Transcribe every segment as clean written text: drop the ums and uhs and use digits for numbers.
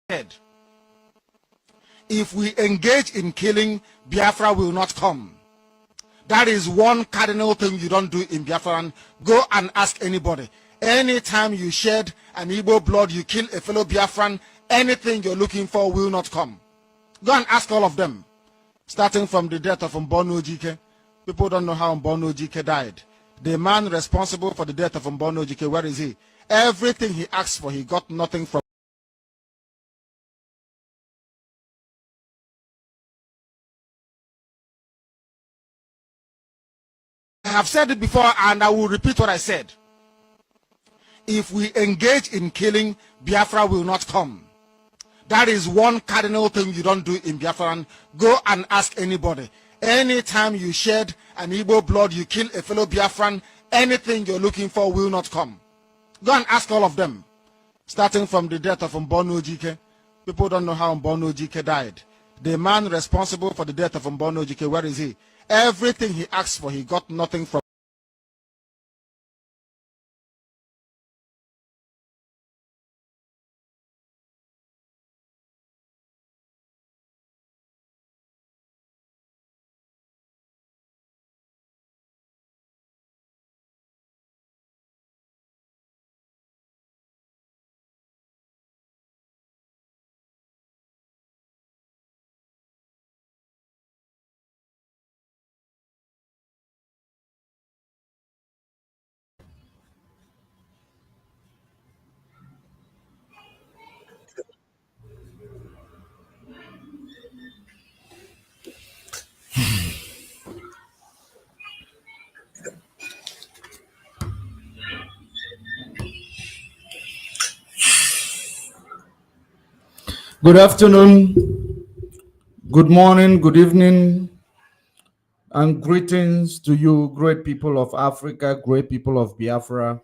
said, if we engage in killing, Biafra will not come. That is one cardinal thing you don't do in Biafra. And go and ask anybody. Anytime you shed an Igbo blood, you kill a fellow Biafran, anything you're looking for will not come. Go and ask all of them. Starting from the death of Mbono Ojike. People don't know how Mbono Ojike died. The man responsible for the death of Mbono Ojike, where is he? Everything he asked for, he got nothing from. I have said it before and I will repeat what I said. If we engage in killing, Biafra will not come. That is one cardinal thing you don't do in Biafra. And go and ask anybody. Anytime you shed an Igbo blood, you kill a fellow Biafran, anything you're looking for will not come. Go and ask all of them. Starting from the death of Mbono Ojike. People don't know how Mbono Ojike died. The man responsible for the death of Mbono Ojike, where is he? Everything he asked for, he got nothing from. Good afternoon, good morning, good evening, and greetings to you, great people of Africa, great people of Biafra,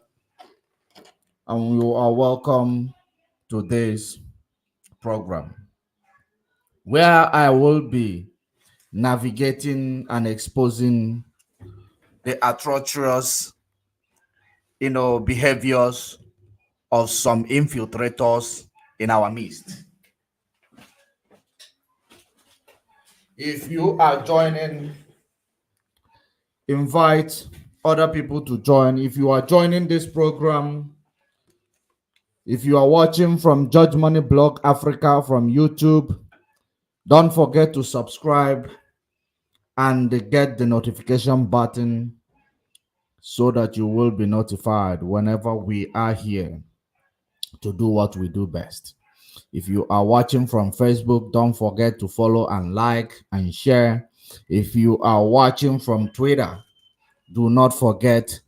and you are welcome to this program, where I will be navigating and exposing the atrocious, behaviors of some infiltrators in our midst. If you are joining, invite other people to join. If you are joining this program, if you are watching from Judge Money Blog Africa from YouTube, don't forget to subscribe and get the notification button so that you will be notified whenever we are here to do what we do best. If you are watching from Facebook, don't forget to follow and like and share. If you are watching from Twitter, do not forget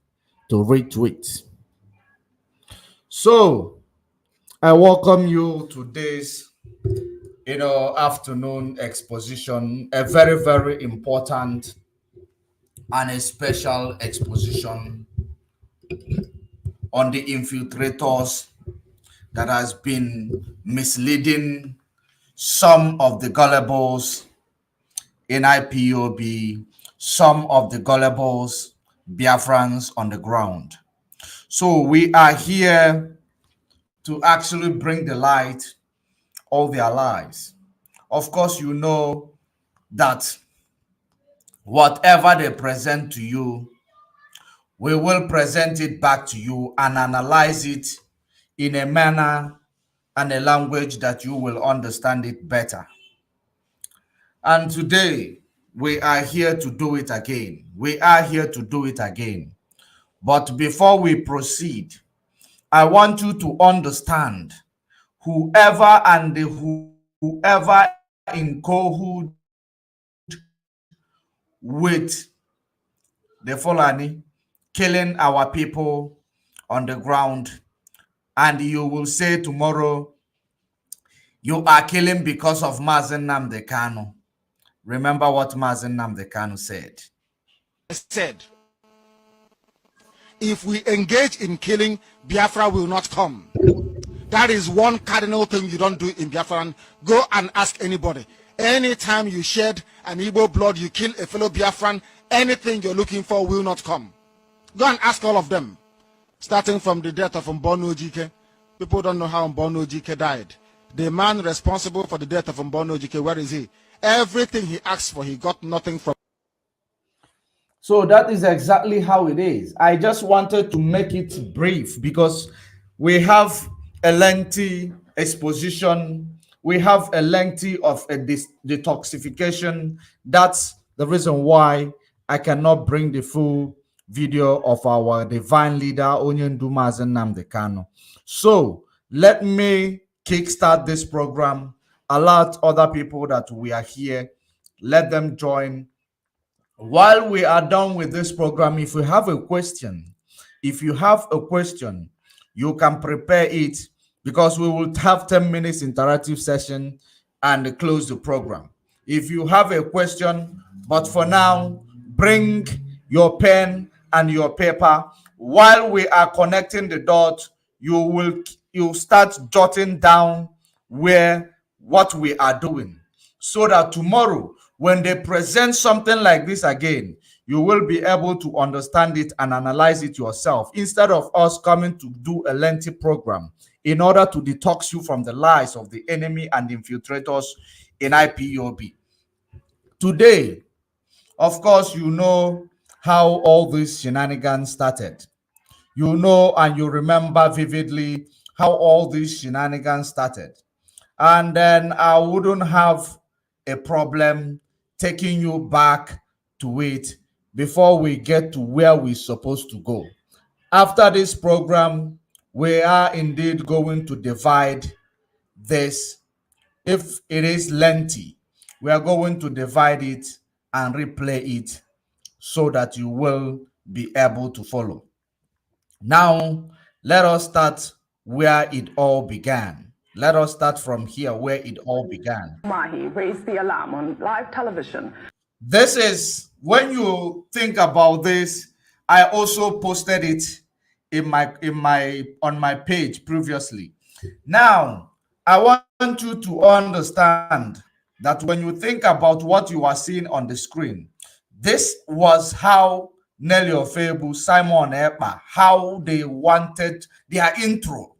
to retweet. So, I welcome you to this, afternoon exposition, a very, very important and a special exposition on the infiltrators that has been misleading some of the gullibles in IPOB, some of the gullibles Biafrans on the ground. So we are here to actually bring the light all their lies. Of course, you know that whatever they present to you, we will present it back to you and analyze it in a manner and a language that you will understand it better. And today, we are here to do it again. We are here to do it again. But before we proceed, I want you to understand whoever in cohood with the Fulani killing our people on the ground, and you will say tomorrow you are killing because of Mazen Nnamdi Kanu. Remember what Mazen Nnamdi Kanu said. I said, if we engage in killing, Biafra will not come. That is one cardinal thing you don't do in Biafra. And go and ask anybody. Anytime you shed an Igbo blood, you kill a fellow Biafran, anything you're looking for will not come. Go and ask all of them. Starting from the death of Mbono Ojike. People don't know how Mbono Ojike died. The man responsible for the death of Mbono Ojike, where is he? Everything he asked for, he got nothing from. So that is exactly how it is. I just wanted to make it brief because we have a lengthy exposition. We have a lengthy of a detoxification. That's the reason why I cannot bring the full video of our divine leader, Onyenduma Nnamdi Kanu. So let me kickstart this program. Alert other people that we are here. Let them join. While we are done with this program, if you have a question, you can prepare it because we will have 10 minutes interactive session and close the program. If you have a question, but for now, bring your pen and your paper. While we are connecting the dots, you'll start jotting down what we are doing, so that tomorrow when they present something like this again, you will be able to understand it and analyze it yourself, instead of us coming to do a lengthy program in order to detox you from the lies of the enemy and infiltrators in IPOB. Today, of course, you know how all these shenanigans started. You know and you remember vividly how all these shenanigans started. And then I wouldn't have a problem taking you back to it before we get to where we're supposed to go. After this program, we are indeed going to divide this. If it is lengthy, we are going to divide it and replay it so that you will be able to follow. Now, let us start where it all began. Let us start from here where it all began. Mahi raised the alarm on live television. This is, when you think about this, I also posted it on my page previously. Now, I want you to understand that when you think about what you are seeing on the screen, this was how Nelly Ofebu, Simon Ekpa, how they wanted their intro.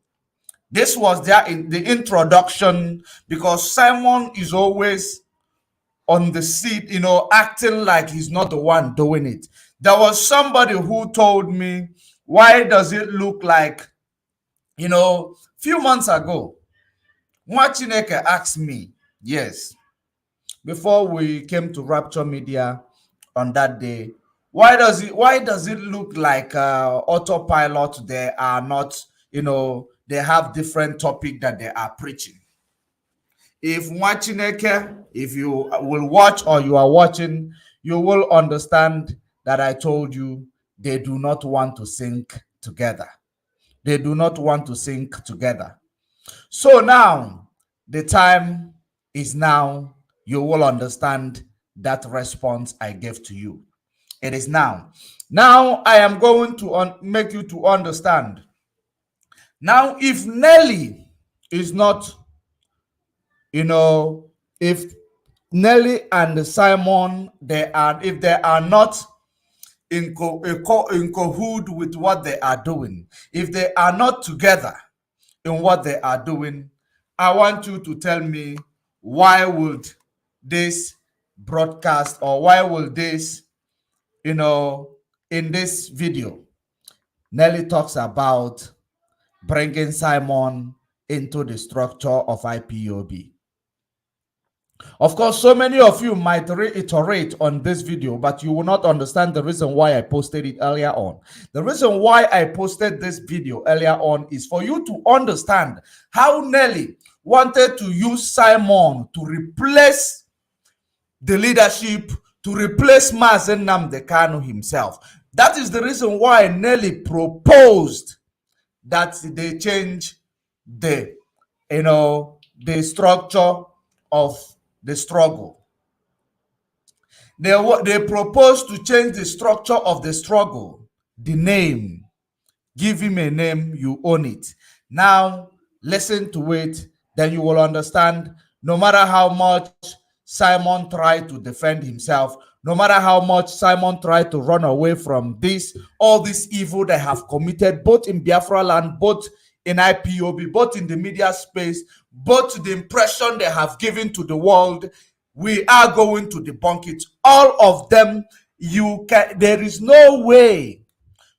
This was the introduction, because Simon is always on the seat, acting like he's not the one doing it. There was somebody who told me, why does it look like, few months ago, Mwachineke asked me, yes, before we came to Rapture Media on that day, why does it look like autopilot? They are not, they have different topic that they are preaching. If you will watch or you are watching, you will understand that I told you they do not want to sync together. They do not want to sync together. So now, the time is now. You will understand that response I gave to you. It is now. Now I am going to make you to understand. Now, if Nelly is not, if Nelly and Simon, if they are not in cahoot with what they are doing, if they are not together in what they are doing, I want you to tell me, why would this broadcast, or why will this, in this video, Nelly talks about bringing Simon into the structure of IPOB. Of course, so many of you might reiterate on this video, but you will not understand the reason why I posted it earlier on. The reason why I posted this video earlier on is for you to understand how Nelly wanted to use Simon to replace the leadership, to replace Mazen Nnamdi Kanu himself. That is the reason why Nelly proposed that they change the structure of the struggle. They proposed to change the structure of the struggle, the name. Give him a name, you own it. Now, listen to it, then you will understand. No matter how much Simon tried to defend himself, no matter how much Simon tried to run away from all this evil they have committed, both in Biafra land, both in IPOB, both in the media space, both the impression they have given to the world. We are going to debunk it. All of them, there is no way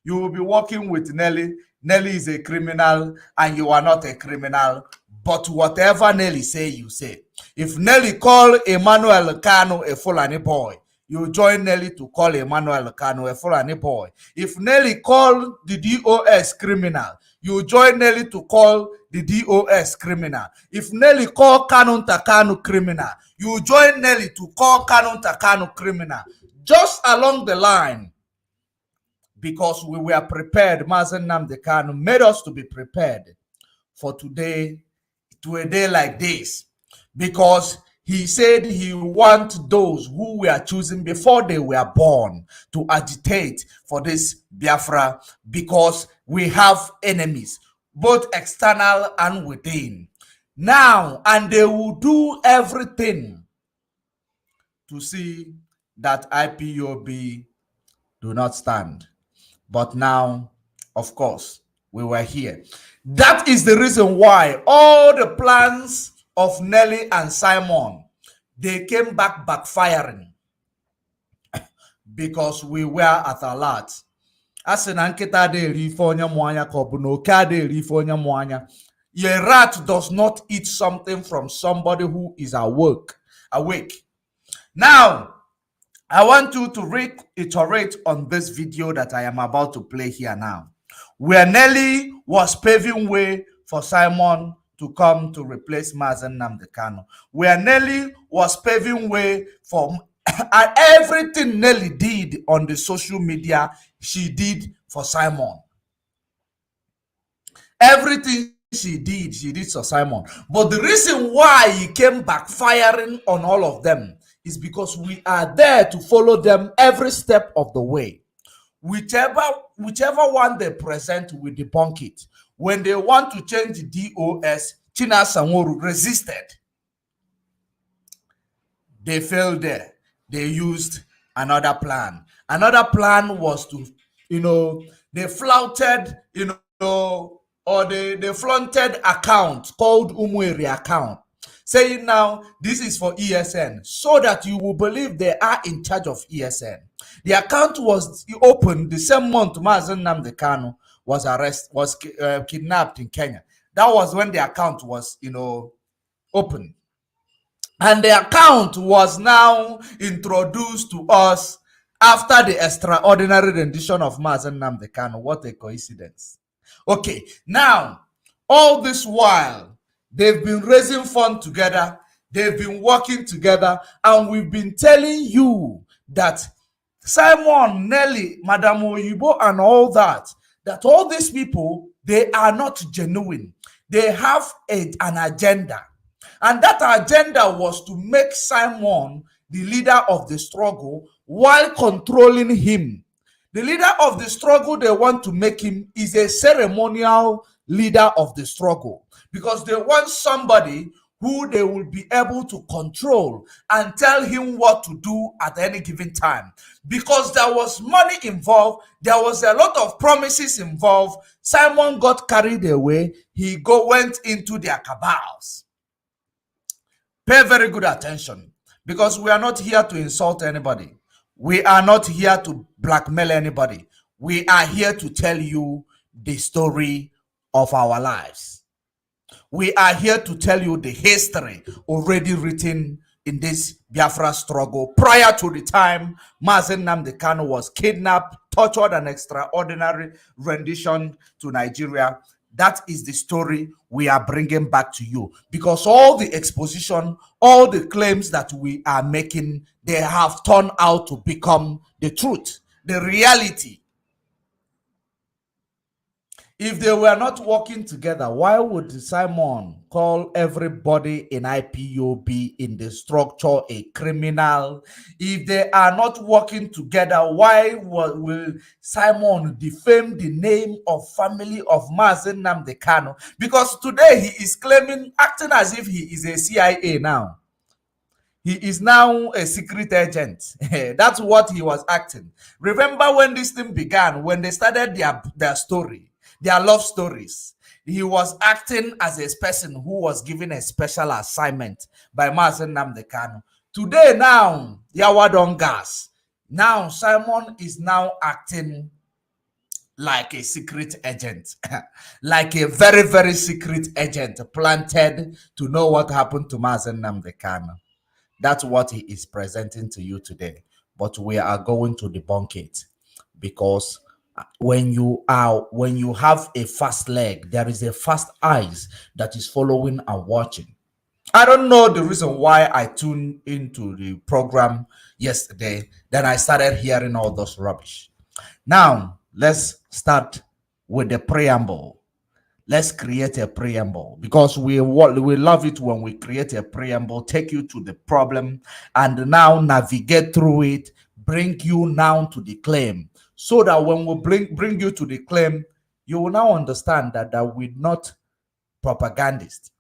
you will be working with Nelly. Nelly is a criminal and you are not a criminal. But whatever Nelly say, you say. If Nelly call Emmanuel Kano a Fulani boy, you join Nelly to call Emmanuel Kano a Fulani boy. If Nelly call the DOS criminal, you join Nelly to call the DOS criminal. If Nelly call Kanu Takanu criminal, you join Nelly to call Kanu Takanu criminal. Just along the line, because we were prepared. Mazen Nnamdi Kanu made us to be prepared for today, to a day like this, because he said he wants those who were chosen before they were born to agitate for this Biafra, because we have enemies, both external and within. Now, and they will do everything to see that IPOB do not stand. But now, of course, we were here. That is the reason why all the plans of Nelly and Simon, they came back backfiring, because we were at alert. As an anketa de rifonya mwanya kobuno kade rifonya mwanya. A rat does not eat something from somebody who is awake. Now, I want you to reiterate on this video that I am about to play here now, where Nelly was paving way for Simon to come to replace Mazen Nnamdi Kanu, where Nelly was paving way for everything Nelly did on the social media, she did for Simon. Everything she did for Simon. But the reason why he came backfiring on all of them is because we are there to follow them every step of the way. Whichever one they present, we debunk it. When they want to change DOS, China Sanworu resisted. They failed there. They used another plan. Another plan was to, they flouted, or they flaunted account called Umweri account, saying now this is for ESN, so that you will believe they are in charge of ESN. The account was opened the same month Mazen Nnamdi Kanu was kidnapped in Kenya. That was when the account was, open. And the account was now introduced to us after the extraordinary rendition of Mazen Nnamdi Kanu. What a coincidence. Okay, now, all this while, they've been raising funds together, they've been working together, and we've been telling you that Simon, Nelly, Madam OYIBO, and all that all these people, they are not genuine. They have an agenda. And that agenda was to make Simon the leader of the struggle while controlling him. The leader of the struggle they want to make him is a ceremonial leader of the struggle, because they want somebody who they will be able to control and tell him what to do at any given time. Because there was money involved, there was a lot of promises involved. Simon got carried away. He went into their cabals. Pay very good attention, because we are not here to insult anybody. We are not here to blackmail anybody. We are here to tell you the story of our lives. We are here to tell you the history already written in this Biafra struggle prior to the time Mazen Nnamdi Kanu was kidnapped, tortured, and extraordinary rendition to Nigeria. That is the story we are bringing back to you, because all the exposition, all the claims that we are making, they have turned out to become the truth, the reality. If they were not working together, why would Simon call everybody in IPOB in the structure a criminal? If they are not working together, why will Simon defame the name of family of Mazen Nnamdi Kanu? Because today he is claiming, acting as if he is a CIA now. He is now a secret agent. That's what he was acting. Remember when this thing began, when they started their story, their love stories. He was acting as a person who was given a special assignment by Mazen Nnamdi Kanu. Today now, Yawadon gas. Now Simon is now acting like a secret agent, like a very, very secret agent planted to know what happened to Mazen Nnamdi Kanu. That's what he is presenting to you today. But we are going to debunk it, because when you have a fast leg, there is a fast eyes that is following and watching. I don't know the reason why I tuned into the program yesterday. Then I started hearing all those rubbish. Now let's start with the preamble. Let's create a preamble, because we love it when we create a preamble, take you to the problem, and now navigate through it, bring you now to the claim, so that when we bring you to the claim, you will now understand that we're not propagandists.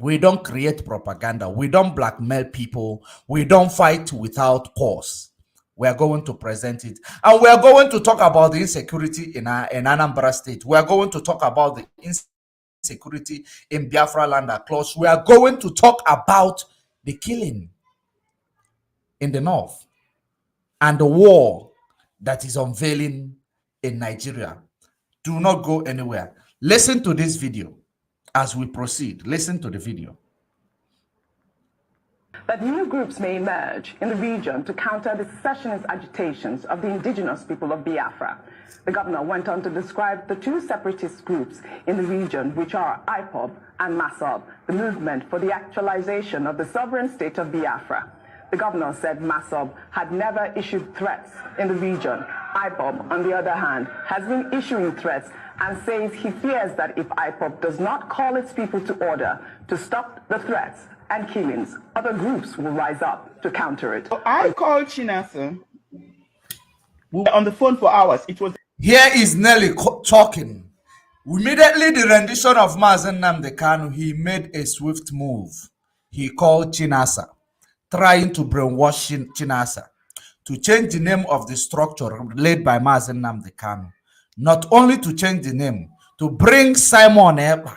We don't create propaganda. We don't blackmail people. We don't fight without cause. We are going to present it, and we are going to talk about the insecurity in Anambra State. We are going to talk about the insecurity in Biafra land close. We are going to talk about the killing in the north and the war that is unveiling in Nigeria. Do not go anywhere. Listen to this video as we proceed. Listen to the video. That new groups may emerge in the region to counter the secessionist agitations of the indigenous people of Biafra. The governor went on to describe the two separatist groups in the region, which are IPOB and MASOB, the movement for the actualization of the sovereign state of Biafra. The governor said MASOB had never issued threats in the region. IPOB, on the other hand, has been issuing threats and says he fears that if IPOB does not call its people to order to stop the threats and killings, other groups will rise up to counter it. I called Chinasa. We were on the phone for hours. It was. Here is Nelly talking. Immediately the rendition of Mazen Nnamdi Kanu, he made a swift move. He called Chinasa, trying to brainwash Chinasa to change the name of the structure led by Mazen Nnamdi Kanu. Not only to change the name, to bring Simon Ekpa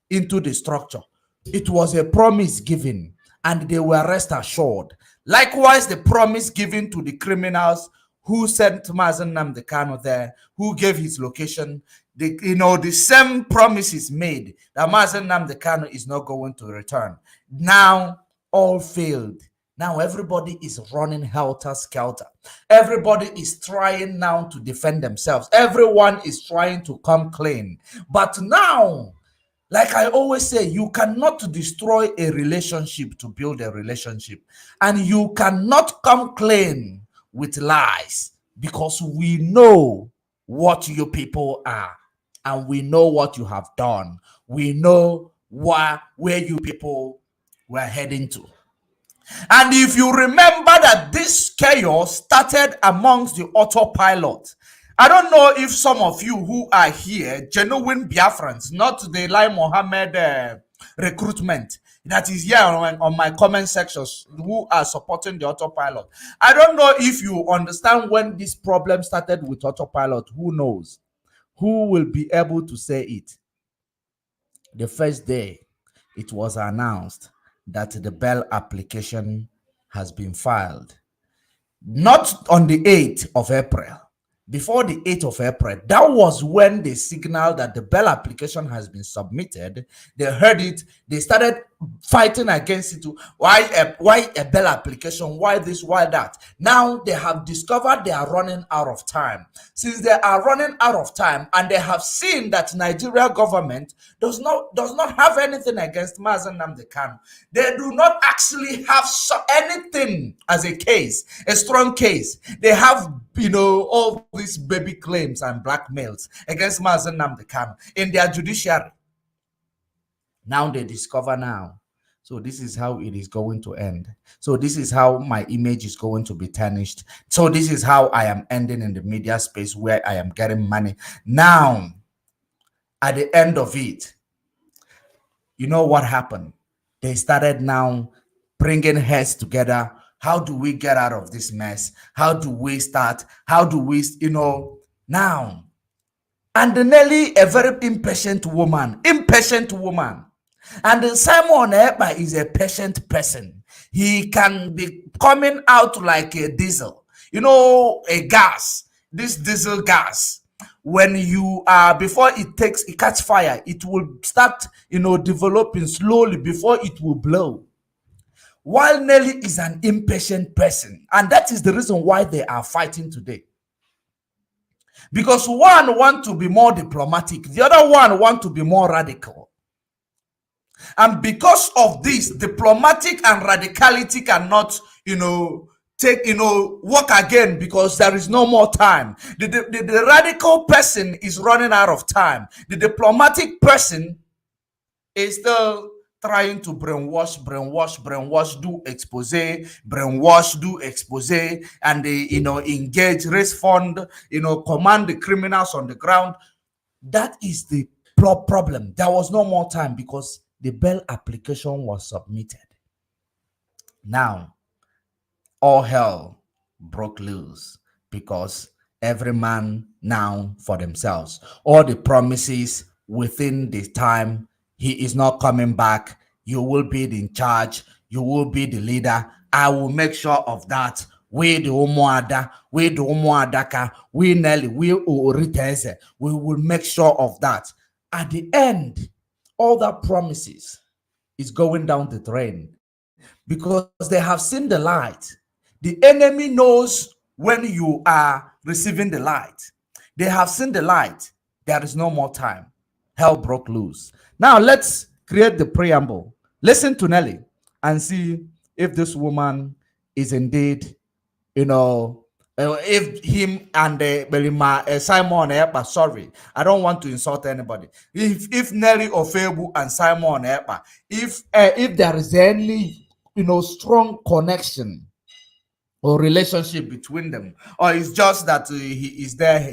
into the structure. It was a promise given, and they were rest assured. Likewise, the promise given to the criminals who sent Mazen Nnamdi Kanu there, who gave his location. The same promises made that Mazen Nnamdi Kanu is not going to return. Now, all failed. Now everybody is running helter-skelter. Everybody is trying now to defend themselves. Everyone is trying to come clean. But now, like I always say, you cannot destroy a relationship to build a relationship. And you cannot come clean with lies, because we know what you people are. And we know what you have done. We know where you people were heading to. And if you remember that this chaos started amongst the autopilot, I don't know if some of you who are here, genuine Biafrans, not the Lai Mohammed recruitment that is here on my comment sections, who are supporting the autopilot. I don't know if you understand when this problem started with autopilot. Who knows? Who will be able to say it? The first day it was announced that the bail application has been filed. Not on the 8th of April. Before the 8th of April, that was when they signaled that the bail application has been submitted. They heard it. They started fighting against it. Why a bail application? Why this? Why that? Now they have discovered they are running out of time. Since they are running out of time, and they have seen that Nigeria government does not have anything against Mazen Nnamdi Kanu. They do not actually have anything as a case, a strong case. They have, all these baby claims and blackmails against Mazen Nnamdi Kanu in their judiciary. Now they discover now. So this is how it is going to end. So this is how my image is going to be tarnished. So this is how I am ending in the media space where I am getting money. Now, at the end of it, you know what happened? They started now bringing heads together. How do we get out of this mess? How do we start? How do we, now, And Nelly, a very impatient woman. And Simon Ekpa is a patient person. He can be coming out like a diesel. You know, a gas. This diesel gas. When you before it catch fire, it will start, developing slowly before it will blow. While Nelly is an impatient person, and that is the reason why they are fighting today. Because one wants to be more diplomatic, the other one wants to be more radical. And because of this, diplomatic and radicality cannot, work again, because there is no more time. The radical person is running out of time. The diplomatic person is still trying to brainwash, do expose, and they, engage, raise fund, command the criminals on the ground. That is the problem. There was no more time because the bail application was submitted. Now, all hell broke loose because every man now for themselves. All the promises within the time, he is not coming back. You will be in charge. You will be the leader. I will make sure of that. We the Umuada, we the Umuadaka, we Nelly, we Uriteze. We will make sure of that. At the end, all that promises is going down the drain because they have seen the light. The enemy knows when you are receiving the light. They have seen the light. There is no more time. Hell broke loose. Now let's create the preamble. Listen to Nelly and see if this woman is indeed, if him and Simon Ekpa, sorry, I don't want to insult anybody. If Nelly Ofebu and Simon Ekpa, if there is any, strong connection or relationship between them, or it's just that he is there,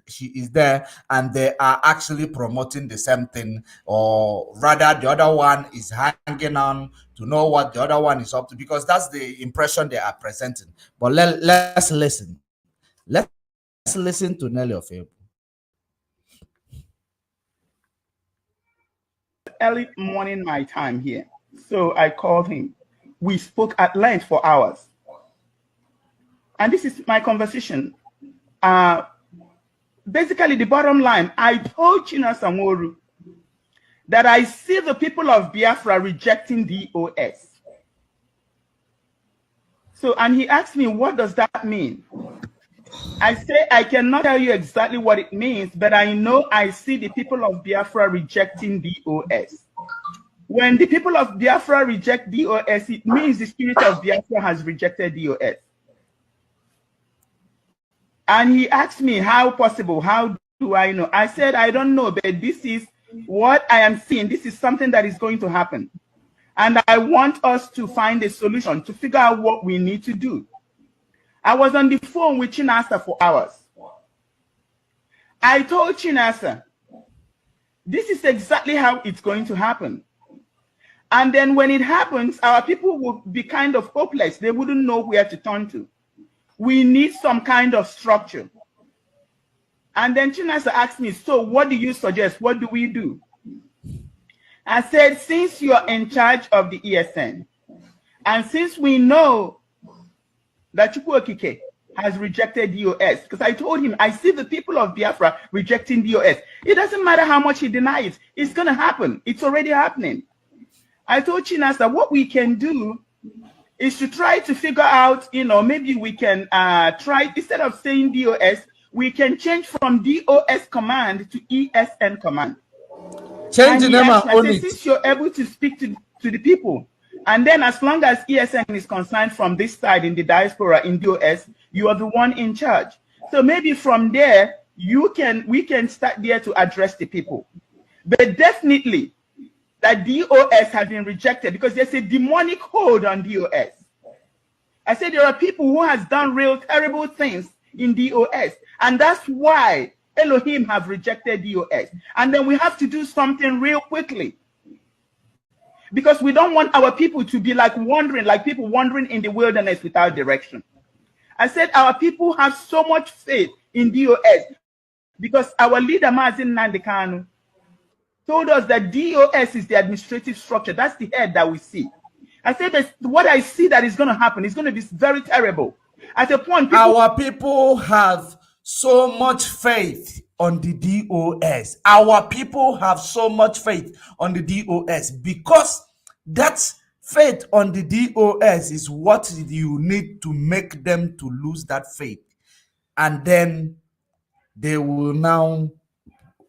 she is there, and they are actually promoting the same thing, or rather the other one is hanging on to know what the other one is up to, because that's the impression they are presenting. But let's listen. Let's listen to Nelly Ofebu. Early morning my time here, so I called him. We spoke at length for hours. And this is my conversation. Basically, the bottom line, I told China Samoru that I see the people of Biafra rejecting DOS. So, and he asked me, what does that mean? I say, I cannot tell you exactly what it means, but I know I see the people of Biafra rejecting DOS. When the people of Biafra reject DOS, it means the spirit of Biafra has rejected DOS. And he asked me, how possible? How do I know? I said, I don't know, but this is what I am seeing. This is something that is going to happen. And I want us to find a solution, to figure out what we need to do. I was on the phone with Chinasa for hours. I told Chinasa, this is exactly how it's going to happen. And then when it happens, our people will be kind of hopeless. They wouldn't know where to turn to. We need some kind of structure. And then Chinasa asked me, so what do you suggest? What do we do? I said, since you're in charge of the ESN, and since we know that Chukwuokike has rejected DOS, because I told him, I see the people of Biafra rejecting DOS. It doesn't matter how much he denies, it's going to happen. It's already happening. I told Chinasa, what we can do is to try to figure out, maybe we can try, instead of saying DOS, we can change from DOS command to ESN command. Change the name on it. Since you're able to speak to the people, and then as long as ESN is concerned from this side in the diaspora in DOS, you are the one in charge. So maybe from there, we can start there to address the people. But definitely, that DOS has been rejected because there's a demonic hold on DOS. I said there are people who has done real terrible things in DOS, and that's why Elohim have rejected DOS. And then we have to do something real quickly, because we don't want our people to be like people wandering in the wilderness without direction. I said our people have so much faith in DOS because our leader, Mazin Nandekanu, told us that DOS is the administrative structure. That's the head that we see. I said that what I see that is going to happen is going to be very terrible. At a point, our people have so much faith on the DOS. Our people have so much faith on the DOS because that faith on the DOS is what you need to make them to lose that faith. And then they will now,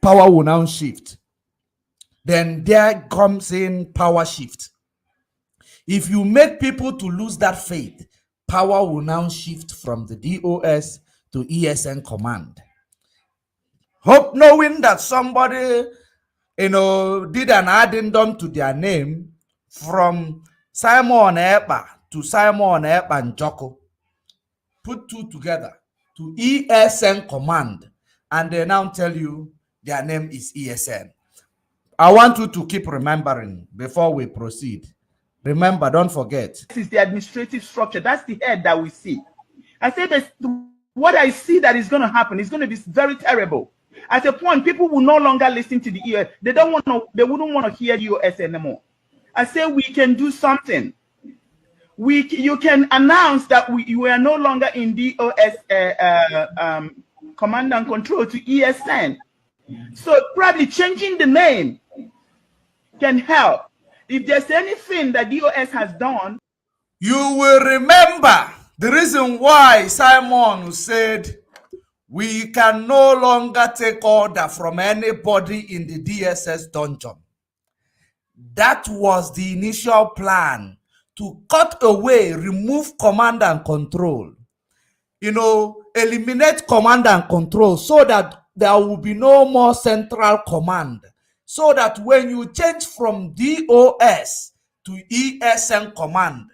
power will now shift. Then there comes in power shift. If you make people to lose that faith, power will now shift from the DOS to ESN command. Hope knowing that somebody, did an addendum to their name from Simon Epa to Simon Epa and Joko. Put two together to ESN command, and they now tell you their name is ESN. I want you to keep remembering before we proceed. Remember, don't forget. This is the administrative structure. That's the head that we see. I said that what I see that is going to happen is going to be very terrible. At a point, people will no longer listen to the EOS. They wouldn't want to hear EOS anymore. I say we can do something. You can announce that we are no longer in DOS command and control to ESN. So probably changing the name can help. If there's anything that DOS has done, you will remember the reason why Simon said we can no longer take order from anybody in the DSS dungeon. That was the initial plan, to cut away, remove command and control. Eliminate command and control so that there will be no more central command. So that when you change from DOS to ESN command,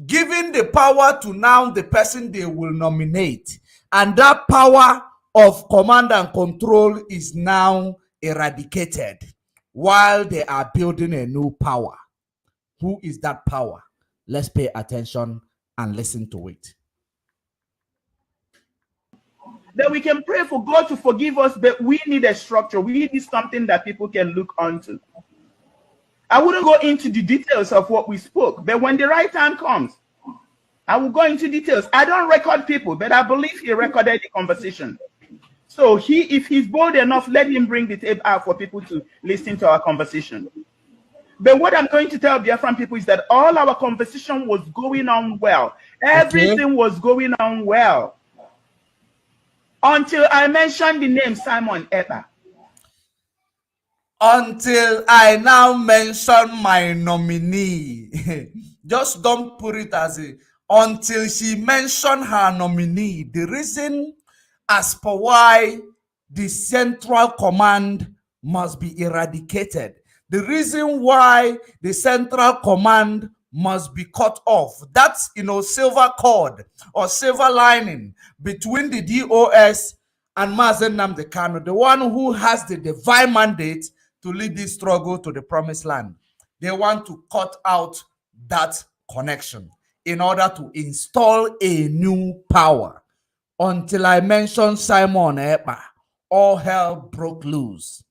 giving the power to now the person they will nominate, and that power of command and control is now eradicated while they are building a new power. Who is that power? Let's pay attention and listen to it. that we can pray for God to forgive us, but we need a structure. We need something that people can look onto. I wouldn't go into the details of what we spoke, but when the right time comes, I will go into details. I don't record people, but I believe he recorded the conversation. So if he's bold enough, let him bring the tape out for people to listen to our conversation. But what I'm going to tell Biafran people is that all our conversation was going on well. Everything was going on well. Until I mentioned the name Simon Ekpa. Until I now mention my nominee. Just don't put it as a, until she mentioned her nominee. The reason as per why the central command must be eradicated. The reason why the central command must be cut off. That's, silver cord or silver lining between the DOS and Mazen Nnamdi Kanu, the one who has the divine mandate to lead this struggle to the promised land. They want to cut out that connection in order to install a new power. Until I mentioned Simon Ekpa, all hell broke loose.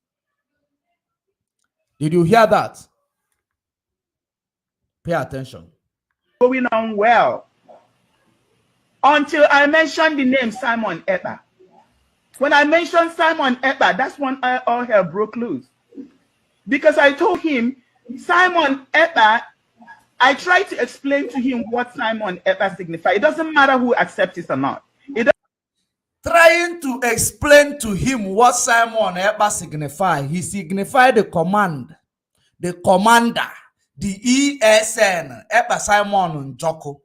Did you hear that? Pay attention. Going on well. Until I mentioned the name Simon Ekpa. When I mentioned Simon Ekpa, that's when all hell broke loose. Because I told him, Simon Ekpa, I tried to explain to him what Simon Ekpa signifies. It doesn't matter who accepts it or not. Trying to explain to him what Simon Ekpa signifies. He signified the command, the commander, the ESN, Ekpa Simon Njoko.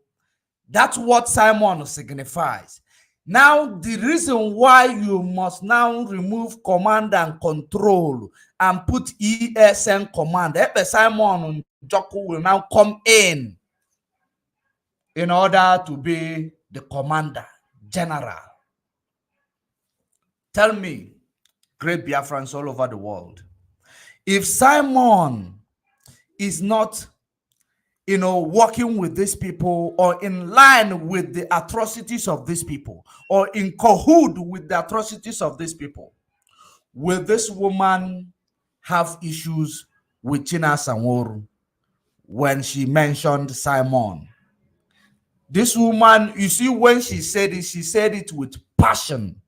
That's what Simon signifies. Now, the reason why you must now remove command and control and put ESN command, Ekpa Simon Njoko will now come in order to be the commander general. Tell me, great Biafrans all over the world, if Simon is not, working with these people or in line with the atrocities of these people or in cahoot with the atrocities of these people, will this woman have issues with China Sanworu when she mentioned Simon? This woman, you see, when she said it with passion,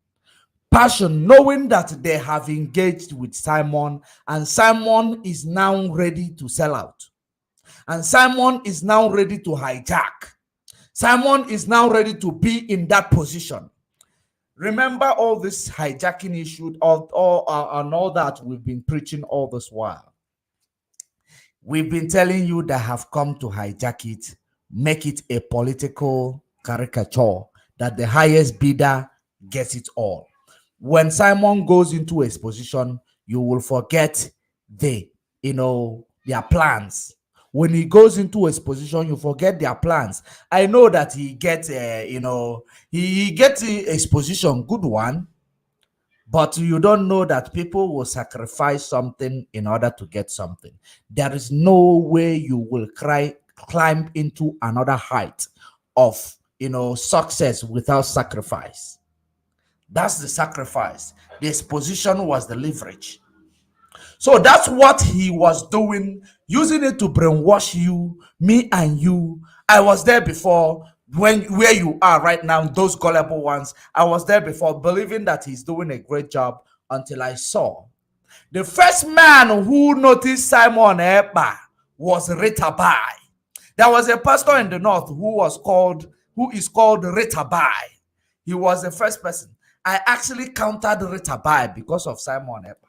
knowing that they have engaged with Simon, and Simon is now ready to sell out. And Simon is now ready to hijack. Simon is now ready to be in that position. Remember all this hijacking issue and all that we've been preaching all this while. We've been telling you that have come to hijack it, make it a political caricature, that the highest bidder gets it all. When Simon goes into his position, you will forget their plans. When he goes into his position, you forget their plans. I know that he gets, he gets his position, good one, but you don't know that people will sacrifice something in order to get something. There is no way you will climb into another height of, success without sacrifice. That's the sacrifice. This position was the leverage. So that's what he was doing, using it to brainwash you, me and you. I was there before, where you are right now, those gullible ones. I was there before, believing that he's doing a great job, until I saw the first man who noticed Simon Ekpa was Ritabai. There was a pastor in the north who is called Ritabai. He was the first person. I actually countered Ritabai because of Simon Ekpa.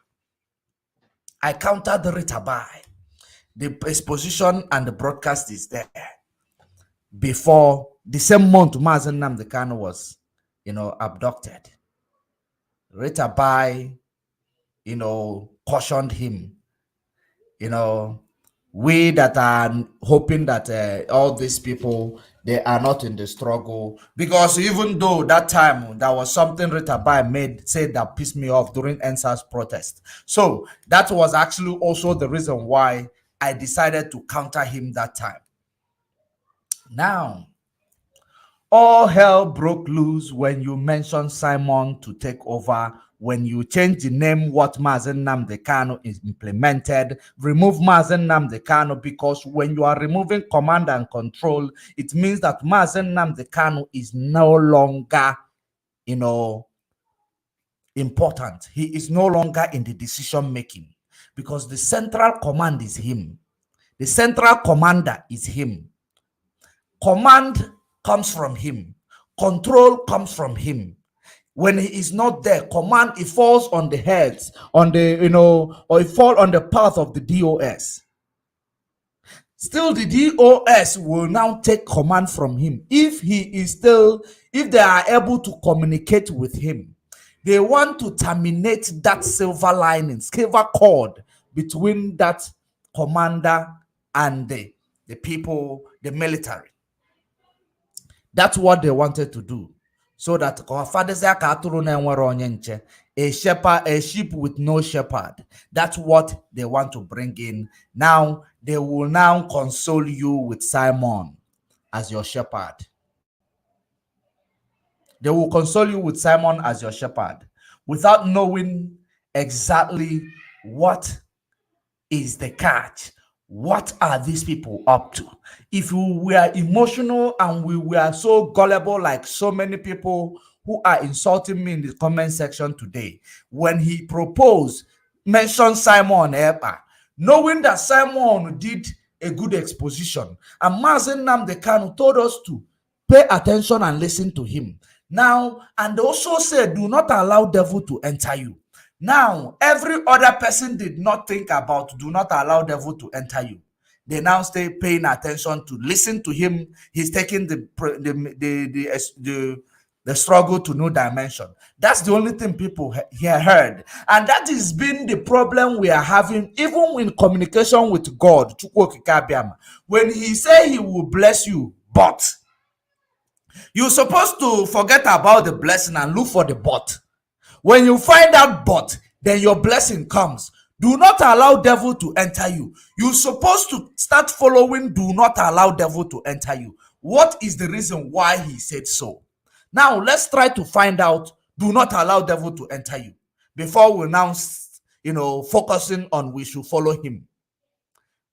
I countered Ritabai. The exposition and the broadcast is there. Before the same month, Mazen Nnamdi Kanu was, abducted. Ritabai, cautioned him. We that are hoping that all these people, they are not in the struggle, because even though that time there was something Ritabai said that pissed me off during NSAS protest, so that was actually also the reason why I decided to counter him that time. Now, all hell broke loose when you mentioned Simon to take over. When you change the name, what Mazen Nnamdi Kanu is implemented, remove Mazen Nnamdi Kanu, because when you are removing command and control, it means that Mazen Nnamdi Kanu is no longer, important. He is no longer in the decision making, because the central command is him. The central commander is him. Command comes from him. Control comes from him. When he is not there, command, it falls on the heads, or it falls on the path of the DOS. Still, the DOS will now take command from him. If they are able to communicate with him, they want to terminate that silver lining, silver cord between that commander and the people, the military. That's what they wanted to do. So that a sheep with no shepherd. That's what they want to bring in. Now they will now console you with Simon as your shepherd. They will console you with Simon as your shepherd without knowing exactly what is the catch. What are these people up to? If we were emotional and we were so gullible, like so many people who are insulting me in the comment section today, when he proposed, mentioned Simon Ekpa, knowing that Simon did a good exposition, and Mazen Nnamdi Kanu told us to pay attention and listen to him. Now, and also said, do not allow devil to enter you. Now, every other person did not think about do not allow devil to enter you. They now stay paying attention to listen to him. He's taking the struggle to new dimension. That's the only thing people here heard. And that has been the problem we are having, even in communication with God. When he say he will bless you, but you're supposed to forget about the blessing and look for the but. When you find out but, then your blessing comes. Do not allow devil to enter you. You're supposed to start following do not allow devil to enter you. What is the reason why he said so? Now, let's try to find out do not allow devil to enter you. before we now, focusing on we should follow him.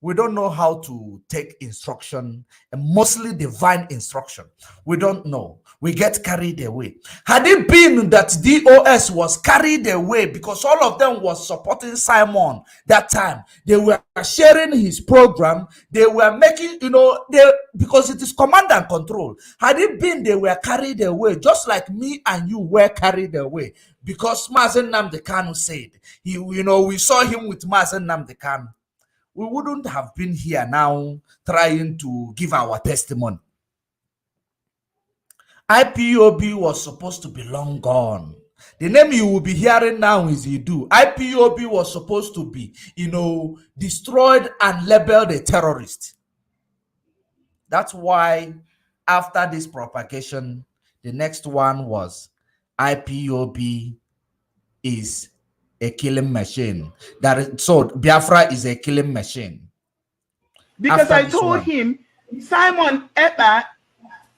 We don't know how to take instruction, and mostly divine instruction. We don't know. We get carried away. Had it been that DOS was carried away because all of them was supporting Simon that time, they were sharing his program, they were making, because it is command and control. Had it been they were carried away, just like me and you were carried away, because Mazen Nnamdi Kanu said, we saw him with Mazen Nnamdi Kanu, we wouldn't have been here now trying to give our testimony. IPOB was supposed to be long gone. The name you will be hearing now is Idu. IPOB was supposed to be, destroyed and labeled a terrorist. That's why after this propagation, the next one was IPOB is a killing machine. So Biafra is a killing machine. Because I told him, Simon Ekpa,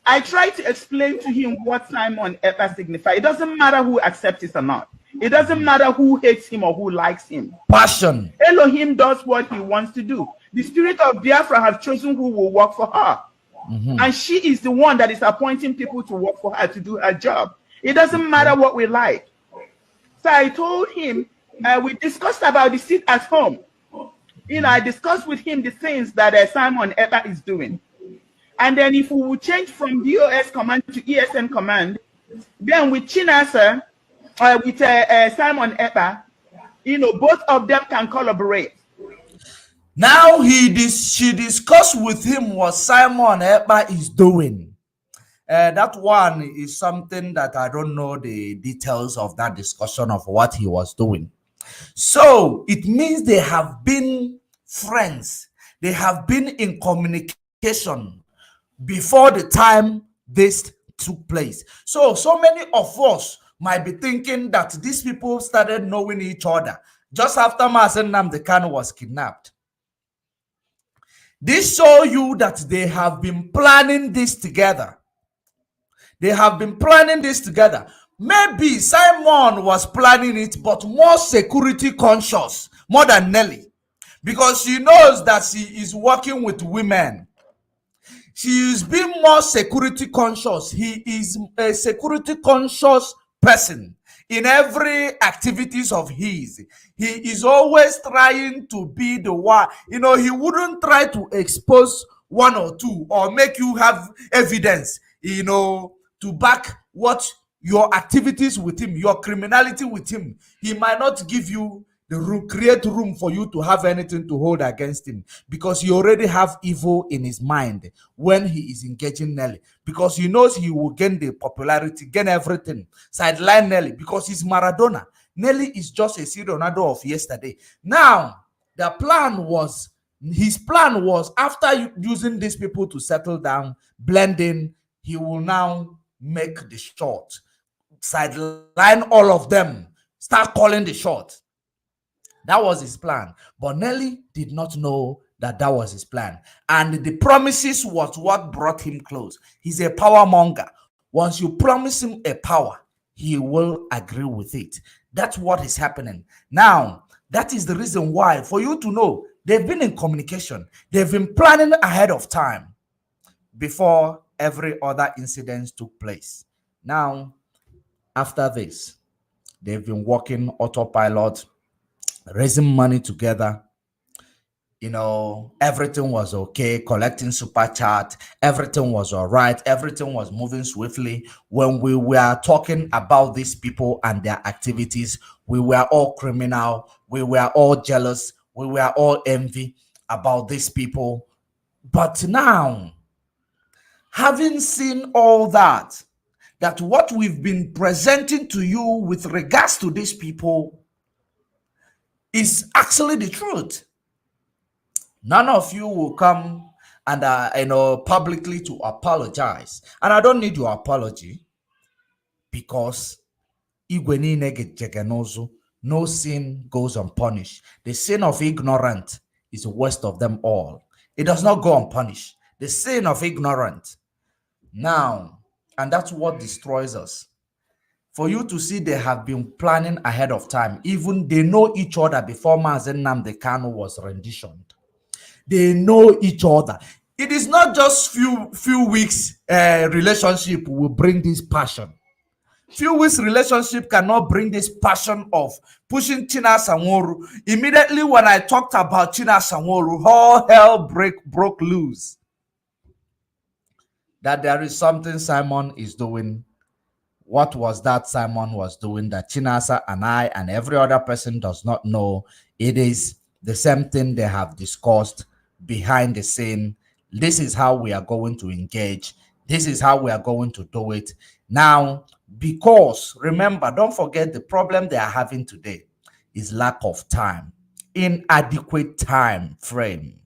I tried to explain to him what Simon Ekpa signifies. It doesn't matter who accepts it or not. It doesn't matter who hates him or who likes him. Passion. Elohim does what he wants to do. The spirit of Biafra has chosen who will work for her. And she is the one that is appointing people to work for her to do her job. It doesn't matter what we like. So I told him, we discussed about the seat at home. I discussed with him the things that Simon Ekpa is doing. And then if we will change from DOS command to ESN command, then with Chinasa, with Simon Ekpa, both of them can collaborate. Now she discussed with him what Simon Ekpa is doing. That one is something that I don't know the details of that discussion of what he was doing. So it means they have been friends. They have been in communication before the time this took place. So many of us might be thinking that these people started knowing each other just after Mazen Nnamdi Kanu was kidnapped. This shows you that they have been planning this together. They have been planning this together. Maybe Simon was planning it, but more security conscious, more than Nelly. Because she knows that she is working with women. She is being more security conscious. He is a security conscious person. In every activities of his, he is always trying to be the one. He wouldn't try to expose one or two or make you have evidence, to back what your activities with him, your criminality with him. He might not give you the room, create room for you to have anything to hold against him, because he already have evil in his mind when he is engaging Nelly, because he knows he will gain the popularity, gain everything, sideline Nelly, because he's Maradona. Nelly is just a Cristiano Ronaldo of yesterday. Now, his plan was after using these people to settle down, blending, he will now make the shot, sideline all of them, start calling the shot. That was his plan. But Nelly did not know that was his plan. And the promises was what brought him close. He's a power monger. Once you promise him a power, he will agree with it. That's what is happening. Now, that is the reason why, for you to know, they've been in communication. They've been planning ahead of time before every other incident took place. Now, after this, they've been working autopilot, raising money together. Everything was okay, collecting super chat, everything was all right, everything was moving swiftly. When we were talking about these people and their activities, we were all criminal, we were all jealous, we were all envy about these people. But now, having seen all that what we've been presenting to you with regards to these people is actually the truth. None of you will come and publicly to apologize, and I don't need your apology, because no sin goes unpunished. The sin of ignorant is the worst of them all. It does not go unpunished. The sin of ignorant. Now, and that's what destroys us. for you to see they have been planning ahead of time. Even they know each other before Mazen Nnamdi Kanu was renditioned. They know each other. It is not just few weeks relationship will bring this passion. Few weeks relationship cannot bring this passion of pushing China Sanworu. Immediately when I talked about China Sanworu, all hell broke loose. That there is something Simon is doing. What was that Simon was doing that Chinasa and I and every other person does not know? It is the same thing they have discussed behind the scene. This is how we are going to engage. This is how we are going to do it. Now, because remember, don't forget the problem they are having today is lack of time, inadequate time frame.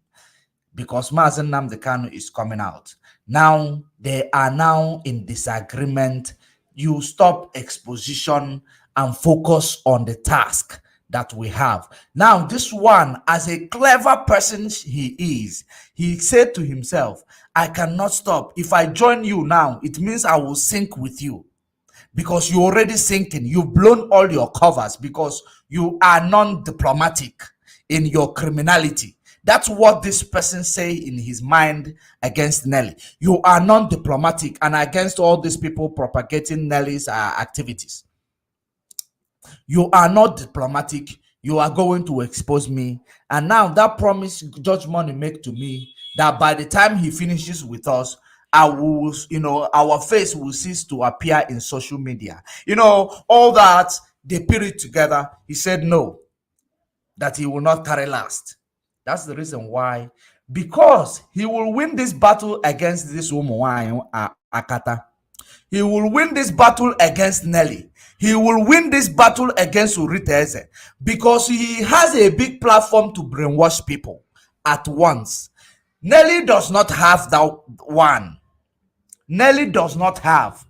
Because Mazen Nnamdi Kanu is coming out. Now, they are now in disagreement. You stop exposition and focus on the task that we have. Now, this one, as a clever person he is, he said to himself, I cannot stop. If I join you now, it means I will sink with you. Because you're already sinking. You've blown all your covers because you are non-diplomatic in your criminality. That's what this person say in his mind against Nelly. You are non-diplomatic and against all these people propagating Nelly's activities. You are not diplomatic. You are going to expose me. And now that promise Judge Money make to me that by the time he finishes with us, I will, our face will cease to appear in social media. All that they put it together. He said no, that he will not carry last. That's the reason why, because he will win this battle against this woman, Akata. He will win this battle against Nelly. He will win this battle against Urita Eze because he has a big platform to brainwash people at once. Nelly does not have that one. Nelly does not have.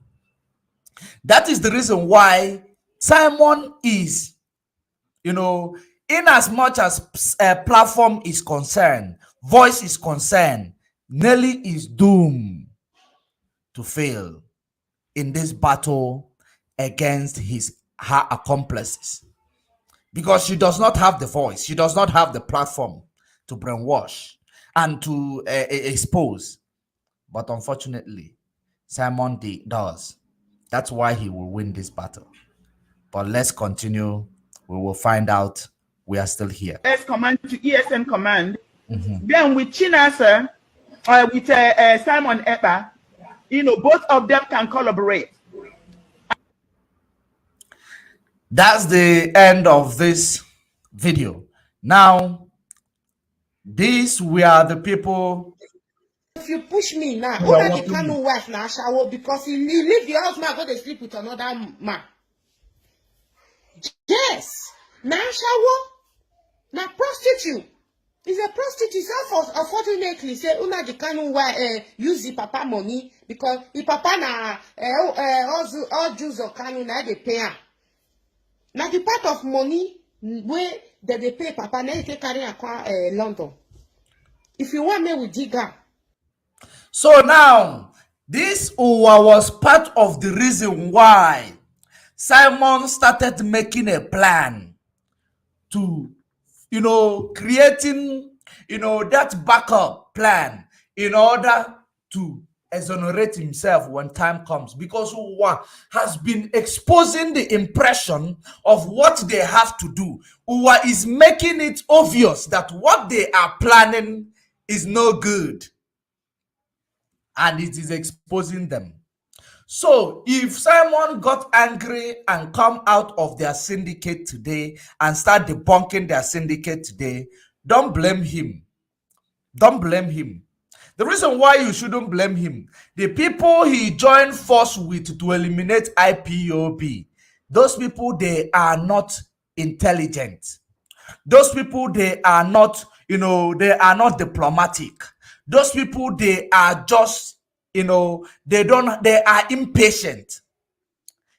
That is the reason why Simon is, in as much as a platform is concerned, voice is concerned, Nelly is doomed to fail in this battle against her accomplices because she does not have the voice. She does not have the platform to brainwash and to expose. But unfortunately, Simon does. That's why he will win this battle. But let's continue. We will find out. We are still here. S command to ESN command. Then with Chinasa, with Simon Epa, both of them can collaborate. That's the end of this video. Now, these were the people. If you push me now, you can't wife now shower because he leave the house man go to sleep with another man. Yes, now shower, now prostitute. Is a prostitute. Unfortunately, say una the can't use the papa money because the papa na all Jews or Kanu na they pay. Now the part of money where they pay papa na they carry a London. If you want me with digger. So now, this was part of the reason why Simon started making a plan to, creating, that backup plan in order to exonerate himself when time comes, because Uwa has been exposing the impression of what they have to do. Uwa is making it obvious that what they are planning is no good. And it is exposing them. So if Simon got angry and come out of their syndicate today and start debunking their syndicate today, don't blame him. Don't blame him. The reason why you shouldn't blame him, the people he joined force with to eliminate IPOB, those people, they are not intelligent. Those people, they are not, they are not diplomatic. Those people, they are just, they are impatient.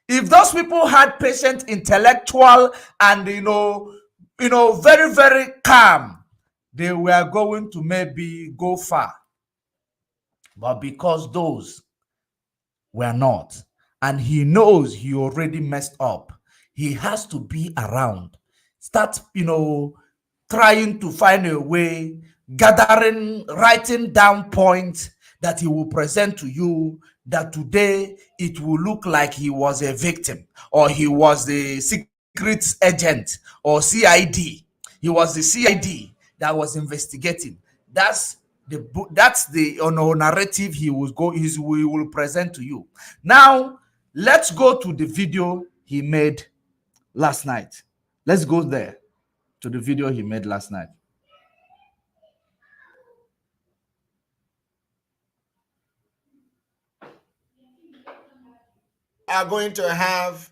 If those people had patient, intellectual, and, very, very calm, they were going to maybe go far. But because those were not, and he knows he already messed up, he has to be around. Start, trying to find a way, gathering, writing down points that he will present to you, that today it will look like he was a victim, or he was the secret agent, or CID. He was the CID that was investigating. That's the narrative he will present to you. Now, let's go to the video he made last night. Let's go there to the video he made last night. Are going to have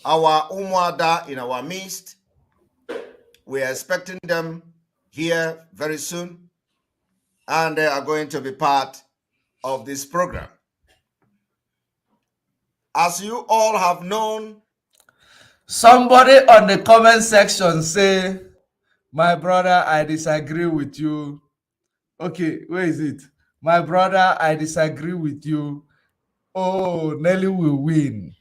our Umuada in our midst. We are expecting them here very soon, and they are going to be part of this program. As you all have known, somebody on the comment section say, my brother, I disagree with you. Okay, where is it? My brother, I disagree with you. Oh, Nelly will win.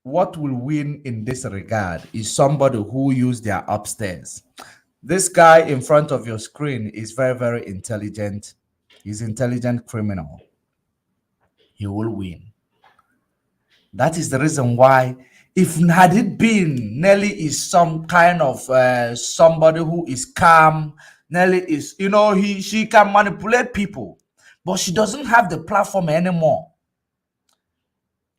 What will win in this regard is somebody who used their upstairs. This guy in front of your screen is very, very intelligent. He's an intelligent criminal. He will win. That is the reason why, if had it been Nelly is some kind of somebody who is calm, Nelly is, she can manipulate people, but she doesn't have the platform anymore.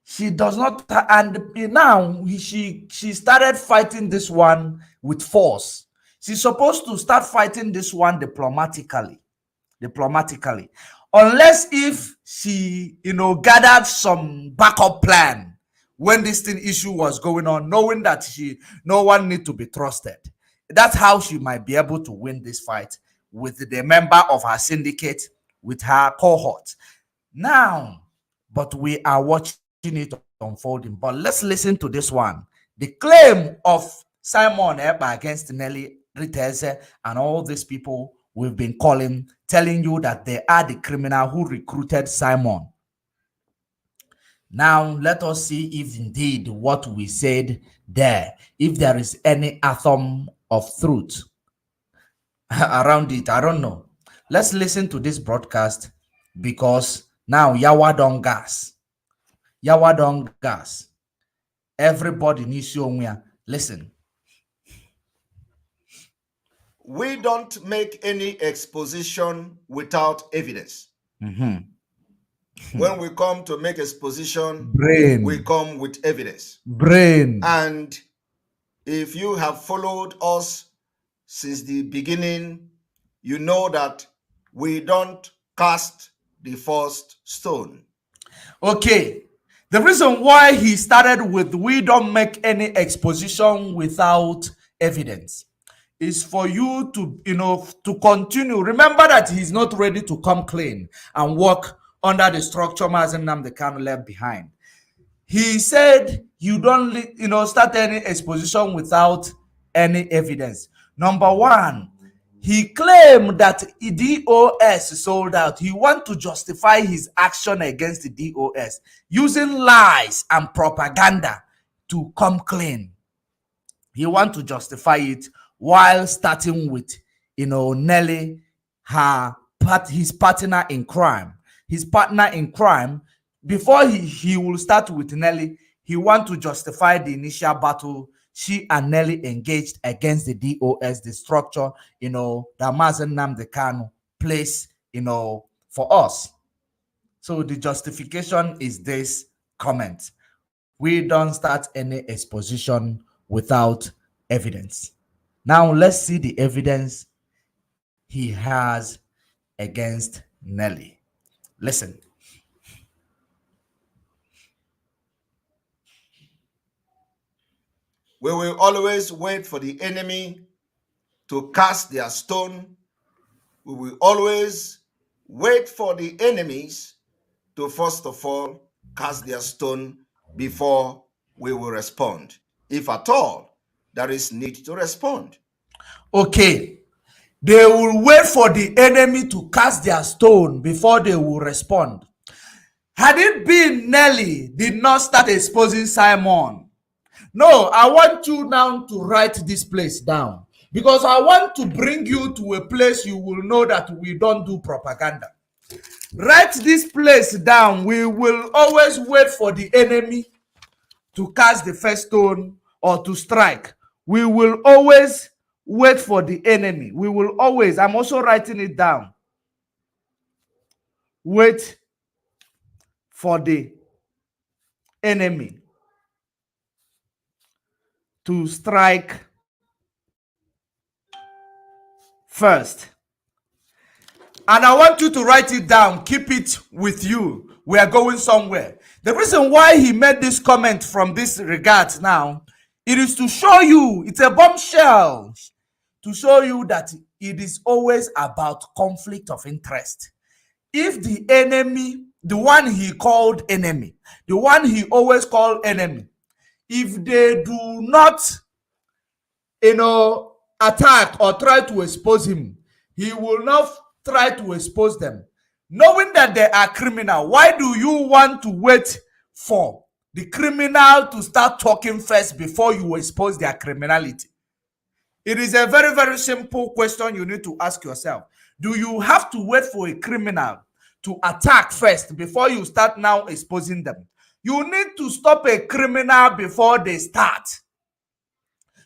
She does not, and now she started fighting this one with force. She's supposed to start fighting this one diplomatically, unless if she, gathered some backup plan when this thing issue was going on, knowing that no one need to be trusted. That's how she might be able to win this fight with the member of her syndicate, with her cohort. Now, but we are watching it unfolding. But let's listen to this one. The claim of Simon Eba against Nelly Riteze and all these people we've been telling you that they are the criminal who recruited Simon. Now, let us see if indeed what we said there, if there is any atom of truth around it. I don't know. Let's listen to this broadcast, because now Yawa don gas. Everybody needs to listen. we don't make any exposition without evidence. When we come to make exposition, we come with evidence. And if you have followed us since the beginning, you know that we don't cast the first stone. Okay. The reason why he started with we don't make any exposition without evidence is for you to, to continue. Remember that he's not ready to come clean and work under the structure Mazen Nnamdi Kanu left behind. He said you don't, start any exposition without any evidence. Number one, he claimed that DOS sold out. He wants to justify his action against the DOS using lies and propaganda to come clean. He wants to justify it while starting with, Nelly, his partner in crime. His partner in crime, before he will start with Nelly, he wants to justify the initial battle she and Nelly engaged against the DOS, the structure, that Mazen Nnamdi Kanu placed, for us. So the justification is this comment. We don't start any exposition without evidence. Now let's see the evidence he has against Nelly. Listen. We will always wait for the enemy to cast their stone. We will always wait for the enemies to first of all cast their stone before we will respond, if at all there is need to respond. Okay. They will wait for the enemy to cast their stone before they will respond. Had it been Nelly did not start exposing Simon. No, I want you now to write this place down, because I want to bring you to a place you will know that we don't do propaganda. Write this place down. We will always wait for the enemy to cast the first stone or to strike. We will always wait for the enemy. We will always, I'm also writing it down. Wait for the enemy to strike first. And I want you to write it down. Keep it with you. We are going somewhere. The reason why he made this comment from this regard now, it is to show you, it's a bombshell, to show you that it is always about conflict of interest. If the enemy, the one he called enemy, the one he always called enemy, if they do not, attack or try to expose him, he will not try to expose them. Knowing that they are criminal, why do you want to wait for the criminal to start talking first before you expose their criminality? It is a very, very simple question you need to ask yourself. Do you have to wait for a criminal to attack first before you start now exposing them? You need to stop a criminal before they start.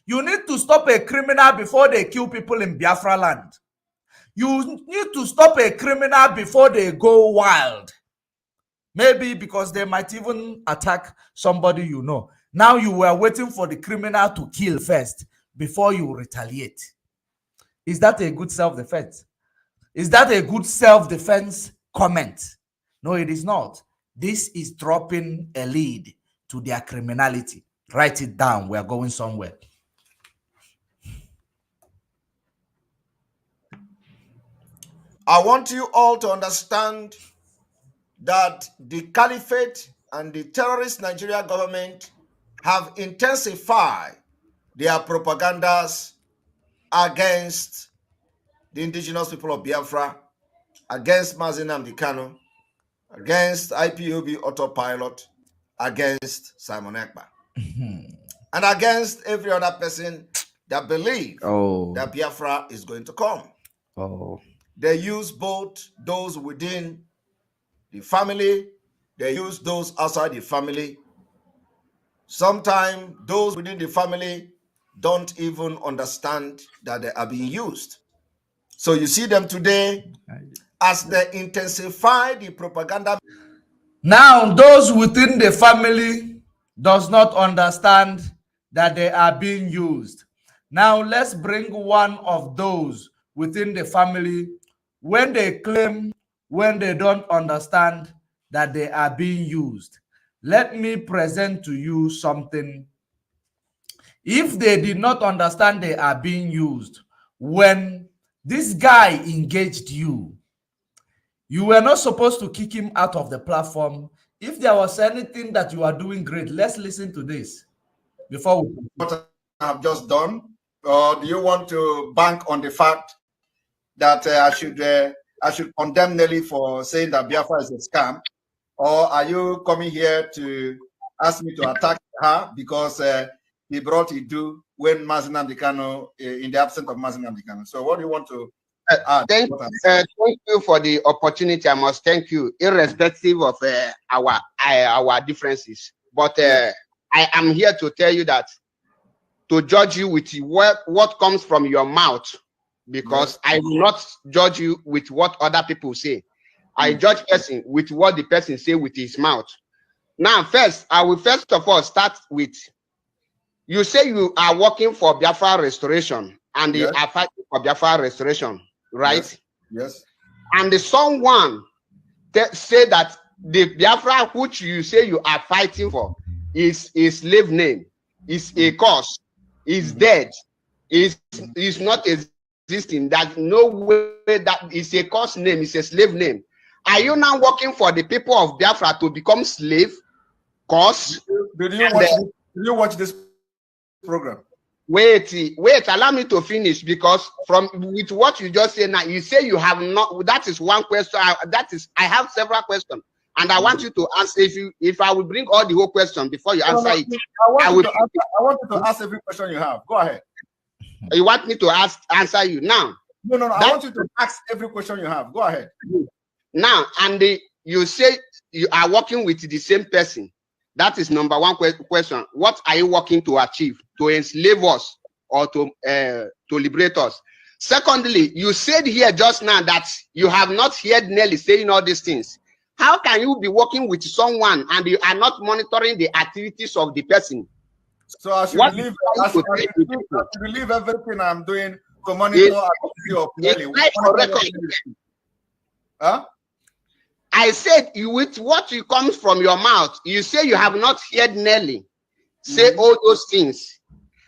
You need to stop a criminal before they kill people in Biafra land. You need to stop a criminal before they go wild. Maybe because they might even attack somebody you know. Now you were waiting for the criminal to kill first before you retaliate. Is that a good self-defense? Is that a good self-defense comment? No, it is not. This is dropping a lead to their criminality. Write it down. We are going somewhere. I want you all to understand that the caliphate and the terrorist Nigeria government have intensified their propagandas against the indigenous people of Biafra, against Mazi Nnamdi Kanu, against IPOB autopilot, against Simon Ekpa, and against every other person that believes that Biafra is going to come. They use both those within the family, they use those outside the family. Sometimes those within the family don't even understand that they are being used. So you see them today as they intensify the propaganda. Now those within the family does not understand that they are being used. Now let's bring one of those within the family when they claim, when they don't understand that they are being used. Let me present to you something. If they did not understand they are being used, when this guy engaged you, you were not supposed to kick him out of the platform. If there was anything that you are doing great, let's listen to this before we... What I have just done, or do you want to bank on the fact that I should condemn Nelly for saying that Biafra is a scam? Or are you coming here to ask me to attack her because he brought Idu when Mazi Nnamdi Kanu, in the absence of Mazi Nnamdi Kanu? So what do you want to add? Thank you for the opportunity. I must thank you, irrespective of our differences. But I am here to tell you that to judge you with what comes from your mouth, because I will not judge you with what other people say. I judge person with what the person say with his mouth. Now, first, I will first of all start with, you say you are working for Biafra restoration and they are fighting for Biafra restoration, right? Yes. And someone say that the Biafra which you say you are fighting for is a slave name, is a cause, is dead, is not existing. That no way that is a cause name, is a slave name. Are you now working for the people of Biafra to become slave? Cause? Did you watch this program? Wait, allow me to finish, because with what you just said now, you say you have not. That is one question. I have several questions, and I want you to answer. If I will bring all the whole question before you answer it, I want you to ask every question you have. Go ahead. You want me to answer you now? No. I want you to ask every question you have. Go ahead. Now, and you say you are working with the same person. That is number one question. What are you working to achieve? To enslave us or to liberate us? Secondly, you said here just now that you have not heard Nelly saying all these things. How can you be working with someone and you are not monitoring the activities of the person? So I should believe everything I'm doing to monitor activity of Nelly. Huh? I said, with what comes from your mouth, you say you have not heard Nelly say all those things.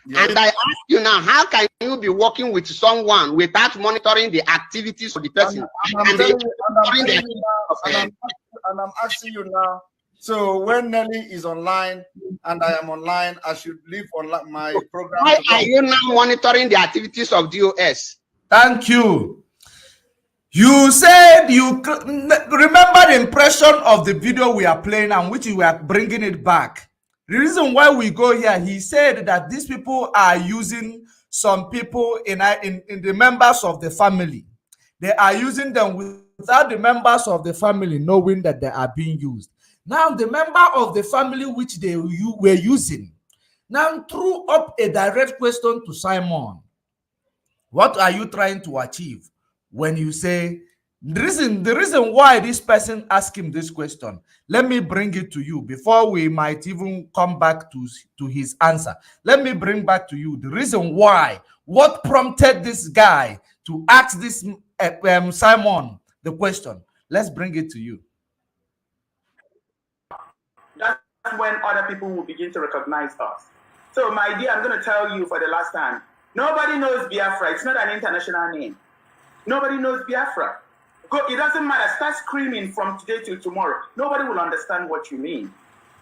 Yes. And I ask you now, how can you be working with someone without monitoring the activities of the person? And I'm asking you now, so when Nelly is online and I am online, I should leave online my program. Why are you now monitoring the activities of DOS? Thank you. You said you remember the impression of the video we are playing and which we are bringing it back. The reason why we go here, he said that these people are using some people in the members of the family. They are using them without the members of the family knowing that they are being used. Now the member of the family which they were using now threw up a direct question to Simon. What are you trying to achieve? When you say the reason why this person asked him this question, let me bring it to you before we might even come back to his answer. Let me bring back to you the reason why, what prompted this guy to ask this Simon the question. Let's bring it to you. That's when other people will begin to recognize us. So my dear, I'm going to tell you for the last time, nobody knows Biafra. It's not an international name. Nobody knows Biafra. It doesn't matter. Start screaming from today till tomorrow. Nobody will understand what you mean.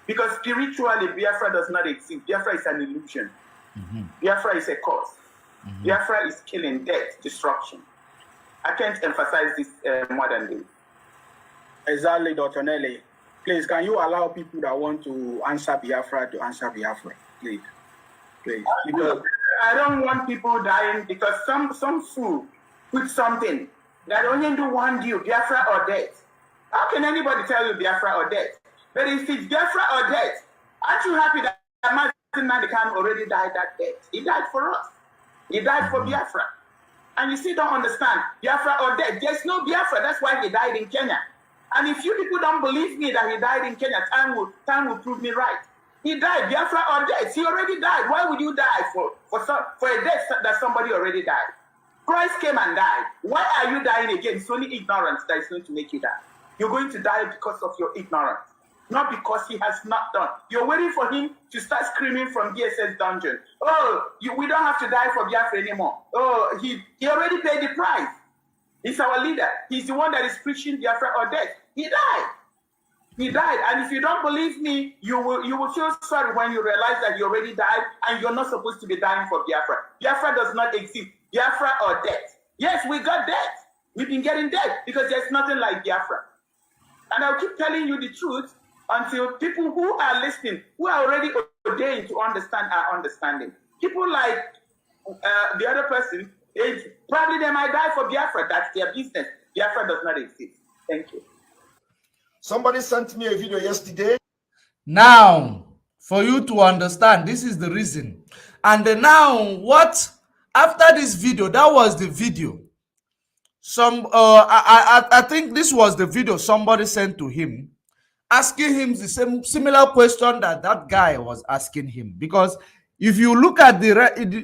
Because spiritually, Biafra does not exist. Biafra is an illusion. Biafra is a cause. Biafra is killing, death, destruction. I can't emphasize this more than this. Exactly, Dr. Nelly. Please, can you allow people that want to answer Biafra to answer Biafra? Please. Because I don't want people dying because some fool put something that only do one deal, Biafra or death. How can anybody tell you Biafra or death? But if it's Biafra or death, aren't you happy that Martin Nandikan already died that death? He died for us. He died for Biafra. And you still don't understand Biafra or death. There's no Biafra. That's why he died in Kenya. And if you people don't believe me that he died in Kenya, time will prove me right. He died, Biafra or death. He already died. Why would you die for a death that somebody already died? Christ came and died. Why are you dying again? It's only ignorance that is going to make you die. You're going to die because of your ignorance, not because he has not done. You're waiting for him to start screaming from DSS dungeon. Oh, we don't have to die for Biafra anymore. Oh, he already paid the price. He's our leader. He's the one that is preaching Biafra or death. He died. He died. And if you don't believe me, you will feel sorry when you realize that you already died and you're not supposed to be dying for Biafra. Biafra does not exist. Biafra or death. Yes, we got death. We've been getting death because there's nothing like Biafra. And I'll keep telling you the truth until people who are listening, who are already ordained to understand, are understanding. People like the other person, probably they might die for Biafra. That's their business. Biafra does not exist. Thank you. Somebody sent me a video yesterday. Now, for you to understand, this is the reason. And now, what? After this video, that was the video. I think this was the video somebody sent to him, asking him the same similar question that guy was asking him. Because if you look at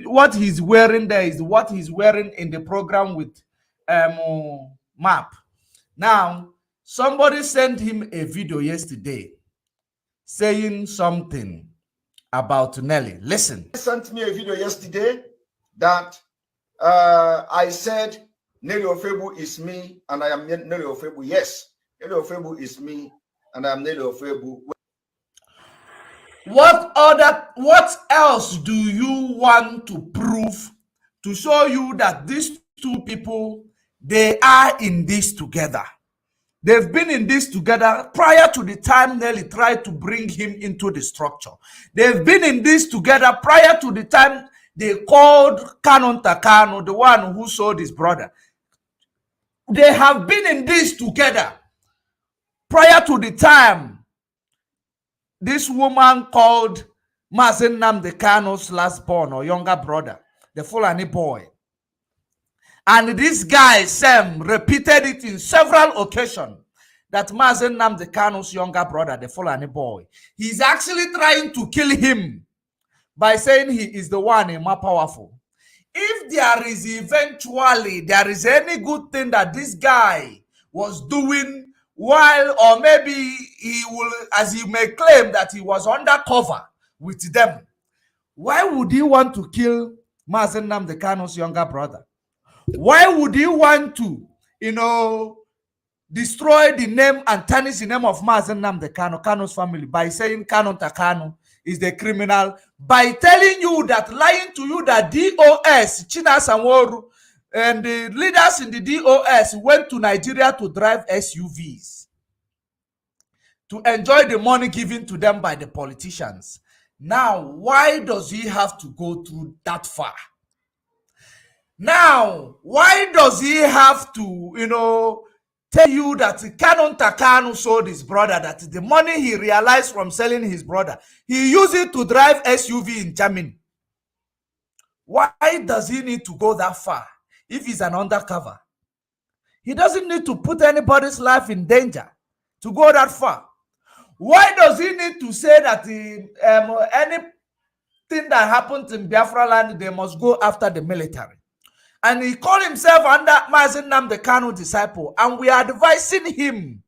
what he's wearing there is what he's wearing in the program with MAP. Now, somebody sent him a video yesterday saying something about Nelly. Listen. He sent me a video yesterday that I said Nelly Ofebu is me and I am Nelly Ofebu. Yes, Nelly Ofebu is me and I am Nelly Ofebu. What else do you want to prove to show you that these two people, they are in this together? They've been in this together prior to the time Nelly tried to bring him into the structure. They've been in this together prior to the time they called Canon Takano, the one who sold his brother. They have been in this together prior to the time this woman called Mazen Nnamdi Kanu's last born or younger brother, the Fulani boy. And this guy, Sam, repeated it in several occasions that Mazen Nnamdi Kanu's younger brother, the Fulani boy, he's actually trying to kill him by saying he is the one more powerful. If there is any good thing that this guy was doing while, or maybe he will, as he may claim that he was undercover with them, why would he want to kill Mazen Nnamdi Kanu's younger brother? Why would he want to, destroy the name and tarnish the name of Mazen Nnamdi Kanu, Kanu's family, by saying Canon Takano is the criminal, by telling you that, lying to you that DOS, China Sanworu, and the leaders in the DOS went to Nigeria to drive SUVs to enjoy the money given to them by the politicians. Now, why does he have to go through that far? Now, why does he have to, tell you that Canon Takano sold his brother, that the money he realized from selling his brother, he used it to drive SUV in Germany? Why does he need to go that far if he's an undercover? He doesn't need to put anybody's life in danger to go that far. Why does he need to say that anything that happens in Biafra land, they must go after the military? And he called himself under Mazen Nnamdi Kanu disciple, and we are advising him,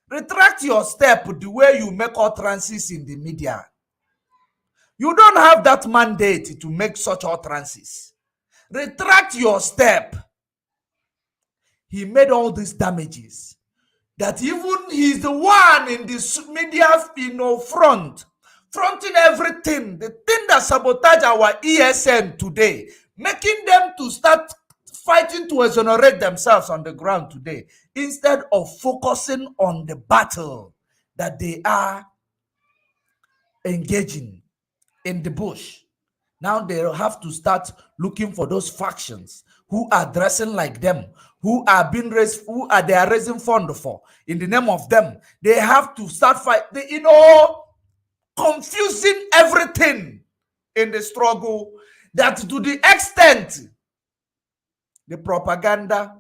retract your step the way you make utterances in the media. You don't have that mandate to make such utterances. Retract your step. He made all these damages that even he's the one in this media fronting everything, the thing that sabotage our ESN today, making them to start fighting to exonerate themselves on the ground today, instead of focusing on the battle that they are engaging in the bush. Now they have to start looking for those factions who are dressing like them, who are being raised, they are raising fund for. In the name of them, they have to start fighting, confusing everything in the struggle, that to the extent the propaganda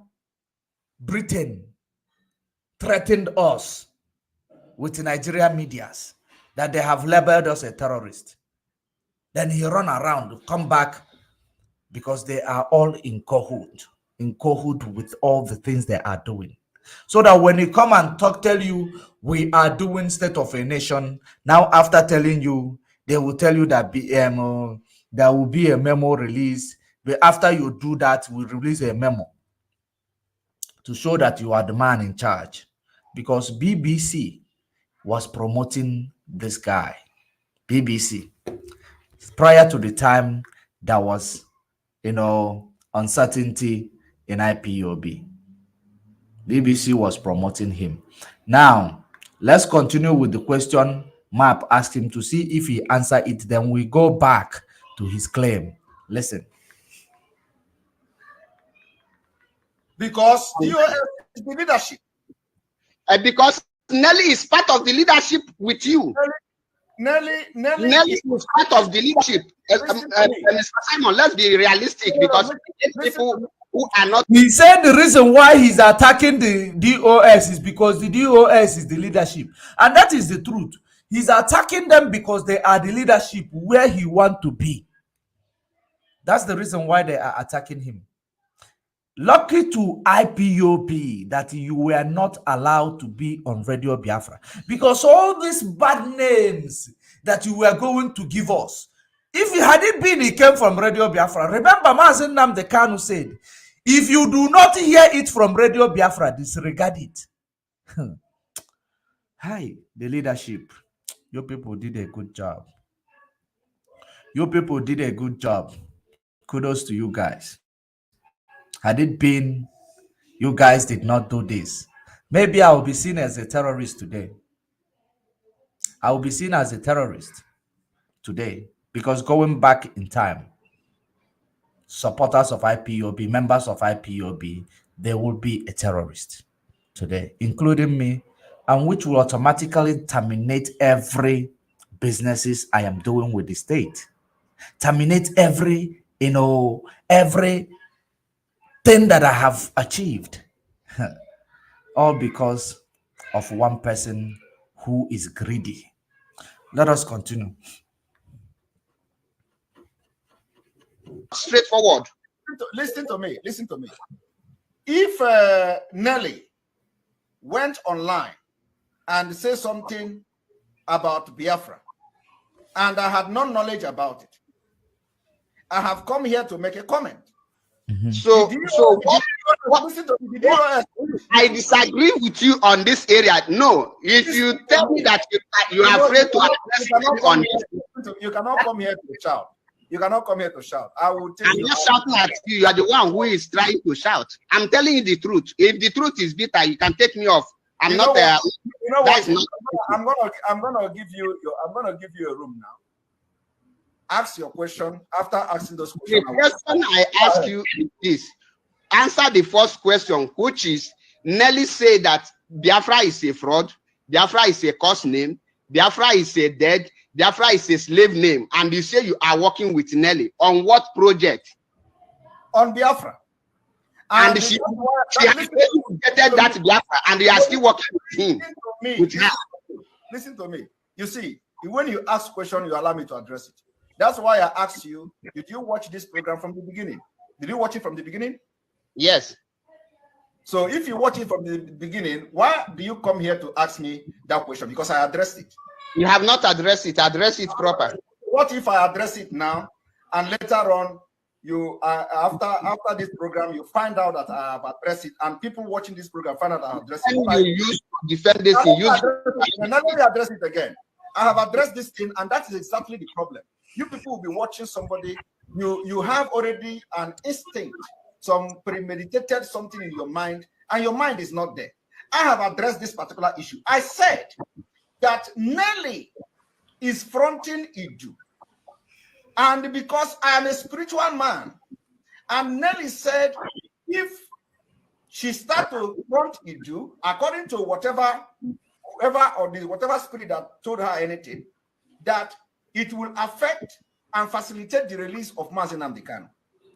Britain threatened us with the Nigerian medias that they have labeled us a terrorist. Then he run around to come back because they are all in cahoot with all the things they are doing. So that when he come and tell you we are doing state of a nation, now after telling you, they will tell you that there will be a memo release. But after you do that, we release a memo to show that you are the man in charge. Because BBC was promoting this guy. BBC. Prior to the time there was, uncertainty in IPOB. BBC was promoting him. Now, let's continue with the question Map asked him to see if he answered it. Then we go back to his claim. Listen. Because DOS is the leadership. Because Nelly is part of the leadership with you. Nelly is part of the leadership. Mr. Simon, let's be realistic, because people who are not. He said the reason why he's attacking the DOS is because the DOS is the leadership. And that is the truth. He's attacking them because they are the leadership where he wants to be. That's the reason why they are attacking him. Lucky to IPOB that you were not allowed to be on Radio Biafra, because all these bad names that you were going to give us, if it had it been, it came from Radio Biafra. Remember, Mazen Nnamdi Kanu said, if you do not hear it from Radio Biafra, disregard it. Hi, the leadership. You people did a good job. You people did a good job. Kudos to you guys. Had it been you guys did not do this, maybe I will be seen as a terrorist today. I will be seen as a terrorist today because going back in time, supporters of IPOB, members of IPOB, they will be a terrorist today, including me, and which will automatically terminate every businesses I am doing with the state. Terminate every, every thing that I have achieved. All because of one person who is greedy. Let us continue. Straightforward. Listen to me. Listen to me. If Nelly went online and said something about Biafra, and I had no knowledge about it, I have come here to make a comment. So I disagree with you on this area. No, if you tell me that you are afraid to address on this, you cannot come here to shout. You cannot come here to shout. I will tell you. I'm not shouting at you. You are the one who is trying to shout. I'm telling you the truth. If the truth is bitter, you can take me off. I'm not there. You know what? I'm gonna give you a room now. Ask your question. After asking those questions, the question I ask you is this: answer the first question, which is Nelly said that Biafra is a fraud, Biafra is a cost name, Biafra is a dead, Biafra is a slave name, and you say you are working with Nelly on what project? On Biafra. And she has educated that Biafra, and you are still working with him. Listen to me. You see, when you ask question, you allow me to address it. That's why I asked you, did you watch this program from the beginning? Did you watch it from the beginning? Yes. So if you watch it from the beginning, why do you come here to ask me that question? Because I addressed it. You have not addressed it. Address it proper. What if I address it now, and later on, you after this program, you find out that I have addressed it, and people watching this program find out I have addressed it. You use to defend this. Let me address it again. I have addressed this thing, and that is exactly the problem. You people will be watching somebody. You have already an instinct, some premeditated something in your mind, and your mind is not there. I have addressed this particular issue. I said that Nelly is fronting Idu. And because I am a spiritual man, and Nelly said, if she starts to front Idu, according to whatever spirit that told her anything, that it will affect and facilitate the release of Mazi Nnamdi Kanu.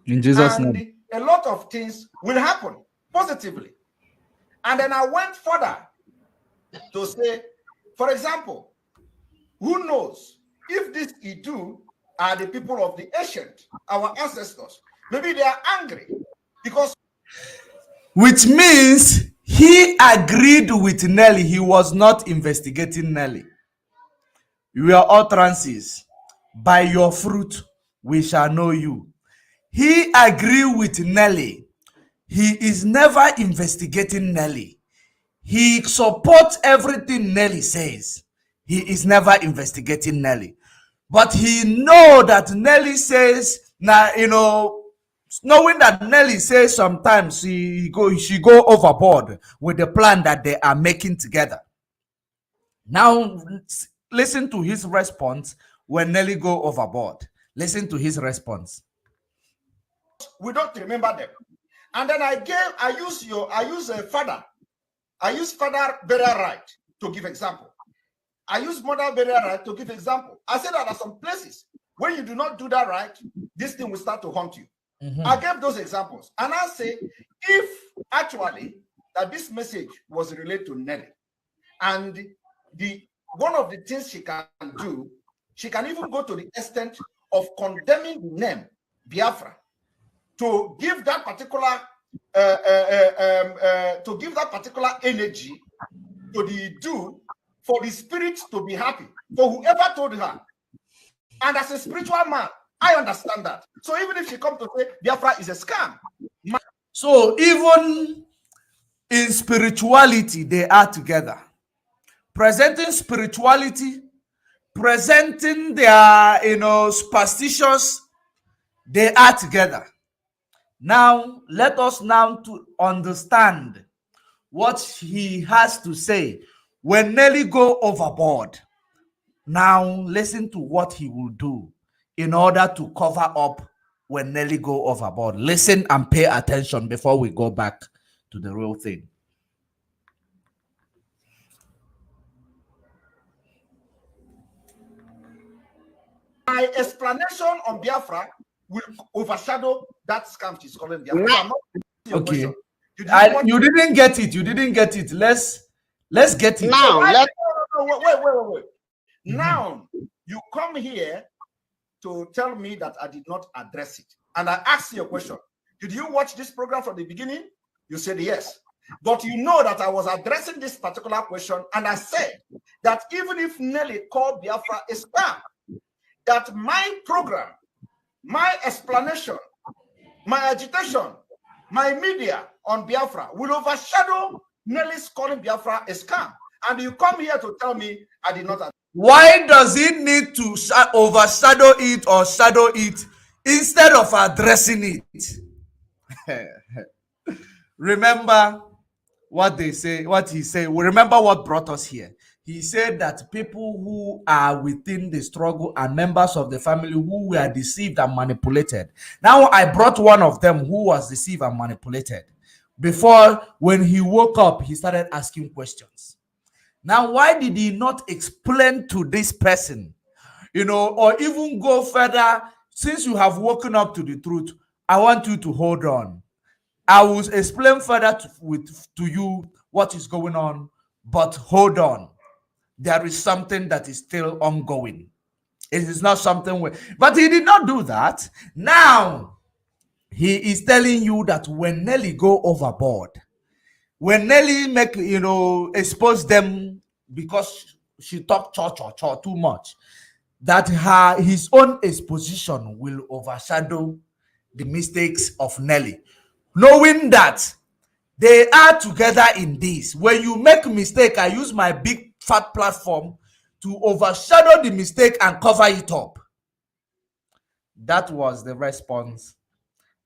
In Jesus' name. A lot of things will happen positively. And then I went further to say, for example, who knows if these Idu are the people of the ancient, our ancestors. Maybe they are angry because... Which means he agreed with Nelly. He was not investigating Nelly. We are all trances. By your fruit, we shall know you. He agreed with Nelly. He is never investigating Nelly. He supports everything Nelly says. He is never investigating Nelly. But he know that Nelly says, knowing that Nelly says sometimes she go overboard with the plan that they are making together. Now, listen to his response when Nelly go overboard. Listen to his response. We don't remember them. And then I use father burial right to give example. I use mother burial right to give example. I said that there are some places when you do not do that right, this thing will start to haunt you. I gave those examples. And I say, if actually that this message was related to Nelly, and one of the things she can do, she can even go to the extent of condemning the name Biafra to give that particular energy to the do for the spirit to be happy for whoever told her. And as a spiritual man, I understand that. So even if she comes to say Biafra is a scam. So even in spirituality, they are together. Presenting spirituality presenting their, superstitious, they are together. Now, let us now to understand what he has to say when Nelly go overboard. Now, listen to what he will do in order to cover up when Nelly go overboard. Listen and pay attention before we go back to the real thing. My explanation on Biafra will overshadow that scam she's calling Biafra. Okay. You didn't get it. You didn't get it. Let's get it. Now, wait. Now, you come here to tell me that I did not address it. And I asked you a question. Did you watch this program from the beginning? You said yes. But you know that I was addressing this particular question, and I said that even if Nelly called Biafra a scam, that my program, my explanation, my agitation, my media on Biafra will overshadow Nelly's calling Biafra a scam. And you come here to tell me I did not. Why does he need to overshadow it or shadow it instead of addressing it? Remember what they say, what he said. We remember what brought us here. He said that people who are within the struggle are members of the family who were deceived and manipulated. Now, I brought one of them who was deceived and manipulated. Before, when he woke up, he started asking questions. Now, why did he not explain to this person, or even go further? Since you have woken up to the truth, I want you to hold on. I will explain further to you what is going on, but hold on. There is something that is still ongoing. It is not something but he did not do that. Now, he is telling you that when Nelly go overboard, when Nelly expose them because she talked too much, that his own exposition will overshadow the mistakes of Nelly, knowing that they are together in this. When you make a mistake, I use my big fat platform to overshadow the mistake and cover it up. That was the response,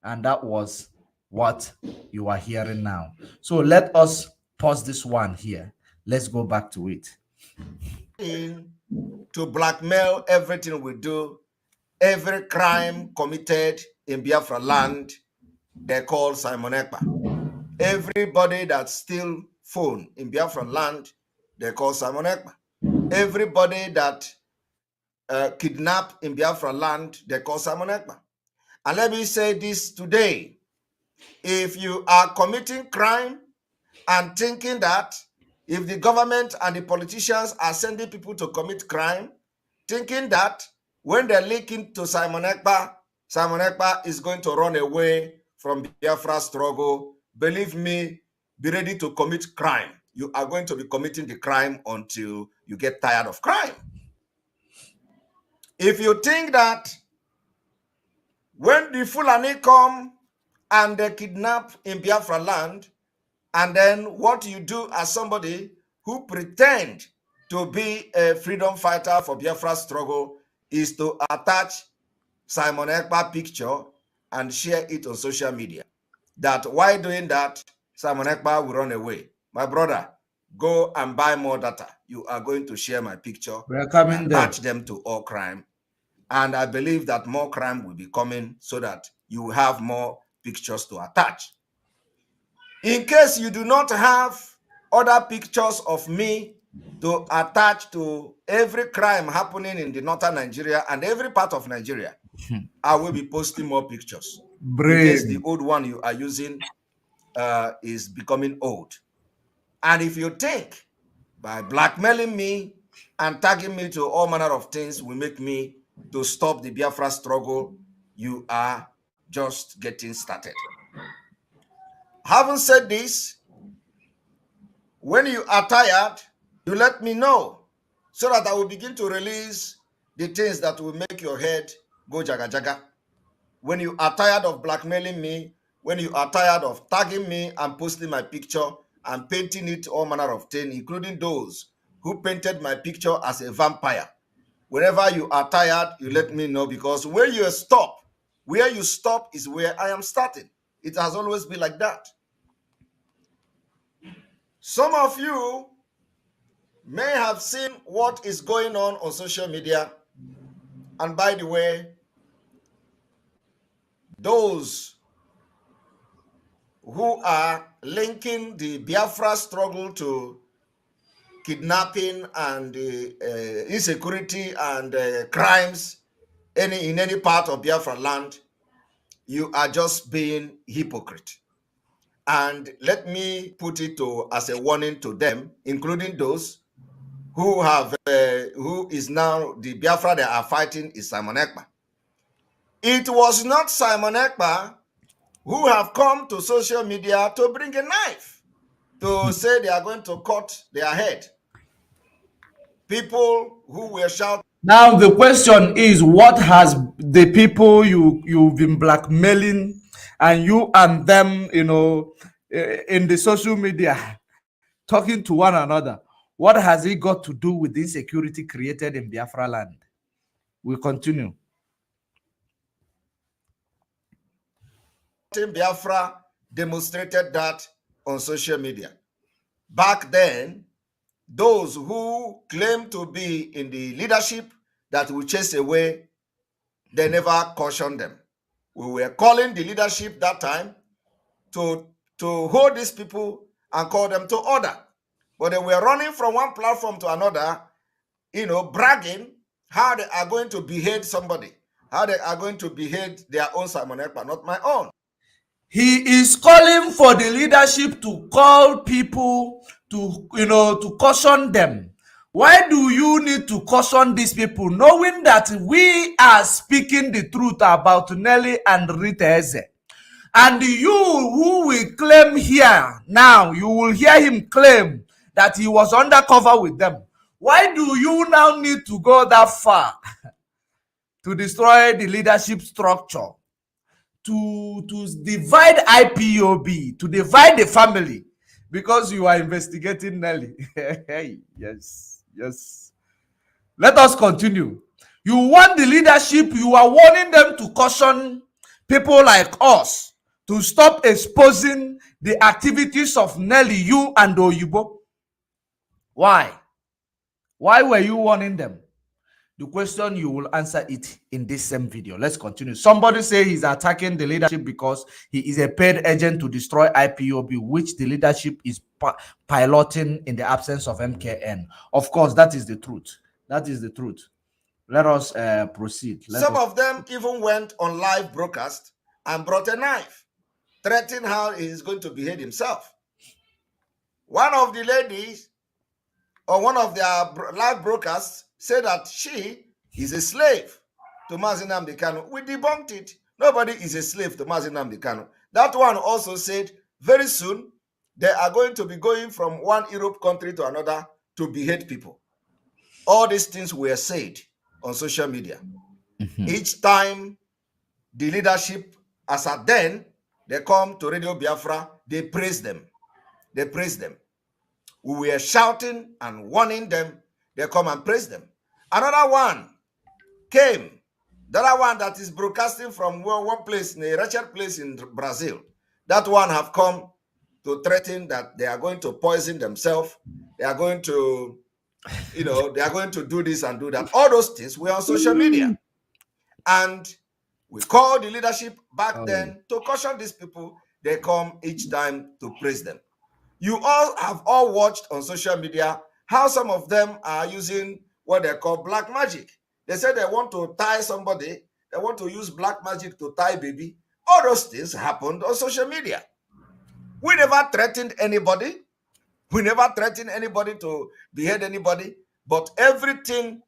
and that was what you are hearing now. So let us pause this one here. Let's go back to it. To blackmail everything we do, every crime committed in Biafra land, they call Simon Ekpa. Everybody that steal phone in Biafra land, they call Simon Ekpa. Everybody that kidnap in Biafra land, they call Simon Ekpa. And let me say this today. If you are committing crime and thinking that if the government and the politicians are sending people to commit crime, thinking that when they're linking to Simon Ekpa is going to run away from Biafra struggle, believe me, be ready to commit crime. You are going to be committing the crime until you get tired of crime. If you think that when the Fulani come and they kidnap in Biafra land, and then what you do as somebody who pretend to be a freedom fighter for Biafra struggle is to attach Simon Ekpa picture and share it on social media. That while doing that, Simon Ekpa will run away. My brother, go and buy more data. You are going to share my picture. We are coming and attach them to all crime. And I believe that more crime will be coming so that you will have more pictures to attach. In case you do not have other pictures of me to attach to every crime happening in the northern Nigeria and every part of Nigeria, I will be posting more pictures. Because the old one you are using is becoming old. And if you think by blackmailing me and tagging me to all manner of things will make me to stop the Biafra struggle, you are just getting started. Having said this, when you are tired, you let me know so that I will begin to release the things that will make your head go jaga jaga. When you are tired of blackmailing me, when you are tired of tagging me and posting my picture and painting it all manner of things, including those who painted my picture as a vampire Whenever you are tired, you let me know, because where you stop is where I am starting. It has always been like that. Some of you may have seen what is going on social media. And by the way, those who are linking the Biafra struggle to kidnapping and insecurity and crimes in any part of Biafra land, you are just being hypocrite. And let me put it as a warning to them, including those who is now the Biafra they are fighting is Simon Ekpa. It was not Simon Ekpa who have come to social media to bring a knife to say they are going to cut their head. People who were shouting. Now the question is, what has the people you've been blackmailing and you and them, you know, in the social media talking to one another, what has it got to do with the insecurity created in Biafra land? We'll continue. Biafra demonstrated that on social media. Back then, those who claim to be in the leadership that will chase away, they never cautioned them. We were calling the leadership that time to hold these people and call them to order. But they were running from one platform to another, you know, bragging how they are going to behead somebody, how they are going to behead their own Simon Ekpa, not my own. He is calling for the leadership to call people to, you know, to caution them. Why do you need to caution these people, knowing that we are speaking the truth about Nelly and Rita Eze? And you who will claim here now, you will hear him claim that he was undercover with them. Why do you now need to go that far to destroy the leadership structure, to divide IPOB, to divide the family, because you are investigating Nelly? Yes, yes. Let us continue. You want the leadership, you are warning them to caution people like us to stop exposing the activities of Nelly, you and OYIBO. Why? Why were you warning them? The question, you will answer it in this same video. Let's continue. Somebody say he's attacking the leadership because he is a paid agent to destroy IPOB, which the leadership is piloting in the absence of MKN. Of course, that is the truth. That is the truth. Let us proceed. Some of them even went on live broadcast and brought a knife, threatening how he is going to behead himself. One of the ladies on one of their live broadcasts said that she is a slave to Mazi Nnamdi Kanu. We debunked it. Nobody is a slave to Mazi Nnamdi Kanu. That one also said very soon they are going to be going from one Europe country to another to behead people. All these things were said on social media. Each time the leadership, as at then, they come to Radio Biafra, they praise them. They praise them. We were shouting and warning them. They come and praise them. Another one came. The other one that is broadcasting from one place, in a wretched place in Brazil. That one have come to threaten that they are going to poison themselves. They are going to, you know, they are going to do this and do that. All those things were on social media. And we called the leadership back then to caution these people. They come each time to praise them. You all have watched on social media how some of them are using what they call black magic. They say they want to tie somebody. They want to use black magic to tie baby. All those things happened on social media. We never threatened anybody. We never threatened anybody to behead anybody. But everything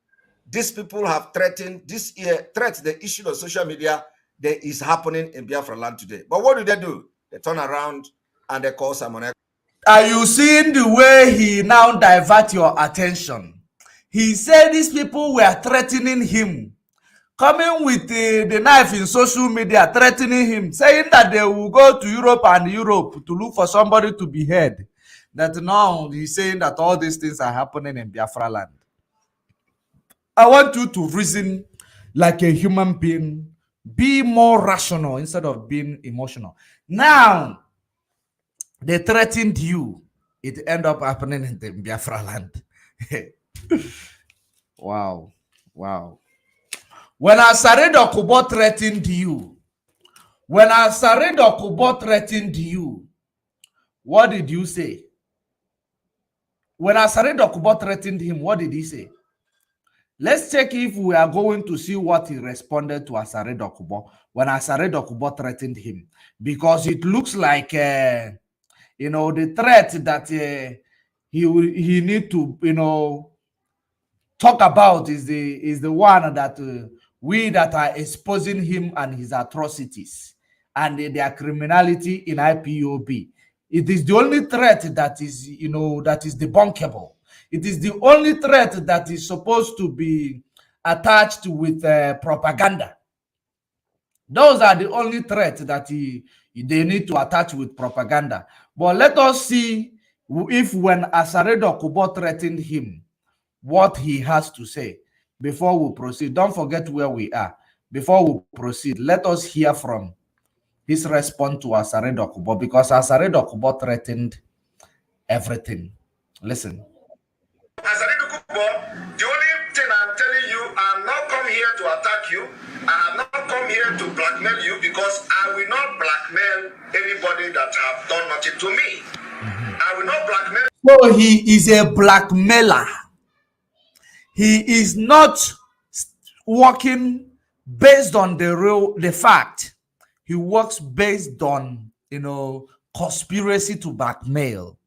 these people have threatened, this year, the issue of social media, that is happening in Biafra land today. But what do? They turn around and they call someone. Are you seeing the way he now divert your attention? He said these people were threatening him, coming with the knife in social media, threatening him, saying that they will go to Europe to look for somebody to behead. That now he's saying that all these things are happening in Biafra land. I want you to reason like a human being. Be more rational instead of being emotional. Now, they threatened you. It ended up happening in the Biafra land. Wow. Wow. When Asaredo Kubo threatened you, what did you say? When Asaredo Kubo threatened him, what did he say? Let's check if we are going to see what he responded to Asaredo Kubo when Asaredo Kubo threatened him. Because it looks like, the threat that he need to, talk about is the one that we that are exposing him and his atrocities and their criminality in IPOB. It is the only threat that is, that is debunkable. It is the only threat that is supposed to be attached with propaganda. Those are the only threats that they need to attach with propaganda. But let us see if when Asaredo Kubo threatened him, what he has to say before we proceed. Don't forget where we are. Before we proceed, let us hear from his response to Asaredo Kubo, because Asaredo Kubo threatened everything. Listen. Asaredo Kubo, the only thing I'm telling you, I'm not come here to attack you. I have not come here to blackmail you, because I will not blackmail anybody that have done nothing to me. I will not blackmail. So he is a blackmailer. He is not working based on the fact. He works based on, conspiracy to blackmail.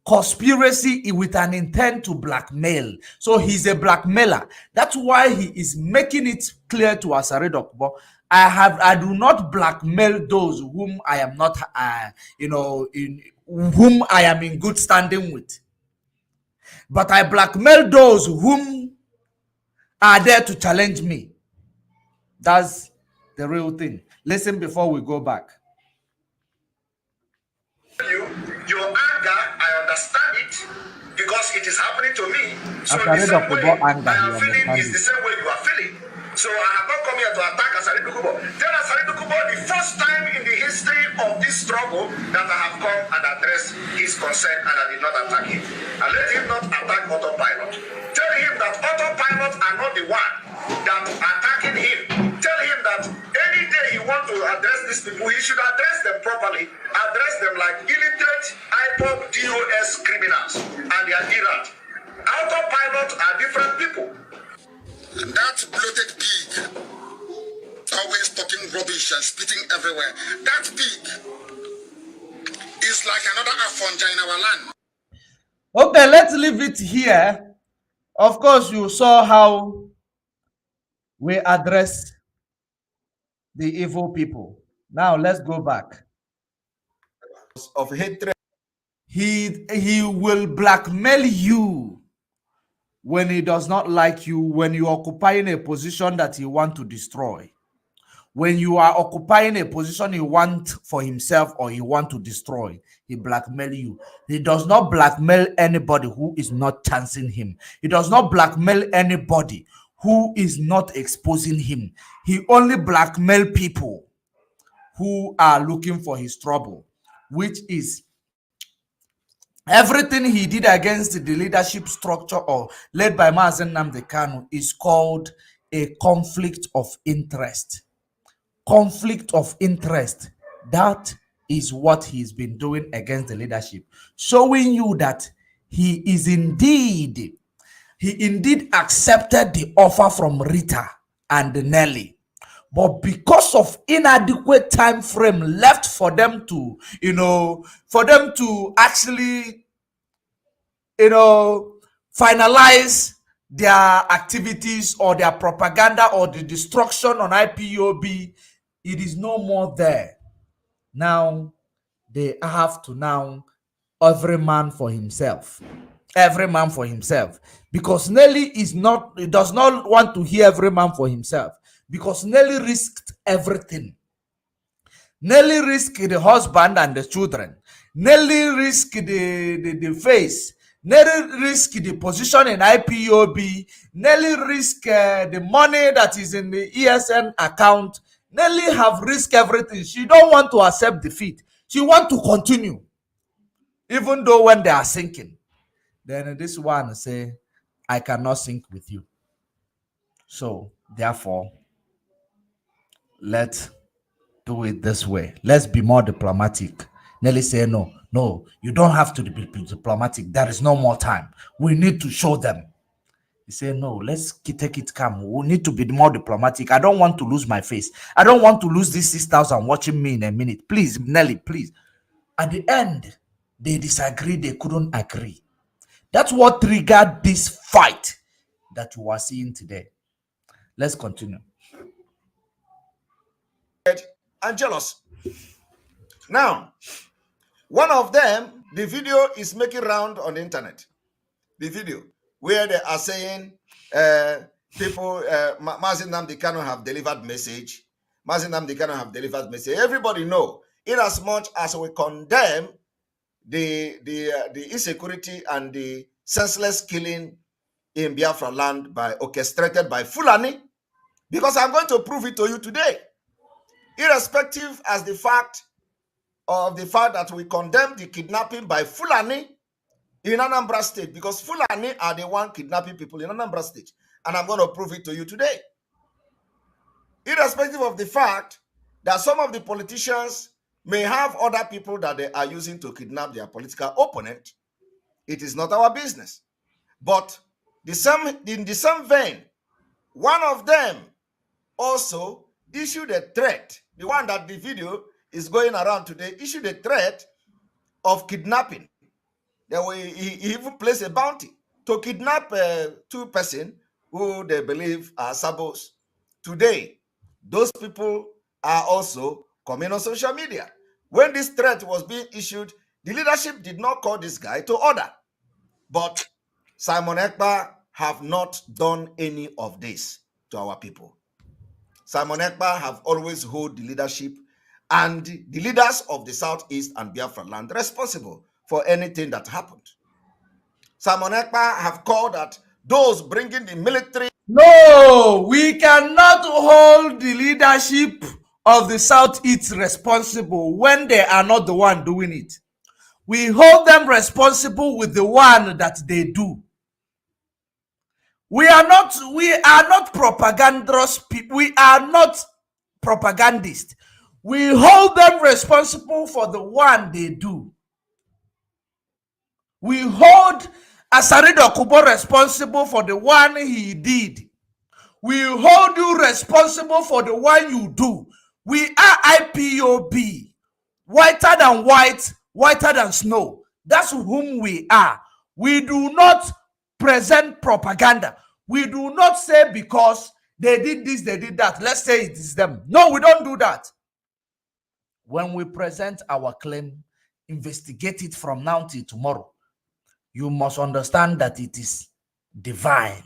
Conspiracy with an intent to blackmail. So he's a blackmailer. That's why he is making it clear to Asaredo Kubo, I do not blackmail those whom I am not, whom I am in good standing with. But I blackmail those whom are there to challenge me. That's the real thing. Listen before we go back. Your anger, I understand it, because it is happening to me. So the same way I am feeling is the same way you are feeling. So I have not come here to attack Asaredo Kubo. Tell Asaredo Kubo the first time in the history of this struggle that I have come and addressed his concern, and I did not attack him. And let him not attack autopilot. Tell him that autopilot are not the one that are attacking him. Tell him that any day he wants to address these people, he should address them properly. Address them like illiterate IPOB DOS criminals and their errand. Autopilot are different people. And that bloated pig, always talking rubbish and spitting everywhere, that pig is like another Afonja in our land. Okay, let's leave it here. Of course, you saw how we address the evil people. Now, let's go back. Of hatred. He will blackmail you when he does not like you, when you are occupying a position that he wants to destroy. When you are occupying a position he wants for himself or he wants to destroy, he blackmail you. He does not blackmail anybody who is not chancing him. He does not blackmail anybody who is not exposing him. He only blackmail people who are looking for his trouble, which is everything he did against the leadership structure or led by Mazen Nnamdi Kanu is called a conflict of interest. Conflict of interest. That is what he's been doing against the leadership, showing you that he indeed accepted the offer from Rita and NELLY. But because of inadequate time frame left for them to, actually, finalize their activities or their propaganda or the destruction on IPOB, it is no more there. Now, they have to every man for himself. Every man for himself. Because NELLY does not want to hear every man for himself. Because NELLY risked everything. NELLY risked the husband and the children. NELLY risked the face. Nelly risk the position in IPOB. Nelly risk the money that is in the ESN account. Nelly have risked everything. She don't want to accept defeat. She want to continue. Even though when they are sinking. Then this one say, I cannot sink with you. So, therefore, let's do it this way. Let's be more diplomatic. Nelly say, no, you don't have to be diplomatic. There is no more time. We need to show them. He said, no, let's take it calm. We need to be more diplomatic. I don't want to lose my face. I don't want to lose these 6,000 watching me in a minute. Please, Nelly, please. At the end, they disagreed. They couldn't agree. That's what triggered this fight that you are seeing today. Let's continue. And jealous. Now, one of them, the video is making round on the internet. The video where they are saying people, Mazi Nnamdi Kanu have delivered message. Mazi Nnamdi Kanu have delivered message. Everybody know, in as much as we condemn the insecurity and the senseless killing in Biafra land orchestrated by Fulani, because I'm going to prove it to you today. Irrespective of the fact that we condemn the kidnapping by Fulani in Anambra State, because Fulani are the one kidnapping people in Anambra State, and I'm going to prove it to you today. Irrespective of the fact that some of the politicians may have other people that they are using to kidnap their political opponent, it is not our business. But in the same vein, one of them also issued a threat. The one that the video is going around today issued a threat of kidnapping. He even placed a bounty to kidnap two persons who they believe are sabos. Today, those people are also coming on social media. When this threat was being issued, the leadership did not call this guy to order. But Simon Ekpa have not done any of this to our people. Simon Ekpa have always held the leadership and the leaders of the Southeast and Biafra land responsible for anything that happened. Simon Ekpa have called that those bringing the military. No, we cannot hold the leadership of the Southeast responsible when they are not the one doing it. We hold them responsible with the one that they do. We are not propagandists. We are not propagandists. We hold them responsible for the one they do. We hold Asarido Kubo responsible for the one he did. We hold you responsible for the one you do. We are IPOB. Whiter than white, whiter than snow. That's whom we are. We do not present propaganda. We do not say because they did this, they did that, let's say it is them. No, we don't do that. When we present our claim, investigate it from now till tomorrow. You must understand that it is divine.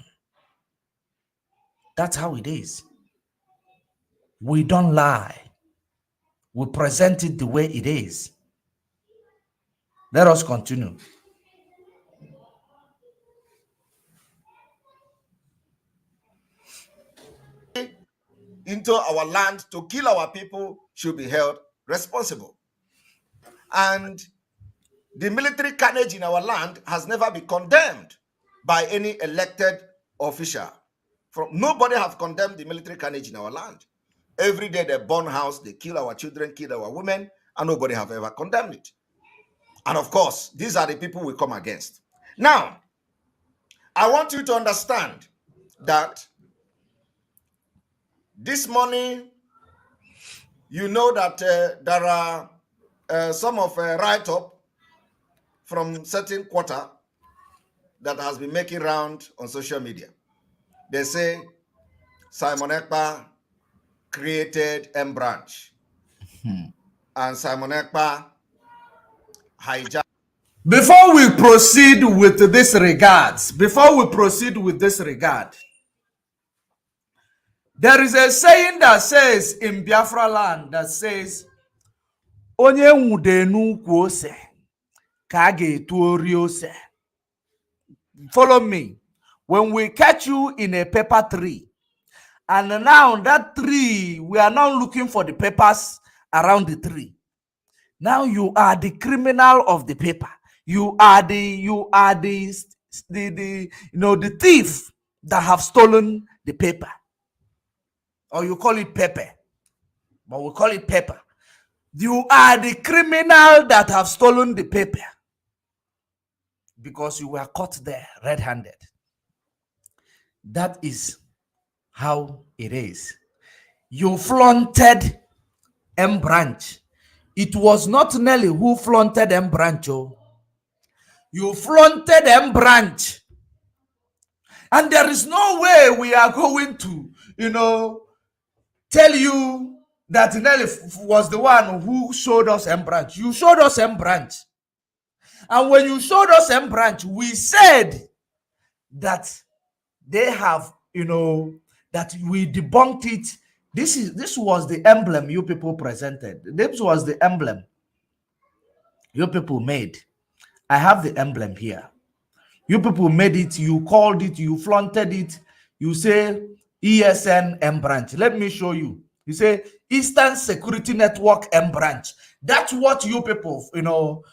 That's how it is. We don't lie. We present it the way it is. Let us continue. Into our land to kill our people should be held responsible. And the military carnage in our land has never been condemned by any elected official. Nobody have condemned the military carnage in our land. Every day they burn house, they kill our children, kill our women, and nobody have ever condemned it. And of course, these are the people we come against. Now, I want you to understand that this morning, you know that there are some of write-up from certain quarter that has been making round on social media. They say Simon Ekpa created M Branch. And Simon Ekpa hijacked. Before we proceed with this regard, there is a saying that says in Biafra land that says, Onye nwude n'ukwu ose ka a ga-etu ori ose. follow me. When we catch you in a paper tree, and now that tree, we are now looking for the papers around the tree. Now you are the criminal of the paper. You are the the thief that have stolen the paper. Or you call it paper, but we call it paper. You are the criminal that have stolen the paper because you were caught there red-handed. That is how it is. You flaunted M Branch. It was not Nelly who flaunted M Branch. Oh. You flaunted M Branch. And there is no way we are going to, tell you that Nelly was the one who showed us M Branch. You showed us M Branch. And when you showed us M Branch, we said that they have, that we debunked it. This was the emblem you people presented. This was the emblem you people made. I have the emblem here. You people made it, you called it, you flaunted it. You say ESN M Branch. Let me show you. You say Eastern Security Network M Branch. That's what you people,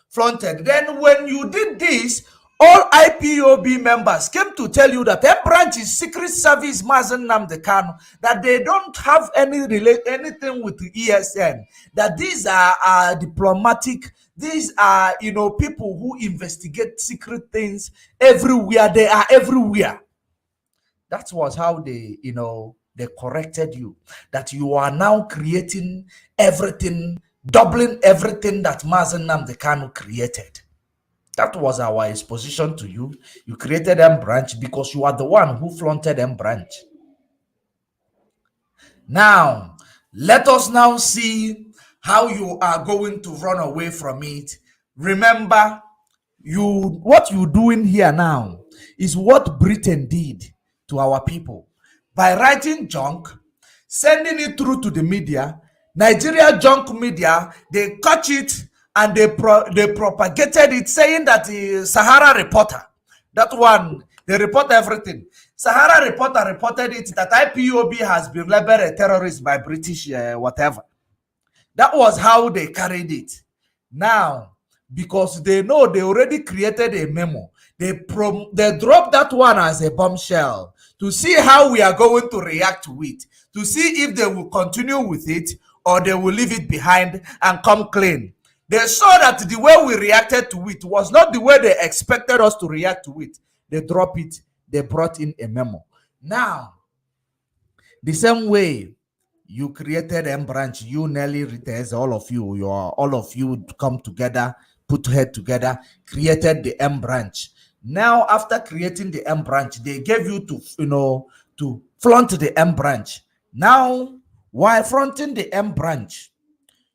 flaunted. Then when you did this, all IPOB members came to tell you that M Branch is Secret Service Mazen Nnamdi Kanu, that they don't have anything with the ESN, that these are diplomatic, these are people who investigate secret things everywhere. They are everywhere. That was how they they corrected you, that you are now creating everything, doubling everything that Mazen Nnamdi Kanu created. That was our exposition to you. You created M Branch because you are the one who flaunted M Branch. Now, let us now see how you are going to run away from it. Remember, what you're doing here now is what Britain did to our people. By writing junk, sending it through to the media, Nigeria junk media, they catch it and they propagated it, saying that the Sahara Reporter, that one, they report everything. Sahara Reporter reported it that IPOB has been labeled a terrorist by British whatever. That was how they carried it. Now, because they know they already created a memo, they dropped that one as a bombshell to see how we are going to react to it, to see if they will continue with it or they will leave it behind and come clean. They saw that the way we reacted to it was not the way they expected us to react to it. They dropped it. They brought in a memo. Now, the same way you created M Branch, you, Nelly, Rites, all of you come together, put head together, created the M Branch. Now, after creating the M Branch, they gave you to flaunt the M Branch. Now, while flaunting the M Branch,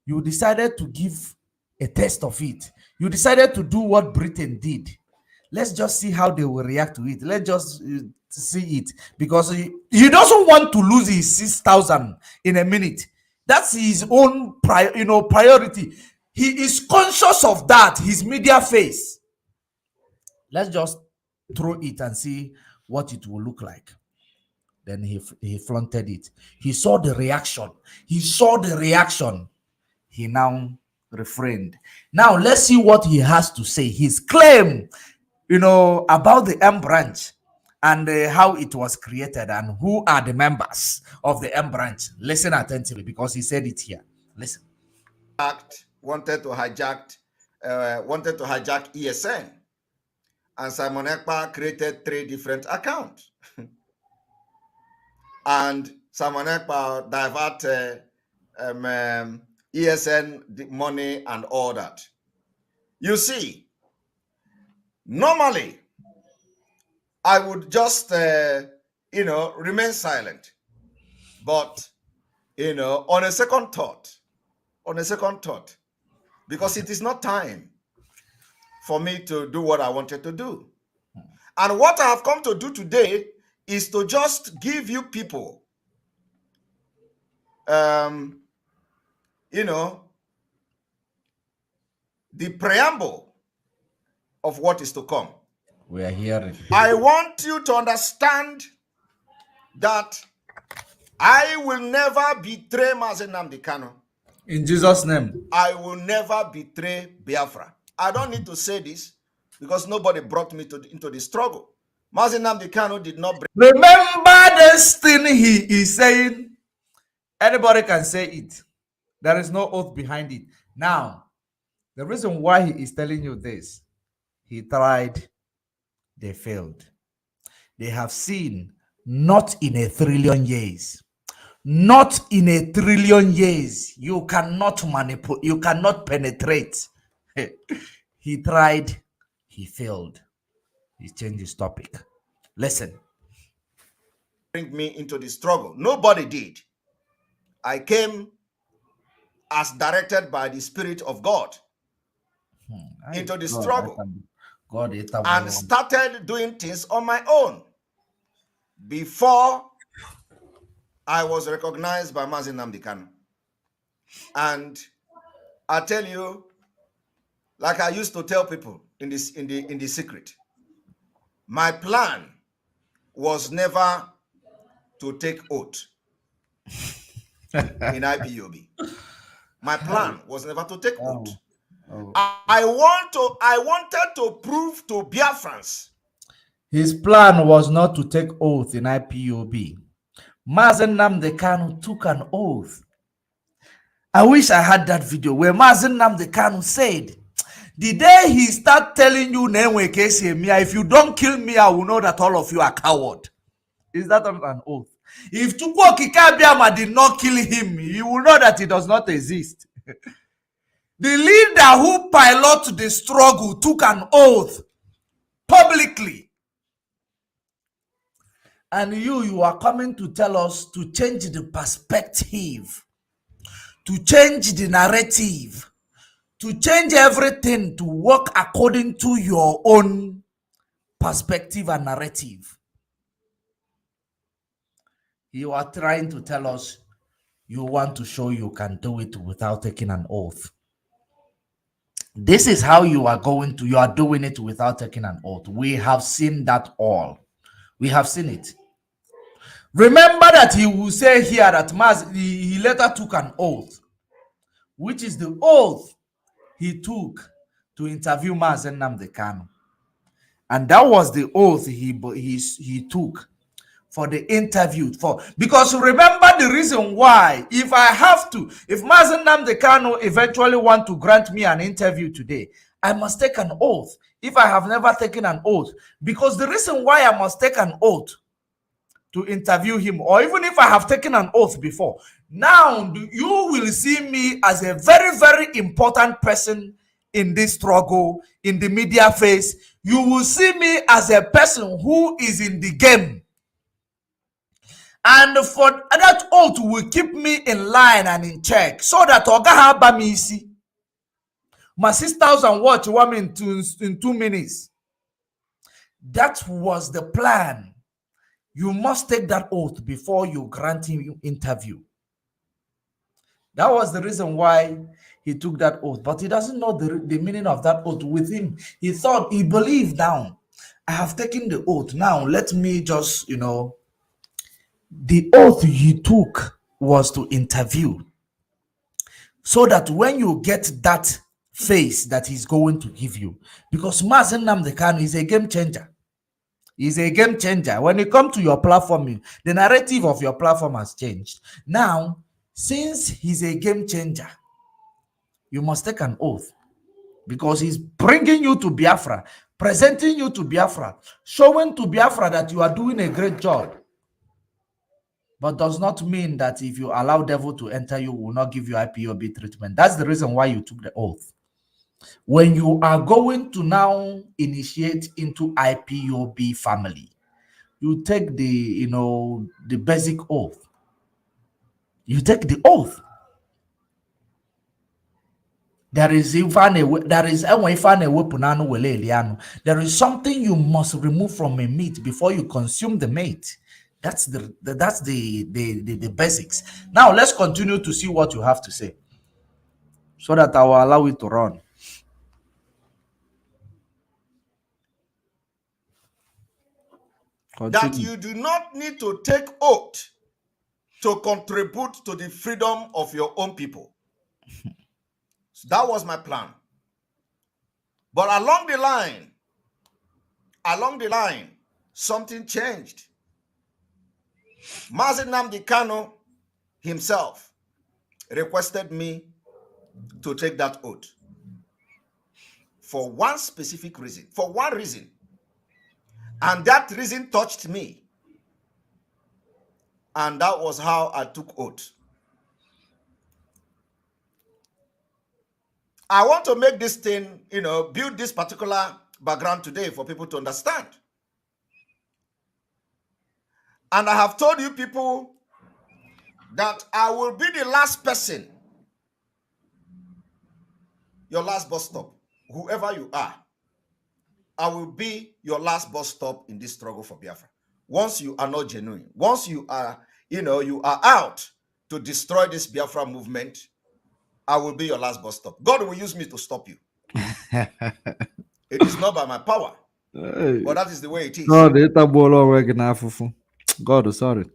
you decided to give a test of it. You decided to do what Britain did. Let's just see how they will react to it. Let's just see it, because he doesn't want to lose his 6,000 in a minute. That's his own priority. He is conscious of that, his media face. Let's just throw it and see what it will look like. Then he flaunted it. He saw the reaction. He now refrained. Now let's see what he has to say. His claim, about the M Branch and how it was created and who are the members of the M Branch. Listen attentively, because he said it here. Listen. Wanted to hijack ESN, and Simon Ekpa created 3 different accounts. And Simon Ekpa diverted ESN the money and all that. You see, normally I would just remain silent, but on a second thought, because it is not time for me to do what I wanted to do. And what I have come to do today is to just give you people the preamble of what is to come. We are hearing. I want you to understand that I will never betray Mazi Nnamdi Kanu. In Jesus' name. I will never betray Biafra. I don't need to say this because nobody brought me into the struggle. Mazi Nnamdi Kanu did not bring. Remember this thing he is saying. Anybody can say it. There is no oath behind it. Now, the reason why he is telling you this, he tried, they failed. They have seen not in a trillion years. Not in a trillion years. You cannot manipulate, you cannot penetrate. He tried, he failed. He changed his topic. Listen. Bring me into the struggle. Nobody did. I came as directed by the Spirit of God into the struggle and started doing things on my own before I was recognized by Mazi Nnamdi Kanu. And I tell you, like I used to tell people in the secret, my plan was never to take oath in IPOB. My plan was never to take oath. I wanted to prove to Biafrans. His plan was not to take oath in IPOB. Mazi Nnamdi Kanu took an oath. I wish I had that video where Mazi Nnamdi Kanu said, the day he start telling you, if you don't kill me, I will know that all of you are coward. Is that not an oath? If Chukwu Abiyama did not kill him, you will know that he does not exist. The leader who piloted the struggle took an oath publicly. And you are coming to tell us to change the perspective, to change the narrative, to change everything to work according to your own perspective and narrative. You are trying to tell us you want to show you can do it without taking an oath. This is how you are doing it without taking an oath. We have seen that all. We have seen it. Remember that he will say here that he later took an oath, which is the oath he took to interview Mazi Nnamdi Kanu. And that was the oath he took for the interview. Because remember the reason why, if Mazi Nnamdi Kanu eventually want to grant me an interview today, I must take an oath if I have never taken an oath. Because the reason why I must take an oath to interview him, or even if I have taken an oath before, now you will see me as a very, very important person in this struggle, in the media face. You will see me as a person who is in the game. And for that oath will keep me in line and in check, so that Oga Habamisi, my 6,000 watch woman in 2 minutes. That was the plan. You must take that oath before you grant him your interview. That was the reason why he took that oath. But he doesn't know the meaning of that oath with him. He thought, he believed now, I have taken the oath. Now let me just, the oath he took was to interview. So that when you get that face that he's going to give you, because Mazi Nnamdi Kanu is a game changer. He's a game changer. When it comes to your platform, the narrative of your platform has changed. Now, since he's a game changer, you must take an oath, because he's bringing you to Biafra, presenting you to Biafra, showing to Biafra that you are doing a great job. But does not mean that if you allow devil to enter, you will not give you IPOB treatment. That's the reason why you took the oath. When you are going to now initiate into IPOB family, you take the, the basic oath. You take the oath. There is something you must remove from a meat before you consume the meat. That's the basics. Now let's continue to see what you have to say, so that I will allow it to run. that you do not need to take oath to contribute to the freedom of your own people. So that was my plan. But along the line, something changed. Mazi Nnamdi Kanu himself requested me to take that oath for one specific reason, for one reason. And that reason touched me. And that was how I took oath. I want to make this thing, build this particular background today for people to understand. And I have told you people that I will be the last person, your last bus stop, whoever you are. I will be your last bus stop in this struggle for Biafra. Once you are not genuine, once you are, you are out to destroy this Biafra movement, I will be your last bus stop. God will use me to stop you. It is not by my power, but that is the way it is. God, sorry.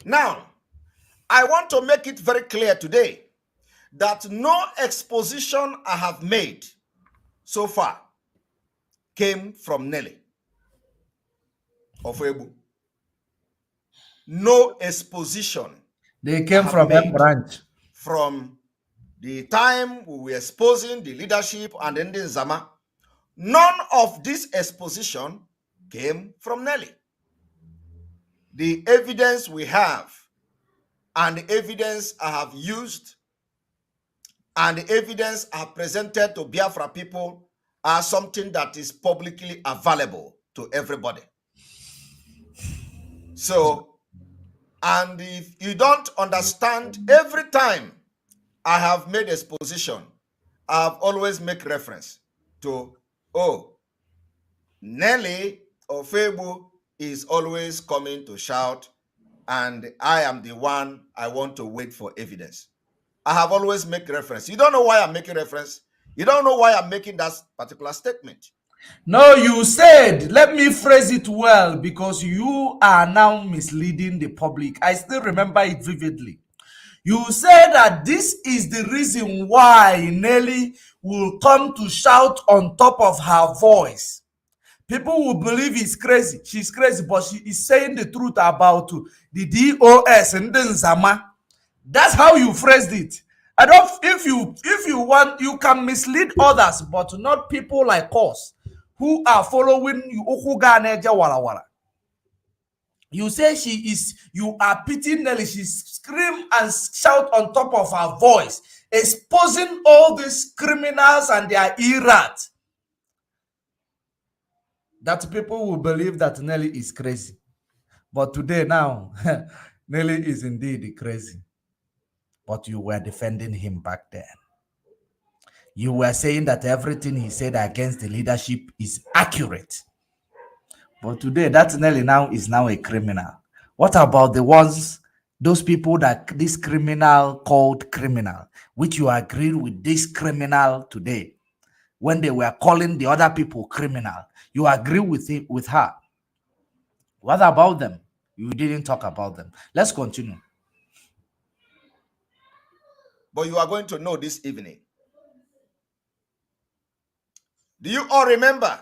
Now, I want to make it very clear today that no exposition I have made so far came from NELLY of OYIBO. No exposition. They came from a branch. From the time we were exposing the leadership and then the Zama, none of this exposition came from NELLY. The evidence we have and the evidence I have used and the evidence I have presented to Biafra people are something that is publicly available to everybody. So, and if you don't understand, every time I have made exposition, I have always make reference to, NELLY of FAVOUR is always coming to shout, and I am the one I want to wait for evidence. I have always make reference. You don't know why I'm making reference. You don't know why I'm making that particular statement. No, you said, let me phrase it well, because you are now misleading the public. I still remember it vividly. You said that this is the reason why NELLY will come to shout on top of her voice. People will believe he's crazy. She's crazy, but she is saying the truth about the DOS and then Zama. That's how you phrased it. I don't. If you want, you can mislead others, but not people like us who are following you. You say you are pitying NELLY. She scream and shout on top of her voice, exposing all these criminals and their irate. That people will believe that NELLY is crazy. But today now, NELLY is indeed crazy. But you were defending him back then. You were saying that everything he said against the leadership is accurate. But today, that NELLY now is now a criminal. What about the ones, those people that this criminal called criminal, which you agreed with this criminal today, when they were calling the other people criminal, you agree with her. What about them? You didn't talk about them. Let's continue. But you are going to know this evening. Do you all remember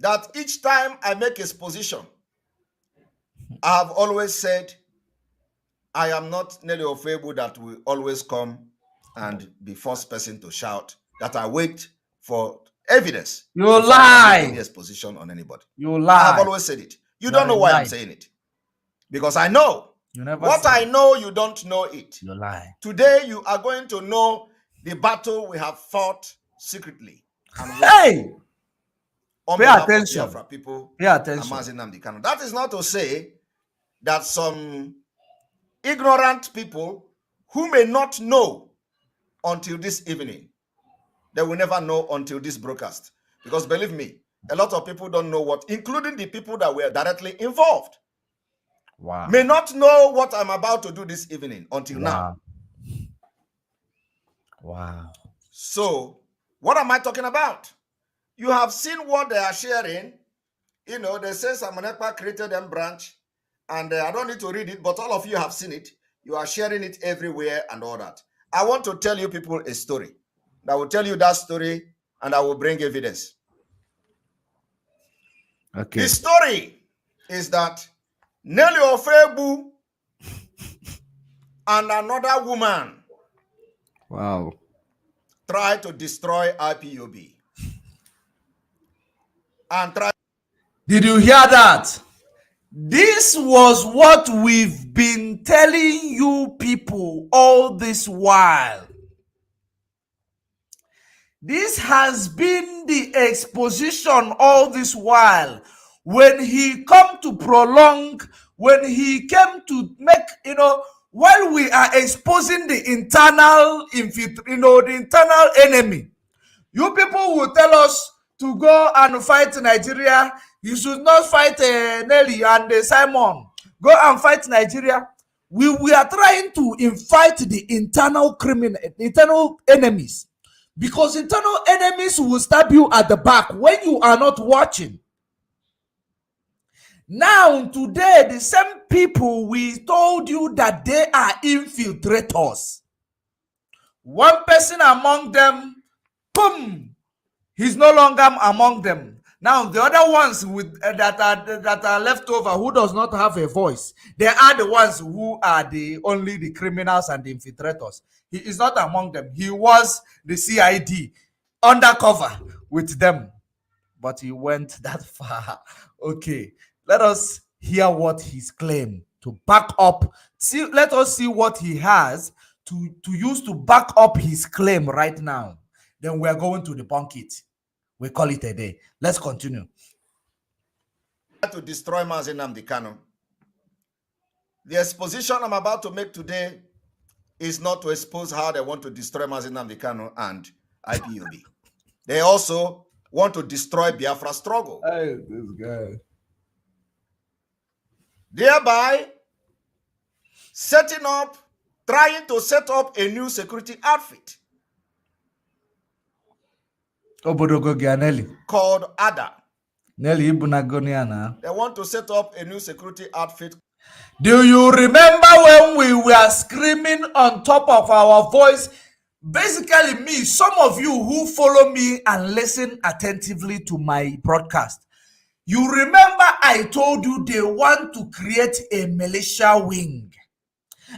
that each time I make exposition, I have always said, I am not NELLY of FAVOUR that will always come and be first person to shout, that I wait for evidence. You lie. Any exposition on anybody. You lie. I have always said it. You don't know why I'm saying it. Because I know. What I know, you don't know it. You lie. Today, you are going to know the battle we have fought secretly. And hey! Pay attention. People, pay attention. That is not to say that some ignorant people who may not know until this evening, they will never know until this broadcast. Because believe me, a lot of people don't know what, including the people that were directly involved. Wow. May not know what I'm about to do this evening until now. Wow. So, what am I talking about? You have seen what they are sharing You know, they say Samonekpa created them branch, and I don't need to read it, but all of you have seen it. You are sharing it everywhere and all that. I want to tell you people a story. I will tell you that story, and I will bring evidence. Okay. The story is that Nelly Ofebu and another woman, wow, tried to destroy IPOB. And tried. Did you hear that? This was what we've been telling you people all this while. This has been the exposition all this while. When he come to prolong, when he came to make, while we are exposing the internal, the internal enemy, you people will tell us to go and fight Nigeria. You should not fight Nelly and Simon. Go and fight Nigeria. We are trying to fight the internal enemies. Because internal enemies will stab you at the back when you are not watching. Now, today, the same people we told you that they are infiltrators. One person among them, boom, he's no longer among them. Now, the other ones that are left over, who does not have a voice, they are the ones who are only the criminals and the infiltrators. He is not among them. He was the CID undercover with them, but he went that far. Okay, let us hear what he's claimed to back up. Let us see what he has to use to back up his claim right now. Then we are going to debunk it. We call it a day. Let's continue. To destroy Mazi Nnamdi Kanu. The exposition I'm about to make today is not to expose how they want to destroy Mazi Nnamdi Kanu and IPOB. They also want to destroy Biafra struggle. Hey, this guy. Thereby trying to set up a new security outfit called ADA. Nelly, they want to set up a new security outfit. Do you remember when we were screaming on top of our voice? Basically, me, some of you who follow me and listen attentively to my broadcast, you remember I told you they want to create a militia wing.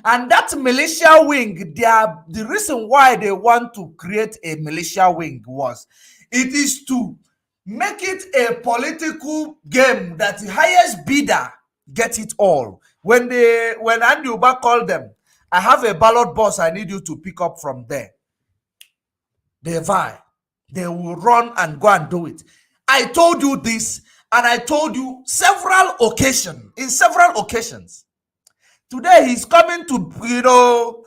And that militia wing, the reason why they want to create a militia wing was, it is to make it a political game that the highest bidder get it all. When Andy Uba called them, I have a ballot box I need you to pick up from there. They vie. They will run and go and do it. I told you this, and I told you in several occasions. Today he's coming to,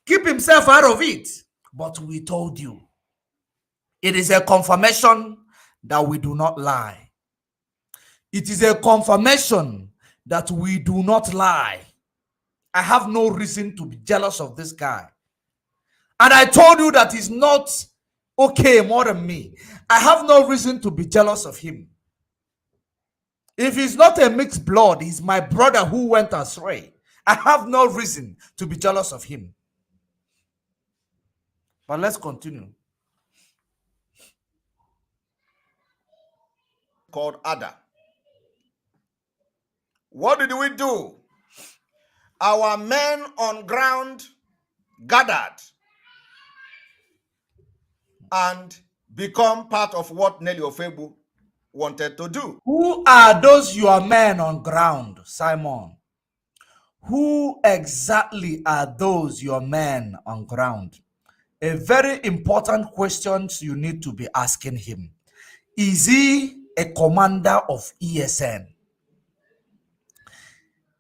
keep himself out of it. But we told you. It is a confirmation that we do not lie. It is a confirmation that we do not lie. I have no reason to be jealous of this guy. And I told you that he's not okay more than me. I have no reason to be jealous of him. If he's not a mixed blood, he's my brother who went astray. I have no reason to be jealous of him. But let's continue. Called ADA. What did we do? Our men on ground gathered and become part of what Nelly Ofebu wanted to do. Who are those your men on ground, Simon? Who exactly are those your men on ground? A very important question you need to be asking him. Is he a commander of ESN?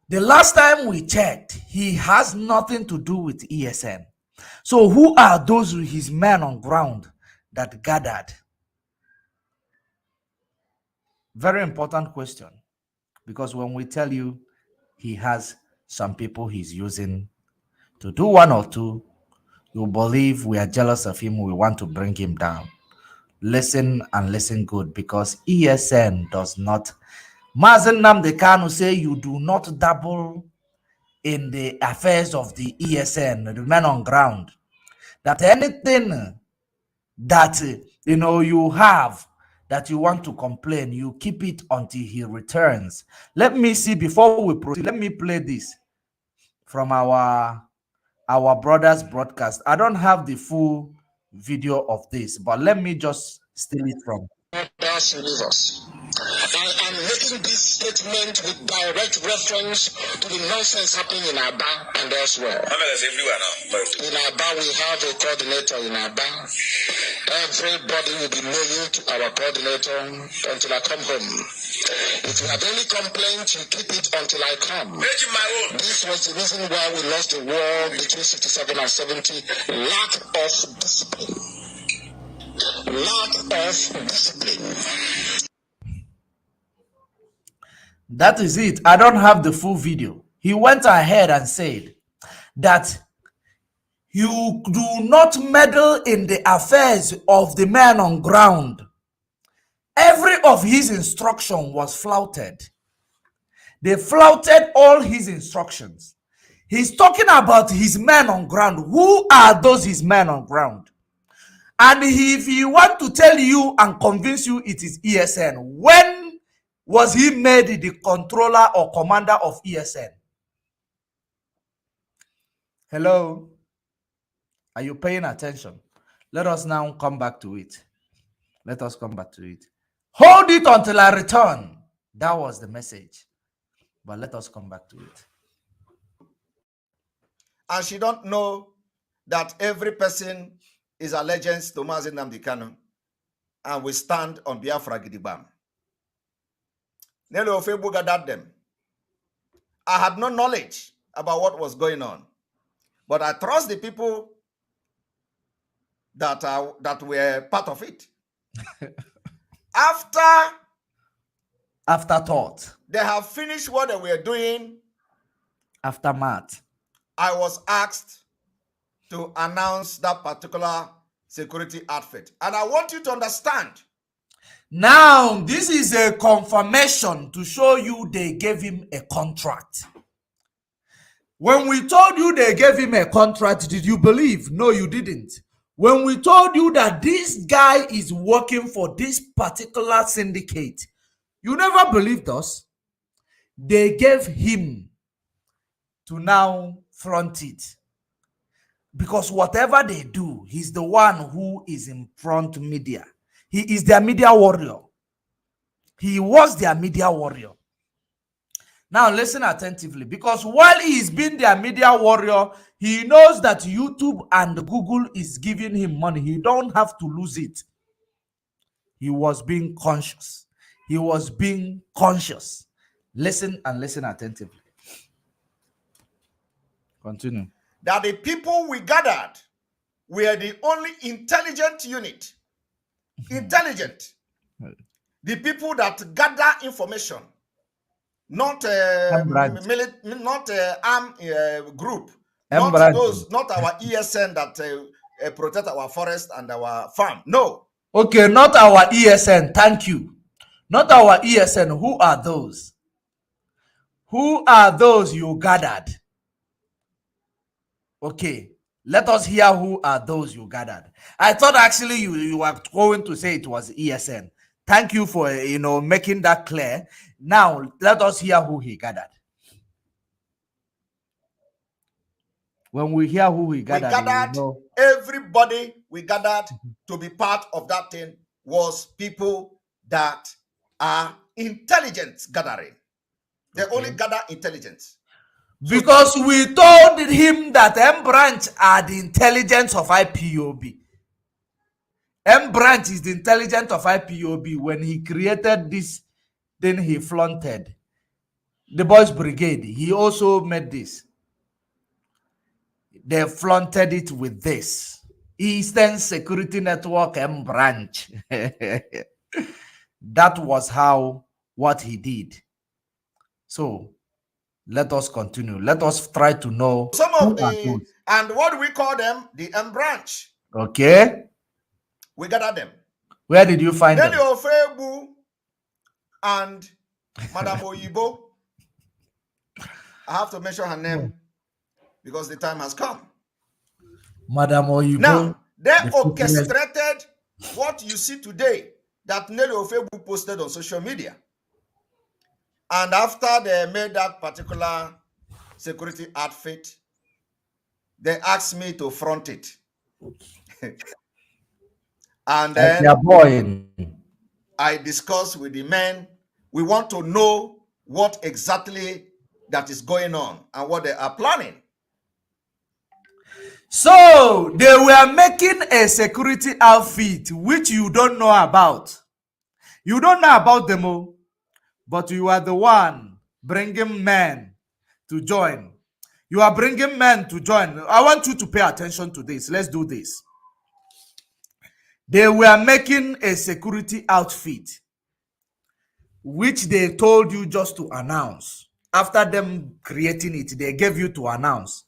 The last time we checked, he has nothing to do with ESN. So who are those his men on ground that gathered? Very important question. Because when we tell you he has some people he's using to do one or two, you believe we are jealous of him, we want to bring him down. listen and listen good, because ESN does not. Mazen Nnamdi Kanu say you do not dabble in the affairs of the ESN, the men on ground. That anything that you have that you want to complain, you keep it until he returns. Let me see, before we proceed, let me play this from our brother's broadcast. I don't have the full video of this, but let me just steal it from Believers. I am making this statement with direct reference to the nonsense happening in Aba and elsewhere. In Aba, we have a coordinator in Aba. Everybody will be loyal to our coordinator until I come home. If you have any complaint, you keep it until I come. This was the reason why we lost the war between 67 and 70. Lack of discipline. Lack of discipline. That is it. I don't have the full video. He went ahead and said that you do not meddle in the affairs of the man on ground. Every of his instruction was flouted. They flouted all his instructions. He's talking about his men on ground. Who are those his men on ground? And if he want to tell you and convince you it is ESN, when was he made the controller or commander of ESN? Hello? Are you paying attention? Let us now come back to it. Let us come back to it. Hold it until I return. That was the message. But let us come back to it. And she don't know that every person is allegiance to Mazen Nnamdi Kanu, and we stand on Biafra Gidigba. Nelly Ofebu gathered them. I had no knowledge about what was going on, but I trust the people that were part of it. Afterthought. They have finished what they were doing. Aftermath. I was asked to announce that particular security outfit. And I want you to understand. Now, this is a confirmation to show you they gave him a contract. When we told you they gave him a contract, did you believe? No, you didn't. When we told you that this guy is working for this particular syndicate, you never believed us. They gave him to now front it. Because whatever they do, he's the one who is in front media. He is their media warrior. He was their media warrior. Now listen attentively, because while he is being their media warrior, he knows that YouTube and Google is giving him money. He don't have to lose it. He was being conscious. He was being conscious. Listen and listen attentively. Continue. That the people we gathered were the only intelligent unit. Intelligent. The people that gather information, not armed group, not our ESN that protect our forest and our farm. No. Okay, not our ESN. Thank you. Not our ESN. Who are those? Who are those you gathered? Okay, let us hear who are those you gathered. I thought actually you were going to say it was ESN. Thank you for making that clear. Now let us hear who he gathered. When we hear who we gathered, everybody we gathered to be part of that thing was people that are intelligence gathering. They only gather intelligence. Because we told him that M branch are the intelligence of IPOB. M branch is the intelligence of IPOB. When he created this, then he flaunted the Boys Brigade. He also made this. They flaunted it with this Eastern Security Network M branch. That was what he did. So let us continue. Let us try to know some of the, and what we call them, the M branch. Okay. We gather them. Where did you find Nelly them? Ofebu and Madam OYIBO. I have to mention her name because the time has come. Madam OYIBO. Now, they orchestrated what you see today that Nelly Ofebu posted on social media. And after they made that particular security outfit, they asked me to front it. And then I discussed with the men. We want to know what exactly that is going on and what they are planning. So they were making a security outfit which you don't know about. You don't know about them all, but you are the one bringing men to join. You are bringing men to join. I want you to pay attention to this. Let's do this. They were making a security outfit which they told you just to announce. After them creating it, they gave you to announce.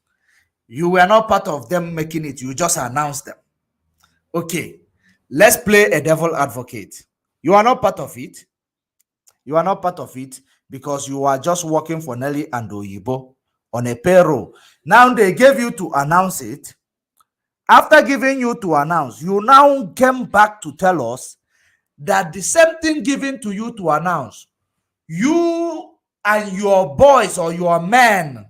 You were not part of them making it. You just announced them. Okay, let's play a devil advocate. You are not part of it. You are not part of it because you are just working for Nelly and OYIBO on a payroll. Now they gave you to announce it. After giving you to announce, you now came back to tell us that the same thing given to you to announce, you and your boys or your men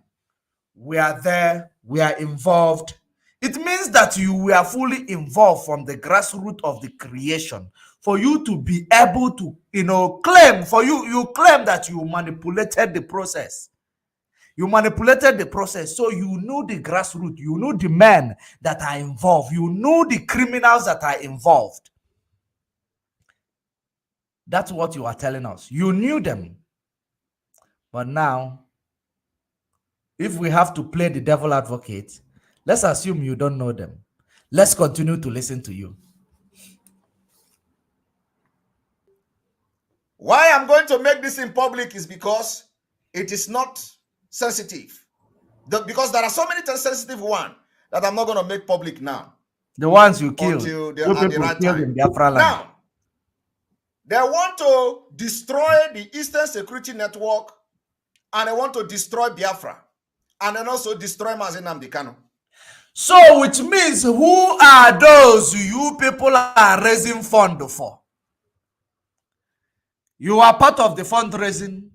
were there, were involved. It means that you were fully involved from the grassroots of the creation for you to be able to, claim you claim that you manipulated the process. You manipulated the process, so you knew the grassroots, you knew the men that are involved, you knew the criminals that are involved. That's what you are telling us. You knew them. But now, if we have to play the devil advocate, let's assume you don't know them. Let's continue to listen to you. Why I'm going to make this in public is because it is not sensitive. Because there are so many sensitive ones that I'm not going to make public now. The ones you killed. Until they are at the right time. Now, they want to destroy the Eastern Security Network and they want to destroy Biafra and then also destroy Mazi Nnamdi Kanu. So, which means who are those you people are raising fund for? You are part of the fundraising.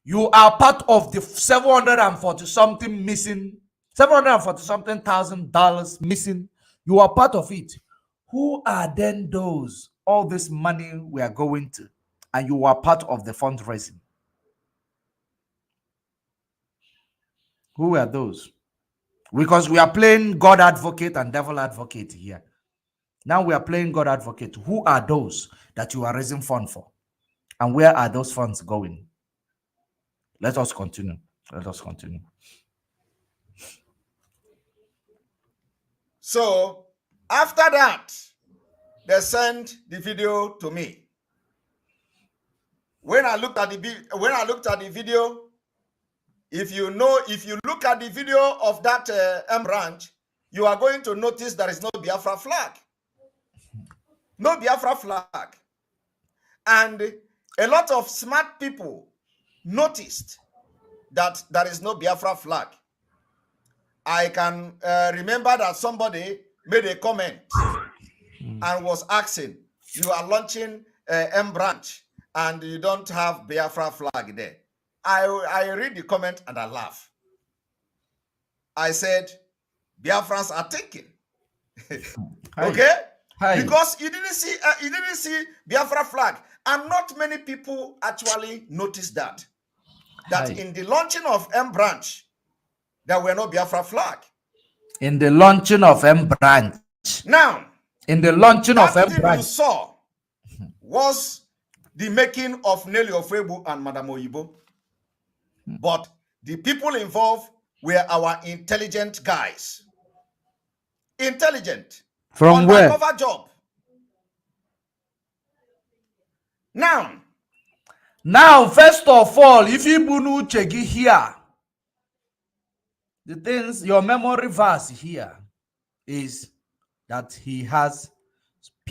You are part of the 740 something missing, $740 something $1,000 missing. You are part of it. Who are then those? All this money we are going to, and you are part of the fundraising. Who are those? Because we are playing God advocate and devil advocate here. Now we are playing God advocate. Who are those that you are raising funds for? And where are those funds going? Let us continue. Let us continue. So after that, they sent the video to me. When I looked at the video, if you look at the video of that M branch, you are going to notice there is no Biafra flag. No Biafra flag. And a lot of smart people noticed that there is no Biafra flag. I can remember that somebody made a comment and was asking, you are launching M branch and you don't have Biafra flag there. I read the comment and I laugh. I said, Biafrans are thinking. Okay? Hi. Because you didn't see Biafra flag. And not many people actually noticed that. That Hi. In the launching of M branch, there were no Biafra flag. In the launching of M branch. Now, in the launching of M branch, you saw was the making of Nelly Ofebu and Madam OYIBO. But the people involved were our intelligent guys. Intelligent. From where? Undercover job. Now, first of all, if you bunu chegi here, the things, your memory verse here is that he has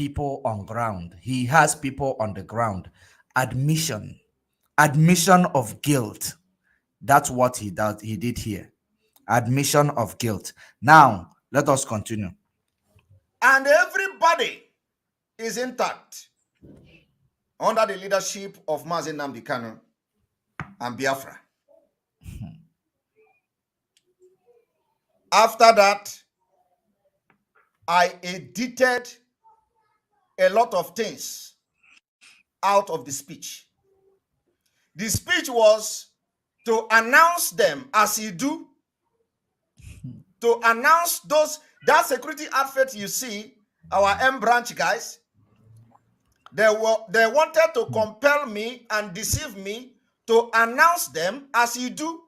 people on ground. He has people on the ground. Admission of guilt. That's what he does. He did here. Admission of guilt. Now, let us continue. And everybody is intact under the leadership of Mazi Nnamdi Kanu and Biafra. After that, I edited a lot of things out of the speech. The speech was to announce them as he do, to announce that security outfit you see, our M branch guys, they wanted to compel me and deceive me to announce them as he do.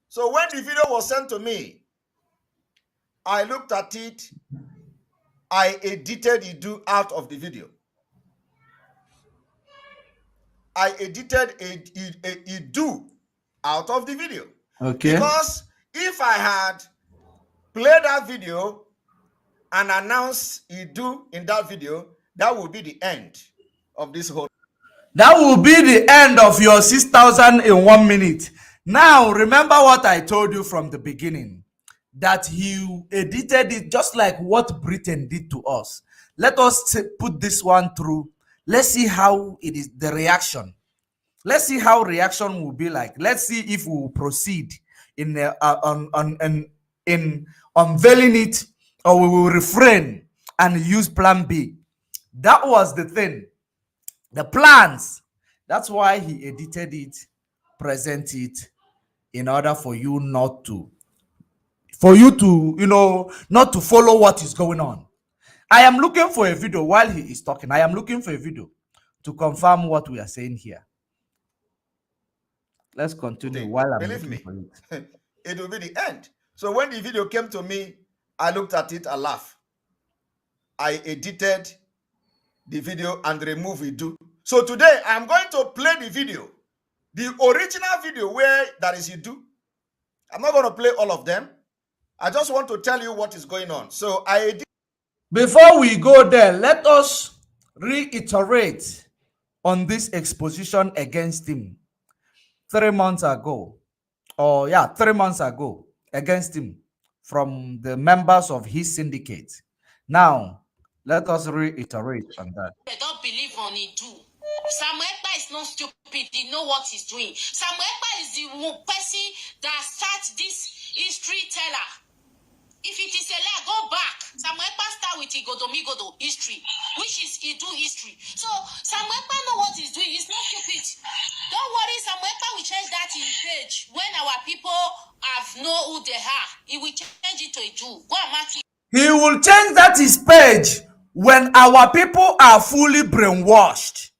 So when the video was sent to me, I looked at it, I edited Idu out of the video. I edited Idu out of the video. Okay. Because if I had played that video and announced Idu in that video, that would be the end of this whole. That will be the end of your 6,000 in 1 minute. Now, remember what I told you from the beginning, that he edited it just like what Britain did to us. Let us put this one through. Let's see how it is, the reaction. Let's see how reaction will be like. Let's see if we will proceed in unveiling it, or we will refrain and use plan B. That was the thing. The plans. That's why he edited it, present it, in order for you not to, not to follow what is going on. I am looking for a video while he is talking. I am looking for a video to confirm what we are saying here. Let's continue while I'm Believe looking me, for it. It will be the end. So when the video came to me, I looked at it, I laughed. I edited the video and removed Idu. So today I'm going to play the video, the original video where that is Idu. I'm not going to play all of them. I just want to tell you what is going on. So before we go there, let us reiterate on this exposition against him 3 months ago, or 3 months ago, against him from the members of his syndicate. Now, let us reiterate on that. They don't believe on it too. Samuel Ekpa is not stupid. He know what he's doing. Samuel Ekpa is the person that starts this history teller. If it is a lie, go back. Samuel Ekpa start with Igodomigodo history, which is Idu history. So Samuel Ekpa know what he's doing. He's not stupid. Don't worry, Samuel Ekpa will change that in page. When our people have know who they are, he will change it to Idu. Go and mark it. He will change that his page when our people are fully brainwashed.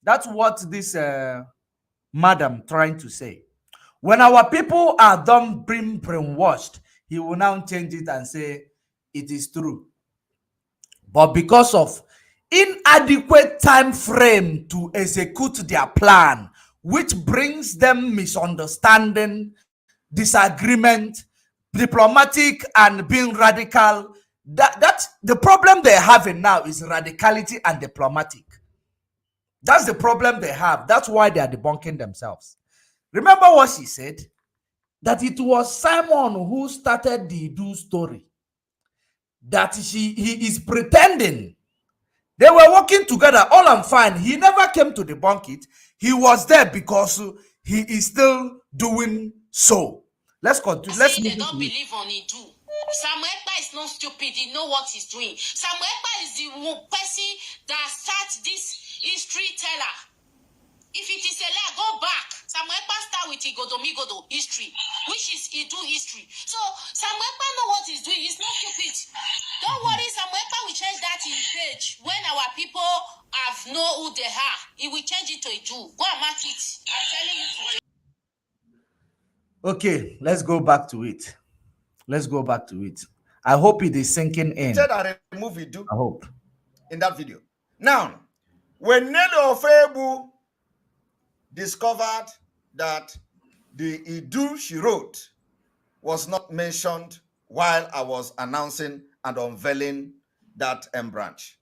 That's what this madam trying to say. When our people are done being brainwashed, he will now change it and say it is true. But because of inadequate time frame to execute their plan, which brings them misunderstanding, disagreement, diplomatic, and being radical, that's the problem they're having now, is radicality and diplomatic. That's the problem they have. That's why they are debunking themselves. Remember what she said? That it was Simon who started the Idu story. That he is pretending. They were working together, all and fine. He never came to debunk it. He was there because he is still doing so. Let's continue. Let's they don't believe on it too. Samuel Ekpa is not stupid. He know what he's doing. Samuel Ekpa is the person that starts this history teller. If it is a lie, go back. Samuel Ekpa start with Igodomigodo history, which is Idu history. So Samuel Ekpa know what he's doing. He's not stupid. Don't worry, Samuel Ekpa will change that in page. When our people have know who they are, he will change it to Idu. Go and mark it. I'm telling you today. Okay, let's go back to it. Let's go back to it. I hope it is sinking in. I remove Idu. I hope. In that video. Now, when NELLY FAVOUR discovered that the Idu she wrote was not mentioned while I was announcing and unveiling that M branch,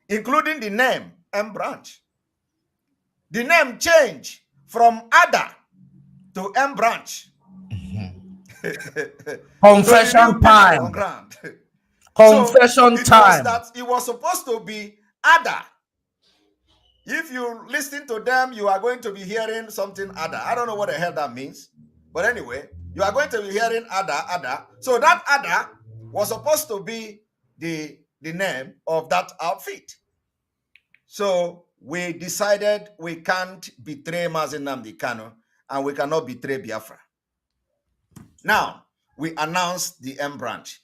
including the name M branch. The name changed from Ada to M branch. Confession time. On ground. Confession so time. It was supposed to be Ada. If you listen to them, you are going to be hearing something Ada. I don't know what the hell that means. But anyway, you are going to be hearing Ada. So that Ada was supposed to be the name of that outfit. So we decided we can't betray Mazi Nnamdi Kanu and we cannot betray Biafra. Now, we announced the M branch.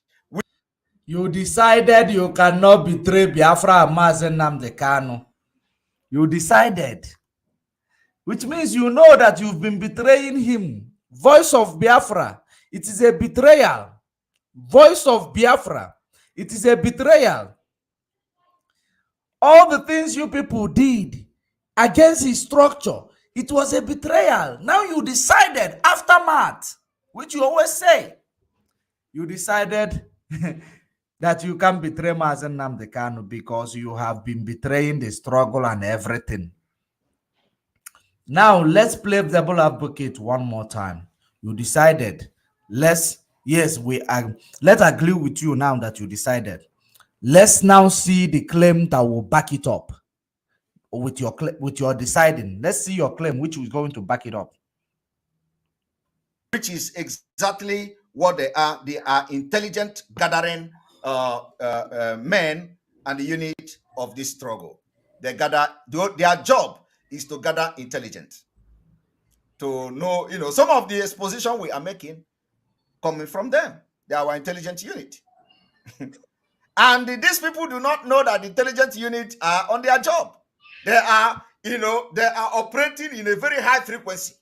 You decided you cannot betray Biafra and Mazi Nnamdi Kanu. You decided. Which means you know that you've been betraying him. Voice of Biafra. It is a betrayal. Voice of Biafra. It is a betrayal. All the things you people did against his structure, it was a betrayal. Now you decided, aftermath, which you always say, you decided that you can't betray Mazi Nnamdi Kanu because you have been betraying the struggle and everything. Now let's play devil advocate one more time. You decided. Let's agree with you now that you decided. Let's now see the claim that will back it up with your deciding. Let's see your claim which is going to back it up. Which is exactly what they are. They are intelligent gathering men and the unit of this struggle. They gather. Their job is to gather intelligence, to know, some of the exposition we are making coming from them. They are our intelligence unit. And these people do not know that the intelligence unit are on their job. They are, they are operating in a very high frequency.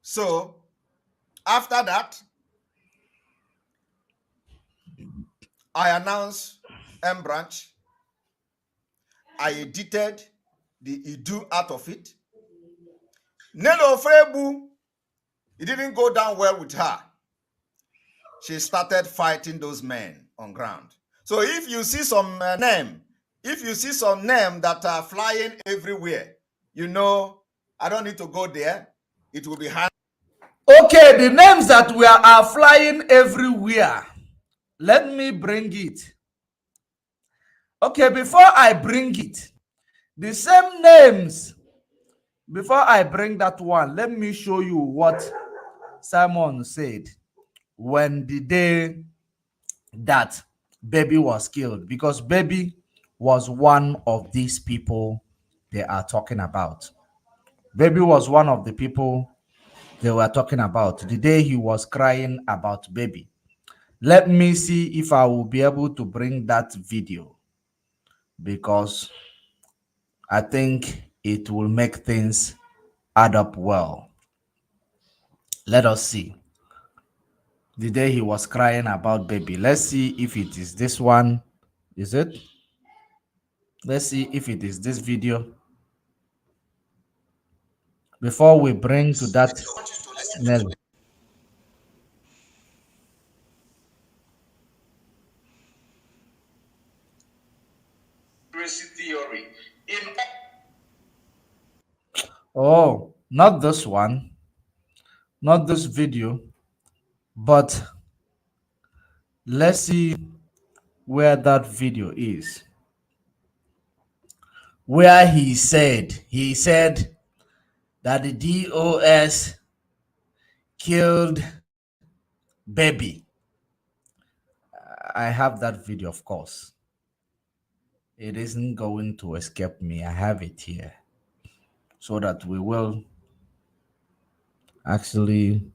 So after that, I announced M branch. I edited the Idu out of it. Nelo Frebu, it didn't go down well with her. She started fighting those men on ground. So if you see some name that are flying everywhere, I don't need to go there. It will be hard. Okay, the names that are flying everywhere. Let me bring it. Okay, before I bring it, the same names. Before I bring that one, let me show you what Simon said when the day that Baby was killed, because Baby was one of these people they are talking about. Baby was one of the people they were talking about the day he was crying about Baby. Let me see if I will be able to bring that video, because I think it will make things add up well. Let us see. The day he was crying about Baby. Let's see if it is this one. Is it? Let's see if it is this video. Before we bring to that Nelly. Theory. Oh, not this one. Not this video. But let's see where that video is. Where he said that the DOS killed Baby. I have that video, of course. It isn't going to escape me. I have it here, so that we will actually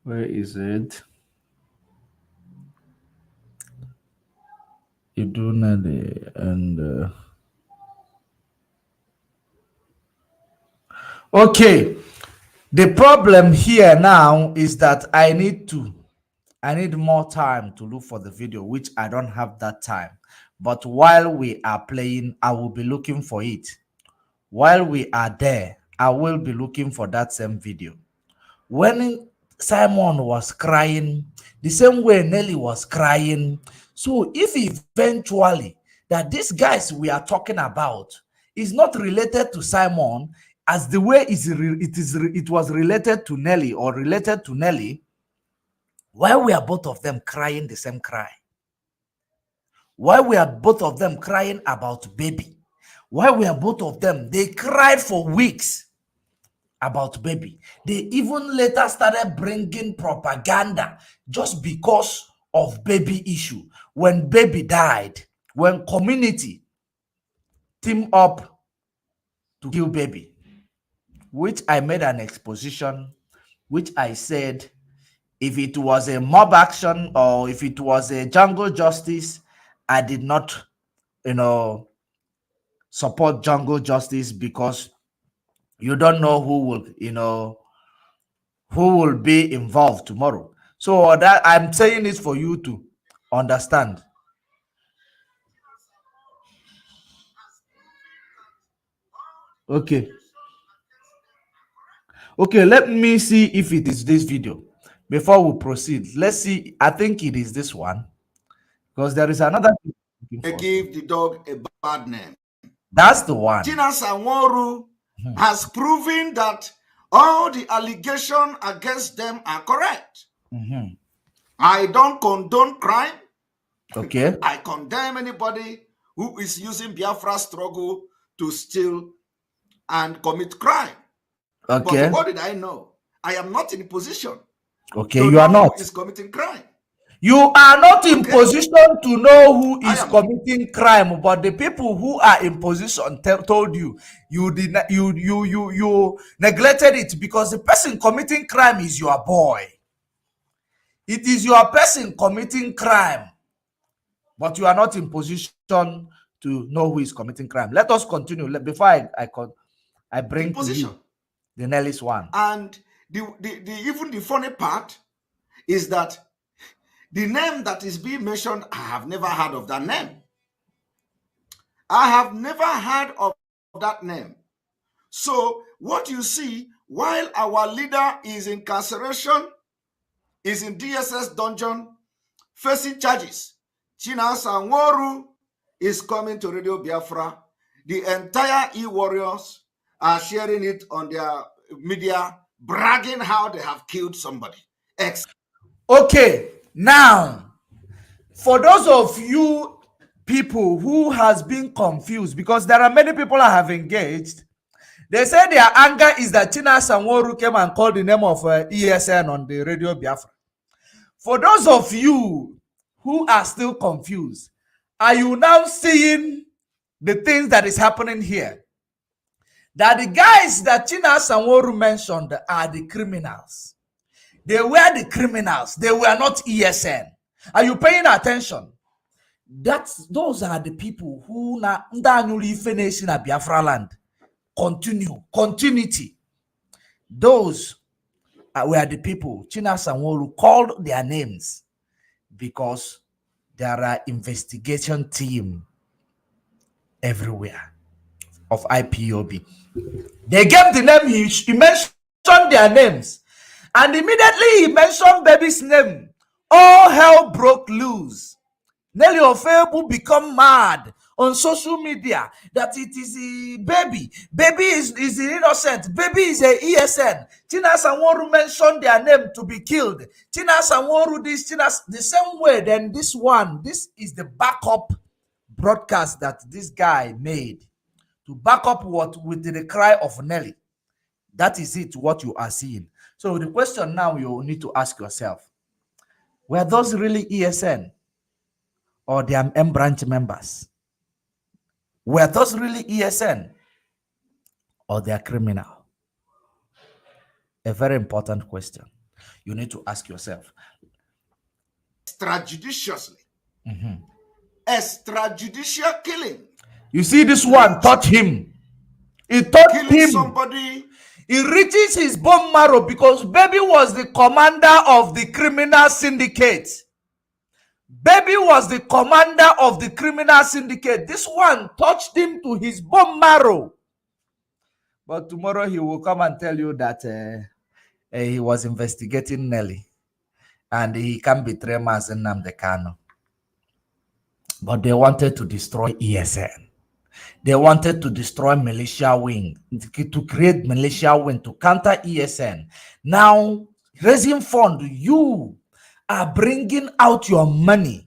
where is it? You do Nelly and okay. The problem here now is that I need more time to look for the video, which I don't have that time. But while we are playing, I will be looking for it. While we are there, I will be looking for that same video. When Simon was crying, the same way Nelly was crying. So if eventually that these guys we are talking about is not related to Simon as the way it was related to Nelly or related to Nelly, why we are both of them crying the same cry? Why we are both of them crying about baby? Why we are both of them? They cried for weeks about baby. They even later started bringing propaganda just because of baby issue. When baby died, when community teamed up to kill baby, which I made an exposition, which I said, if it was a mob action or if it was a jungle justice, I did not, support jungle justice because you don't know who will, who will be involved tomorrow. So that I'm saying it for you to understand. Okay. Okay, let me see if it is this video before we proceed. Let's see. I think it is this one because there is another. They give the dog a bad name. That's the one. Tina Sanworu has proven that all the allegations against them are correct. I don't condone crime. Okay. I condemn anybody who is using Biafra struggle to steal and commit crime. Okay. But what did I know? I am not in a position. Okay, you are not. Who is committing crime. You are not in position to know who is committing crime, but the people who are in position told you did not, you neglected it because the person committing crime is your boy. It is your person committing crime, but you are not in position to know who is committing crime. Let us continue before I bring to you the Nelly's one. And even the funny part is that the name that is being mentioned, I have never heard of that name. I have never heard of that name. So what you see, while our leader is in incarceration, is in DSS dungeon, facing charges, China Sanworu is coming to Radio Biafra. The entire E-Warriors are sharing it on their media, bragging how they have killed somebody. Okay, now, for those of you people who has been confused, because there are many people I have engaged, they say their anger is that Tina Sanworu came and called the name of ESN on the Radio Biafra. For those of you who are still confused, are you now seeing the things that is happening here? That the guys that Tina Sanworu mentioned are the criminals. They were the criminals. They were not ESN. Are you paying attention? Those are the people who na annually finish in Biafra land. Continuity. Those were the people China Sanworu called their names because there are investigation team everywhere of IPOB. They gave the name, he mentioned their names, and immediately he mentioned baby's name. All hell broke loose. Nelly Ofebu become mad on social media that it is a baby. Baby is innocent. Baby is a ESN. Tina Sanworu mentioned their name to be killed. Tina Sanworu this, the same way. Then this is the backup broadcast that this guy made to back up what with the cry of Nelly. That is it, what you are seeing. So the question now you need to ask yourself, were those really ESN? Or their M branch members? Were those really ESN? Or they are criminal? A very important question. You need to ask yourself. Extrajudiciously. Extrajudicial killing. You see, this one touched him. It touched him. Somebody. He reaches his bone marrow because baby was the commander of the criminal syndicate. Baby was the commander of the criminal syndicate. This one touched him to his bone marrow. But tomorrow he will come and tell you that he was investigating Nelly and he can betray Mazen Namdekano. But they wanted to destroy ESN. They wanted to destroy militia wing, to create militia wing to counter ESN. Now, raising fund, you are bringing out your money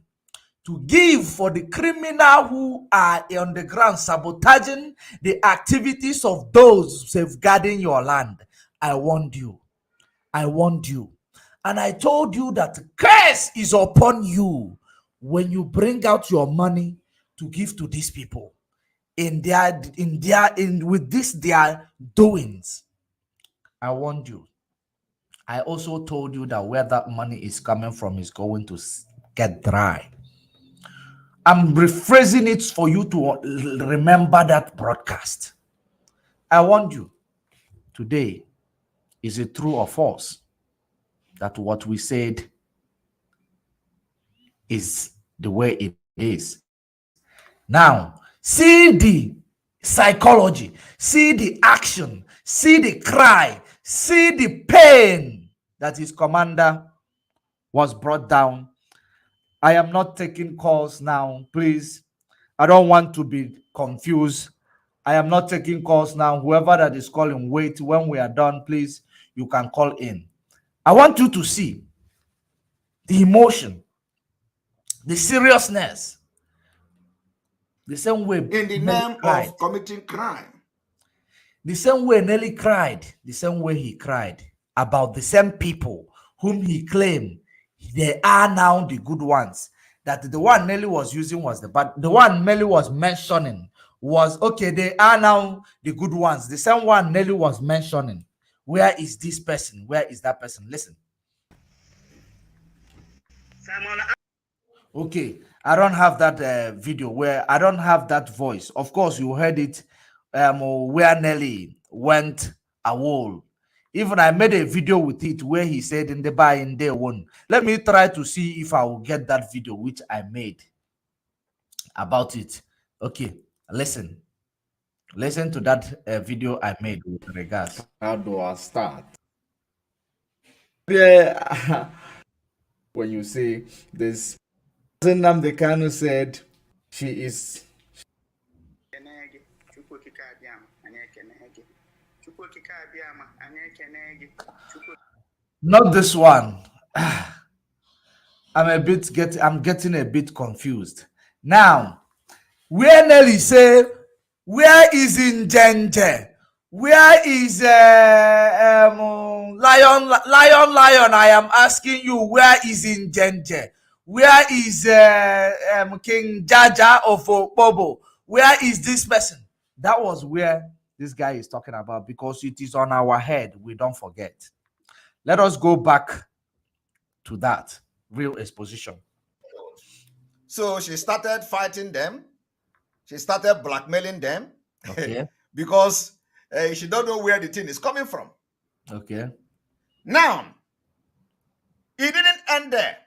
to give for the criminal who are on the ground sabotaging the activities of those safeguarding your land. I warned you. I warned you. And I told you that curse is upon you when you bring out your money to give to these people in with this their doings. I warned you. I also told you that where that money is coming from is going to get dry. I'm rephrasing it for you to remember that broadcast. I warned you. Today, is it true or false that what we said is the way it is? Now, see the psychology, see the action, see the cry, see the pain that his commander was brought down. I am not taking calls now, please. I don't want to be confused. I am not taking calls now. Whoever that is calling, wait. When we are done, please, you can call in. I want you to see the emotion, the seriousness, the same way in the name of committing crime. The same way Nelly cried, the same way he cried about the same people whom he claimed they are now the good ones. That the one Nelly was using was the bad. The one Nelly was mentioning was, okay, they are now the good ones. The same one Nelly was mentioning. Where is this person? Where is that person? Listen. Okay, I don't have that video where I don't have that voice. Of course, you heard it where Nelly went a wall. Even I made a video with it where he said in the buy in day one. Let me try to see if I will get that video which I made about it. Okay, listen. Listen to that video I made with regards. How do I start? Yeah, when you say this, Namdekano said she is. Not this one. I'm getting a bit confused. Now, where Nelly say, where is Injenje? Where is Lion? I am asking you, where is Injenje? Where is King Jaja of Bobo? Where is this person? That was where this guy is talking about, because it is on our head. We don't forget. Let us go back to that real exposition. So she started fighting them. She started blackmailing them. Okay. Because she don't know where the thing is coming from. Okay. Now, it didn't end there.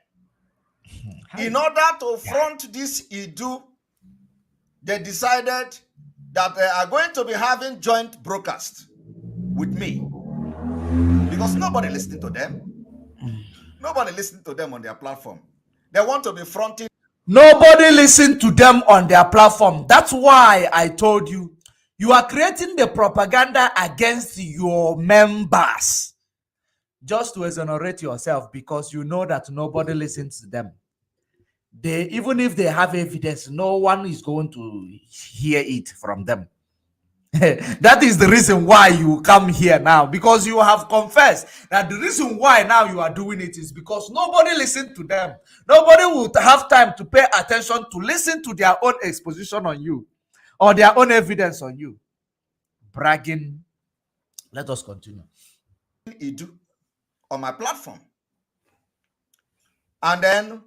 In order to front this Idu, they decided that they are going to be having joint broadcast with me. Because nobody listening to them. Nobody listening to them on their platform. They want to be fronting. Nobody listened to them on their platform. That's why I told you, you are creating the propaganda against your members just to exonerate yourself, because you know that nobody listens to them. Even if they have evidence, no one is going to hear it from them. That is the reason why you come here now, because you have confessed that the reason why now you are doing it is because nobody listened to them. Nobody will have time to pay attention to listen to their own exposition on you or their own evidence on you. Bragging. Let us continue. On my platform. And then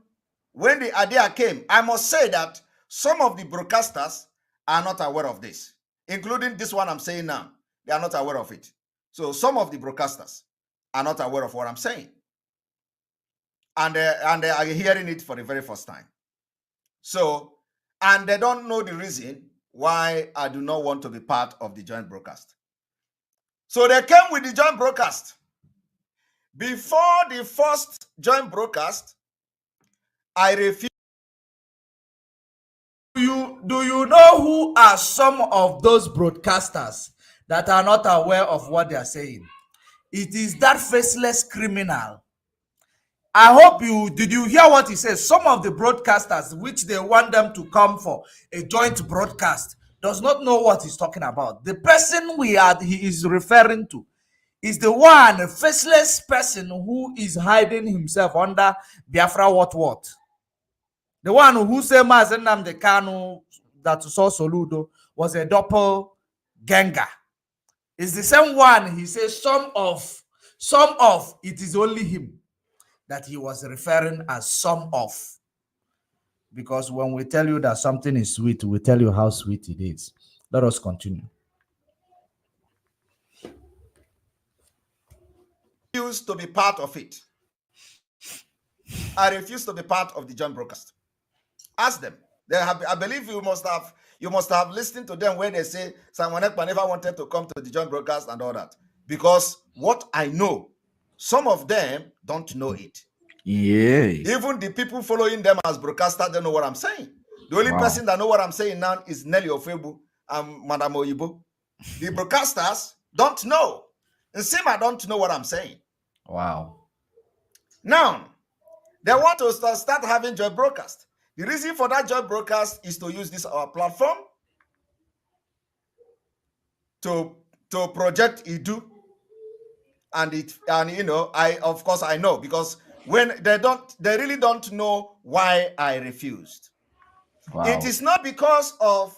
when the idea came, I must say that some of the broadcasters are not aware of this, including this one I'm saying now. They are not aware of it. So some of the broadcasters are not aware of what I'm saying. And they are hearing it for the very first time. So, and they don't know the reason why I do not want to be part of the joint broadcast. So they came with the joint broadcast. Before the first joint broadcast, I refused. Do you know who are some of those broadcasters that are not aware of what they are saying? It is that faceless criminal. I hope did you hear what he says? Some of the broadcasters, which they want them to come for a joint broadcast, does not know what he's talking about. The person he is referring to is the one, a faceless person who is hiding himself under Biafra what. The one who said Mazen Nnamdi Kanu that saw Soludo was a doppelganger. It's the same one. He says some of, it is only him that he was referring as some of. Because when we tell you that something is sweet, we tell you how sweet it is. Let us continue. Refuse to be part of it. I refuse to be part of the joint broadcast. Ask them. I believe you must have listened to them when they say Simon Ekpa never wanted to come to the joint broadcast and all that. Because what I know, some of them don't know it. Yeah. Even the people following them as broadcasters don't know what I'm saying. The only person that know what I'm saying now is Nelly Ofebu and Madam OYIBO. The broadcasters don't know. And Sima don't know what I'm saying. Wow. Now, they want to start having joint broadcast. The reason for that joint broadcast is to use this our platform to project Idu. And you know, I know, because when they really don't know why I refused. Wow. It is not because of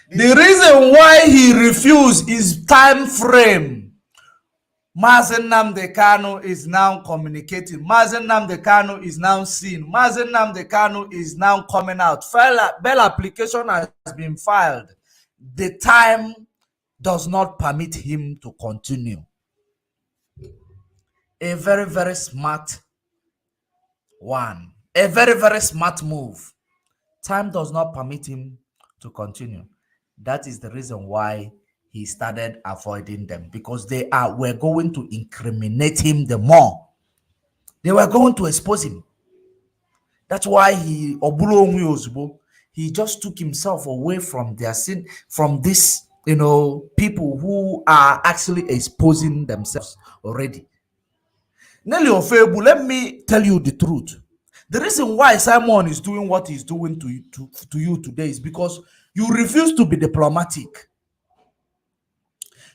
the reason why he refused is time frame. Mazen Nnamdi Kanu is now communicating. Mazen Nnamdi Kanu is now seen. Mazen Nnamdi Kanu is now coming out. Bail application has been filed. The time does not permit him to continue. A very, very smart one. A very, very smart move. Time does not permit him to continue. That is the reason why he started avoiding them, because were going to incriminate him the more. They were going to expose him. That's why he just took himself away from their sin, from this, you know, people who are actually exposing themselves already. Nelly Ofebu, let me tell you the truth. The reason why Simon is doing what he's doing to you today is because you refuse to be diplomatic.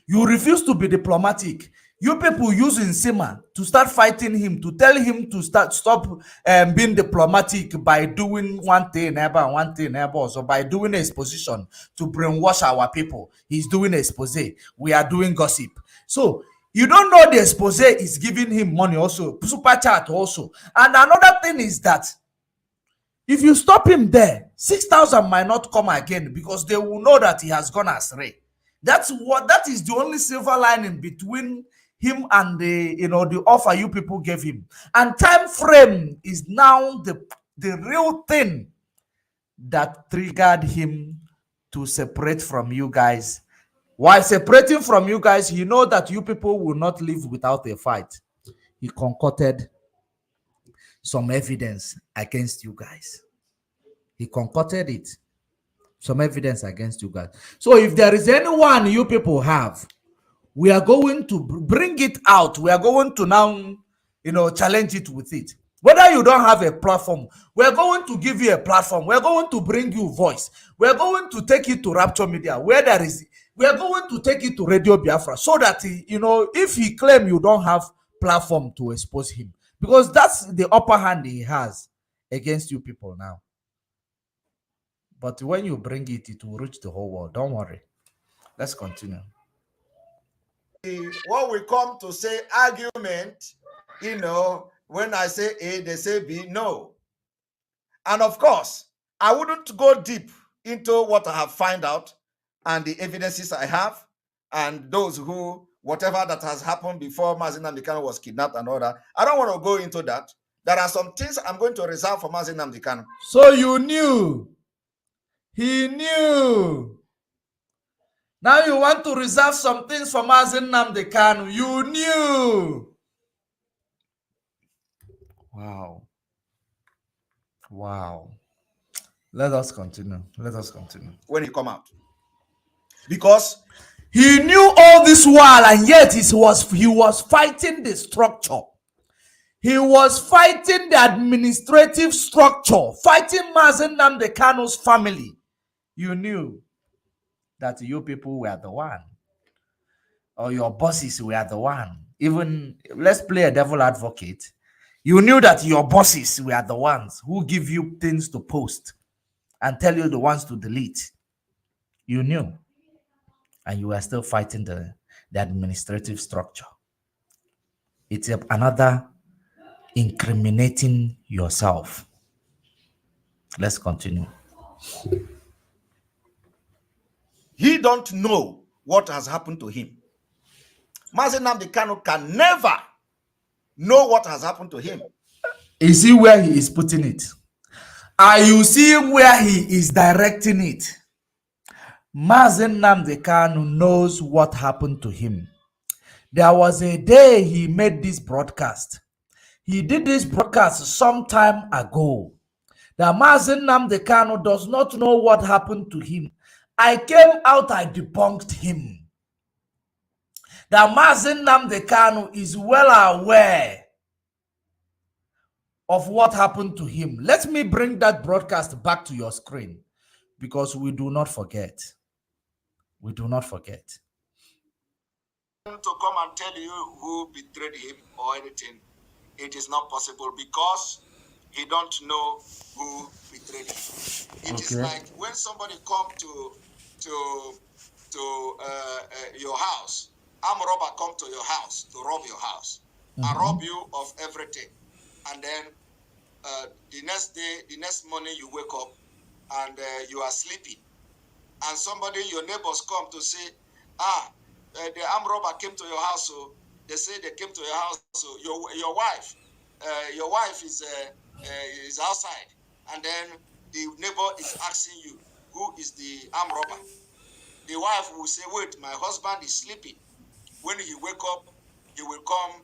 You refuse to be diplomatic. You people using Sima to start fighting him, to tell him to stop being diplomatic by doing one thing and one thing so by doing an exposition to brainwash our people. He's doing an expose. We are doing gossip. So you don't know the expose is giving him money also, super chat also. And another thing is that if you stop him there, 6,000 might not come again, because they will know that he has gone astray. That is the only silver lining between him and the offer you people gave him. And time frame is now the real thing that triggered him to separate from you guys. While separating from you guys, he know that you people will not live without a fight. He concocted some evidence against you guys. He concocted it. Some evidence against you guys. So if there is anyone you people have, we are going to bring it out. We are going to now, challenge it with it. Whether you don't have a platform, we're going to give you a platform. We're going to bring you voice. We're going to take it to Rapture Media, where there is. We're going to take it to Radio Biafra, so that if he claims you don't have platform to expose him, because that's the upper hand he has against you people now. But when you bring it, it will reach the whole world. Don't worry. Let's continue. What we come to say argument, when I say A, they say B, no. And of course, I wouldn't go deep into what I have found out and the evidences I have, and those whatever that has happened before Mazen Nnamdi Kanu was kidnapped and all that. I don't want to go into that. There are some things I'm going to reserve for Mazen Nnamdi Kanu. So you knew. He knew. Now you want to reserve some things for Mazen Nnamdi Kanu. You knew. Wow. Wow. Let us continue. Let us continue. When he come out. Because he knew all this while, and yet he was fighting the structure. He was fighting the administrative structure, fighting Mazen Nnamdi Kanu's family. You knew that you people were the one, or your bosses were the one. Even, let's play a devil advocate. You knew that your bosses were the ones who give you things to post and tell you the ones to delete. You knew. And you were still fighting the administrative structure. It's another incriminating yourself. Let's continue. He don't know what has happened to him. Mazen Nnamdi Kanu can never know what has happened to him. You see where he is putting it? Are you seeing where he is directing it? Mazen Nnamdi Kanu knows what happened to him. There was a day he made this broadcast. He did this broadcast some time ago. That Mazen Nnamdi Kanu does not know what happened to him. I came out, I debunked him. That Mazen Nnamdi Kanu is well aware of what happened to him. Let me bring that broadcast back to your screen, because we do not forget. We do not forget. To come and tell you who betrayed him or anything, it is not possible, because he don't know who betrayed him. It is like when somebody come to your house. Armed robber come to your house to rob your house and rob you of everything, and then the next day, the next morning, you wake up and you are sleeping, and somebody, your neighbors, come to say, the armed robber came to your house. So they say they came to your house. So your wife is outside, and then the neighbor is asking you, who is the armed robber? The wife will say, wait, my husband is sleeping. When he wake up, he will come.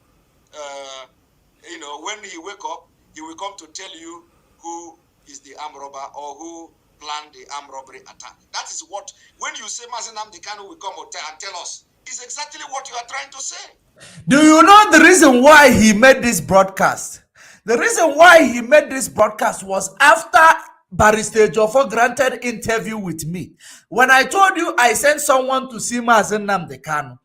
When he wake up, he will come to tell you who is the armed robber or who planned the armed robbery attack. That is what, when you say Mazen Nnamdi Kanu will come and tell us, is exactly what you are trying to say. Do you know the reason why he made this broadcast? The reason why he made this broadcast was after Barrister Jofo granted interview with me. When I told you I sent someone to see Mazen Nnamdi Kanu,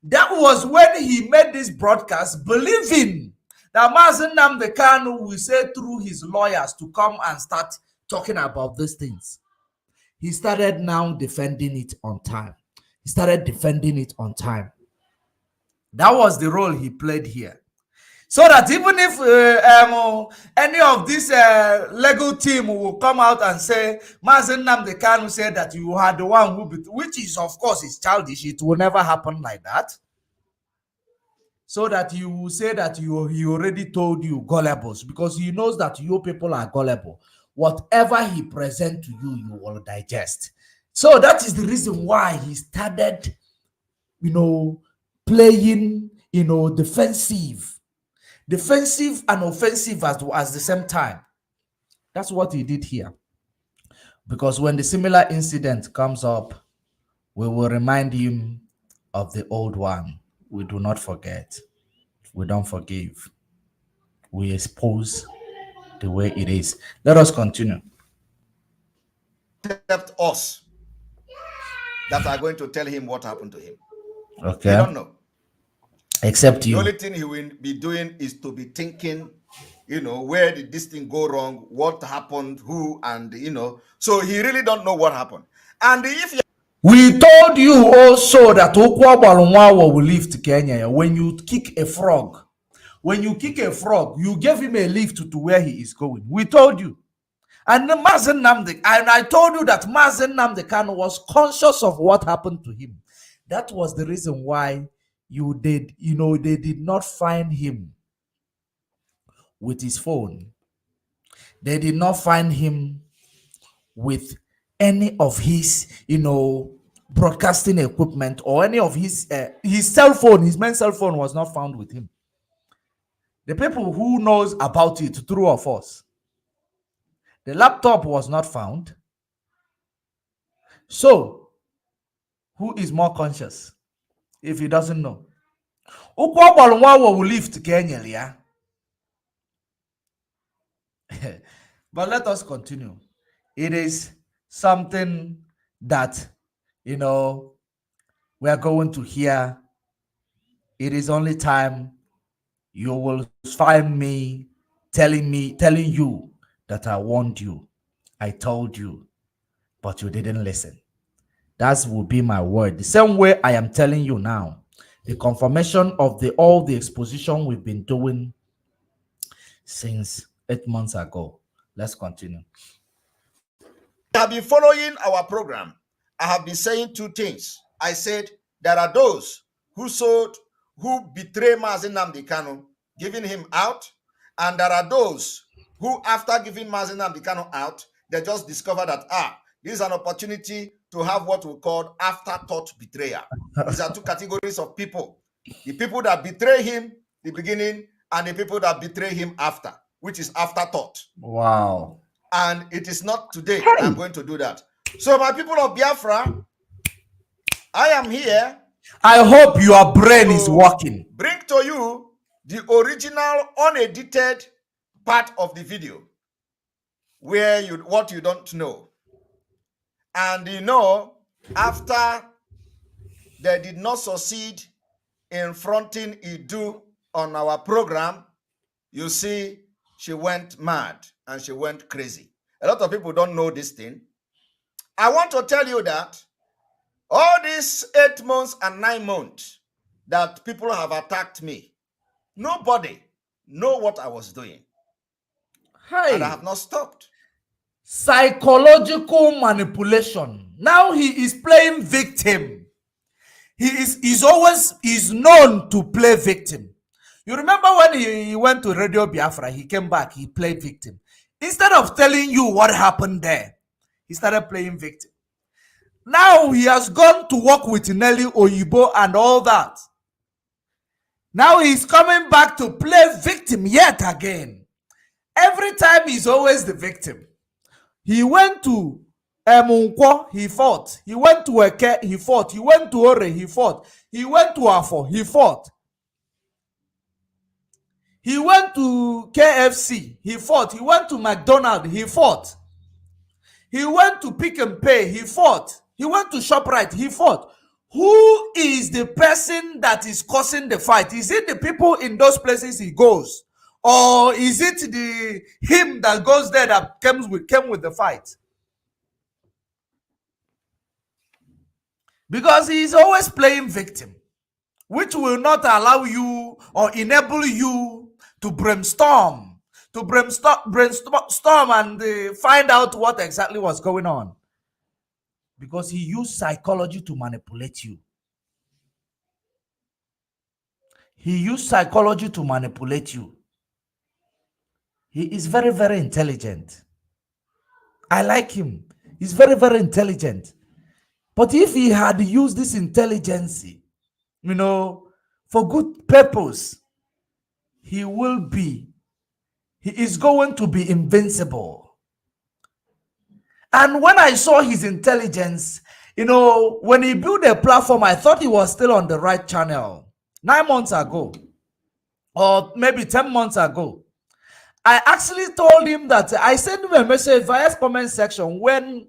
that was when he made this broadcast, believing that Mazen Nnamdi Kanu will say through his lawyers to come and start talking about these things. He started now defending it on time. He started defending it on time. That was the role he played here. So that even if any of this legal team will come out and say, Mazen Nnamdi Kanu said that you are the one who, which is, of course, is childish. It will never happen like that. So that you will say that he already told you gullibles, because he knows that you people are gullible. Whatever he presents to you, you will digest. So that is the reason why he started, playing, defensive and offensive at the same time. That's what he did here. Because when the similar incident comes up, we will remind him of the old one. We do not forget. We don't forgive. We expose the way it is. Let us continue. Except us that are going to tell him what happened to him. Okay. He don't know. Except you. The only thing he will be doing is to be thinking, where did this thing go wrong? What happened? Who? And, so he really don't know what happened. And if we told you also that Okwabalonwawa will leave to Kenya when you kick a frog. When you kick a frog, you gave him a lift to where he is going. We told you. And Mazen Nnamdi, and I told you that Mazen Nnamdi Kanu was conscious of what happened to him. That was the reason why they did not find him with his phone. They did not find him with any of his, broadcasting equipment or any of his cell phone. His main cell phone was not found with him. The people who knows about it, true or false. The laptop was not found. So, who is more conscious if he doesn't know? Will lift Kenya. But let us continue. It is something that, you know, we are going to hear. It is only time you will find me telling you that I warned you. I told you, but you didn't listen. That will be my word. The same way I am telling you now. The confirmation of all the exposition we've been doing since 8 months ago. Let's continue. I have been following our program. I have been saying two things. I said there are those who betray Mazi Nnamdi Kanu, giving him out, and there are those who, after giving Mazi Nnamdi Kanu out, they just discover that this is an opportunity to have what we call afterthought betrayal. These are two categories of people: the people that betray him the beginning, and the people that betray him after, which is afterthought. Wow. And it is not today I'm going to do that. So, my people of Biafra, I am here. I hope your brain is working. Bring to you the original unedited part of the video where what you don't know. And you know, after they did not succeed in fronting Idu on our program, you see, she went mad and she went crazy. A lot of people don't know this thing. I want to tell you that all these 8 months and 9 months that people have attacked me, nobody know what I was doing. Hey. And I have not stopped. Psychological manipulation. Now he is playing victim. He is known to play victim. You remember when he went to Radio Biafra, he came back, he played victim. Instead of telling you what happened there, he started playing victim. Now he has gone to work with NELLY, OYIBO, and all that. Now he's coming back to play victim yet again. Every time he's always the victim. He went to Munkwo, he fought. He went to Eke, he fought. He went to Ore, he fought. He went to Afo, he fought. He went to KFC, he fought. He went to McDonald's, he fought. He went to Pick and Pay, he fought. He went to ShopRite, he fought. Who is the person that is causing the fight? Is it the people in those places he goes? Or is it him that goes there that came with the fight? Because he is always playing victim, which will not allow you or enable you to brainstorm and find out what exactly was going on. Because he used psychology to manipulate you. He used psychology to manipulate you. He is very, very intelligent. I like him. He's very, very intelligent. But if he had used this intelligence, you know, for good purpose, he is going to be invincible. And when I saw his intelligence, you know, when he built a platform, I thought he was still on the right channel. 9 months ago, or maybe 10 months ago, I actually told him that I sent him a message via comment section when,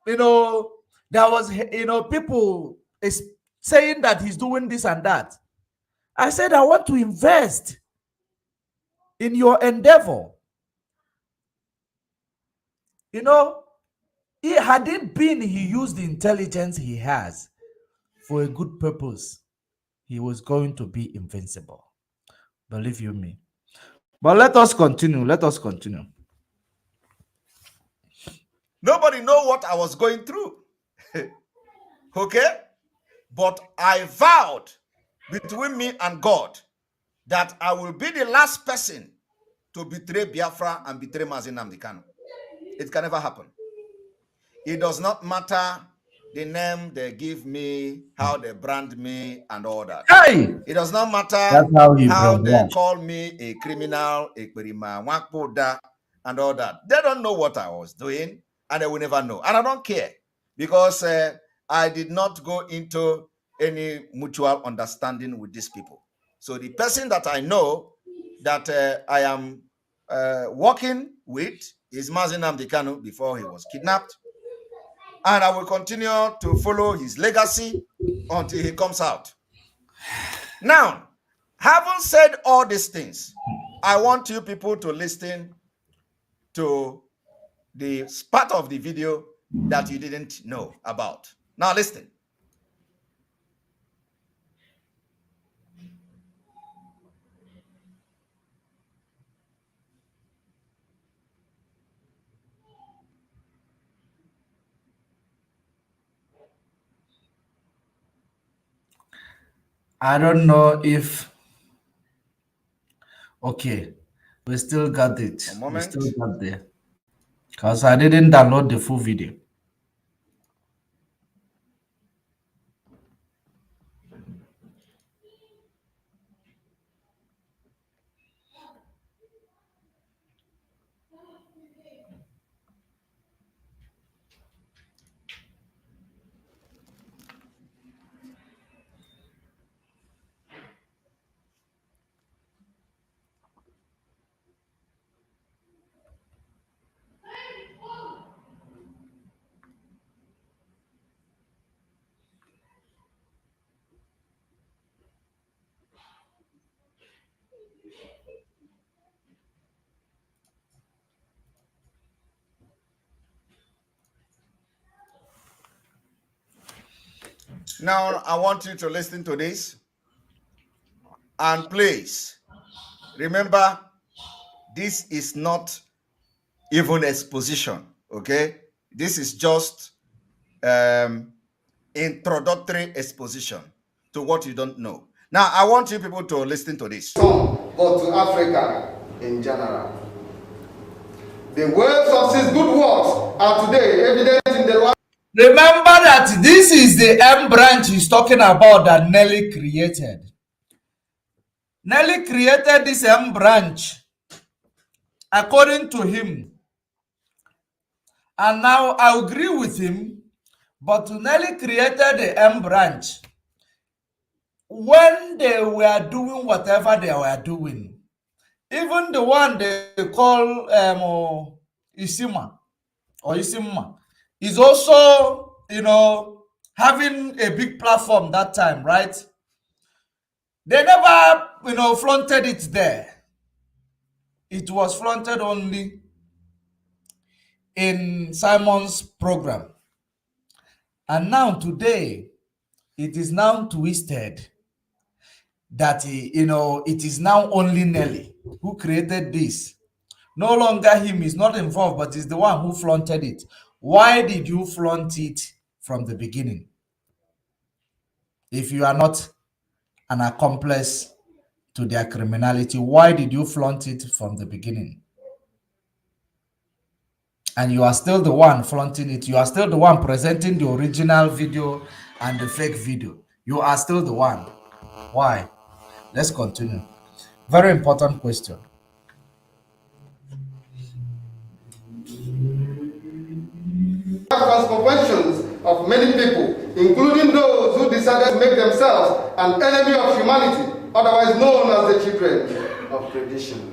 you know, there was, you know, people is saying that he's doing this and that. I said, I want to invest in your endeavor. You know, had it been he used the intelligence he has for a good purpose, he was going to be invincible. Believe you me. But let us continue. Let us continue. Nobody know what I was going through. Okay? But I vowed between me and God that I will be the last person to betray Biafra and betray Mazi Nnamdi Kanu. It can never happen. It does not matter the name they give me, how they brand me, and all that. Hey! It does not matter how they call me a criminal, a perima, wakpoda, and all that. They don't know what I was doing, and they will never know. And I don't care, because I did not go into any mutual understanding with these people. So the person that I know that I am working with is Mazi Nnamdi Kanu before he was kidnapped. And I will continue to follow his legacy until he comes out. Now, having said all these things, I want you people to listen to the part of the video that you didn't know about. Now listen. I don't know if... Okay, we still got it. We still got there. Because I didn't download the full video. Now, I want you to listen to this. And please, remember, this is not even exposition, okay? This is just introductory exposition to what you don't know. Now, I want you people to listen to this. But to Africa in general. The words of his good works are today evident in the life. Remember that this is the M branch he's talking about that Nelly created. Nelly created this M branch according to him. And now I agree with him, but Nelly created the M branch when they were doing whatever they were doing. Even the one they call Isima or Isimma is also, having a big platform that time, right? They never, flaunted it there. It was flaunted only in Simon's program. And now today, it is now twisted that, it is now only Nelly who created this. No longer him is not involved, but is the one who flaunted it. Why did you flaunt it from the beginning? If you are not an accomplice to their criminality, why did you flaunt it from the beginning? And you are still the one flaunting it. You are still the one presenting the original video and the fake video. You are still the one. Why? Let's continue. Very important question. Transformations of many people, including those who decided to make themselves an enemy of humanity, otherwise known as the children of perdition.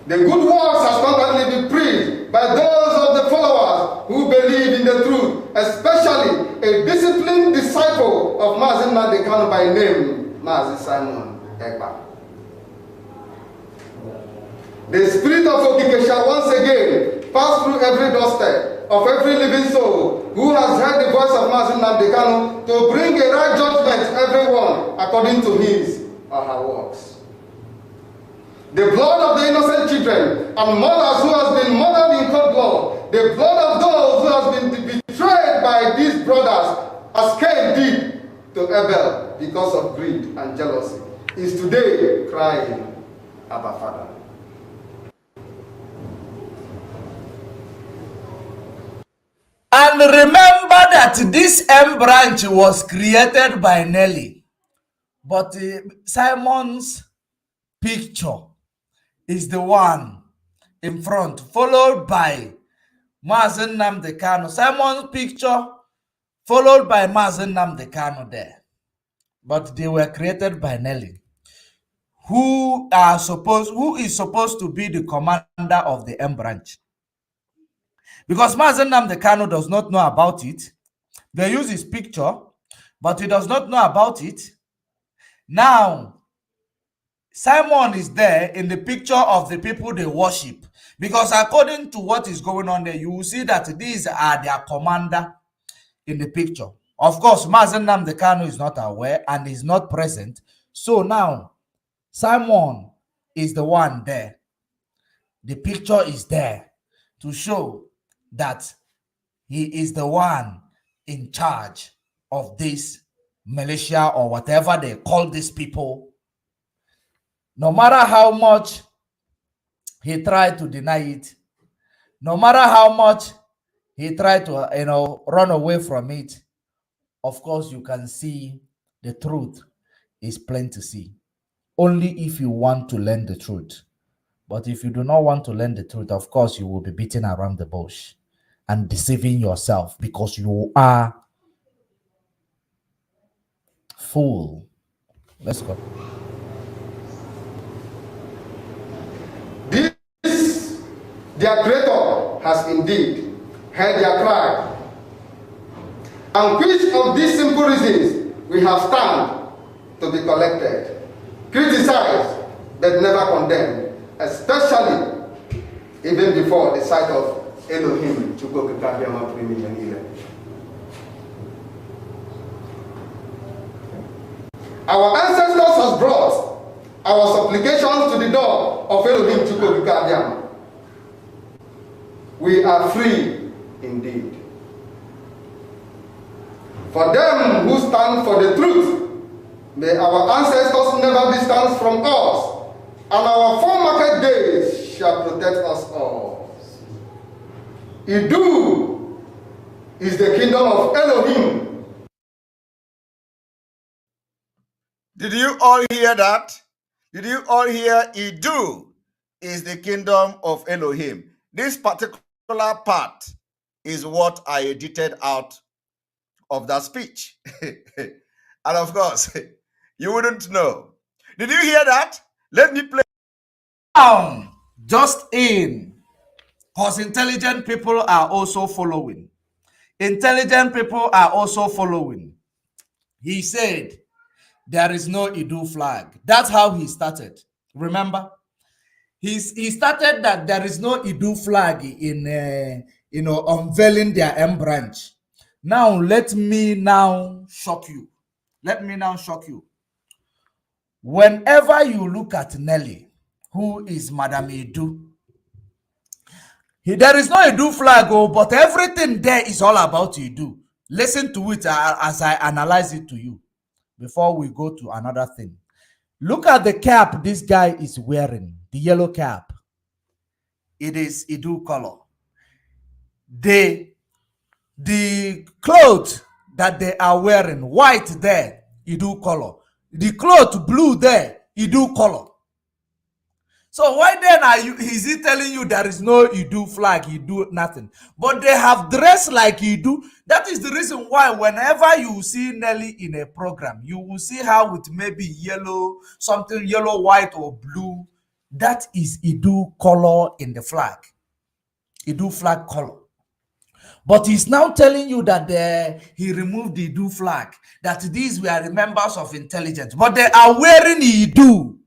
The good works has constantly been preached by those of the followers who believe in the truth, especially a disciplined disciple of Mazi Nnamdi Kanu by name Mazi Simon Ekpa. The spirit of Okike shall once again pass through every doorstep of every living soul who has heard the voice of Mazi Nnamdi Kanu to bring a right judgment to everyone according to his or her works. The blood of the innocent children and mothers who has been murdered in cold blood, the blood of those who has been betrayed by these brothers, as Cain did to Abel because of greed and jealousy, is today crying, Abba Father. And remember that this M branch was created by Nelly, but Simon's picture is the one in front, followed by Mazen Nnamdi Kanu. Simon's picture, followed by Mazen Nnamdi Kanu there. But they were created by Nelly, who is supposed to be the commander of the M branch. Because Mazen Nnamdi Kanu does not know about it. They use his picture, but he does not know about it. Now, Simon is there in the picture of the people they worship. Because according to what is going on there, you will see that these are their commander in the picture. Of course, Mazen Nnamdi Kanu is not aware and is not present. So now, Simon is the one there. The picture is there to show that he is the one in charge of this militia or whatever they call these people. No matter how much he tried to deny it, no matter how much he tried to run away from it, of course you can see the truth is plain to see. Only if you want to learn the truth. But if you do not want to learn the truth, of course you will be beating around the bush and deceiving yourself because you are fool. Let's go. This, their creator, has indeed heard their cry. And which of these simple reasons we have stand to be collected, criticized, but never condemned, especially even before the sight of Elohim to go to Kabiama 3 million years. Our ancestors has brought our supplications to the door of Elohim to go to Kabiama. We are free indeed. For them who stand for the truth, may our ancestors never distance from us, and our foremarket days shall protect us all. Idu is the kingdom of Elohim. Did you all hear that? Did you all hear Idu is the kingdom of Elohim? This particular part is what I edited out of that speech. And of course, you wouldn't know. Did you hear that? Let me play. Just in, because intelligent people are also following. Intelligent people are also following. He said, there is no Idu flag. That's how he started. Remember? He started that there is no Idu flag in, unveiling their M branch. Now, let me now shock you. Let me now shock you. Whenever you look at Nelly, who is Madam Idu, there is no Idu flag, but everything there is all about Idu. Listen to it as I analyze it to you before we go to another thing. Look at the cap this guy is wearing, the yellow cap. It is Idu color. The clothes that they are wearing, white there, Idu color. The cloth blue there, Idu color. So why then is he telling you there is no Idu flag, Idu nothing? But they have dressed like Idu. That is the reason why whenever you see Nelly in a program, you will see her with maybe yellow, something yellow, white, or blue. That is Idu color in the flag. Idu flag color. But he's now telling you that he removed the Idu flag, that these were the members of intelligence. But they are wearing Idu,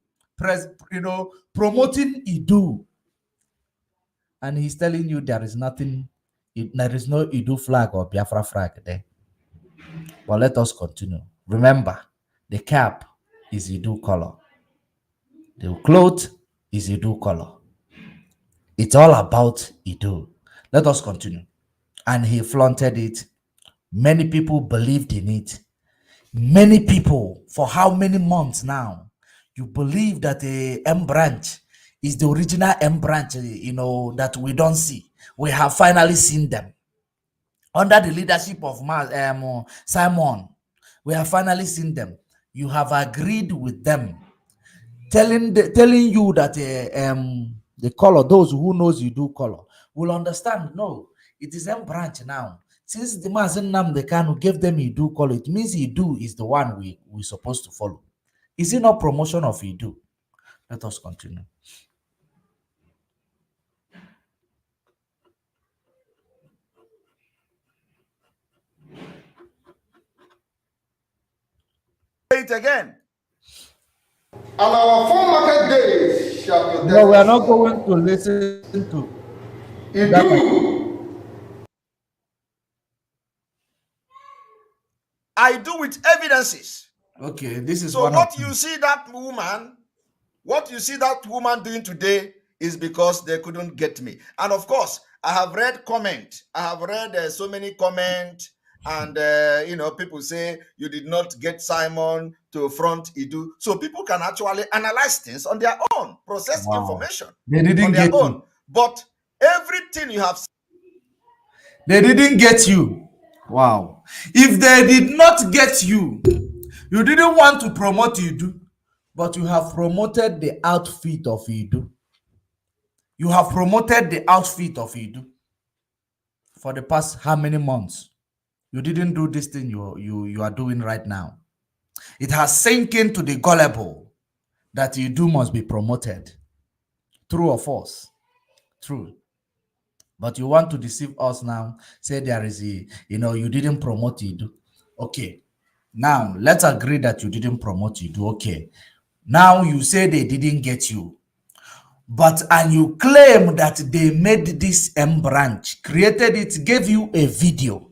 promoting Idu. And he's telling you there is nothing, there is no Idu flag or Biafra flag there. But let us continue. Remember, the cap is Idu color. The cloth is Idu color. It's all about Idu. Let us continue. And he flaunted it. Many people believed in it. Many people, for how many months now, you believe that the M branch is the original M branch, that we don't see. We have finally seen them. under the leadership of Simon. We have finally seen them. You have agreed with them, telling you that the color, those who knows you do color, will understand. No, it is M branch now. Since the Mazen Nnamdi Kanu gave them Idu color, it means Idu is the one we supposed to follow. Is it not promotion of Idu? Let us continue. Say it again. And our full market days shall be. No, we are not going to listen to Idu. I do with evidences. Okay, this is so what you see that woman doing today is because they couldn't get me. And of course, I have read comment. I have read so many comments, and people say you did not get Simon to front Idu. So people can actually analyze things on their own, process information they didn't on their get own. You. But everything you have, they didn't get you. Wow. If they did not get you, you didn't want to promote Idu, but you have promoted the outfit of Idu. You have promoted the outfit of Idu for the past how many months? You didn't do this thing you are doing right now. It has sunk into the gullible that Idu must be promoted. True or false? True. But you want to deceive us now, say there is you didn't promote Idu. Okay. Now, let's agree that you didn't promote Idu. Okay. Now you say they didn't get you. And you claim that they made this M branch, created it, gave you a video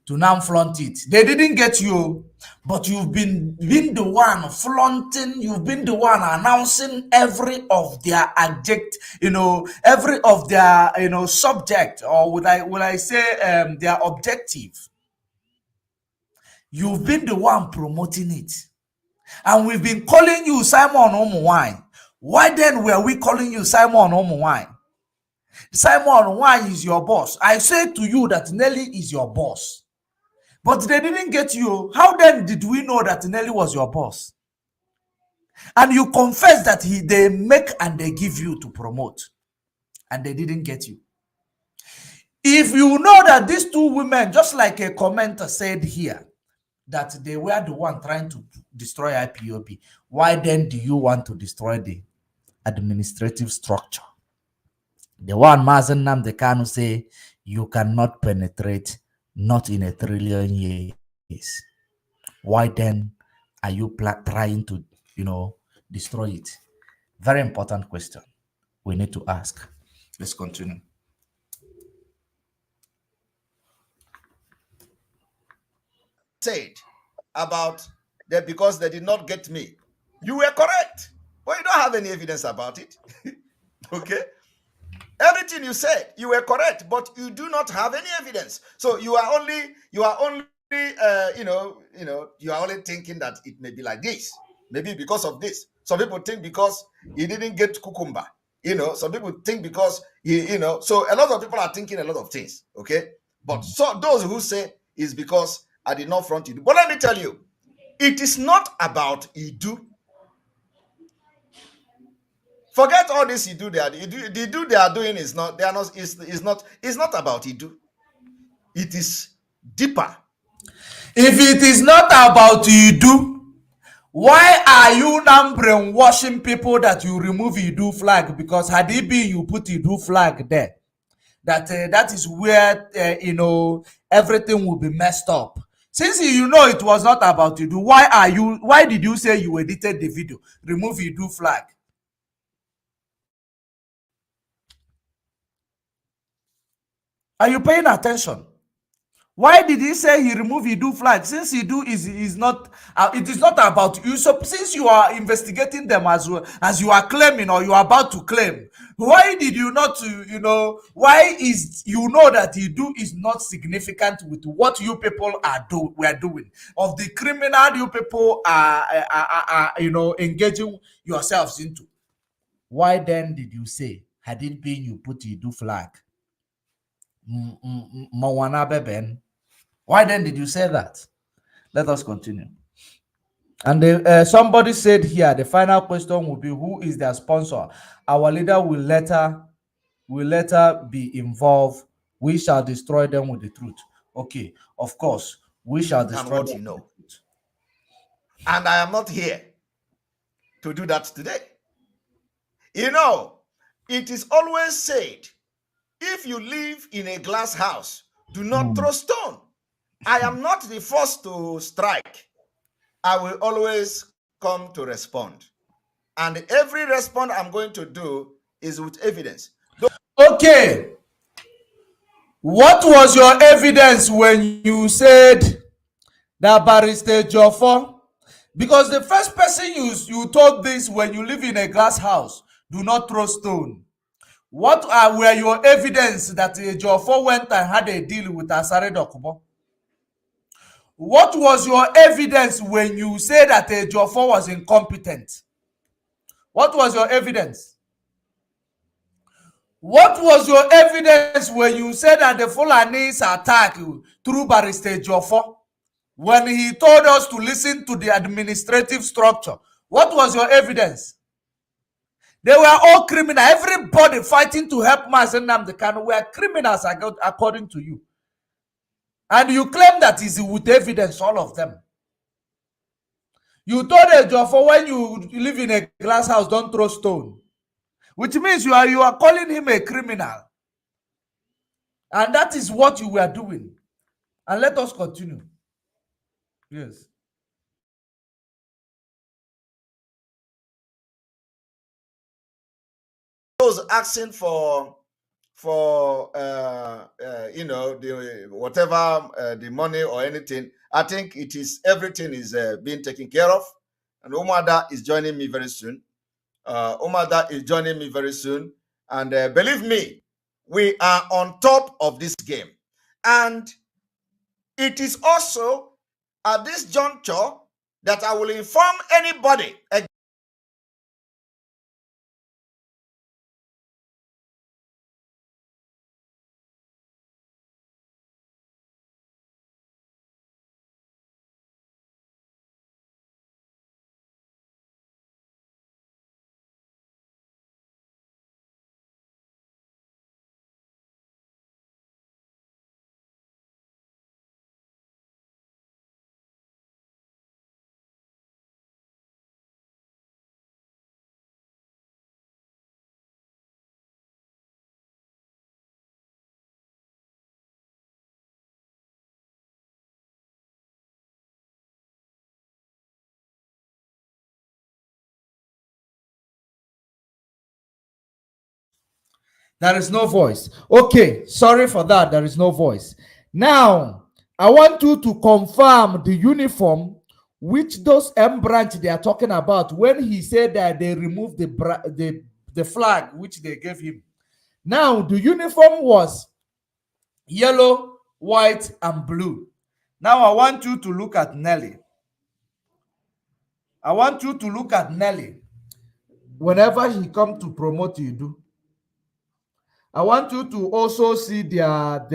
to now flaunt it. They didn't get you, but you've been the one flaunting, you've been the one announcing every of their every of their subject, or would I say their objective. You've been the one promoting it. And we've been calling you Simon Omuwine. Why then were we calling you Simon Omuwine? Simon, why is your boss? I said to you that Nelly is your boss. But they didn't get you. How then did we know that Nelly was your boss? And you confess that they make and they give you to promote. And they didn't get you. If you know that these two women, just like a commenter said here, that they were the one trying to destroy IPOB, why then do you want to destroy the administrative structure? The one Mazen Nnamdi Kanu say you cannot penetrate, not in a trillion years. Why then are you trying to, destroy it? Very important question we need to ask. Let's continue. Said about that because they did not get me. You were correct, but you don't have any evidence about it. Okay? Everything you said, you were correct, but you do not have any evidence. So you are only you are only thinking that it may be like this. Maybe because of this. Some people think because he didn't get cucumber. Some people think because so a lot of people are thinking a lot of things. Okay? But so those who say is because I did not front Idu. But let me tell you, it is not about Idu. Forget all this Idu they are the Idu they are doing is not about Idu. It is deeper. If it is not about Idu, why are you now brainwashing people that you remove Idu flag? Because had it been you put Idu flag there, that is where everything will be messed up. Since it was not about Idu, why did you say you edited the video? Remove Idu flag. Are you paying attention? Why did he say he removed Idu flag? Since Idu is not, it is not about you. So since you are investigating them as you are claiming or you are about to claim, why did you not, why is that Idu is not significant with what you people were doing of the criminal you people are engaging yourselves into? Why then did you say, had it been you put Idu flag? Why then did you say that? Let us continue. And somebody said here, the final question will be, who is their sponsor? Our leader will later be involved. We shall destroy them with the truth. Okay, of course, we shall destroy and what them you know. And I am not here to do that today. You know, it is always said, if you live in a glass house, do not throw stone. I am not the first to strike. I will always come to respond. And every response I'm going to do is with evidence. Okay. What was your evidence when you said that Barrister Joffo? Because the first person you told this when you live in a glass house, do not throw stone. What were your evidence that Joffo went and had a deal with Asare Dokubo? What was your evidence when you said that Joffo was incompetent? What was your evidence? What was your evidence when you said that the Fulanis attacked through Barrister Joffo? When he told us to listen to the administrative structure, what was your evidence? They were all criminals. Everybody fighting to help Mazen Nnamdi Kanu were criminals according to you. And you claim that is with evidence, all of them. You told Ejiofor when you live in a glass house, don't throw stone. Which means you are calling him a criminal. And that is what you were doing. And let us continue. Yes. Those asking for you know, the whatever the money or anything, I think it is everything is being taken care of. And Umada is joining me very soon. Umada is joining me very soon. And believe me, we are on top of this game. And it is also at this juncture that I will inform anybody. There is no voice. Okay, sorry for that. There is no voice. Now, I want you to confirm the uniform which those M branch they are talking about when he said that they removed the flag which they gave him. Now, the uniform was yellow, white, and blue. Now, I want you to look at Nelly. I want you to look at Nelly. Whenever he comes to promote you, do. I want you to also see their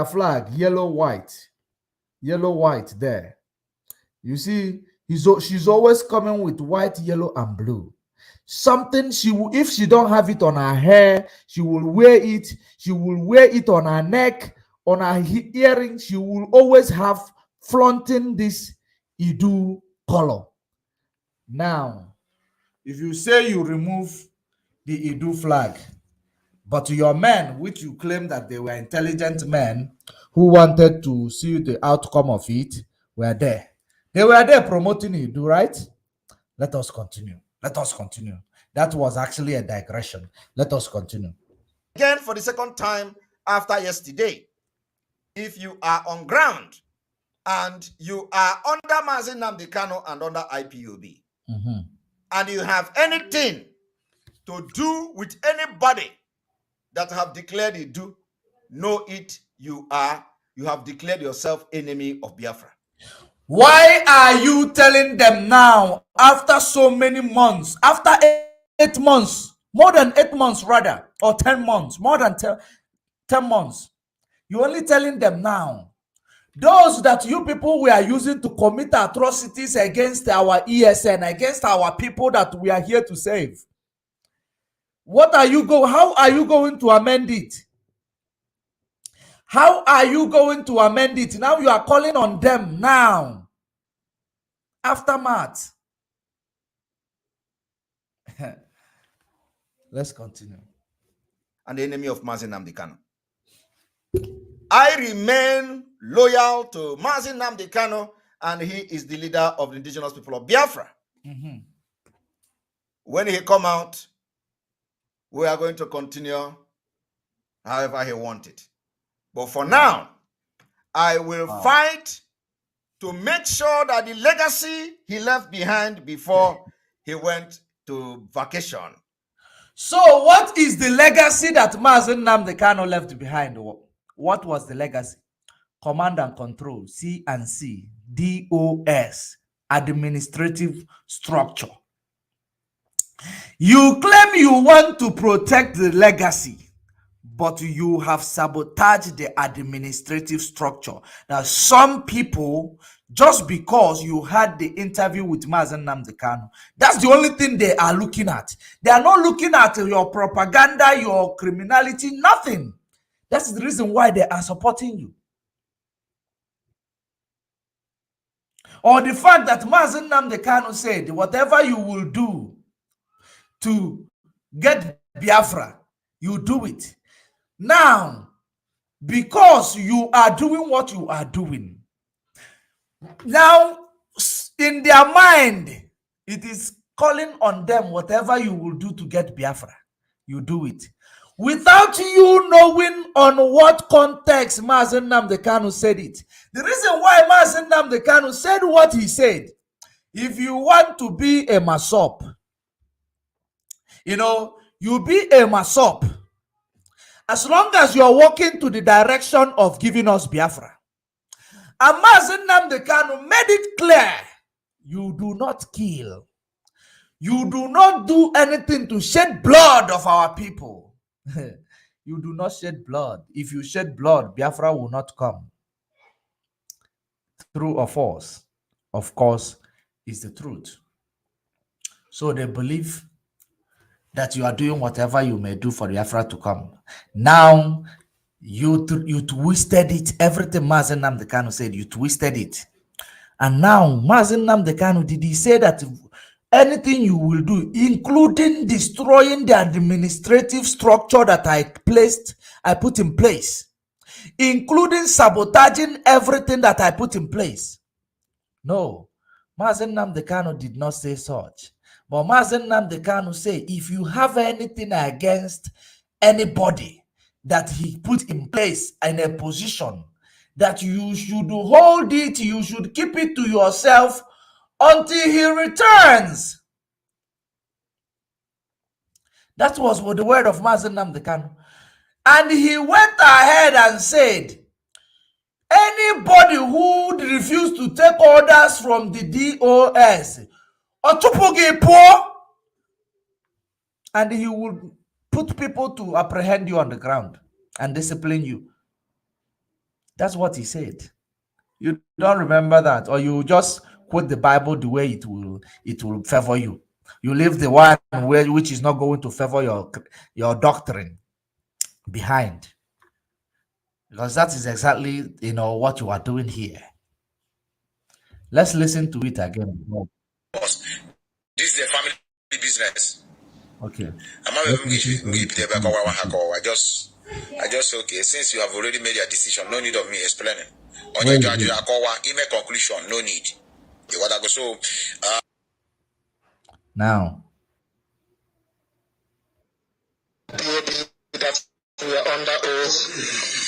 flag, yellow, white there. You see, she's always coming with white, yellow, and blue. Something she will, if she don't have it on her hair, she will wear it. She will wear it on her neck, on her earring. She will always have flaunting this Idu color. Now, if you say you remove the Idu flag, but your men, which you claim that they were intelligent men who wanted to see the outcome of it, were there. They were there promoting Idu, right? Let us continue. Let us continue. That was actually a digression. Let us continue. Again, for the second time after yesterday, if you are on ground and you are under Mazi Nnamdi Kanu and under IPOB, and you have anything to do with anybody that have declared Idu, know it, you have declared yourself enemy of Biafra. Why are you telling them now, after so many months, after 8 months, more than 8 months rather, or 10 months, more than 10, 10 months. You're only telling them now. Those that you people we are using to commit atrocities against our ESN, against our people that we are here to save. How are you going to amend it? How are you going to amend it? Now you are calling on them now. Aftermath. Let's continue. And the enemy of Mazi Nnamdi Kanu. I remain loyal to Mazi Nnamdi Kanu, and he is the leader of the indigenous people of Biafra. When he come out, we are going to continue however he wants it. But for now, I will fight to make sure that the legacy he left behind before he went to vacation. So what is the legacy that Mazi Nnamdi Kanu left behind? What was the legacy? Command and control, C&C, DOS, administrative structure. You claim you want to protect the legacy, but you have sabotaged the administrative structure. Now, some people, just because you had the interview with Mazi Nnamdi Kanu, that's the only thing they are looking at. They are not looking at your propaganda, your criminality, nothing. That's the reason why they are supporting you. Or the fact that Mazi Nnamdi Kanu said, whatever you will do to get Biafra, you do it. Now, because you are doing what you are doing, now in their mind, it is calling on them, whatever you will do to get Biafra, you do it. Without you knowing on what context Mazi Nnamdi Kanu said it. The reason why Mazi Nnamdi Kanu said what he said, if you want to be a Masop, you be a Masop, as long as you are walking to the direction of giving us Biafra. And Mazi Nnamdi Kanu made it clear, you do not kill. You do not do anything to shed blood of our people. You do not shed blood. If you shed blood, Biafra will not come. True or false? Of course, is the truth. So they believe that you are doing whatever you may do for Biafra to come. Now, you twisted it. Everything Mazi Nnamdi Kanu said, you twisted it. And now, Mazi Nnamdi Kanu, did he say that anything you will do, including destroying the administrative structure that I put in place, including sabotaging everything that I put in place? No, Mazi Nnamdi Kanu did not say such. But Mazi Nnamdi Kanu say, if you have anything against anybody that he put in place in a position, that you should hold it, you should keep it to yourself until he returns. That was what the word of Mazi Nnamdi Kanu. And he went ahead and said, anybody who refused to take orders from the DOS, and he will put people to apprehend you on the ground and discipline you. That's what he said. You don't remember that, or you just quote the Bible the way it will favor you. You leave the one which is not going to favor your doctrine behind, because that is exactly what you are doing here. Let's listen to it again. This is a family business. Okay. I just okay, since you have already made your decision, no need of me explaining. On your judge, email conclusion, no need. So now that we are under oath,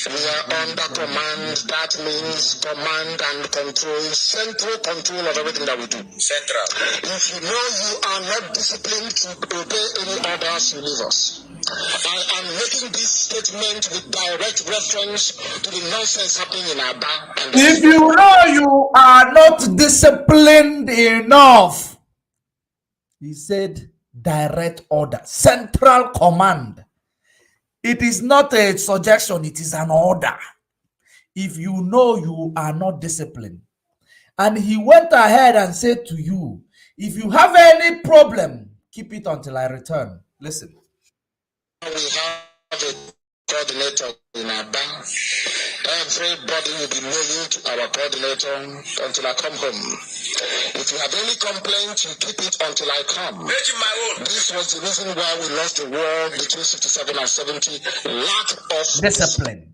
we are under command. That means command and control, central control of everything that we do. Central. If you know you are not disciplined to obey any orders, you leave us. I am making this statement with direct reference to the nonsense happening in Aba. If you know you are not disciplined enough, he said direct order, central command. It is not a suggestion, it is an order. If you know you are not disciplined. And he went ahead and said to you, if you have any problem, keep it until I return. Listen. We have a coordinator in our bank. Everybody will be moving to our coordinator until I come home. If you have any complaint, you keep it until I come. This was the reason why we lost the war between 67 and 70. Lack of discipline.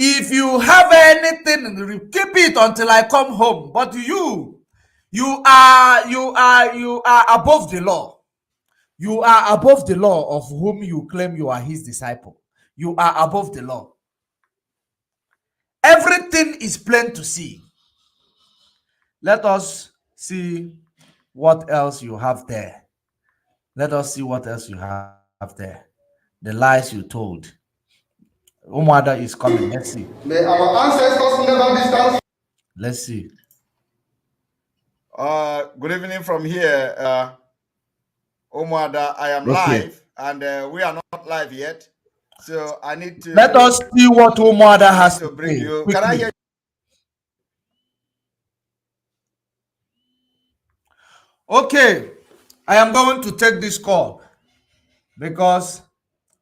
If you have anything, keep it until I come home. But you are above the law. You are above the law of whom you claim you are his disciple. You are above the law. Everything is plain to see. Let us see what else you have there. Let us see what else you have there. The lies you told. Umada is coming. Let's see. May our ancestors never distance. Let's see. Good evening from here, Umada. I am live, and we are not live yet. So I need to let us see what Umada has to bring you. Can I hear? Okay, I am going to take this call because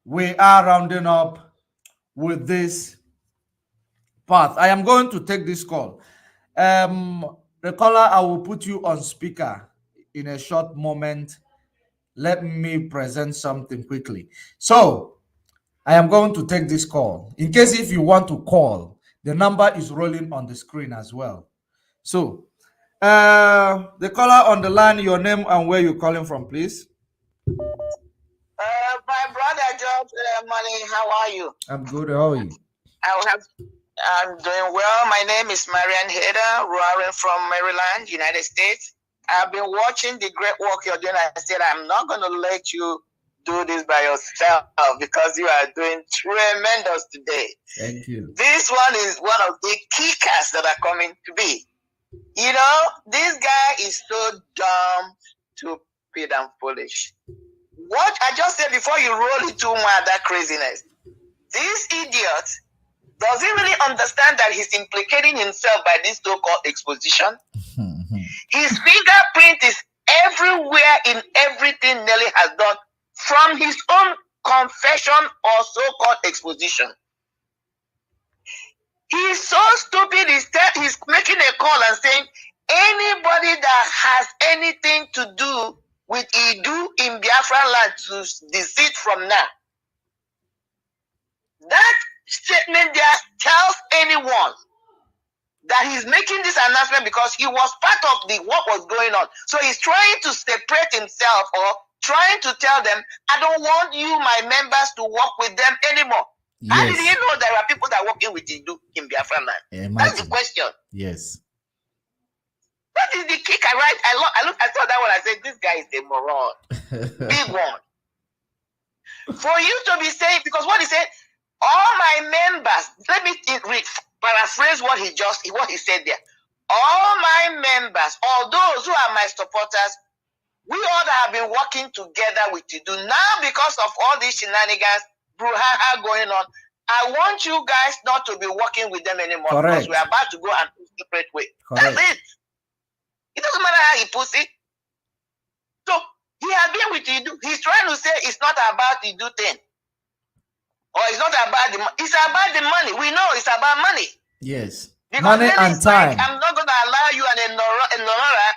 we are rounding up with this path. I am going to take this call. The caller, I will put you on speaker in a short moment. Let me present something quickly. So I am going to take this call. In case if you want to call, the number is rolling on the screen as well. So the caller on the line, your name and where you're calling from, please. My brother George, Money, how are you? I'm good. How are you? I'm doing well. My name is Marian Heder, roaring from Maryland, United States. I've been watching the great work you're doing. I said, I'm not going to let you do this by yourself because you are doing tremendous today. Thank you. This one is one of the kickers that are coming to be. You know, this guy is so dumb, stupid, and foolish. What I just said before you roll into more other craziness. This idiot, does he really understand that he's implicating himself by this so-called exposition? His fingerprint is everywhere in everything Nelly has done from his own confession or so-called exposition. He's so stupid, he's making a call and saying, anybody that has anything to do with Idu in Biafra land to desist from now. That statement there tells anyone that he's making this announcement because he was part of what was going on. So he's trying to separate himself or trying to tell them, I don't want you, my members, to work with them anymore. Yes. How did he know there are people that are working with Idu in Biafra land? That's the question. Yes. That is the kicker, right? I saw that one. I said, this guy is a moron. Big one. For you to be saying, because what he said, all my members, let me paraphrase what he said there. All my members, all those who are my supporters, we all have been working together with Idu. Now, because of all these shenanigans, brouhaha going on, I want you guys not to be working with them anymore. Correct. Because we're about to go and a separate way. Correct. That's it. It doesn't matter how he puts it. So he has been with Idu. He's trying to say it's not about the Idu thing. Or it's not about the money. It's about the money. We know it's about money. Yes. Because money and time. Like, I'm not going to allow you and Nora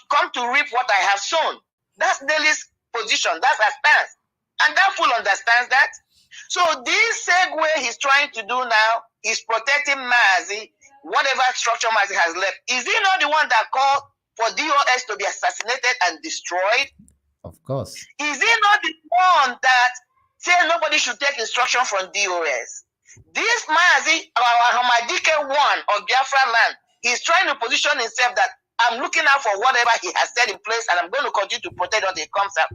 come to reap what I have sown. That's Nelly's position. That's her stance. And that fool understands that. So this segue he's trying to do now is protecting Mazi, whatever structure Mazi has left. Is he not the one that called for DOS to be assassinated and destroyed? Of course. Is he not the one that said nobody should take instruction from DOS? This Mazi, our Hamadike one of Biafra land, he's trying to position himself that I'm looking out for whatever he has set in place and I'm going to continue to protect until it comes up.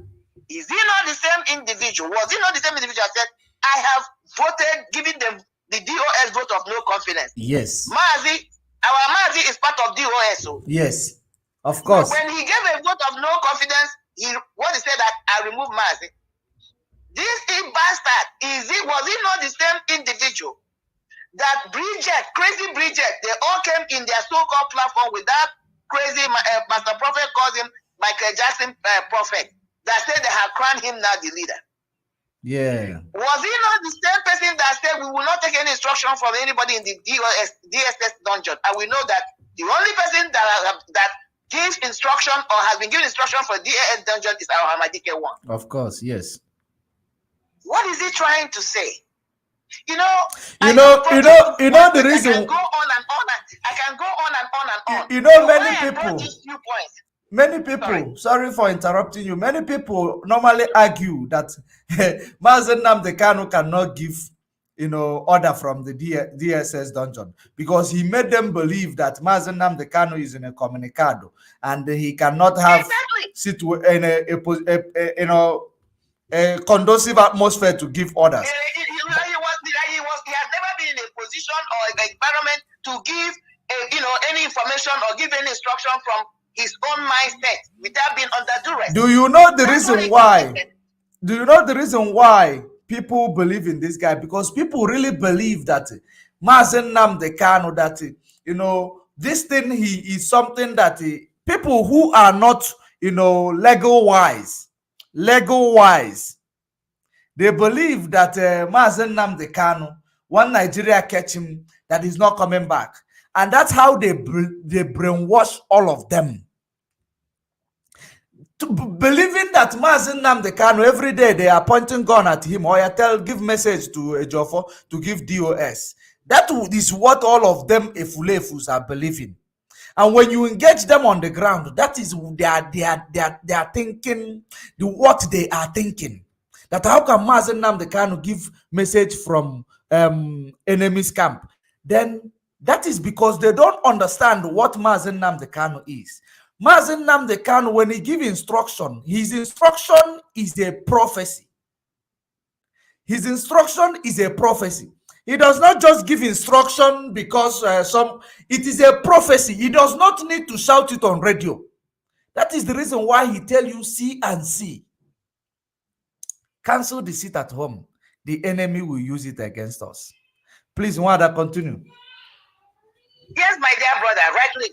Is he not the same individual? Was he not the same individual that said, I have voted, giving them the DOS vote of no confidence? Yes. Mazi, our Mazi is part of DOS. So. Yes, of course. When he gave a vote of no confidence, what he said that I remove Mazi. This bastard, was he not the same individual that Bridget, crazy Bridget, they all came in their so-called platform with that crazy Master Prophet calls him Michael Jackson prophet that said they have crowned him now the leader. Yeah. Was he not the same person that said we will not take any instruction from anybody in the DSS dungeon? And we know that the only person that gives instruction or has been given instruction for DSS dungeon is our Hamadike one. Of course, yes. What is he trying to say? You know the reason. I can go on and on. I can go on and on and on. You know, many people. Sorry for interrupting you. Many people normally argue that Mazen Nnamdi Kanu cannot give, order from the DSS dungeon because he made them believe that Mazen Nnamdi Kanu is in a communicado and he cannot have a conducive atmosphere to give orders. He has never been in a position or an environment to give any information or give any instruction from his own mindset without being under duress. Do you know the reason why? Do you know the reason why people believe in this guy? Because people really believe that Mazen Nnamdi Kanu, that this thing he is something that people who are not legal wise, they believe that Mazen Nnamdi Kanu, one Nigeria catch him, that he's not coming back. And that's how they brainwash all of them. Believing that Mazen Nnamdi Kanu, every day they are pointing gun at him, or give message to Ejiofor to give DOS. That is what all of them efulefus are believing. And when you engage them on the ground, that is they are thinking what they are thinking. That how can Mazen Nnamdi Kanu give message from enemy's camp? Then that is because they don't understand what Mazen Nnamdi Kanu is. Mazen Nnamdi Kanu, when he gives instruction, his instruction is a prophecy. His instruction is a prophecy. He does not just give instruction because it is a prophecy. He does not need to shout it on radio. That is the reason why he tells you see and see. Cancel the seat at home. The enemy will use it against us. Please, Wanda, continue. Yes, my dear brother, rightly,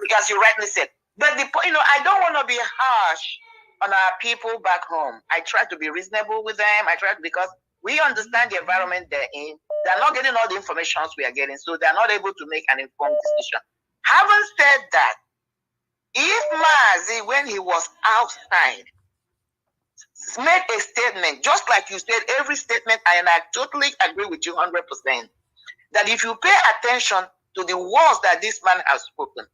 because you rightly said. But I don't want to be harsh on our people back home. I try to be reasonable with them. Because we understand the environment they're in. They're not getting all the information we are getting, so they're not able to make an informed decision. Having said that, if Mazi, when he was outside, made a statement, just like you said, every statement, and I totally agree with you 100%, that if you pay attention to the words that this man has spoken,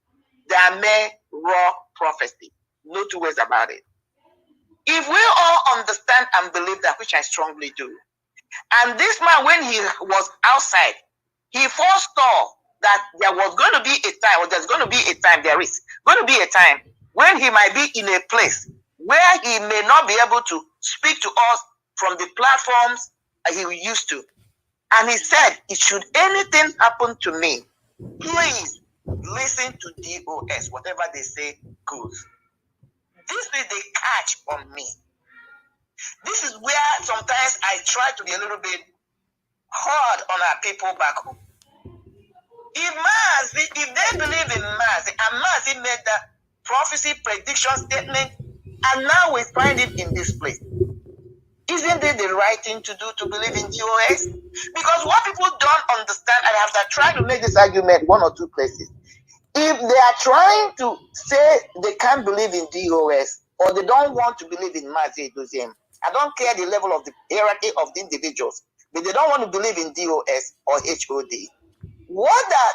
they are mere raw prophecy. No two ways about it. If we all understand and believe that, which I strongly do, and this man, when he was outside, he foresaw that there was going to be a time, or there's going to be a time, there is going to be a time when he might be in a place where he may not be able to speak to us from the platforms he used to. And he said, should anything happen to me, please listen to DOS. Whatever they say goes. This is the catch on me. This is where sometimes I try to be a little bit hard on our people back home. If they believe in Mazi, and Mazi made that prophecy prediction statement, and now we find it in this place, isn't it the right thing to do to believe in DOS? Because what people don't understand, and I have tried to make this argument one or two places, if they are trying to say they can't believe in DOS, or they don't want to believe in Mazi Edoziem, I don't care the level of the hierarchy of the individuals, but they don't want to believe in DOS or HOD. What that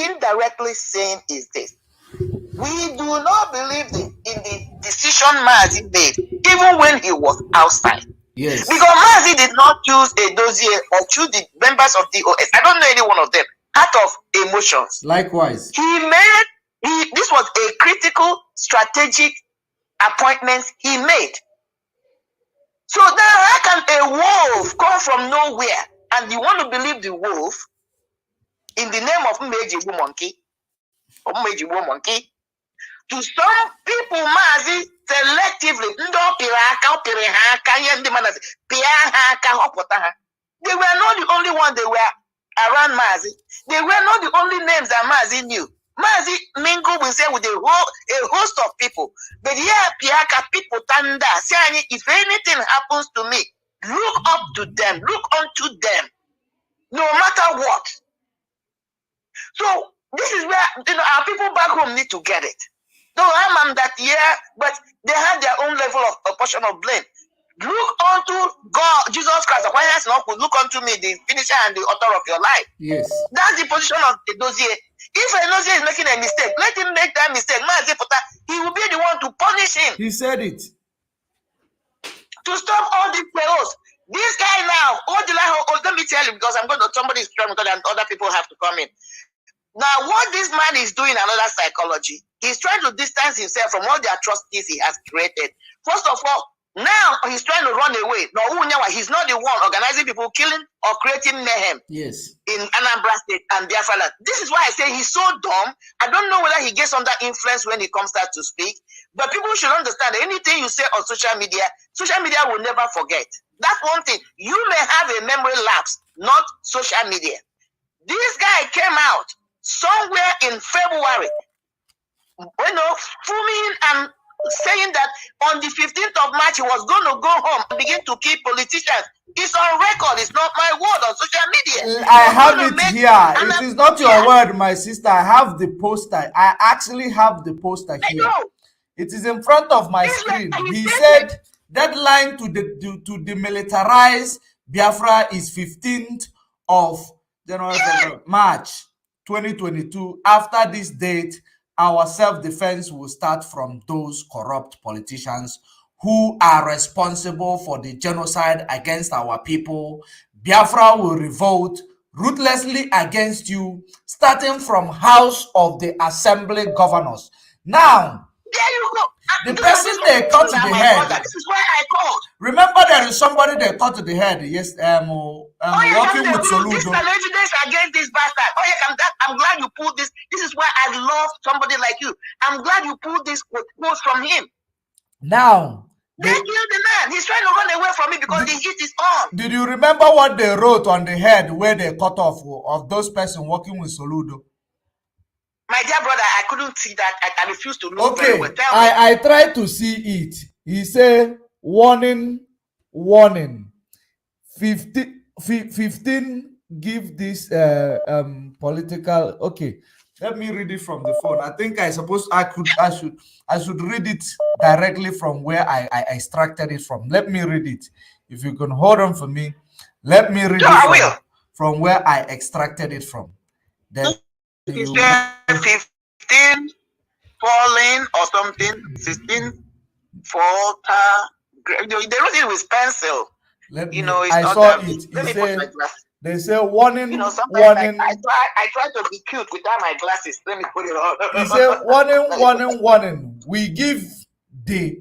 indirectly saying is this: we do not believe in the decision Mazi made, even when he was outside. Yes. Because Mazi did not choose a dossier or choose the members of DOS. I don't know any one of them out of emotions. Likewise. This was a critical, strategic appointment he made. So now how can a wolf come from nowhere and you want to believe the wolf in the name of Mmejibu monkey or Mmejibu monkey? To some people, Mazi selectively. They were not the only one they were around Mazi. They were not the only names that Mazi knew. Mazi mingled with say with a host of people. But yeah, Piaka people tanda saying if anything happens to me, look up to them, look unto them, no matter what. So this is where our people back home need to get it. No, I'm that but they have their own level of portion of blame. Look unto God, Jesus Christ. Why has not look unto me, the finisher and the author of your life? Yes. That's the position of the dossier. If a dossier is making a mistake, let him make that mistake. He will be the one to punish him. He said it. To stop all these chaos. This guy now, let me tell you, because somebody is trying to, and other people have to come in. Now, what this man is doing, another psychology, he's trying to distance himself from all the atrocities he has created. First of all, now he's trying to run away. No, he's not the one organizing people, killing or creating mayhem. Yes. In Anambra State and Biafra land. This is why I say he's so dumb. I don't know whether he gets under influence when he comes out to speak. But people should understand that anything you say on social media will never forget. That's one thing. You may have a memory lapse, not social media. This guy came out somewhere in February, fuming and saying that on the 15th of March he was going to go home and begin to kill politicians. It's on record. It's not my word on social media. I have it here. It is not your word, my sister. I have the poster. I actually have the poster here. It is in front of my screen. He said deadline to demilitarize Biafra is 15th of March 2022. After this date, our self-defense will start from those corrupt politicians who are responsible for the genocide against our people. Biafra will revolt ruthlessly against you, starting from House of the Assembly Governors. Now, there you go. The person they cut to the head. This is why I called. Remember, there is somebody they cut to the head. Yes, working with Soludo. This evidence against this bastard. I'm glad you pulled this. This is why I love somebody like you. I'm glad you pulled this quote from him. Now, they killed the man. He's trying to run away from me because the heat is on. Did you remember what they wrote on the head where they cut off of those persons working with Soludo? My dear brother, I couldn't see that. I refused to look okay. Very well. I tried to see it. He said, warning, 15 give this political. Okay, let me read it from the phone. I think I should read it directly from where I extracted it from. Let me read it. If you can hold on for me, let me read it from where I extracted it from. Then you 15 falling or something, 16 falter. They wrote it with pencil. I saw it. They say warning, warning. I try to be cute without my glasses. Let me put it on. He said warning. We give the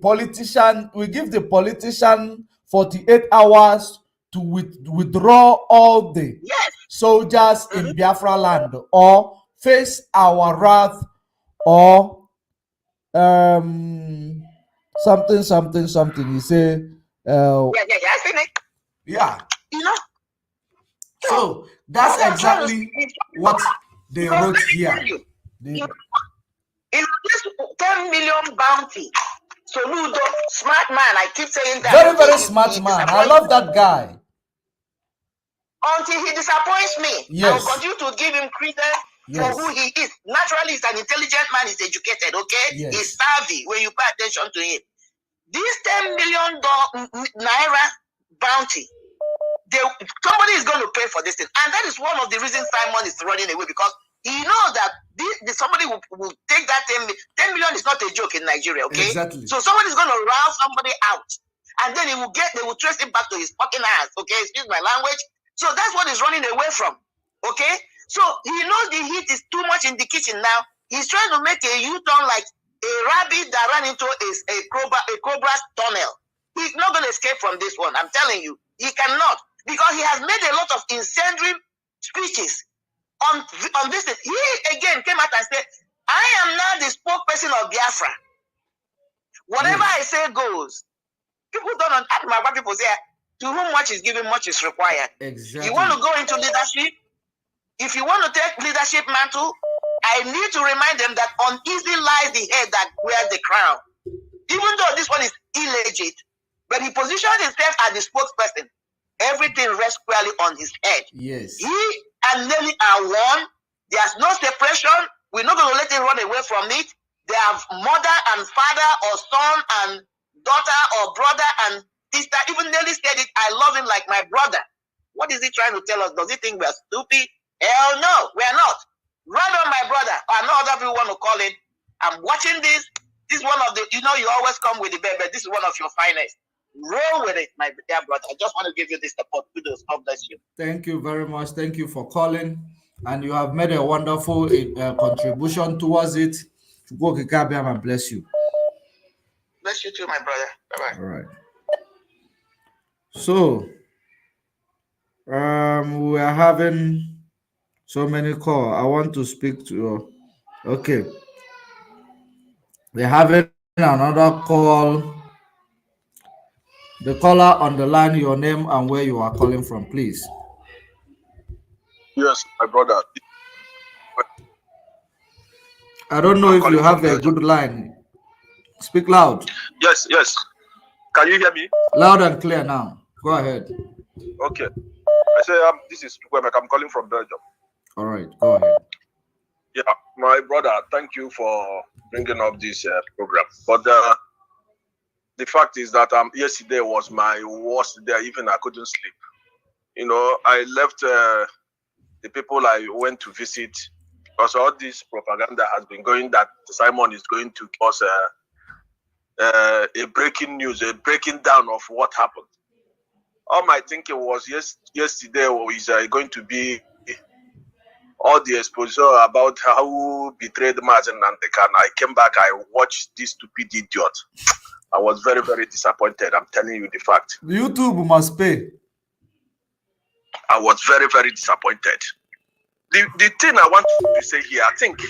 politician 48 hours to withdraw all the soldiers in Biafra land or face our wrath or something. He said I seen it. Yeah. So that's exactly what they wrote here. In this 10 million bounty, Soludo, smart man, I keep saying that. Very smart man. I love that guy. Until he disappoints me, I will continue to give him credit for who he is. Naturally, he's an intelligent man, he's educated, okay? He's savvy when you pay attention to him. This $10 million naira bounty, somebody is going to pay for this thing. And that is one of the reasons Simon is running away, because he knows that somebody will take that 10 million is not a joke in Nigeria, okay? Exactly. So somebody is going to round somebody out, and then they will trace him back to his fucking ass, okay? Excuse my language. So that's what he's running away from, okay? So he knows the heat is too much in the kitchen now. He's trying to make a U-turn like a rabbit that ran into a cobra's tunnel. He's not going to escape from this one. I'm telling you, he cannot, because he has made a lot of incendiary speeches on this. He again came out and said, "I am now the spokesperson of Biafra." Whatever I say goes. People don't ask my what people say. To whom much is given, much is required. Exactly. You want to go into leadership? If you want to take leadership mantle, I need to remind them that uneasy lies the head that wears the crown. Even though this one is illegit, but he positioned himself as the spokesperson. Everything rests squarely on his head. Yes. He and Nelly are one. There's no separation. We're not going to let him run away from it. They have mother and father or son and daughter or brother and sister. Even Nelly said it, I love him like my brother. What is he trying to tell us? Does he think we're stupid? Hell no, we're not. Right on, my brother. I know other people want to call it. I'm watching this. This is one of the, you always come with the bed, but this is one of your finest. Roll with it, my dear brother. I just want to give you this support. Kudos. God bless you. Thank you very much. Thank you for calling. And you have made a wonderful contribution towards it. God bless you. Bless you too, my brother. Bye-bye. All right. So, we are having so many calls. I want to speak to you. Okay. We're having another call. The caller on the line, your name and where you are calling from, please. Yes, my brother. I don't know if you have a good line. Speak loud. Yes, yes. Can you hear me? Loud and clear now. Go ahead. Okay. I say this is Wemek. I'm calling from Belgium. All right, go ahead. Yeah, my brother, thank you for bringing up this program. But the fact is that yesterday was my worst day. Even I couldn't sleep. I left the people I went to visit because all this propaganda has been going that Simon is going to give us a breaking news, a breaking down of what happened. All my thinking was yesterday is going to be all the exposure about how betrayed Mazen and Dekan. I came back, I watched this stupid idiot. I was very, very disappointed. I'm telling you the fact. YouTube must pay. I was very, very disappointed. The thing I want to say here, I think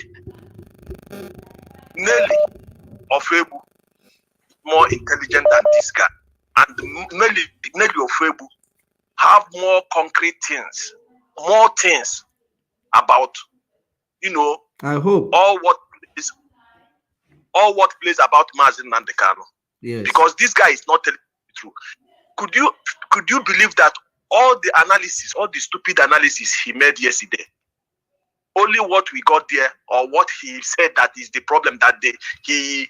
Nelly of FAVOUR more intelligent than this guy. And Nelly of FAVOUR have more concrete things, more things about, I hope all what plays about Mazen Nandekano. Yes. Because this guy is not telling the truth. Could you believe that all the analysis, all the stupid analysis he made yesterday, only what we got there or what he said that is the problem that he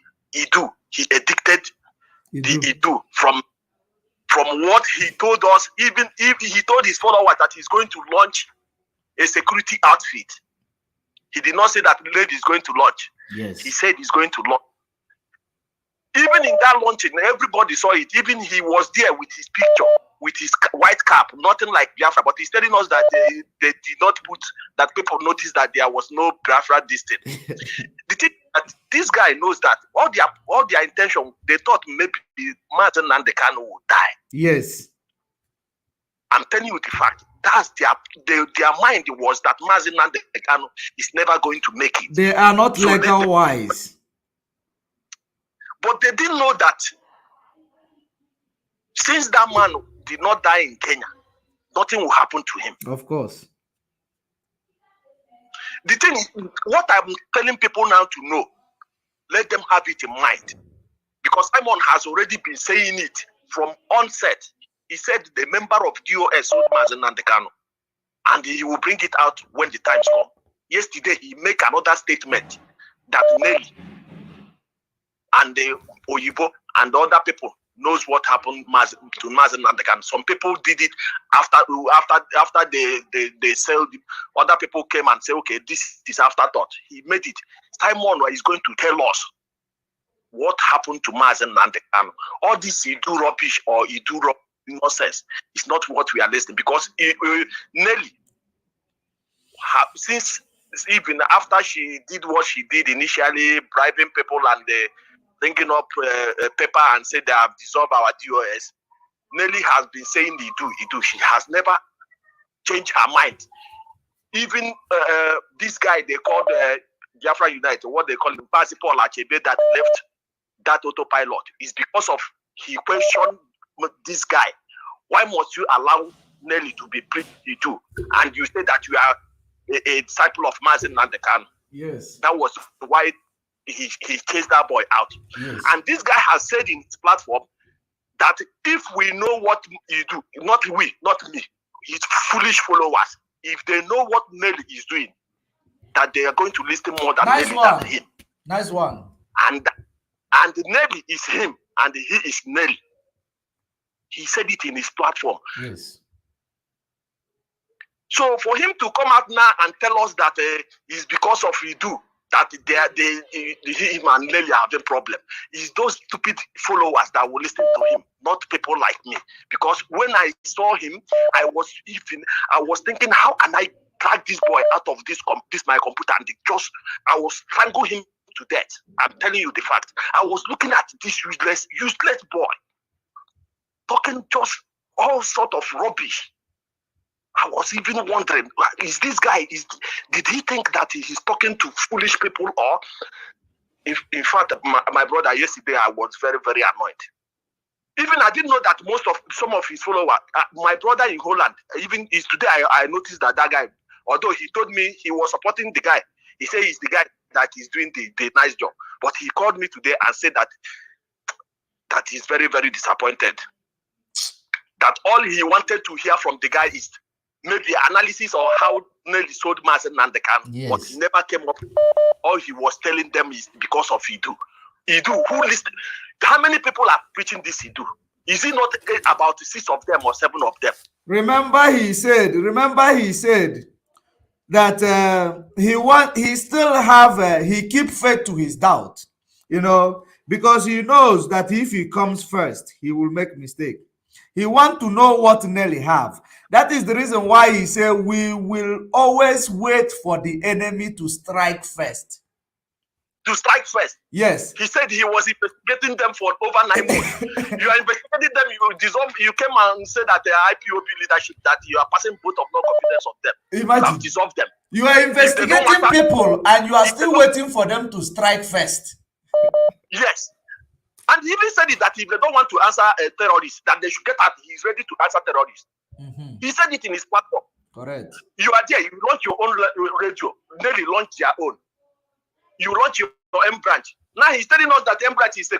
addicted he do from what he told us. Even if he told his followers that he's going to launch a security outfit, he did not say that the lady is going to launch. Yes. He said he's going to launch. Even in that launching, everybody saw it. Even he was there with his picture, with his white cap, nothing like Biafra. But he's telling us that they did not put, that people noticed that there was no Biafra distance. The thing that this guy knows that all their intention, they thought maybe Mazen Nandekano would die. Yes. I'm telling you the fact. That's their mind was that Mazen Nandekano is never going to make it. They are not so legal wise. But they didn't know that since that man did not die in Kenya, nothing will happen to him. Of course. The thing is, what I'm telling people now to know, let them have it in mind. Because Simon has already been saying it from onset. He said the member of DOS sold Mazen Nandekano, and he will bring it out when the times come. Yesterday, he made another statement that Nelly and the OYIBO and other people knows what happened to Mazen Nandekano. Some people did it after they sold. Other people came and said, okay, this is afterthought. He made it. Simon is going to tell us what happened to Mazen Nandekano. All this he do rubbish or he do nonsense. It's not what we are listening, because Nelly, since even after she did what she did initially, bribing people and bringing up paper and said they have dissolved our DOS, Nelly has been saying he do. She has never changed her mind. Even this guy they called Biafra United, what they call him, Paul Achebe, that left that autopilot is because of he questioned this guy. Why must you allow Nelly to be preached to? And you say that you are a disciple of Mazen Nandekan. Yes. That was why he chased that boy out. Yes. And this guy has said in his platform that if we know what you do, not we, not me, his foolish followers, if they know what Nelly is doing, that they are going to listen more than Nelly than him. Nice one. And Nelly is him, and he is Nelly. He said it in his platform. Yes. So for him to come out now and tell us that it's because of Idu that him and Nelly have a problem, is those stupid followers that will listen to him, not people like me. Because when I saw him, I was thinking, how can I drag this boy out of this my computer, and I was strangle him to death. I'm telling you the fact. I was looking at this useless boy talking just all sort of rubbish. I was even wondering, is this guy, did he think that he's talking to foolish people? Or in fact, my brother, yesterday I was very, very annoyed. Even I didn't know that some of his followers, my brother in Holland, even today I noticed that guy, although he told me he was supporting the guy, he said he's the guy that is doing the nice job. But he called me today and said that he's very, very disappointed. That all he wanted to hear from the guy is maybe analysis on how Nelly sold Mazen and the can. Yes. But he never came up. All he was telling them is because of Idu. Idu, who listened? How many people are preaching this Idu? Is it not about 6 of them or 7 of them? Remember he said that he keep faith to his doubt, because he knows that if he comes first, he will make mistake. He want to know what Nelly have. That is the reason why he said we will always wait for the enemy to strike first. To strike first? Yes. He said he was investigating them for over 9 months. You are investigating them, you came and said that the IPOB leadership, that you are passing vote of no confidence on them. Imagine. You have dissolved them. You are investigating people and you are still waiting for them to strike first. Yes. And he even said it that if they don't want to answer terrorists, that they should get out. He's ready to answer terrorists. Mm-hmm. He said it in his platform. Correct. You are there. You launch your own radio. Nelly launched their own. You launch your M branch. Now he's telling us that M branch is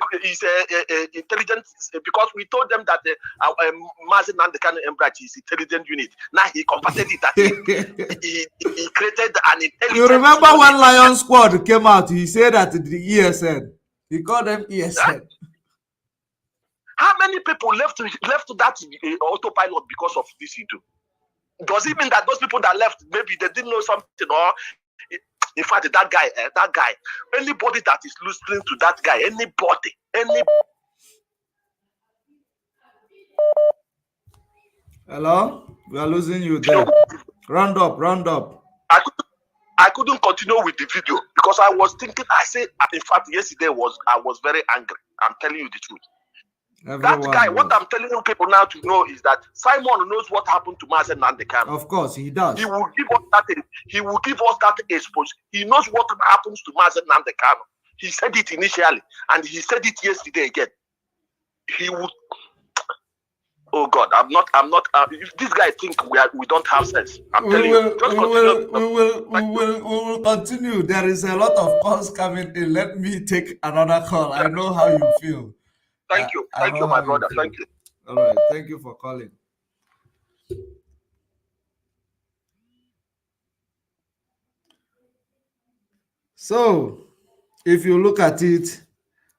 intelligent, because we told them that Mazen and the Kano M branch is intelligent unit. Now he converted it that he created an intelligent. You remember when Lion Squad came out? He said that the ESN. He called them ESN. How many people left that autopilot because of this you do? Does it mean that those people that left, maybe they didn't know something, or in fact that guy, anybody that is listening to that guy, anybody. Hello? We are losing you there. Round up. I couldn't continue with the video because I was thinking, in fact, yesterday I was very angry. I'm telling you the truth. That guy, what I'm telling people now to know is that Simon knows what happened to Mazen Nandekan. Of course, he does. He will give us that exposure. He knows what happens to Mazen Nandekan. He said it initially, and he said it yesterday again. He would. Oh God, I'm not. If this guy think we don't have sense, I'm telling you. We will continue. There is a lot of calls coming in. Let me take another call. I know how you feel. Thank you, my brother. Thank you. All right, thank you for calling. So, if you look at it,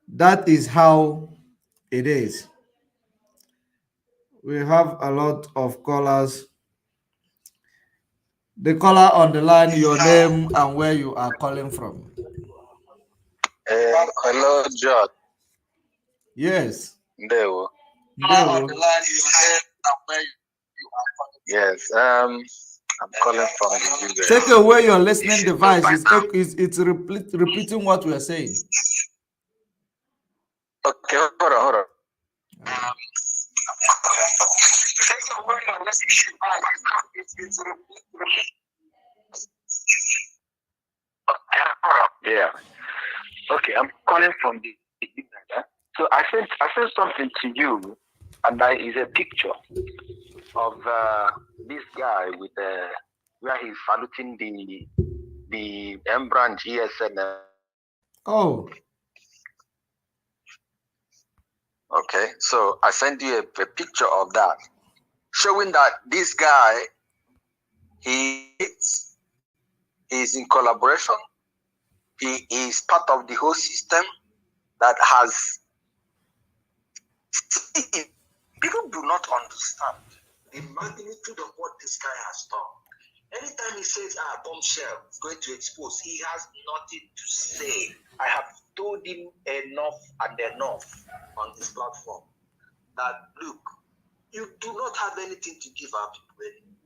that is how it is. We have a lot of callers. The caller on the line, your name and where you are calling from. Hello, John. Yes. Ndewo. Yes. I'm calling from the US. Take away your listening device. It's repeating what we are saying. Okay, hold on. Yeah. Okay, I'm calling from the So I sent something to you, and that is a picture of this guy with where he's saluting the M branch ESN. Oh. Okay, so I sent you a picture of that, showing that this guy, he's in collaboration. He is part of the whole system that has. People do not understand the magnitude of what this guy has done. Anytime he says, bombshell is going to expose, he has nothing to say. I have told him enough and enough on this platform that, look, you do not have anything to give our people anymore.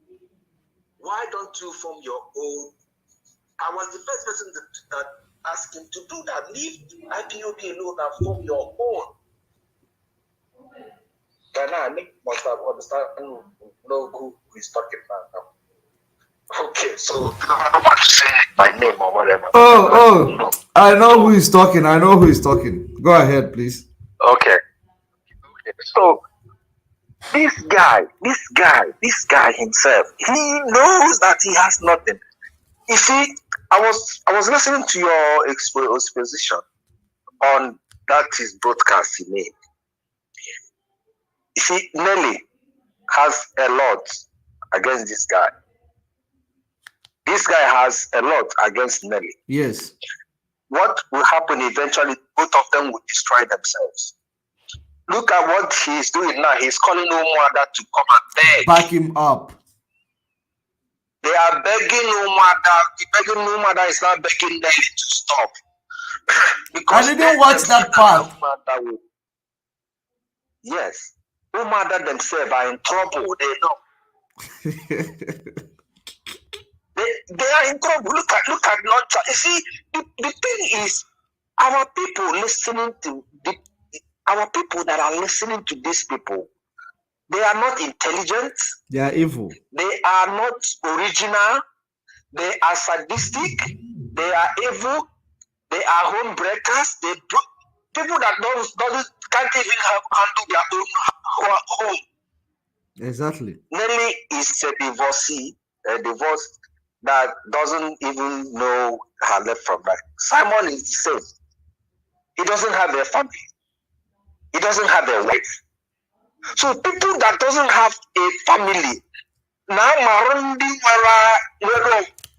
Why don't you form your own? I was the first person that asked him to do that. Leave IPOB alone and form your own. Ghana must have understand know who is talking now. Okay, so I don't want to say my name or whatever. I know who is talking. Go ahead, please. Okay. So this guy himself, he knows that he has nothing. You see, I was listening to your exposition on that his broadcast he made. You see, Nelly has a lot against this guy. This guy has a lot against Nelly. Yes. What will happen eventually, both of them will destroy themselves. Look at what he's doing now. He's calling Umuada to come and beg. Back him up. They are begging Umuada. Begging Umuada is not begging Nelly to stop. I didn't watch that part. Yes. Umuada themselves are in trouble. They know. They are in trouble. Look at Noncha. You see, the thing is, our people listening to our people that are listening to these people, they are not intelligent. They are evil. They are not original. They are sadistic. They are evil. They are home breakers. People that can't even handle their own home. Exactly. Nelly is a divorcee, a divorce that doesn't even know her left from right. Simon is the same. He doesn't have a family. He doesn't have a wife. So people that doesn't have a family, now Marundi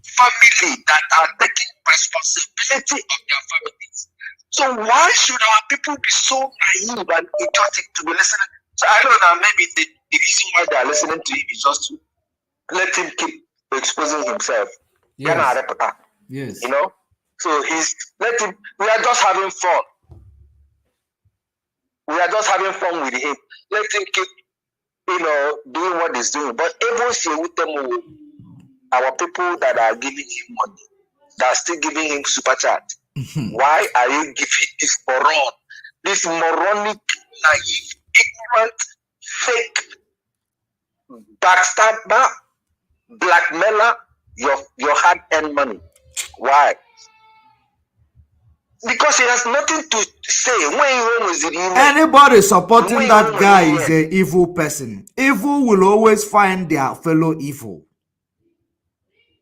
family that are taking responsibility of their families. So why should our people be so naive and idiotic to be listening? So I don't know, maybe the reason why they are listening to him is just to let him keep exposing himself. Yes. Yes. You know? So we are just having fun. We are just having fun with him. Let him keep, doing what he's doing. But our people that are giving him money, that are still giving him super chat. Why are you giving this moron? This moronic, naive, ignorant, fake, backstabber, blackmailer, your hard-earned money. Why? Because he has nothing to say. Anybody supporting that guy is an evil person. Evil will always find their fellow evil.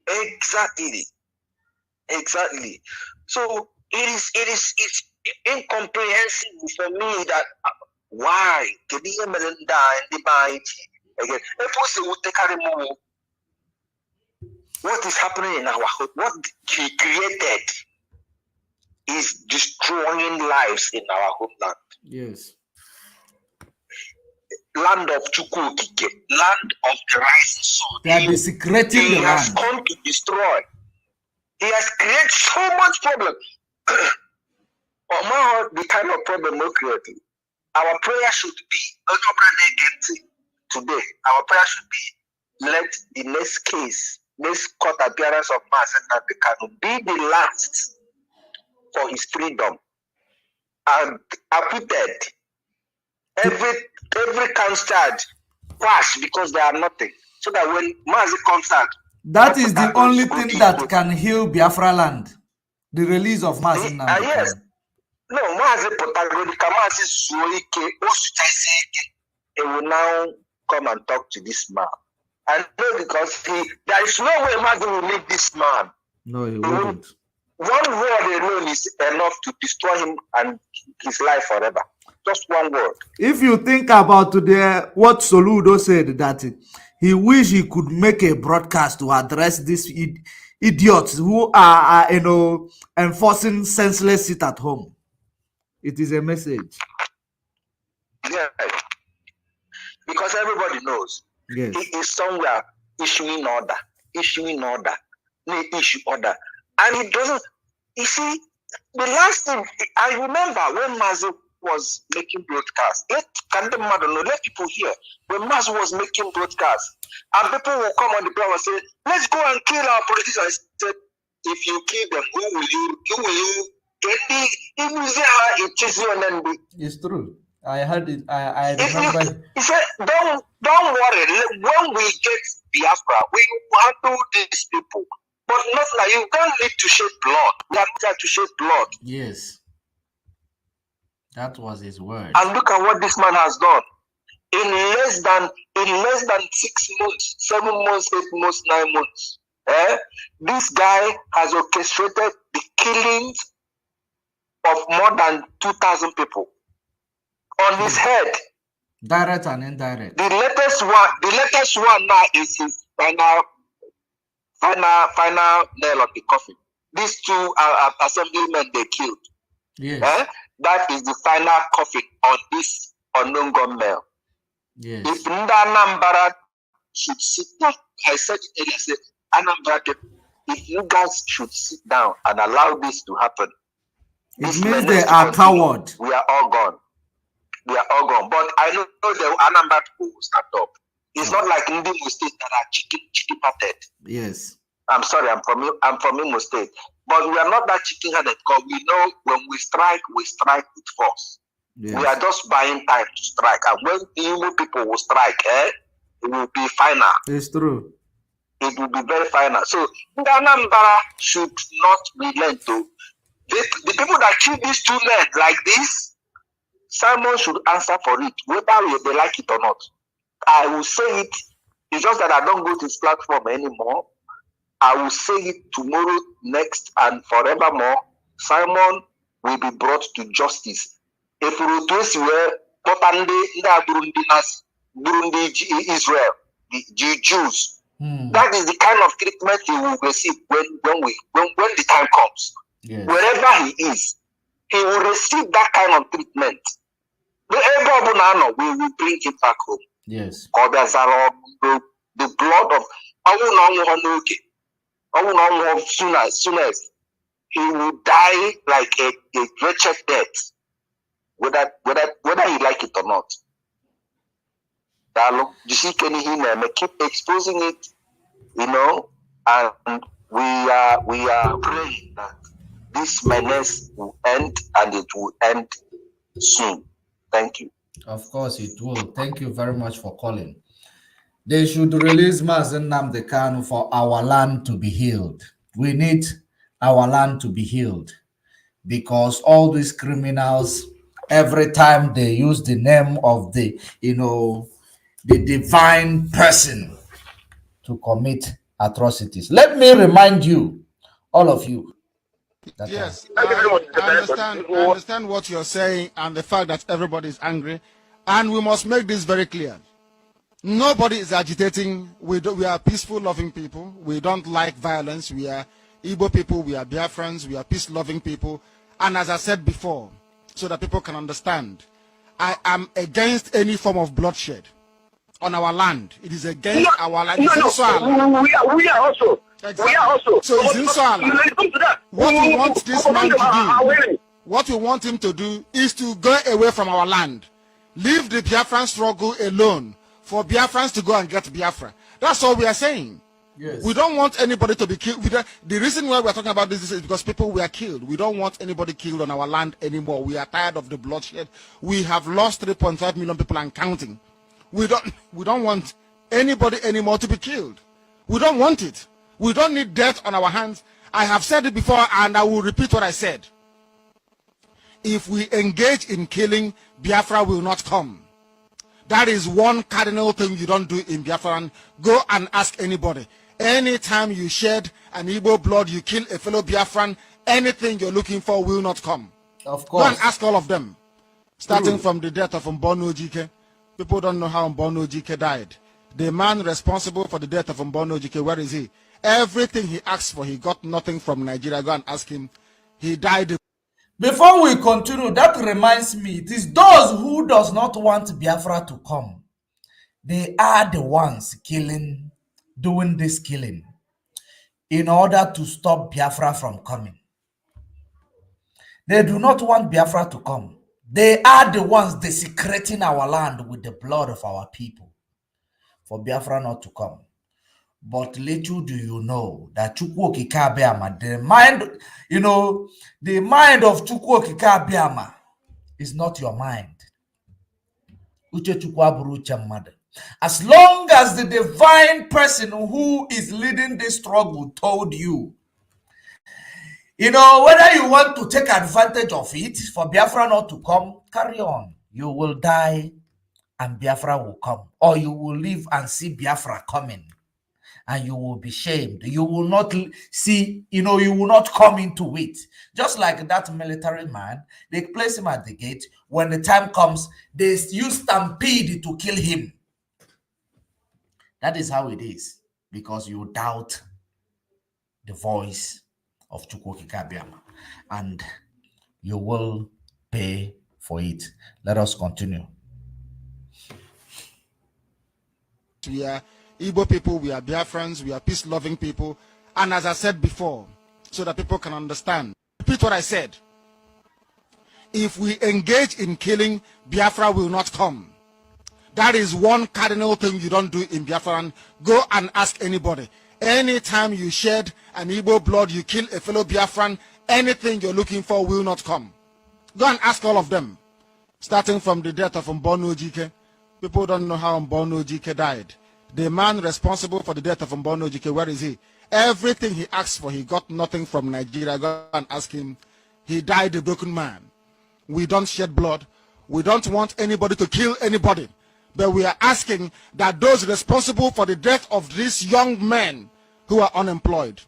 Exactly. So it's incomprehensible for me that why what is happening in our home, what he created is destroying lives in our homeland. Yes. Land of Chukwukike, land of the rising sun. They are desecrating the land. He has come to destroy. He has created so much problem. The kind of problem we create. Our prayer should be today. Our prayer should be let the next case, next court appearance of Mazen Kanu be the last for his freedom and acquitted. Every count charge crash because they are nothing. So that when Mazi comes out, that is the only thing that can heal Biafra land. The release of Mazi. Yes. No, Mazi Potagoni, Kamasi Zuike, Osuchaiseke, he will now come and talk to this man. I know because there is no way Mazi will leave this man. No, he wouldn't. One word alone is enough to destroy him and his life forever. Just one word. If you think about what Soludo said, that he wish he could make a broadcast to address these idiots who are enforcing senseless sit at home. It is a message. Yeah. Because everybody knows. Yes. He is somewhere issuing order. Issue order. And he doesn't, you see, the last thing, I remember when Mazi was making broadcasts. Let people hear. When Mazi was making broadcasts, and people will come on the platform and say, let's go and kill our politicians. I said, if you kill them, who will you get the It's true. I heard it. I remember. He said, don't worry. When we get Biafra, we will handle these people. But not like you don't need to shed blood. We have to shed blood. Yes. That was his word. And look at what this man has done. In less than 6 months, 7 months, 8 months, 9 months. This guy has orchestrated the killings of more than 2,000 people on his head. Direct and indirect. The latest one now is his final nail of the coffin. These two assemblymen they killed. Yes. That is the final coffin on this unknown gun male. Yes. If Anambra should sit down, I said it earlier, I said, Anambra, if you guys should sit down and allow this to happen, it means they are coward. We are all gone. But I know the Anambra people will start up. It's not like Imo State that are chicken-hearted. Yes. I'm sorry, I'm from Imo State. But we are not that chicken-hearted because we know when we strike with force. Yes. We are just buying time to strike. And when the Imo people will strike, it will be final. It's true. It will be very final. So, Anambra should not relent to. The people that kill these two men like this, Simon should answer for it, whether they like it or not. I will say it. It's just that I don't go to his platform anymore. I will say it tomorrow, next, and forevermore. Simon will be brought to justice. If we do this, Burundi, Israel, the Jews, that is the kind of treatment he will receive when the time comes. Yes. Wherever he is, he will receive that kind of treatment. We will bring him back home. Yes. Or there's the blood of soon as he will die like a wretched death, whether he like it or not. Keep exposing it, and we are praying that this menace will end, and it will end soon. Thank you. Of course it will. Thank you very much for calling. They should release Mazi Nnamdi Kanu for our land to be healed. We need our land to be healed because all these criminals, every time they use the name of the divine person to commit atrocities. Let me remind you, all of you. Yes, I understand what you're saying and the fact that everybody is angry. And we must make this very clear. Nobody is agitating. We are peaceful, loving people. We don't like violence. We are Igbo people. We are Biafrans. We are peace-loving people. And as I said before, so that people can understand, I am against any form of bloodshed on our land. It is against our land. We are also. Exactly. We are also. So it's inside. What we want this man to do, what we want him to do, is to go away from our land. Leave the Biafran struggle alone for Biafrans to go and get Biafra. That's all we are saying. Yes. We don't want anybody to be killed. The reason why we're talking about this is because people were killed. We don't want anybody killed on our land anymore. We are tired of the bloodshed. We have lost 3.5 million people and counting. We don't want anybody anymore to be killed. We don't want it. We don't need death on our hands. I have said it before and I will repeat what I said. If we engage in killing, Biafra will not come. That is one cardinal thing you don't do in Biafra. Go and ask anybody. Anytime you shed an Igbo blood, you kill a fellow Biafran, anything you're looking for will not come. Of course. Go and ask all of them. Starting from the death of Mbono Ojike. People don't know how Mbono Ojike died. The man responsible for the death of Mbono Ojike, where is he? Everything he asked for, he got nothing from Nigeria. Go and ask him. He died. Before we continue, that reminds me, it is those who does not want Biafra to come. They are the ones doing this killing in order to stop Biafra from coming. They do not want Biafra to come. They are the ones desecrating our land with the blood of our people for Biafra not to come. But little do you know that Chukwu Okike Abiama, the mind of Chukwu Okike Abiama is not your mind. Uche Chukwu aburu uche mmadụ. As long as the divine person who is leading this struggle told you, whether you want to take advantage of it for Biafra not to come, carry on. You will die and Biafra will come. Or you will live and see Biafra coming. And you will be shamed. You will not see, you will not come into it. Just like that military man, they place him at the gate. When the time comes, they use stampede to kill him. That is how it is. Because you doubt the voice of Chukwu Okike Abiama. And you will pay for it. Let us continue. Yeah. Igbo people, we are Biafrans, we are peace-loving people. And as I said before, so that people can understand, repeat what I said. If we engage in killing, Biafra will not come. That is one cardinal thing you don't do in Biafra. Go and ask anybody. Anytime you shed an Igbo blood, you kill a fellow Biafran, anything you're looking for will not come. Go and ask all of them. Starting from the death of Mbono Ojike. People don't know how Mbono Ojike died. The man responsible for the death of Mbono Ojike, where is he? Everything he asked for, he got nothing from Nigeria. Go and ask him. He died a broken man. We don't shed blood. We don't want anybody to kill anybody. But we are asking that those responsible for the death of these young men who are unemployed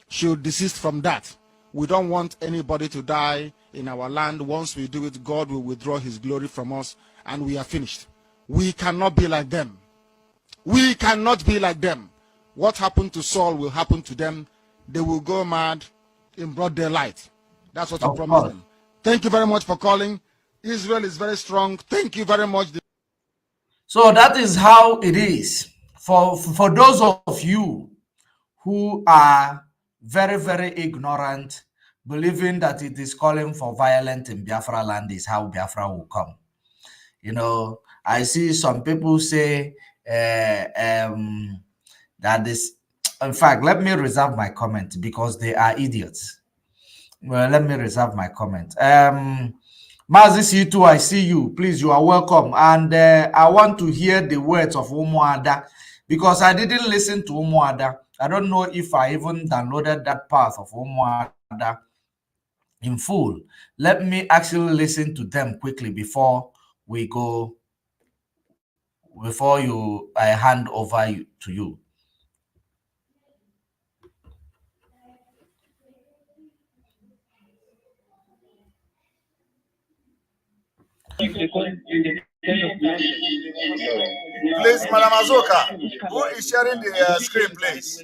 should desist from that. We don't want anybody to die in our land. Once we do it, God will withdraw his glory from us and we are finished. We cannot be like them. We cannot be like them. What happened to Saul will happen to them. They will go mad in broad daylight. That's what we promise them. Thank you very much for calling. Israel is very strong. Thank you very much. So that is how it is. For those of you who are very, very ignorant, believing that it is calling for violence in Biafra land is how Biafra will come. I see some people say that is, in fact, let me reserve my comment because they are idiots. Well, let me reserve my comment. Mazis, you too, I see you. Please, you are welcome. And I want to hear the words of Umuada because I didn't listen to Umuada. I don't know if I even downloaded that part of Umuada in full. Let me actually listen to them quickly before we go. Before I hand over to you. Please, Madam Azoka, who is sharing the screen, please?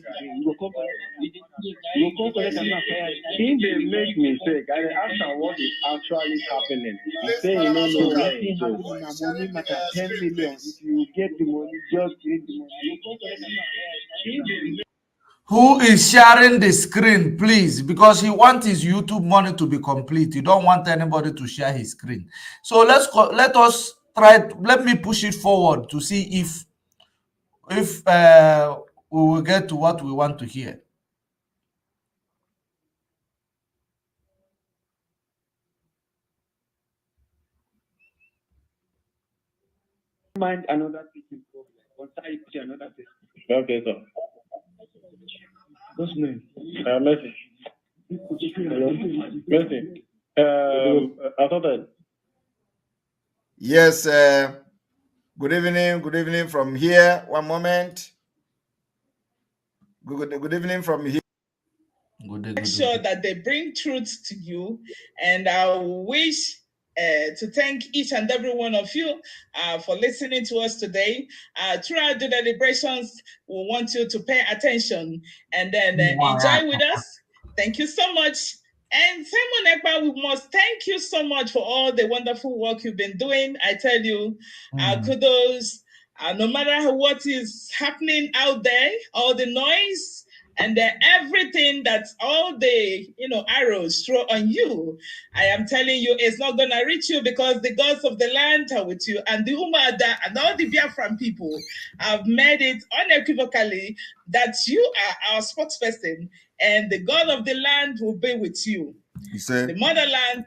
If they make mistake, I ask them what is actually happening. Please, Say, Madam Azoka, who is sharing the 10 million. If you get the money, just get the money. Who is sharing the screen, please? Because he wants his YouTube money to be complete. He don't want anybody to share his screen. So let us try. Let me push it forward to see if we will get to what we want to hear. Mind another teaching problem. Another teaching. Okay, sir. What's name? Messi. Messi. Yes. Good evening. Good evening from here. One moment. Good evening from here. Make sure that they bring truth to you, and I wish to thank each and every one of you for listening to us today. Throughout the deliberations, we want you to pay attention and then enjoy with us. Thank you so much. And Simon Ekpa, we must thank you so much for all the wonderful work you've been doing. I tell you, kudos. No matter what is happening out there, all the noise, and everything that's all the arrows thrown on you, I am telling you, it's not gonna reach you because the gods of the land are with you, and the Umada and all the Biafran people have made it unequivocally that you are our spokesperson, and the God of the land will be with you. The motherland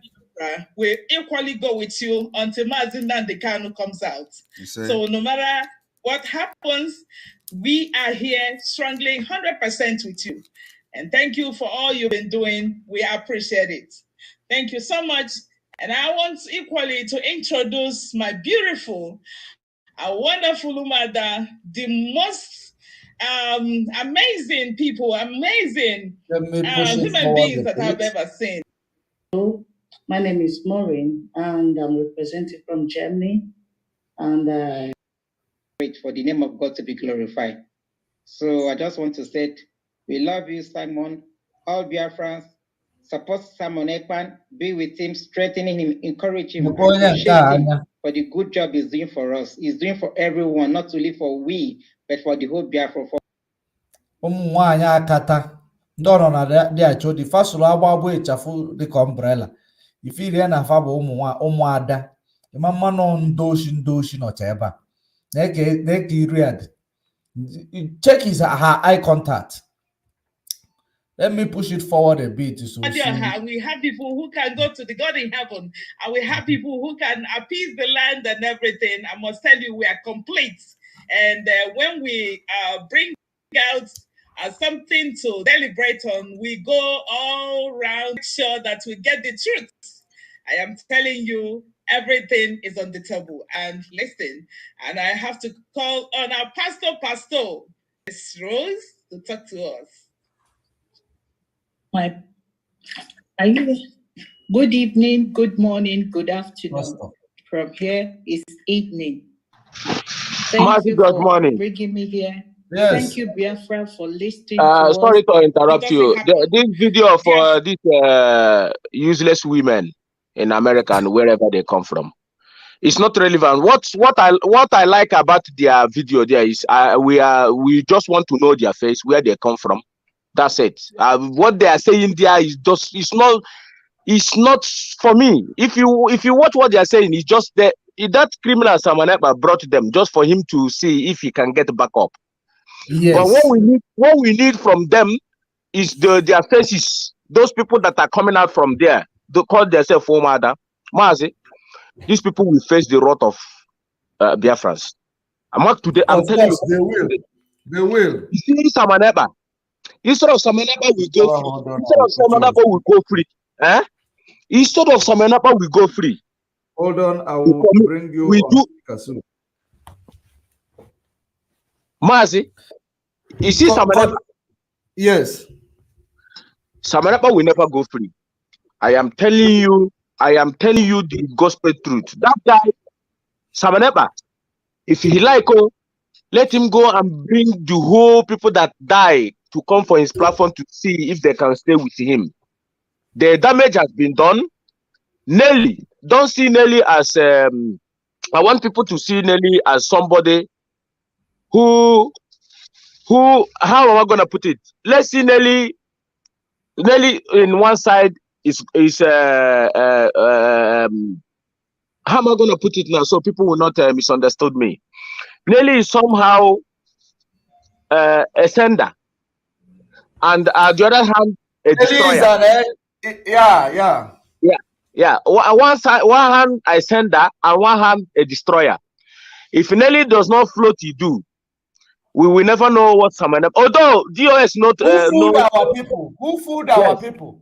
will equally go with you until Mazin Nnamdi Kanu comes out. So no matter what happens, we are here strongly 100% with you. And thank you for all you've been doing. We appreciate it. Thank you so much. And I want equally to introduce my beautiful, wonderful Umada, the most amazing people, amazing human beings that I've ever seen. Hello, my name is Maureen, and I'm representing from Germany. And for the name of God to be glorified. So I just want to say, we love you, Simon. All Biafrans, support Simon Ekpan, be with him, strengthening him, encouraging him, appreciate him for the good job he's doing for us. He's doing for everyone, not only for we, but for the whole Biafra. Ụmụnwaanyị akata ndị ọrụ na dị achọ dị fasụrụ agbagbo ịchafụ dịka umbrella ifirie na fa bụ ụmụada ịma mmanụ ndoshi nọcha ebe a na-eke iri adị. Check her eye contact. Let me push it forward a bit. So we have people who can go to the God in heaven, and we have people who can appease the land and everything. I must tell you, we are complete. And when we bring out something to deliberate on, we go all around, make sure that we get the truth. I am telling you, everything is on the table. And listen, and I have to call on our pastor, Miss Rose, to talk to us. Good evening, good morning, good afternoon. From here is evening. Thank you for bringing me here. Yes. Thank you, Biafra, for listening to us. Sorry to interrupt you. This video for these useless women in America and wherever they come from, it's not relevant. What I like about their video there is we just want to know their face, where they come from. That's it. What they are saying there is just it's not for me. If you watch what they are saying, it's just that criminal Samaneba brought them just for him to see if he can get back up. Yes. But what we need from them is their faces. Those people that are coming out from there, they call themselves Omada. Mazi, these people will face the wrath of Biafrans. I'm telling you, they will. Samaneba. Instead of Samaneba, we go free. Instead of Samaneba, we go free. Instead of Samaneba, we go free. Hold on, I will bring you on. Mazi, you see Samaneba? Yes. Samaneba will never go free. I am telling you the gospel truth. That guy, Samaneba, if he like, let him go and bring the whole people that die to come for his platform to see if they can stay with him. The damage has been done. Nelly, don't see Nelly as I want people to see Nelly as somebody who how am I gonna put it? Let's see Nelly in one side is how am I gonna put it now so people will not misunderstood me. Nelly is somehow a sender, and on the other hand, a destroyer. Yeah. One hand a sender, and one hand a destroyer. If Nelly does not float, we will never know what Samaneba. Although DOS not who fooled our people. Who fooled our people?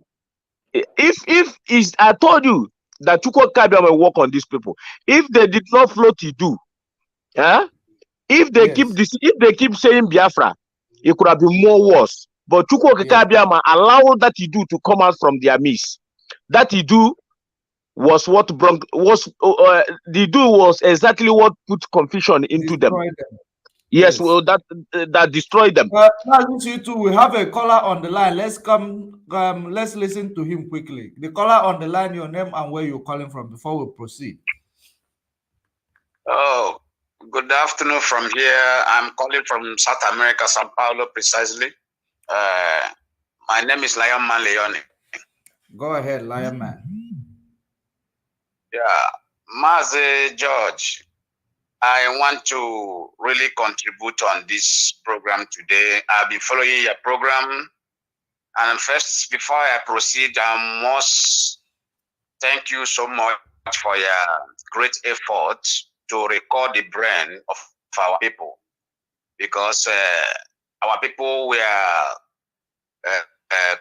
If is I told you that Chukwu Kabia will work on these people. If they did not float to do, if they keep this, if they keep saying Biafra, it could have been more worse. But Chukwu Kabia allow that he do to come out from their midst. That he do was what brought the do was exactly what put confusion into them. Yes, well, that destroyed them. Now, you two, we have a caller on the line. Let's let's listen to him quickly. The caller on the line, your name and where you're calling from before we proceed. Oh, good afternoon from here. I'm calling from South America, Sao Paulo, precisely. My name is Lion Man Leone. Go ahead, Lion Man. Yeah, Maze George, I want to really contribute on this program today. I've been following your program. And first, before I proceed, I must thank you so much for your great effort to record the brain of our people. Because our people were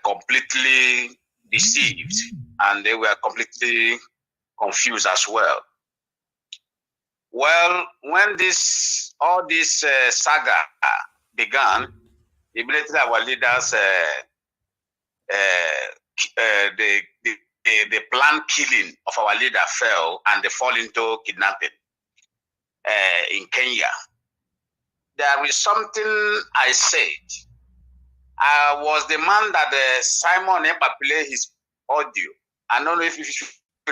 completely deceived and they were completely confused as well. Well, when all this saga began, immediately our leaders the planned killing of our leader fell and they fall into kidnapping in Kenya. There is something I said. I was the man that Simon Ekpa played his audio. I don't know if you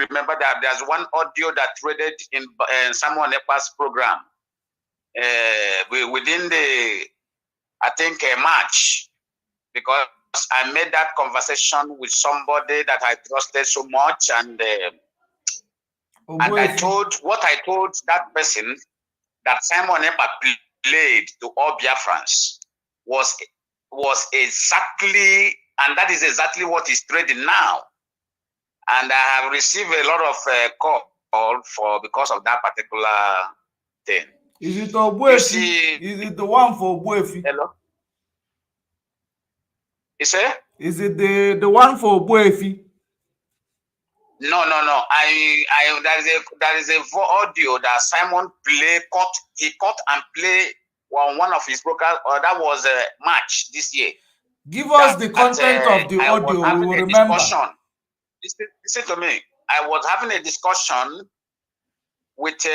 remember that there's one audio that traded in Simon Ekpa's program within I think March, because I made that conversation with somebody that I trusted so much, and I told that person that Simon Ekpa played to all Biafrans was exactly, and that is exactly what is trading now. And I have received a lot of call because of that particular thing. Is it Obuefi? Is it the one for Obuefi? Hello? You say? Is it the one for Obuefi? No. There is a audio that Simon cut and play on one of his brokers, or that was March this year. Give us the content of the audio. We will remember. Listen to me. I was having a discussion with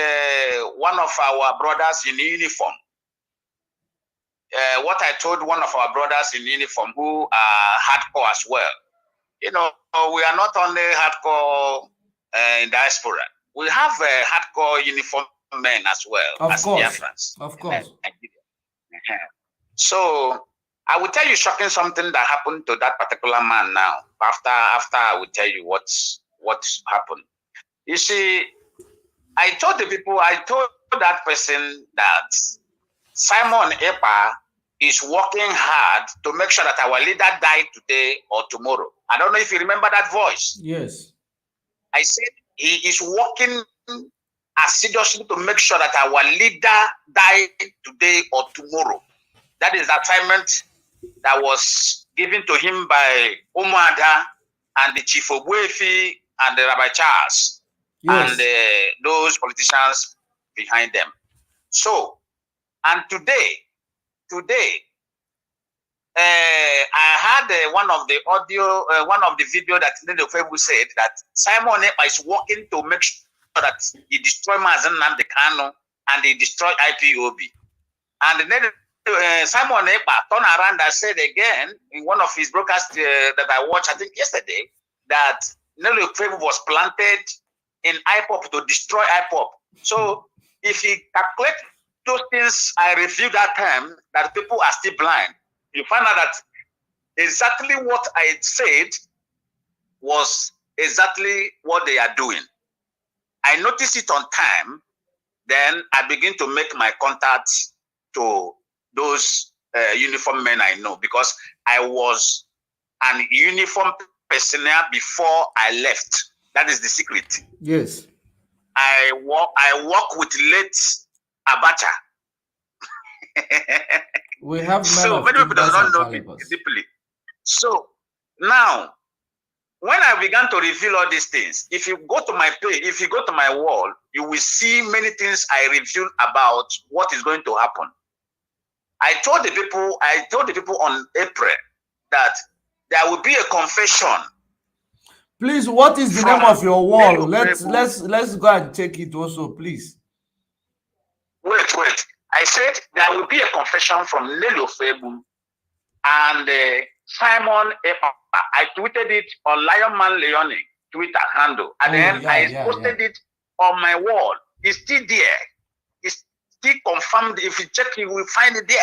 one of our brothers in uniform. What I told one of our brothers in uniform who are hardcore as well. You know, we are not only hardcore in diaspora. We have hardcore uniform men as well. Of course. Biafrans. Of course. So I will tell you shocking something that happened to that particular man now. After I will tell you what's happened. You see, I told that person that Simon Ekpa is working hard to make sure that our leader died today or tomorrow. I don't know if you remember that voice. Yes. I said he is working assiduously to make sure that our leader died today or tomorrow. That is the assignment that was given to him by Umuada and the Chief Obuefi and the Rabbi Charles. Yes. And those politicians behind them. So, and today, I had one of the audio, one of the video that Nelly said that Simon Ekpa is working to make sure that he destroy Mazen Nnamdi and he destroy IPOB. And then Simon Ekpa turned around and said again in one of his broadcasts that I watched, I think yesterday, that Nelly was planted in IPOB to destroy IPOB. So if he calculates those things I reviewed that time, that people are still blind, you find out that exactly what I said was exactly what they are doing. I noticed it on time, then I begin to make my contacts to those uniform men I know, because I was an uniform personnel before I left. That is the secret. Yes. I work with late Abacha. We have so many people do not know me deeply. So now, when I began to reveal all these things, if you go to my page, if you go to my wall, you will see many things I reveal about what is going to happen. I told the people on April that there will be a confession. Please, what is the name of your wall? Let's go and check it also, please. Wait. I said there will be a confession from Nelly Ofebu and Simon Epa. I tweeted it on Lionman Leone Twitter handle, and then I posted it on my wall. It's still there. It's still confirmed. If you check, you will find it there.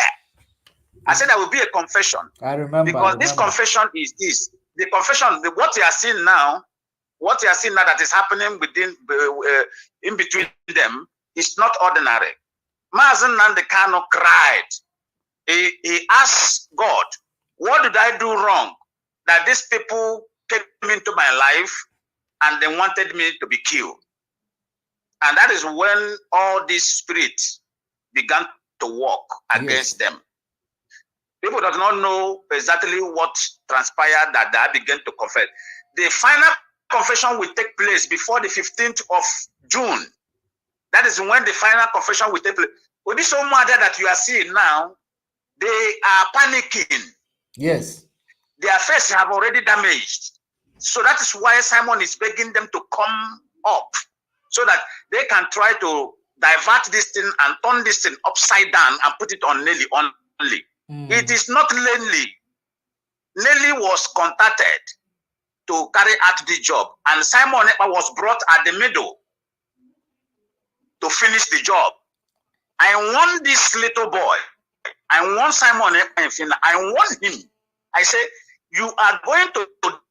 I said there will be a confession. I remember. Because this confession is this. The confession, what you are seeing now, that is happening within, in between them, is not ordinary. Mazen Nandekano cried. He asked God, what did I do wrong that these people came into my life and they wanted me to be killed? And that is when all these spirits began to work against them. People do not know exactly what transpired that they began to confess. The final confession will take place before the 15th of June. That is when the final confession will take place. With this whole matter that you are seeing now, they are panicking. Yes. Their face have already damaged. So that is why Simon is begging them to come up so that they can try to divert this thing and turn this thing upside down and put it on Nelly only. It is not Nelly. Nelly was contacted to carry out the job, and Simon was brought at the middle to finish the job. I want this little boy. I want Simon. I want him. I say, you are going to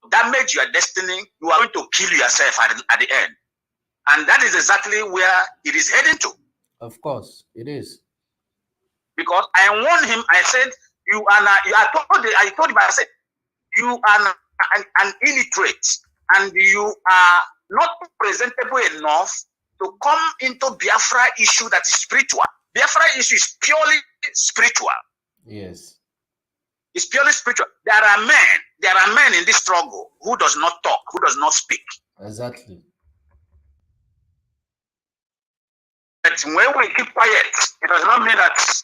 damage your destiny. You are going to kill yourself at the end. And that is exactly where it is heading to. Of course, it is. Because I want him. I said, you are not, I told him, I said, you are an illiterate and you are not presentable enough to come into Biafra issue that is spiritual. Biafra issue is purely spiritual. Yes. It's purely spiritual. There are men in this struggle who does not talk, who does not speak. Exactly. But when we keep quiet, it does not mean that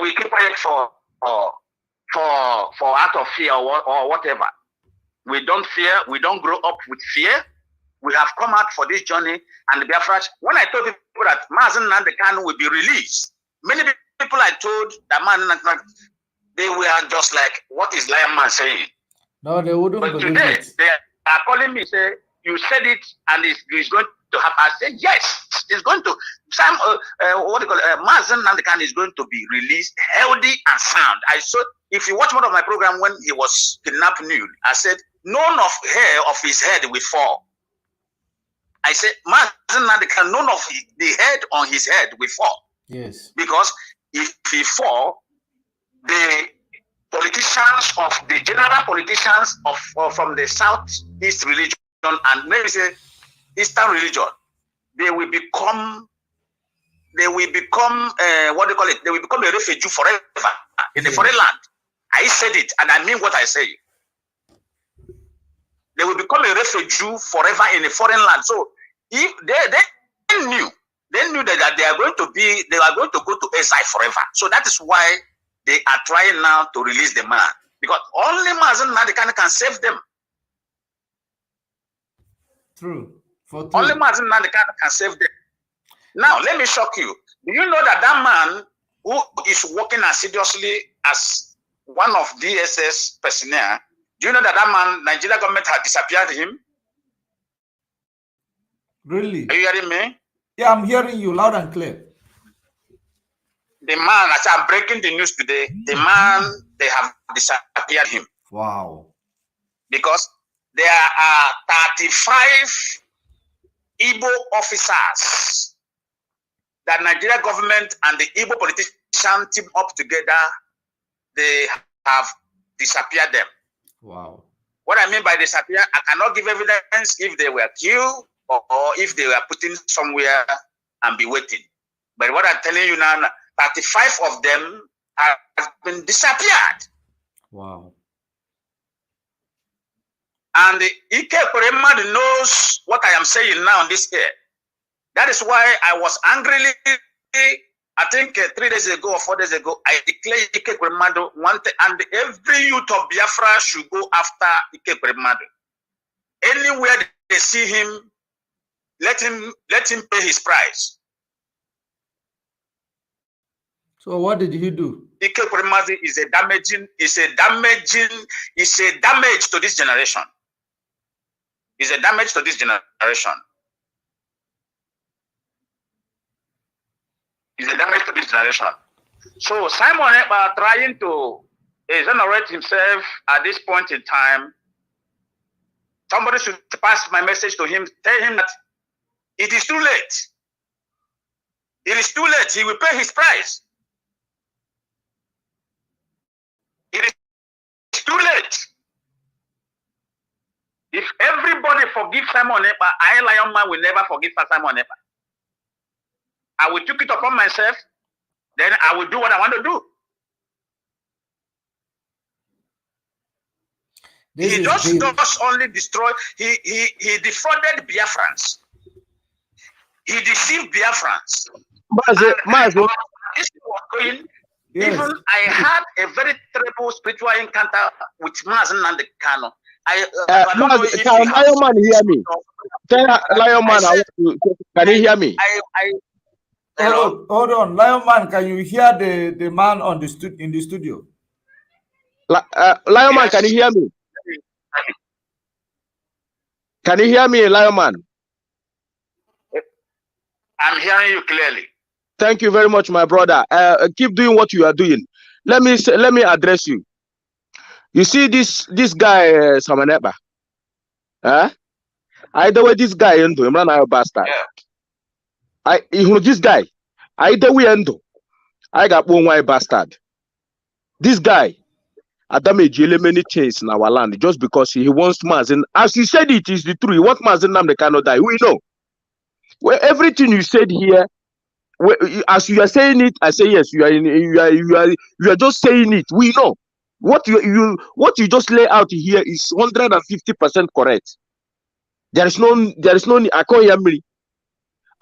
we keep quiet for out of fear or whatever. We don't fear. We don't grow up with fear. We have come out for this journey, and the Biafra. When I told people that Mazen Nandekano will be released, many people I told that man, they were just like, "What is Lion Man saying?" No, they wouldn't but believe today, it. They are calling me, say, "You said it, and it's going to happen." I said, "Yes, it's going to." Some Mazen Nandekano is going to be released, healthy and sound. I saw. If you watch one of my program when he was kidnapped nude, I said, none of hair of his head will fall. I said, Mazen Nandekano, none of the head on his head will fall. Yes. Because if he fall, the politicians of the general politicians of from the Southeast religion and maybe say Eastern religion, they will become what do you call it? They will become a refugee forever in the foreign land. I said it, and I mean what I say. They will become a refugee forever in a foreign land. So if they knew that they are going to go to exile forever. So that is why they are trying now to release the man, because only Mazen Nandekano can save them. True. Only Mazen Nandekano can save them. Now let me shock you. Do you know that man who is working assiduously as one of DSS personnel, do you know that man, Nigeria government had disappeared him? Really? Are you hearing me? Yeah, I'm hearing you loud and clear. The man, as I'm breaking the news today, the man, they have disappeared him. Wow. Because there are 35 Igbo officers that Nigeria government and the Igbo politicians team up together. They have disappeared them. Wow. What I mean by disappear, I cannot give evidence if they were killed or if they were put in somewhere and be waiting. But what I'm telling you now, 35 of them have been disappeared. Wow. And Ike Kuremadu knows what I am saying now on this air. That is why I was angrily, I think 3 days ago or 4 days ago, I declared Ike Kuremadu wanted, and every youth of Biafra should go after Ike Kuremadu. Anywhere they see him, let him pay his price. So what did he do? Ike Kuremadu is a damage to this generation. Is a damage to this generation. Is a damage to this generation. So Simon Ekpa trying to exonerate himself at this point in time. Somebody should pass my message to him, tell him that it is too late. It is too late. He will pay his price. It is too late. If everybody forgives Simon Ekpa, I, Lion Man, will never forgive Simon Ekpa. I will take it upon myself, then I will do what I want to do. He just does only destroy. He defrauded Biafrans. He deceived Biafrans. Even I had a very terrible spiritual encounter with Mazen Nandekano. Can Lion Man hear me? Lion Man, can you hear me? Hold on, Lion Man, can you hear the man on in the studio? Lion Man, can you hear me? Can you hear me, Lion Man? I'm hearing you clearly. Thank you very much, my brother. Keep doing what you are doing. Let me address you. You see this guy, Samaneba. Either way, this guy into him, a bastard. This guy. Either way, I got one white bastard. This guy, damage many chains in our land just because he wants Mazen. As he said, it is the truth. He wants Mazen Nam, they cannot die. We know. Well, everything you said here, as you are saying it, I say yes. You are just saying it. We know what you just lay out here is 150% correct. There is no. I can't hear me.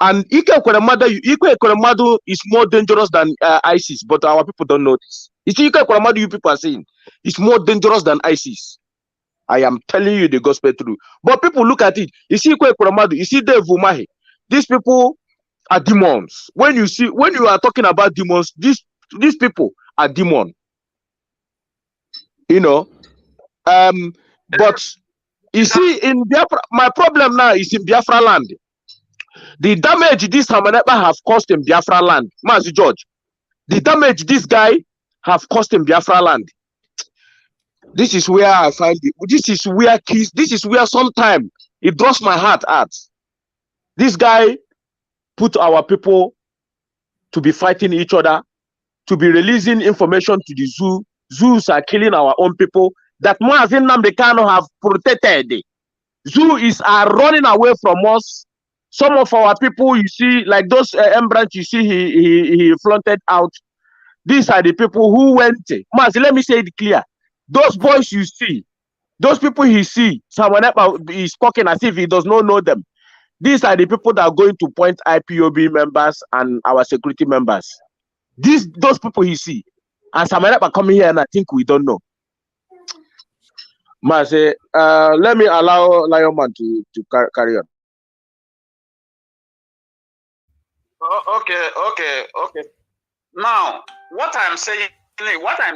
And Ike Kuremadu is more dangerous than ISIS, but our people don't know this. You see, Ike Kuremadu, you people are saying, is more dangerous than ISIS. I am telling you the gospel truth. But people look at it. You see, Ike Kuremadu, you see, Dave Umahi. These people are demons. When you are talking about demons, these people are demons. You know, but you see, in Biafra, my problem now is in Biafra land. The damage this Hamanepa have caused in Biafra land, Mazi George. The damage this guy have caused in Biafra land. This is where I find it. This is where sometimes it draws my heart out. This guy put our people to be fighting each other, to be releasing information to the zoo. Zoos are killing our own people that Mazen Namdekano have protected. Zoo are running away from us. Some of our people, you see, like those branch, you see, he flaunted out. These are the people who went. Mazi, let me say it clear. Those boys you see, those people he see, someone is talking as if he does not know them. These are the people that are going to point IPOB members and our security members. Those people he see. And someone are coming here and I think we don't know. Mazi, let me allow Lion Man to carry on. Okay. Now, what I'm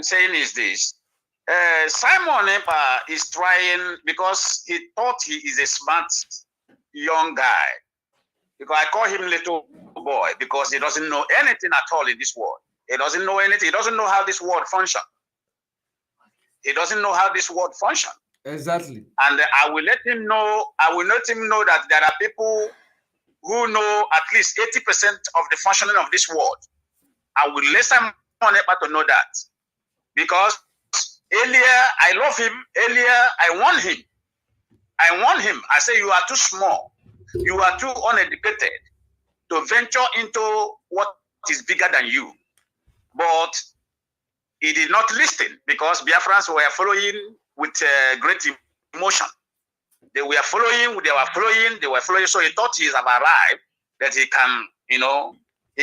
saying is this: Simon Ekpa is trying because he thought he is a smart young guy. Because I call him little boy because he doesn't know anything at all in this world. He doesn't know anything. He doesn't know how this world functions. Exactly. And I will let him know that there are people who know at least 80% of the functioning of this world. I will let someone to know that. Because earlier, I love him. Earlier, I warned him. I say, you are too small. You are too uneducated to venture into what is bigger than you. But he did not listen because Biafrans were following with great emotion. They were following. So he thought he have arrived, that he can, he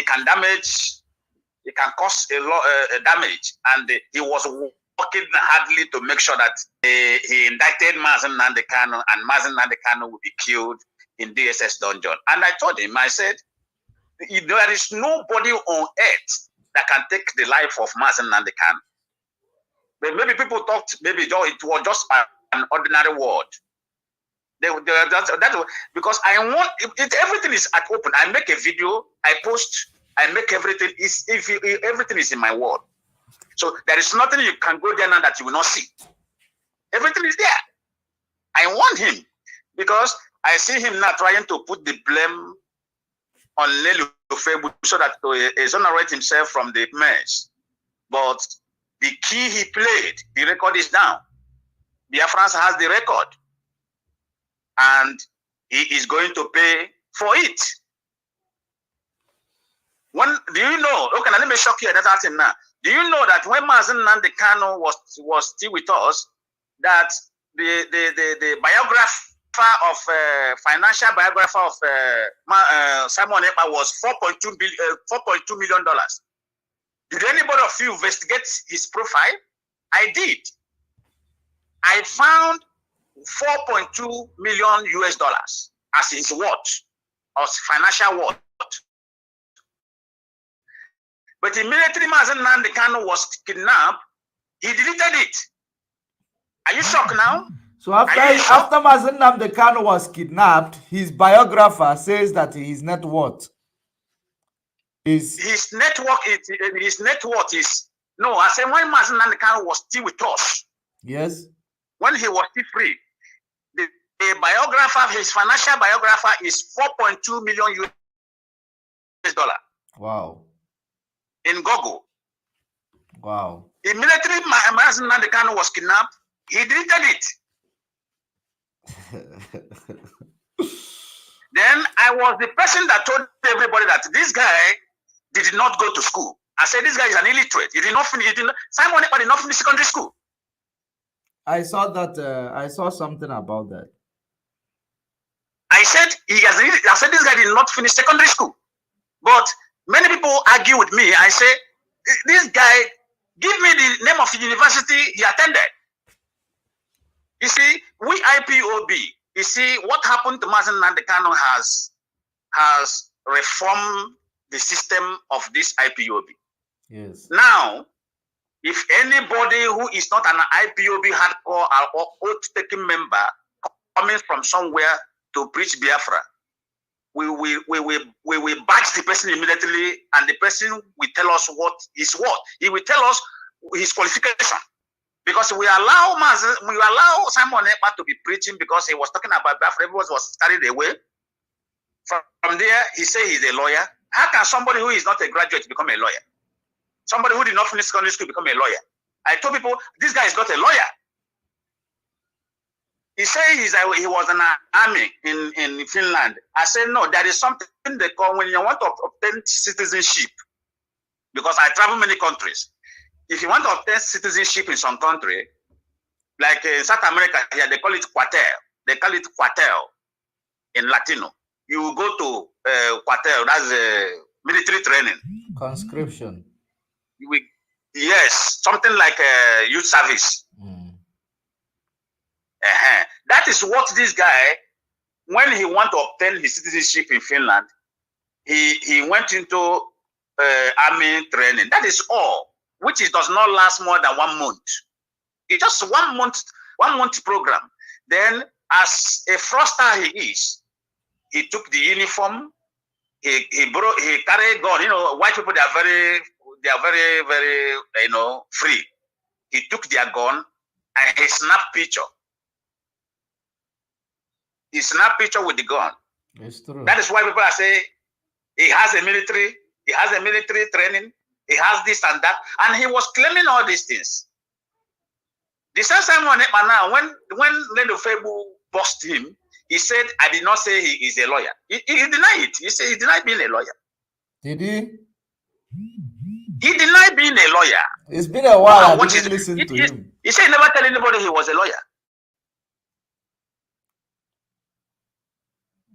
can cause a lot damage. And he was working hardly to make sure that he indicted Mazen Nnamdi Kanu, and Mazen Nnamdi Kanu will be killed in DSS dungeon. And I told him, I said, there is nobody on earth that can take the life of Mazen Nnamdi Kanu. But maybe people thought maybe it was just an ordinary word. Because I want everything is at open. I make a video, I post, I make everything everything is in my word. So there is nothing you can go there now that you will not see. Everything is there. I want him because I see him now trying to put the blame on Nelly so that to exonerate himself from the mess. But the key he played, the record is down. Biafrans has the record. And he is going to pay for it. Do you know? Okay, now let me shock you at that time now. Do you know that when Mazen Nnamdi Kanu was still with us, that the biographer of financial biographer of Simon Ekpa was $4.2 million. Did anybody of you investigate his profile? I did. I found $4.2 million as his worth, as financial worth. But immediately Mazen Nnamdi Kanu was kidnapped, he deleted it. Are you shocked now? So after Mazen Nnamdi Kanu was kidnapped, his biographer says that his net worth is no. I said when Mazen Nnamdi Kanu was still with us. Yes. When he was still free, the biographer, his financial biographer, is $4.2 million. Wow. In Google. Wow. Immediately, Mazen Nnamdi Kanu was kidnapped. He deleted it. Then I was the person that told everybody that this guy did not go to school. I said this guy is an illiterate. He did not finish. Simon Ekpa did not finish secondary school. I saw that. I saw something about that. I said this guy did not finish secondary school. But many people argue with me. I say this guy, give me the name of the university he attended. You see, we IPOB. You see, what happened to Mazen Nnamdi Kanu has reformed the system of this IPOB. Yes. Now, if anybody who is not an IPOB hardcore or oath-taking member coming from somewhere to preach Biafra, we will badge the person immediately, and the person will tell us what is what. He will tell us his qualification. Because we allow Simon Ekpa to be preaching because he was talking about Biafra, everyone was carried away. From there, he said he's a lawyer. How can somebody who is not a graduate become a lawyer? Somebody who did not finish secondary school become a lawyer? I told people, this guy is not a lawyer. He said he was in an army in Finland. I said, no, there is something they call when you want to obtain citizenship, because I travel many countries. If you want to obtain citizenship in some country, like in South America here, they call it cuartel. They call it cuartel in Latino. You go to cuartel, that's military training. Conscription. Yes, something like youth service. That is what this guy, when he want to obtain his citizenship in Finland, he went into army training. That is all. Which does not last more than 1 month. It's just 1 month program. Then, as a fraudster he is, he took the uniform. He carried gun. You know, white people they are very free. He took their gun and he snapped picture. He snapped picture with the gun. It's true. That is why people are saying he has a military. He has a military training. He has this and that, and he was claiming all these things. The same Simon Ekpa now, when Lendo Febu boxed him, he said, "I did not say he is a lawyer." He denied it. He said he denied being a lawyer. Did he? He denied being a lawyer. It's been a while. I didn't listen to him. He said he never tell anybody he was a lawyer.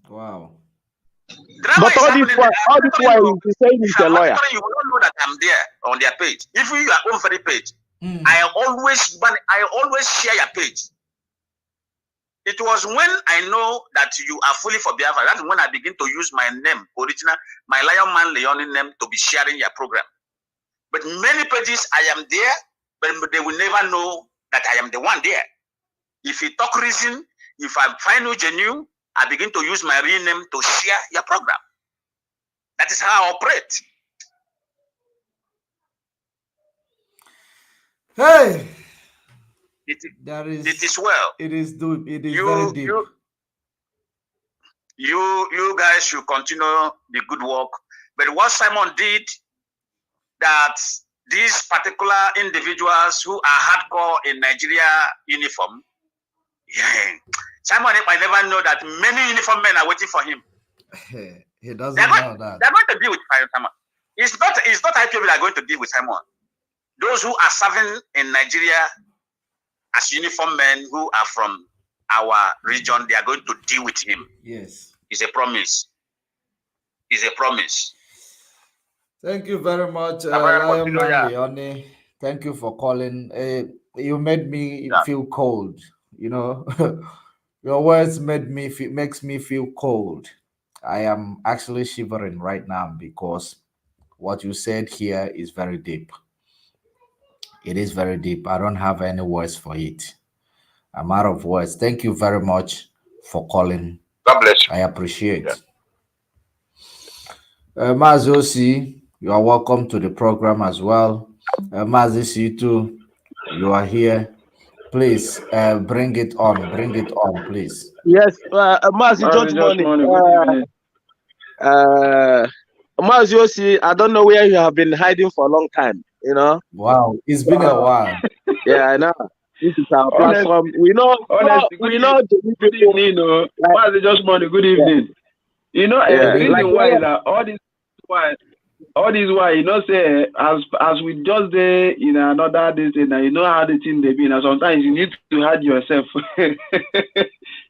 Wow. But all this while he's saying he's a lawyer. You will not know that I'm there on their page. If you are on very page, I always share your page. It was when I know that you are fully for Biafra. That's when I begin to use my name, original, my Lion Man Leonin name, to be sharing your program. But many pages I am there, but they will never know that I am the one there. If you talk reason, if I find you genuine, I begin to use my real name to share your program. That is how I operate. Hey, it is well. It is deep. It is very deep. You guys should continue the good work. But what Simon did, that these particular individuals who are hardcore in Nigeria uniform, Simon might never know that many uniform men are waiting for him. He doesn't know that. They're going to deal with Simon. It's not IPOB that are going to deal with Simon. Those who are serving in Nigeria as uniform men who are from our region, they are going to deal with him. Yes. It's a promise. It's a promise. Thank you very much, Lion Man Leone. Thank you for calling. You made me feel cold. You know, your words makes me feel cold. I am actually shivering right now because what you said here is very deep. It is very deep. I don't have any words for it. I'm out of words. Thank you very much for calling. God bless you. I appreciate. Mazosi, you are welcome to the program as well. Mazosi, too, you are here. Please bring it on. Bring it on, please. Yes, Mazi, good morning. Mazi, I don't know where you have been hiding for a long time. You know. Wow, it's been a while. Yeah, I know. This is our platform. We know. We know. Good evening, Mazi, just morning. Good evening. Yeah. You know, reason why is that all this why you know say as we just say in another day, you know how the thing they be. Now sometimes you need to hide yourself.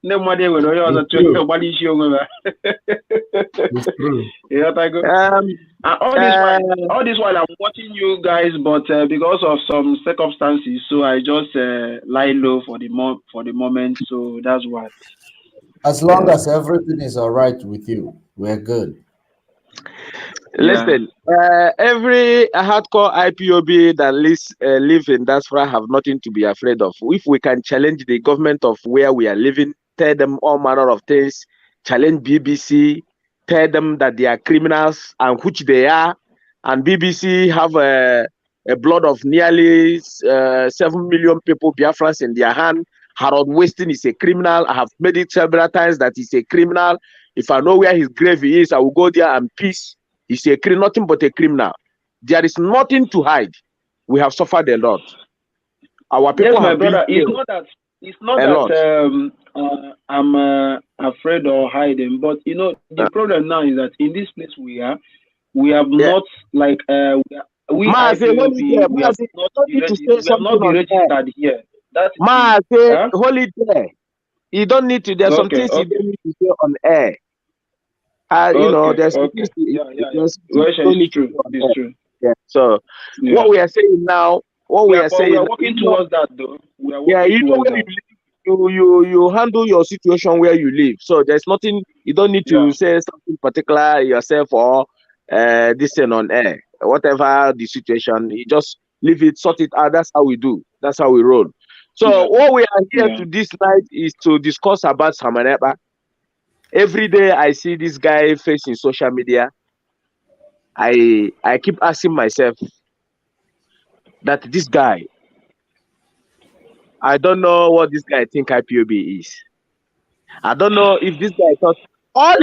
Nobody will know nobody show. It's true. Yeah, all this while I'm watching you guys, but because of some circumstances, so I just lie low for the moment. So that's why. As long as everything is all right with you, we're good. Listen, every hardcore IPOB that live in diaspora have nothing to be afraid of. If we can challenge the government of where we are living, tell them all manner of things, challenge BBC, tell them that they are criminals, and which they are, and BBC have a blood of nearly 7 million people, Biafrans, in their hand. Harold Weston is a criminal. I have made it several times that he's a criminal. If I know where his grave is, I will go there and peace. He's nothing but a criminal. There is nothing to hide. We have suffered a lot. Our people yes, my have brother. been It's not that I'm afraid or hiding, but you know the problem now is that in this place we have not like we are not registered here. Hold it there. You don't need to. There's some things you don't need to say on air. You know, there's things it's true. Yeah. So what we are saying now, we are working towards that though. We are working you know where you handle your situation where you live. So there's nothing you don't need to say something particular yourself or this thing on air. Whatever the situation, you just leave it, sort it out. That's how we do. That's how we roll. So what we are here to this night is to discuss about Samanepa. Every day I see this guy facing social media. I keep asking myself that this guy, I don't know what this guy think IPOB is. I don't know if this guy thought all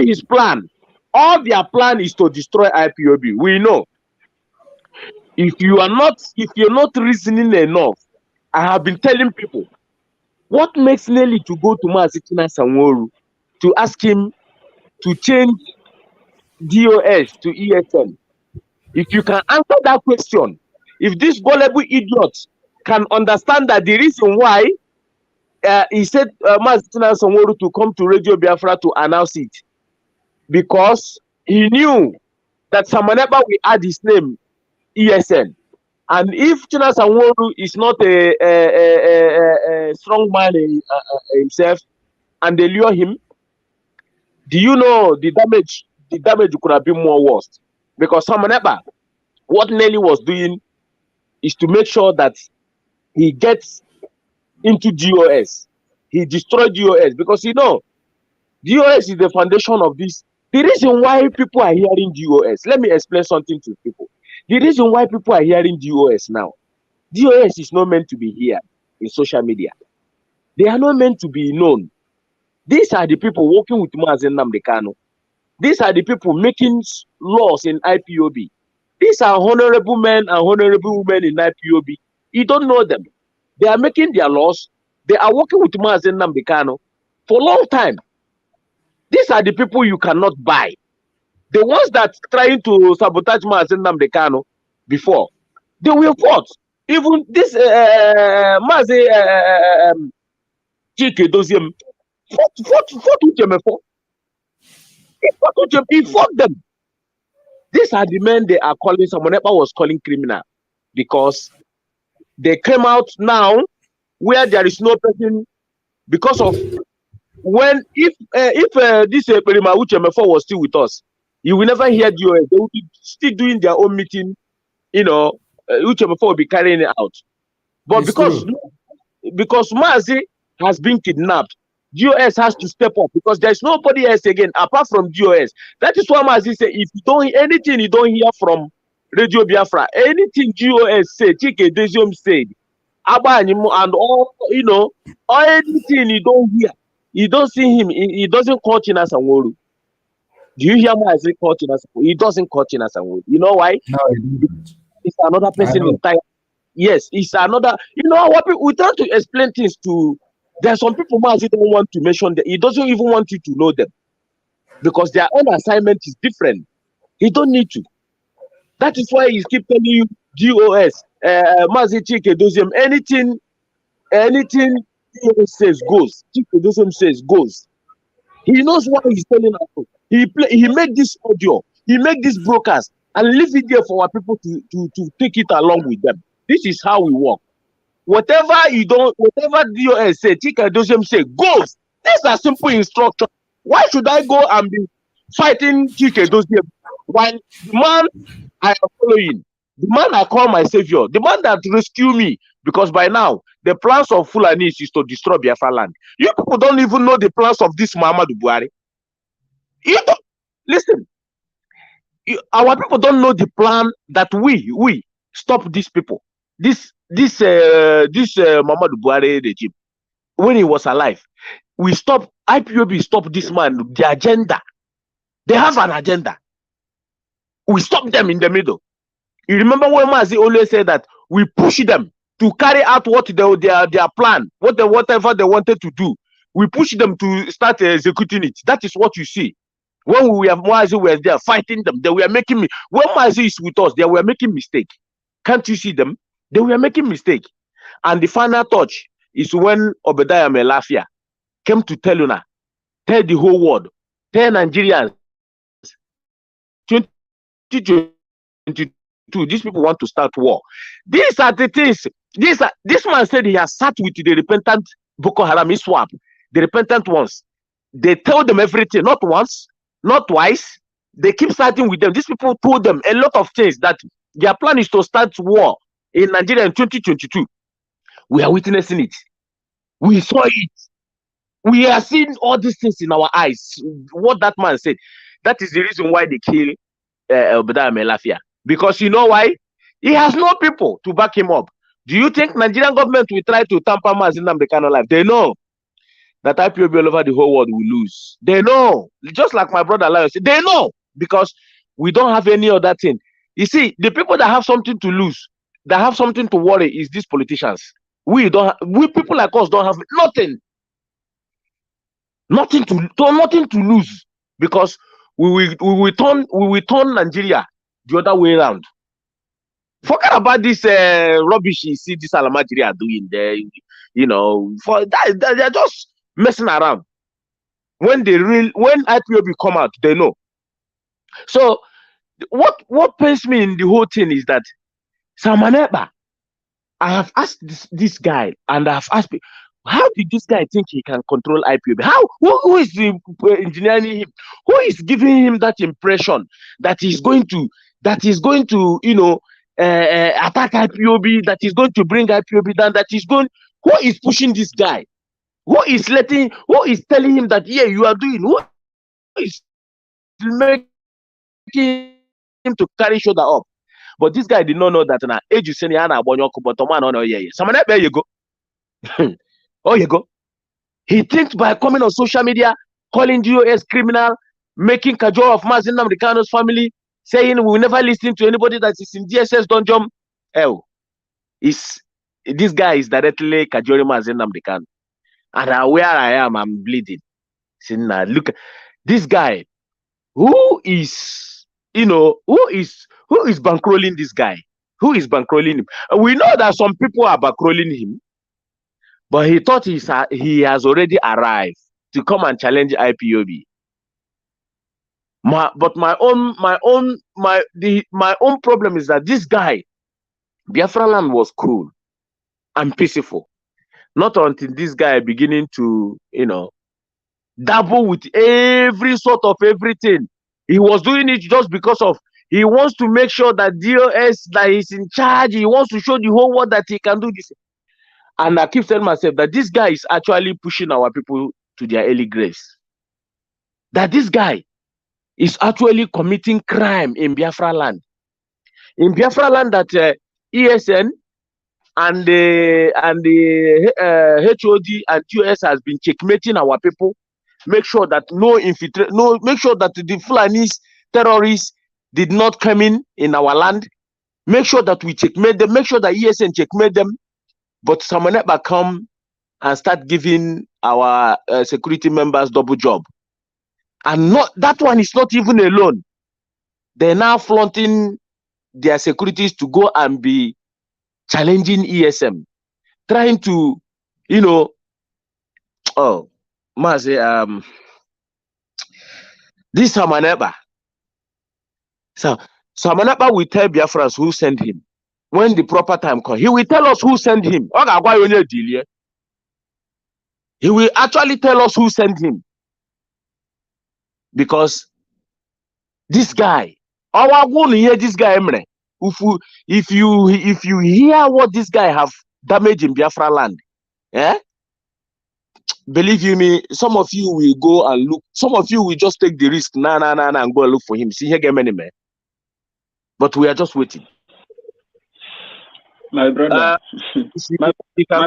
their plan is to destroy IPOB. We know. If you're not reasoning enough, I have been telling people, what makes Nelly to go to Mazitina Sanworu to ask him to change DOS to ESN? If you can answer that question, if this gullible idiot can understand that the reason why he said Mazitina Sanworu to come to Radio Biafra to announce it because he knew that Samaneba will add his name, ESN. And if China Sanworu is not a strong man himself, and they lure him, do you know the damage? The damage could have been more worse. Because Samaneba, what Nelly was doing is to make sure that he gets into DOS. He destroyed DOS because you know DOS is the foundation of this. The reason why people are hearing DOS, let me explain something to people. The reason why people are hearing DOS now, DOS is not meant to be here in social media. They are not meant to be known. These are the people working with Mazen Namdekano. These are the people making laws in IPOB. These are honorable men and honorable women in IPOB. You don't know them. They are making their laws. They are working with Mazen Namdekano for a long time. These are the people you cannot buy. The ones that trying to sabotage Mazen Namdekano before, they will fought. Even this Mazen Chike Doziem fought with them before. He fought them. These are the men they are calling, Samonepa was calling criminal, because they came out now where there is no person, because of when if this Perima Uchemefo was still with us, you will never hear DOS. They will be still doing their own meeting, you know, Uchemefo will be carrying it out. But it's because Mazi has been kidnapped, DOS has to step up because there's nobody else again apart from DOS. That is why Mazi said, if you don't anything you don't hear from Radio Biafra, anything DOS said, Chike Desium said, and all, you know, or anything you don't hear, you don't see him, he doesn't call China Sanworu. Do you hear Mazi call China Sanworu? He doesn't call China Sanworu. You know why? No, it's another person entirely. Yes, it's another. You know what? We try to explain things to. There are some people Mazi don't want to mention that. He doesn't even want you to know them because their own assignment is different. He don't need to. That is why he keep telling you DOS, Mazi Chike Doziem, anything DOS says goes. Chike Doziem says goes. He knows what he's telling us. He made this audio. He made this broadcast and leave it there for our people to take it along with them. This is how we work. Whatever DOS say, Chike Doziem say goes. These are simple instructions. Why should I go and be fighting Chike Doziem while the man I am following, the man I call my savior, the man that rescued me? Because by now the plans of Fulani is to destroy Biafra land. You people don't even know the plans of this Muhammadu Buhari. You don't listen. Our people don't know the plan that we stop these people. This Muhammadu Buhari regime when he was alive. We stop IPOB, stop this man, the agenda. They have an agenda. We stop them in the middle. You remember when Mazi always said that we push them to carry out what their plan, whatever they wanted to do. We push them to start executing it. That is what you see. When we have Mazi were there fighting them, they were making me. When Mazi is with us, they were making mistake. Can't you see them? They were making mistake. And the final touch is when Obadiah Melafia came to tell the whole world, tell Nigerians, 2022, these people want to start war. These are the things. This man said he has sat with the repentant Boko Haram ISWAP, the repentant ones. They tell them everything, not once, not twice. They keep starting with them. These people told them a lot of things that their plan is to start war in Nigeria in 2022. We are witnessing it. We saw it. We are seeing all these things in our eyes. What that man said. That is the reason why they kill Obadiah Melafia. Because you know why? He has no people to back him up. Do you think Nigerian government will try to tamper Mazi Nnamdi Kanu life? They know that IPOB all over the whole world will lose. They know. Just like my brother Lion said, they know. Because we don't have any other thing. You see, the people that have something to lose, that have something to worry is these politicians. We people like us don't have nothing. Nothing to lose. Because we will turn Nigeria the other way around. Forget about this rubbish you see this Alamajiri are doing there. You know, for that they're just messing around. When IPOB come out, they know. So what pains me in the whole thing is that Samaneba, I have asked this guy, and I have asked me, how did this guy think he can control IPOB? Who is engineering him? Who is giving him that impression that he's going to attack IPOB, that he's going to bring IPOB down, who is pushing this guy? Who is telling him that, yeah, you are doing? Who is making him to carry shoulder up? But this guy did not know that now. Age you senior na abonyoko, but man on yeah. Someone there you go. Oh, you go. He thinks by coming on social media, calling DOS criminal, making cajole of Mazin Namdekano's family, saying we will never listen to anybody that is in DSS dungeon. This guy is directly cajoling Mazin Namdekano. And where I am, I'm bleeding. See now, look, this guy, who is bankrolling this guy? Who is bankrolling him? We know that some people are bankrolling him, but he thought he has already arrived to come and challenge IPOB. But my own problem is that this guy, Biafra land was cool and peaceful. Not until this guy beginning to, dabble with every sort of everything. He was doing it just because of he wants to make sure that DOS that is in charge. He wants to show the whole world that he can do this. And I keep telling myself that this guy is actually pushing our people to their early graves. That this guy is actually committing crime in Biafra land. In Biafra land, that ESN and the HOD and US has been checkmating our people. Make sure that make sure that the Fulanese terrorists did not come in our land. Make sure that we checkmate them. Make sure that ESN checkmate them. But Samaneba come and start giving our security members double job. And that one is not even alone. They're now flaunting their securities to go and be challenging ESM, trying to, this Samaneba. So Samaneba will tell Biafrans who sent him. When the proper time comes, he will tell us who sent him. He will actually tell us who sent him. Because this guy, this guy, if you hear what this guy have damaged in Biafra land, believe you me, some of you will go and look. Some of you will just take the risk, and go and look for him. See here, get many men. But we are just waiting. My brother, my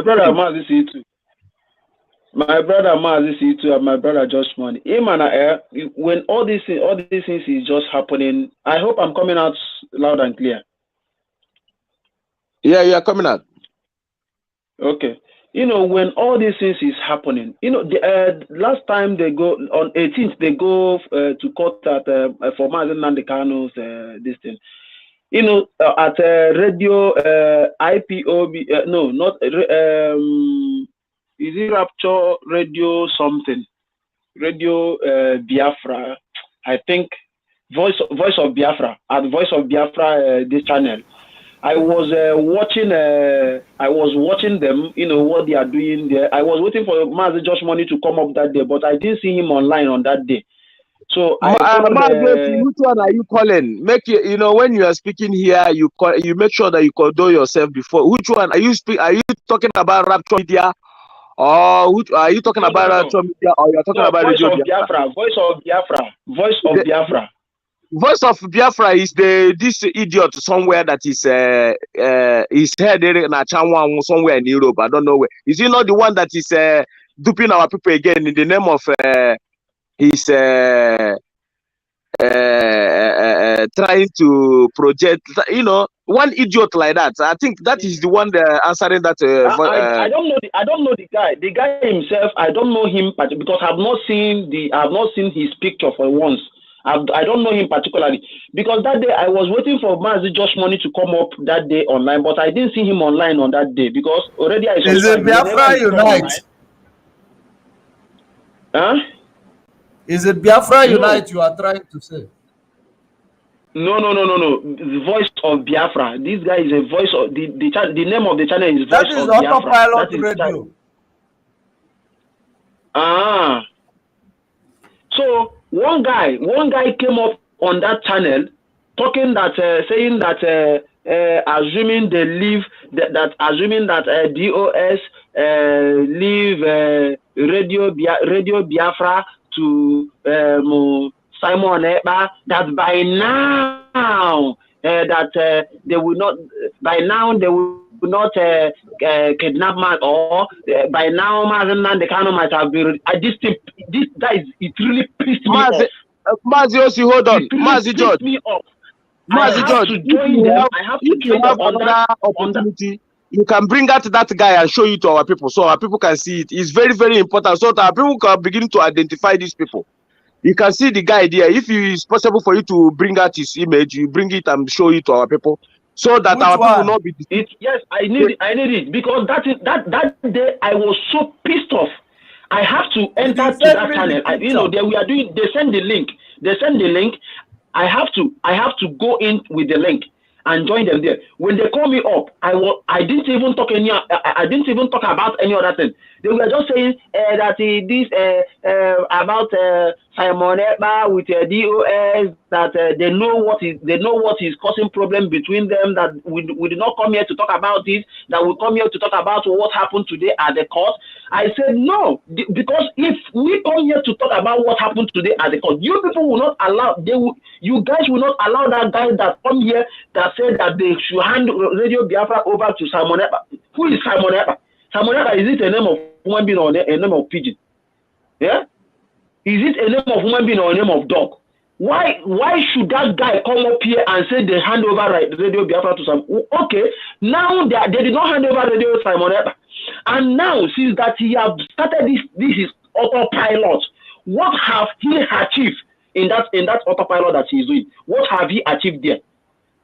brother Maz is here too. My brother Maz is here too, and my brother Just Money. When all these things is just happening, I hope I'm coming out loud and clear. Yeah, you are coming out. Okay. When all these things is happening, the last time they go on 18th, they go to court at for Mazen Nandekano's this thing. At radio IPOB, no, not is it Rapture Radio something? Radio Biafra, I think. Voice of Biafra, at Voice of Biafra, this channel. I was watching them, what they are doing there. I was waiting for Mazi Just Money to come up that day, but I didn't see him online on that day. So which one are you calling? When you are speaking here, you make sure that you control yourself before. Which one are you talking about? Rapture Media, or are you talking about Rapture Media, or you are talking about Voice Radio of Biafra? Voice of Biafra. Voice of Biafra. Voice of Biafra is this idiot somewhere that is his head in a Chanwa somewhere in Europe. I don't know where. Is he not the one that is duping our people again in the name of his trying to project? One idiot like that. I think that is the one answering that. I don't know. I don't know the guy. The guy himself. I don't know him because I've not seen his picture for once. I don't know him particularly because that day I was waiting for Mazi Just Money to come up that day online, but I didn't see him online on that day because already I saw. Is it Biafra Unite? Huh? Is it Biafra Unite you are trying to say? No. The voice of Biafra. This guy is a voice of the name of the channel is That Voice is of Biafra. Autopilot That is Radio. So one guy came up on that channel talking that saying that assuming they leave assuming that DOS leave Radio Biafra to Simon Ekpa, that by now they will not kidnap man, or by now Mazen the kind of might have been. It really pissed me off. Mazi Osi, hold on. Mazi George. Me off. Mazi George, if you have another opportunity, you can bring out that guy and show it to our people so our people can see it. It's very, very important so that our people can begin to identify these people. You can see the guy there. If it's possible for you to bring out his image, you bring it and show it to our people so that our people will not be deceived. Yes, I need it because that day I was so pissed off. I have to enter to that channel. They send the link. I have to go in with the link and join them there. When they call me up, I didn't even talk about any other thing. They were just saying that about Simon Ekpa with DOS, that they know what is causing problem between them, that we did not come here to talk about it, that we come here to talk about what happened today at the court. I said no, because if we come here to talk about what happened today at the court, you people will not allow, you guys will not allow that guy that come here that said that they should hand Radio Biafra over to Simon Ekpa. Who is Simon Ekpa? Simon Ekpa, is it a name of human being or a name of pigeon? Yeah? Is it a name of human being or a name of dog? Why should that guy come up here and say they hand over Radio Biafra to some? Okay, now they did not hand over Radio Simon Ekpa. And now, since that he have started this is autopilot, what have he achieved in that autopilot that he is doing? What have he achieved there?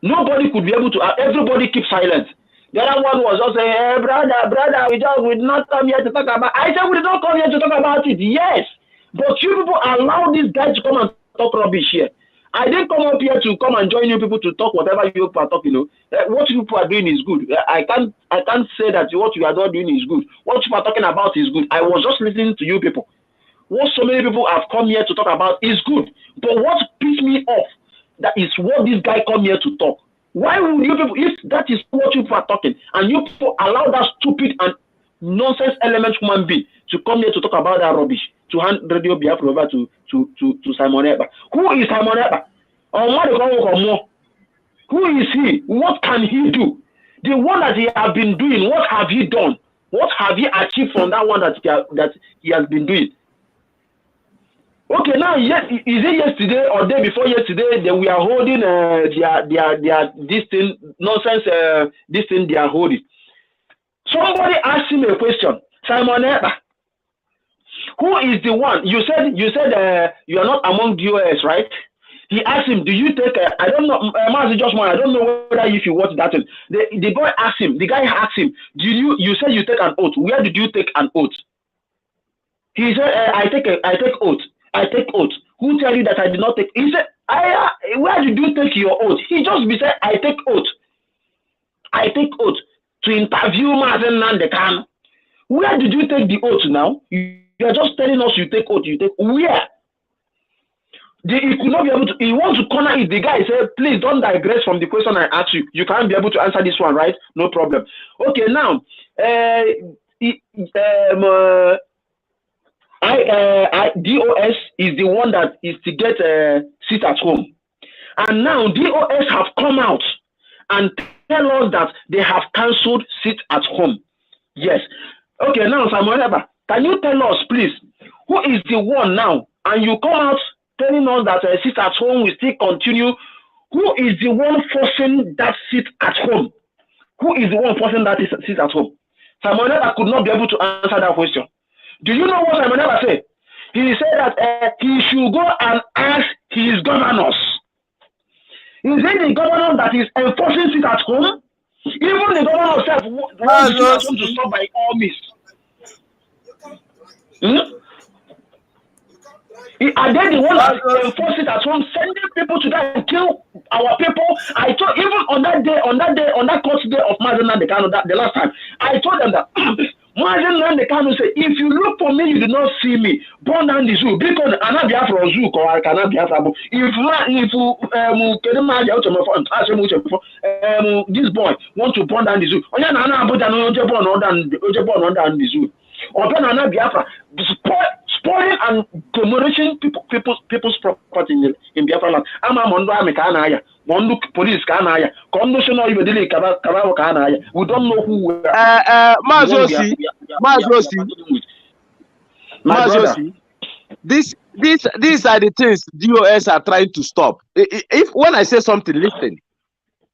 Nobody could be able to, everybody keep silent. The other one was just saying, hey, brother, we did not come here to talk about. I said we did not come here to talk about it. Yes, but you people allow this guy to come and talk rubbish here. I didn't come up here to come and join you people to talk whatever you people are talking. What you people are doing is good. I can't say that what you are not doing is good. What you are talking about is good. I was just listening to you people. What so many people have come here to talk about is good. But what pissed me off, that is what this guy come here to talk. Why would you people, if that is what you people are talking, and you people allow that stupid and nonsense element human being to come here to talk about that rubbish, to hand Radio Biafra over to Simon Ekpa? Who is Simon Ekpa? Who is he? What can he do? The one that he has been doing, what have he done? What have he achieved from that one that he has been doing? Okay, now, yes, is it yesterday or day before yesterday that we are holding their this thing, nonsense, this thing they are holding? Somebody asked him a question. Simon Ekpa, who is the one? You said you are not among DOS, right? He asked him, do you take, I don't know, I don't know whether if you watch that thing. The boy asked him, the guy asked him, you said you take an oath. Where did you take an oath? He said, I take oath. I take oath. Who tell you that I did not take? He said, where did you take your oath? He just said, I take oath. I take oath to interview Mazen Nandekan. Where did you take the oath now? You are just telling us you take oath. You take where? He could not be able to. He wants to corner it. The guy said, please don't digress from the question I asked you. You can't be able to answer this one, right? No problem. Okay, now, DOS is the one that is to get sit at home. And now DOS have come out and tell us that they have cancelled sit at home. Yes. Okay, now, Simon Ekpa, can you tell us, please, who is the one now? And you come out telling us that sit at home will still continue. Who is the one forcing that sit at home? Who is the one forcing that sit at home? Simon Ekpa could not be able to answer that question. Do you know what Simon Ekpa said? He said that he should go and ask his governors. Is it the governor that is enforcing sit at home? Even the governor himself wants to stop by all means. Are they the one that enforce it at home, sending people to that and kill our people? I told even on that court day of Mazen Nandekano, the last time, I told them that Mazen Nandekano said, if you look for me, you do not see me. Burn down the zoo. Because I Biafra zoo or I cannot Biafra. If this boy want to burn down the zoo, the zoo. Or Biafra, spoiling and demolishing people's property in Biafra land. I'm a Mondo Americanaya, Mondo police Canaya, condition or even delay Carao Canaya. We don't know who. Mazosi, these are the things DOS are trying to stop. If when I say something, listen,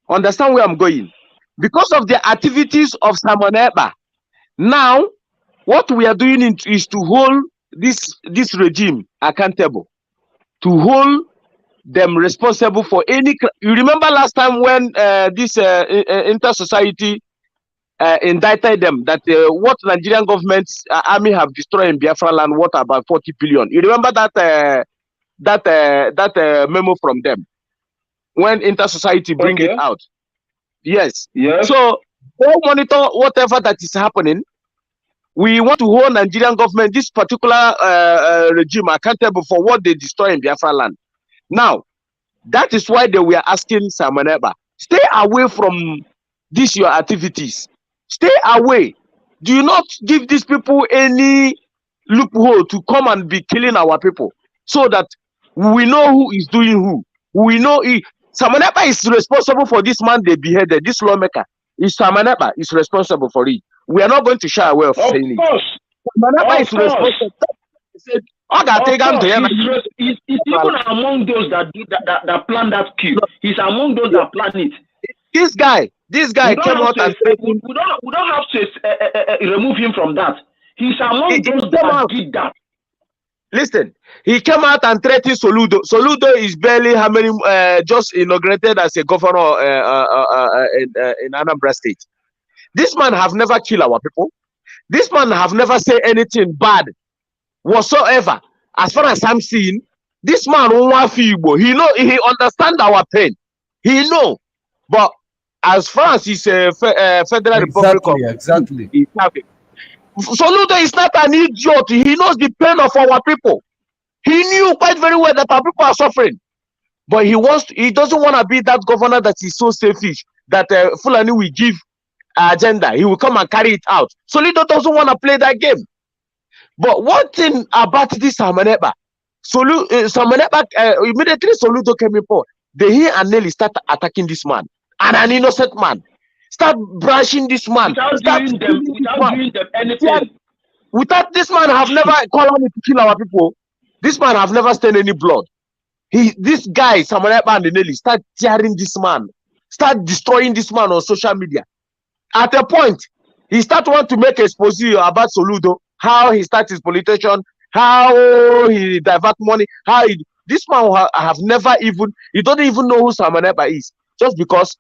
understand where I'm going. Because of the activities of Samoneba, now what we are doing is to hold this regime accountable, to hold them responsible for any. You remember last time when this inter-society indicted them that what Nigerian government's army have destroyed in Biafra land, what about 40 billion? You remember that memo from them when inter-society bring it out? Yes. So we'll monitor whatever that is happening. We want to hold Nigerian government, this particular regime, accountable for what they destroy in Biafra land. Now, that is why they were asking Samaneba, stay away from these your activities. Stay away. Do not give these people any loophole to come and be killing our people, so that we know who is doing who. We know Samaneba is responsible for this man they beheaded, this lawmaker. Samaneba is responsible for it. We are not going to shy away of saying it. Samaneba is responsible. He's even among those that plan that kill. He's among those that plan it. This guy came out and we don't have to remove him from that. He's among those that did that. Listen, he came out and threatened Soludo. Soludo is barely how many just inaugurated as a governor in Anambra State. This man have never killed our people. This man have never said anything bad whatsoever. As far as I'm seeing, this man he know, he understand our pain. He know, but as far as he's a federal republic of exactly. Soludo is not an idiot. He knows the pain of our people. He knew quite very well that our people are suffering, but he doesn't want to be that governor that is so selfish that Fulani will give agenda. He will come and carry it out. Soludo doesn't want to play that game. But one thing about this Samaneba, Samaneba immediately Soludo came in for. He and Nelly start attacking this man, and an innocent man. Start brushing this man. Without doing them anything. Without this man have never called on me to kill our people. This man have never stained any blood. This guy, Samaneba and Nelly, start tearing this man, start destroying this man on social media. At a point, he start want to make expose about Soludo, how he starts his politician, how he divert money, this man have never even, he don't even know who Samaneba is, just because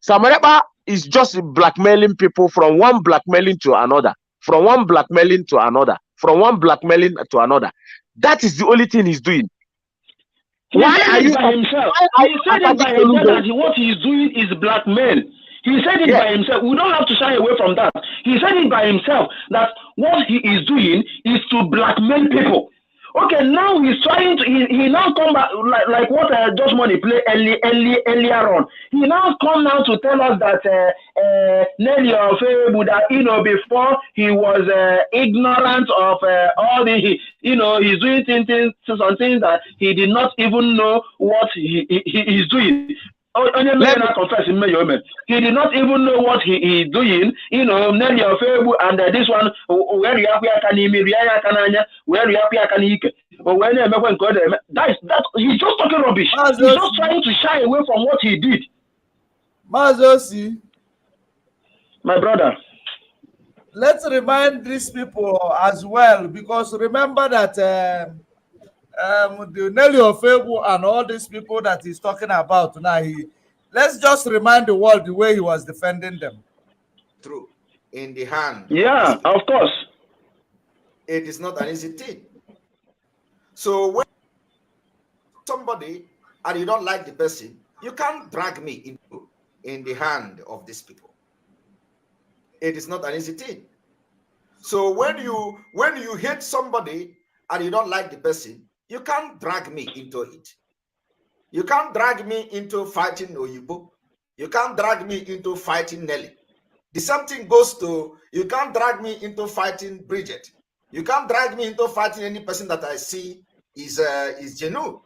Samaneba is just blackmailing people from one blackmailing to another, from one blackmailing to another, from one blackmailing to another. That is the only thing he's doing. Why are you by himself? He said it by himself that what he's doing is blackmail. He said it by himself. We don't have to shy away from that. He said it by himself that what he is doing is to blackmail people. Okay, now he's trying to. He now come back like what Just Money played earlier on. He now come now to tell us that Nelly or FAVOUR, before he was ignorant of all the, he's doing some things that he did not even know what he is doing. He did not even know what he is doing, Nelly or FAVOUR, and this one, where you he's just talking rubbish. He's just trying to shy away from what he did. Mazosi, my brother, let's remind these people as well, because remember that the Nelly or FAVOUR and all these people that he's talking about now, let's just remind the world the way he was defending them. True. In the hand. Yeah, of course. It is not an easy thing. So when somebody and you don't like the person, you can't drag me in the hand of these people. It is not an easy thing. So when you hate somebody and you don't like the person, you can't drag me into it. You can't drag me into fighting OYIBO. You can't drag me into fighting Nelly. The same thing goes to, you can't drag me into fighting Bridget. You can't drag me into fighting any person that I see is genuine.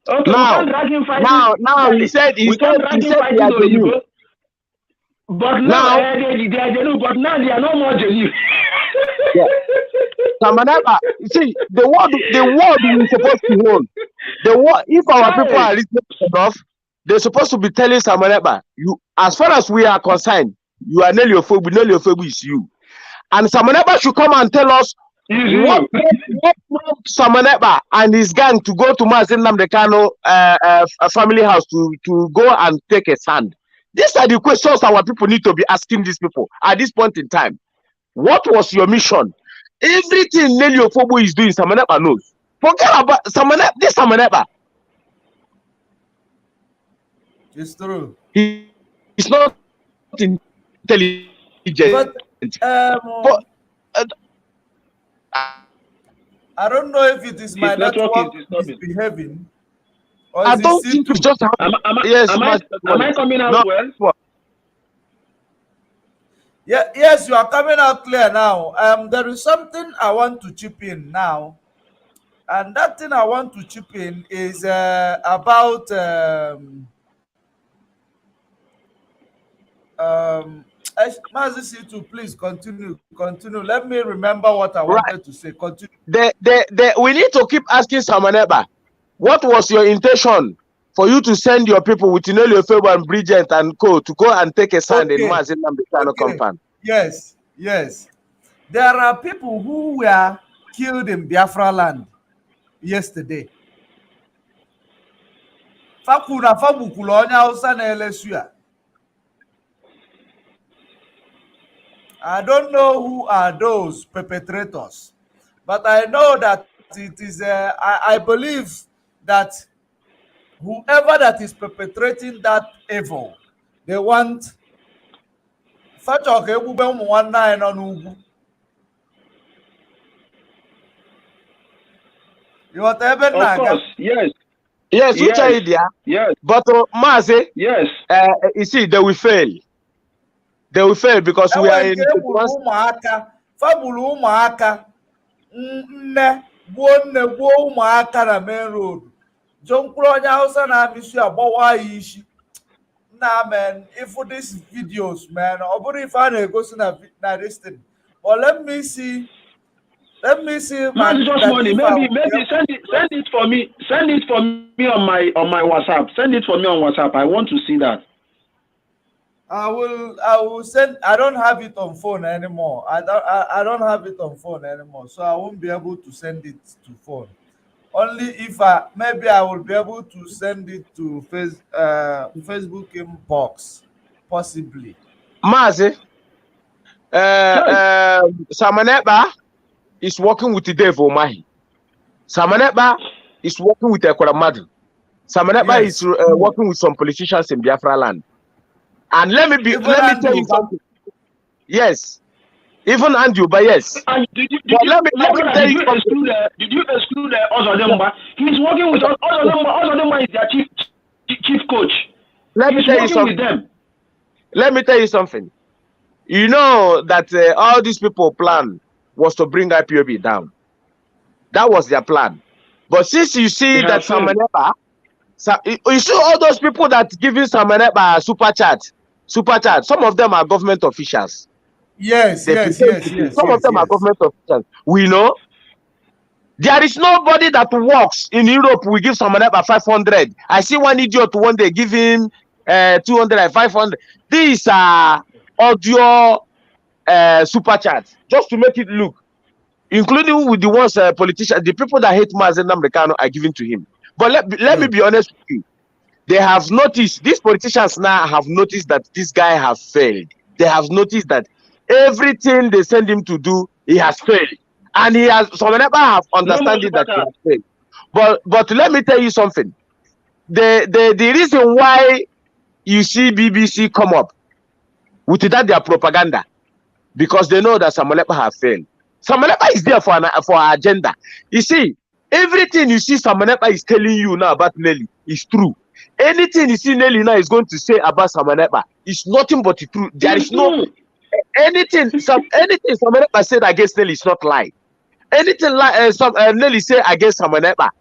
Okay, now, we can't drag him fighting. Now he said we can't drag him fighting OYIBO. But now they are genuine, but now they are no more genuine. Yeah. See, the word we're supposed to hold. The word, if our people are reasonable enough, they're supposed to be telling Samaneba, you, as far as we are concerned, you are Nelly Ofebu is you. And Samaneba should come and tell us what Samaneba and his gang to go to Mazin Namdekano family house to go and take a stand. These are the questions our people need to be asking these people at this point in time. What was your mission? Everything Nelly Ofebu is doing, Samaneba knows. Forget about Samaneba. This Samaneba. It's true. He's not intelligent. But I don't know if it is my network is behaving. Or I don't think it's just am I coming out well? Yeah, yes, you are coming out clear now. There is something I want to chip in now. And that thing I want to chip in is about Mazi, please continue. Let me remember what I wanted to say. Continue. We need to keep asking Samaneba, what was your intention for you to send your people with Nelly Ofebu and Bridget and Co to go and take a stand in Mazin Namdekano compound? Yes. There are people who were killed in Biafra land yesterday. Fakuna Fabukulonya Hausa na LSU. I don't know who are those perpetrators, but I know that it is. I believe that whoever that is perpetrating that evil, they want. Of course, yes. Yes, which idea? Yes. But Mazi, yes. You see, they will fail. They will fail because we are in. Fabulu umuaka nne gbuo umuaka na main road. Jonkuro onye Hausa na amisu agbawa ishi. Nah, man, if for these videos, man, oburi if I go na this thing. But let me see. Man, just money. Maybe send it for me. Send it for me on my WhatsApp. Send it for me on WhatsApp. I want to see that. I will send. I don't have it on phone anymore. I don't have it on phone anymore, so I won't be able to send it to phone. Only if maybe I will be able to send it to Facebook inbox, possibly. Mazi, Samaneba is working with the devil Mahi. Samaneba is working with Ekoramadu. Samaneba is working with some politicians in Biafra land. And let me tell you something. Yes, even Andrew, but yes. Did you exclude Ozodemba? He's working with Ozodemba. Ozodemba is their chief coach. Let me tell you something. You know that all these people plan was to bring IPOB down. That was their plan. But since you see that Samaneba, you see all those people that giving Samaneba super chat. Some of them are government officials. Yes. Some of them are government officials. We know. There is nobody that works in Europe. We give someone about 500. I see one idiot one day give him 200 and 500. These are audio super chats just to make it look, including with the ones politicians, the people that hate Mazen Namdekano are giving to him. But let me be honest with you. They have noticed, these politicians now have noticed that this guy has failed. They have noticed that everything they send him to do, he has failed. And he has Samanepa have understanding that he has failed. But let me tell you something. The reason why you see BBC come up with that their propaganda, because they know that Samanepa have failed. Samanepa is there for an agenda. You see, everything you see Samanepa is telling you now about Nelly is true. Anything you see Nelly now is going to say about Samanepa is nothing but the truth. There is no anything Samanepa said against Nelly is not lie. Anything Nelly say against Samanepa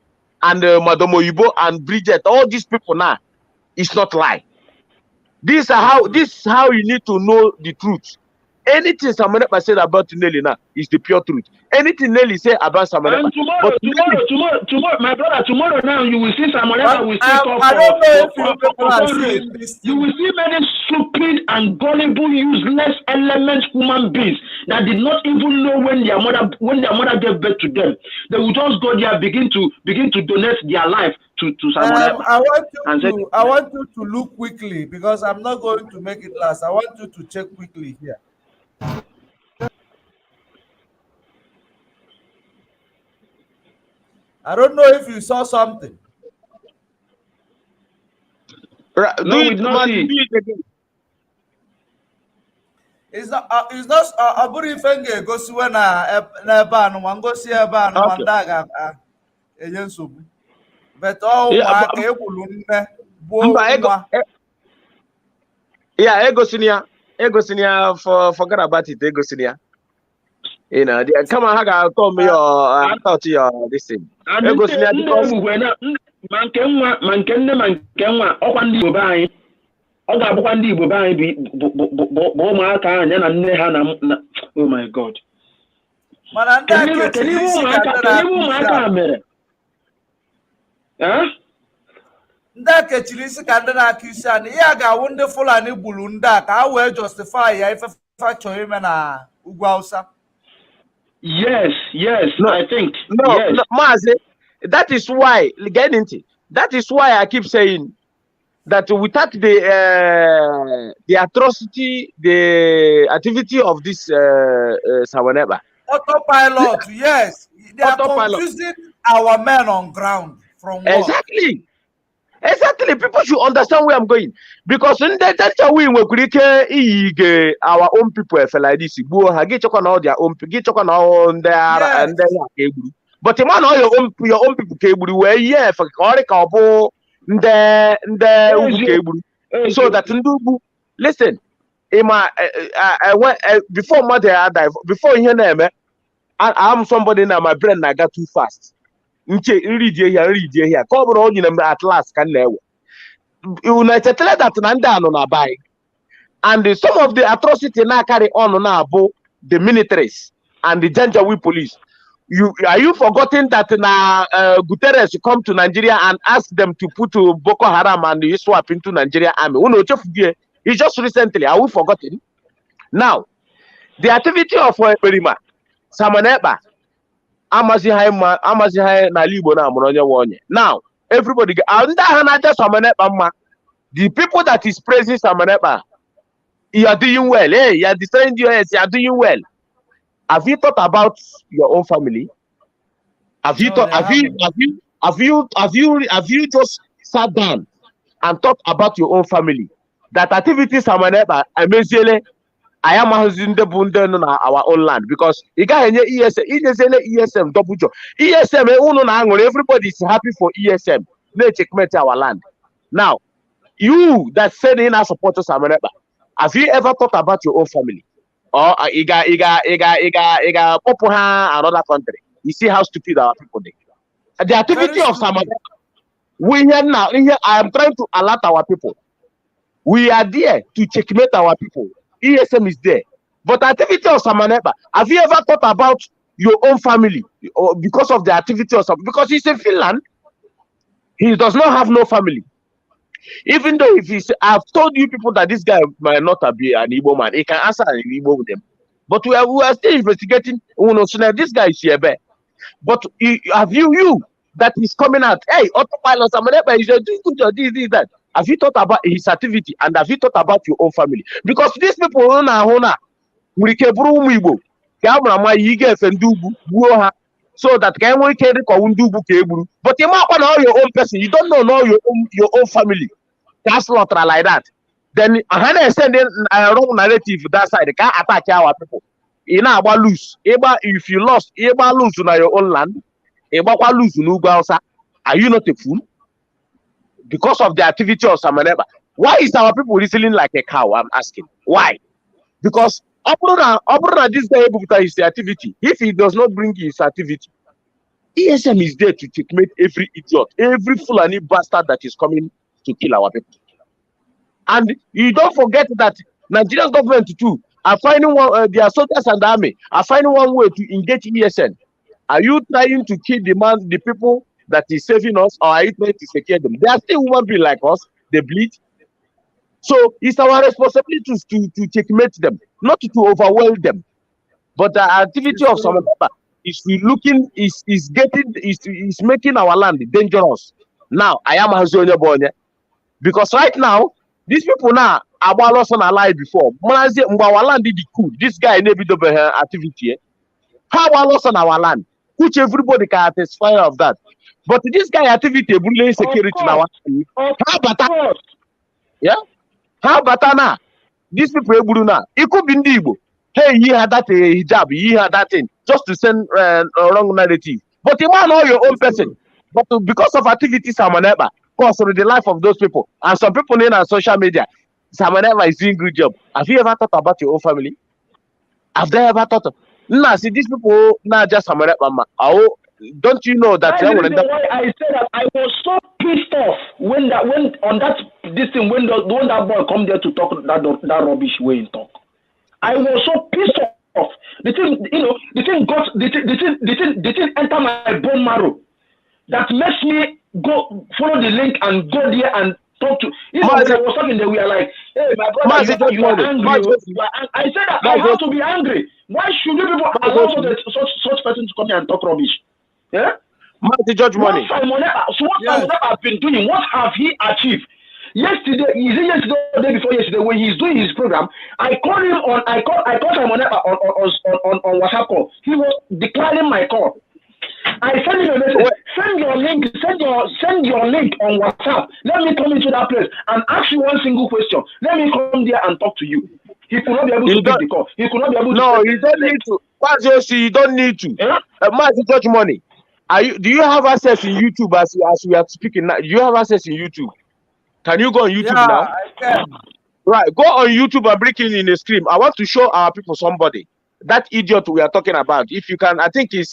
and Madam OYIBO and Bridget, all these people now, it's not lie. This is how you need to know the truth. Anything Samanepa said about Nelly now is the pure truth. Anything Nelly say about Samanepa. And tomorrow, my brother, tomorrow now you will see Samanepa will speak up. I don't know if you people are seeing this. You will see many stupid and gullible, useless element human beings that did not even know when their mother gave birth to them. They will just go there, begin to donate their life to Samanepa. I want you to look quickly, because I'm not going to make it last. I want you to check quickly here. I don't know if you saw something. Do it again. It's not aburi fenge gosi na ban wangosi ban mandaga eyensubu. But ma ka ekwulu nne bo nwa. Yeah, Egosinia forget about it, Egosinia. You know, come on, Haga, call me or talk to your this thing. Egosinia, because oh my God. Ndake chilisi kandana kisani ya ga wonde Fulani bulu ndaka I will justify ya ife factor him na Ugwausa. Yes, no, I think no, Mazi, that is why that is why I keep saying that without the atrocity, the activity of this Sawaneba. Autopilot, yes. They are confusing our men on ground from what? Exactly. People should understand where I'm going. Because in that's how we create our own people like this. Get on all their own but the man all your own people cable where for so that listen. I went before mother died before you name I'm somebody now my brain I got too fast. Read here. Cover all at last can never. United that Nanda on our buy. And some of the atrocity now carry on now about the militaries and the Janjaweed police. Are you forgotten that now Guterres come to Nigeria and ask them to put Boko Haram and the swap into Nigeria army? It's just recently. Are we forgotten? Now, the activity of Perima, Samaneba, Amazi na Libo na Mononya Wonye. Now, everybody the people that is praising Samaneba, you are doing well. Hey, you are destroying US, you are doing well. Have you thought about your own family? Have you just sat down and thought about your own family? That activity Samaneba amazingly I am in the Bundan on our own land because you got ESM double job. ESM everybody is happy for ESM. Let's checkmate our land. Now, you that said in our supporters Samaneba, have you ever thought about your own family? Or iga Popoha another country. You see how stupid our people are. The activity of Samaneba, we here now. I am trying to alert our people. We are there to checkmate our people. ESM is there. But activity of Samaneba, have you ever thought about your own family or because of the activity of something? Because he's in Finland, he does not have no family. Even though if he's, I've told you people that this guy might not be an Igbo man, he can answer an Igbo with them. But we are still investigating. This guy is here. But have you that is coming out? Hey, autopilot Samaneba is doing good this, that. Have you thought about his activity and have you thought about your own family? Because these people Kamama Yiga Fendubu, Buoha, so that can we carry Kaundubu Keburu. But you might know your own person, you don't know your own family. That's not like that. Then I send in a wrong narrative that side, they can't attack our people. About lose. If you lost, lose on your own land, lose no. Are you not a fool? Because of the activity of Samaneba. Why is our people whistling like a cow? I'm asking. Why? Because Obrona this guy able to his activity. If he does not bring his activity, ESM is there to checkmate every idiot, every Fulani bastard that is coming to kill our people. And you don't forget that Nigerian government too are finding one, their soldiers and the army are finding one way to engage ESN. Are you trying to kill the people that is saving us, or are you trying to secure them? They are still human beings like us. They bleed. So it's our responsibility to checkmate them, not to overwhelm them. But the activity of some is looking is making our land dangerous. Now I am Hazonia Bonya, because right now these people now are lost on alive before. Our land did the coup. This guy never did activity. How are lost on our land? Which everybody can testify of that. But this guy activity bullying security in our land. How about that? Yeah? How about now? These people now. It could be Ndibo. Hey, he had that hijab, he had that thing, just to send a wrong narrative. But you might know your own person. But because of activities, Samaneba, cost of the life of those people, and some people in our social media, Samaneba is doing good job. Have you ever thought about your own family? Have they ever thought of? Nah, see, these people now just Samaneba. Oh, don't you know that? That's the reason why I said that I was so pissed off when that when that boy come there to talk that rubbish way in talk. I was so pissed off. The thing, the thing enter my bone marrow. That makes me go follow the link and go there and talk to. When I was talking there, we are like, hey, my brother, you are angry. I said that I have to be angry. Why should you people allow such person to come here and talk rubbish? Yeah? Money. What I've been doing, what have he achieved? Yesterday, yesterday or the day before yesterday, when he's doing his program, I called him on Simon on WhatsApp call. He was declining my call. I sent him a message. Send your link on WhatsApp. Let me come into that place and ask you one single question. Let me come there and talk to you. He could not be able to pick the call. He could not be able to. No, you don't need to. You don't need to. Judge Money. Do you have access in YouTube as we are speaking now? Do you have access in YouTube? Can you go on YouTube now? I can. Right, go on YouTube and break in a stream. I want to show our people somebody. That idiot we are talking about. If you can, I think it's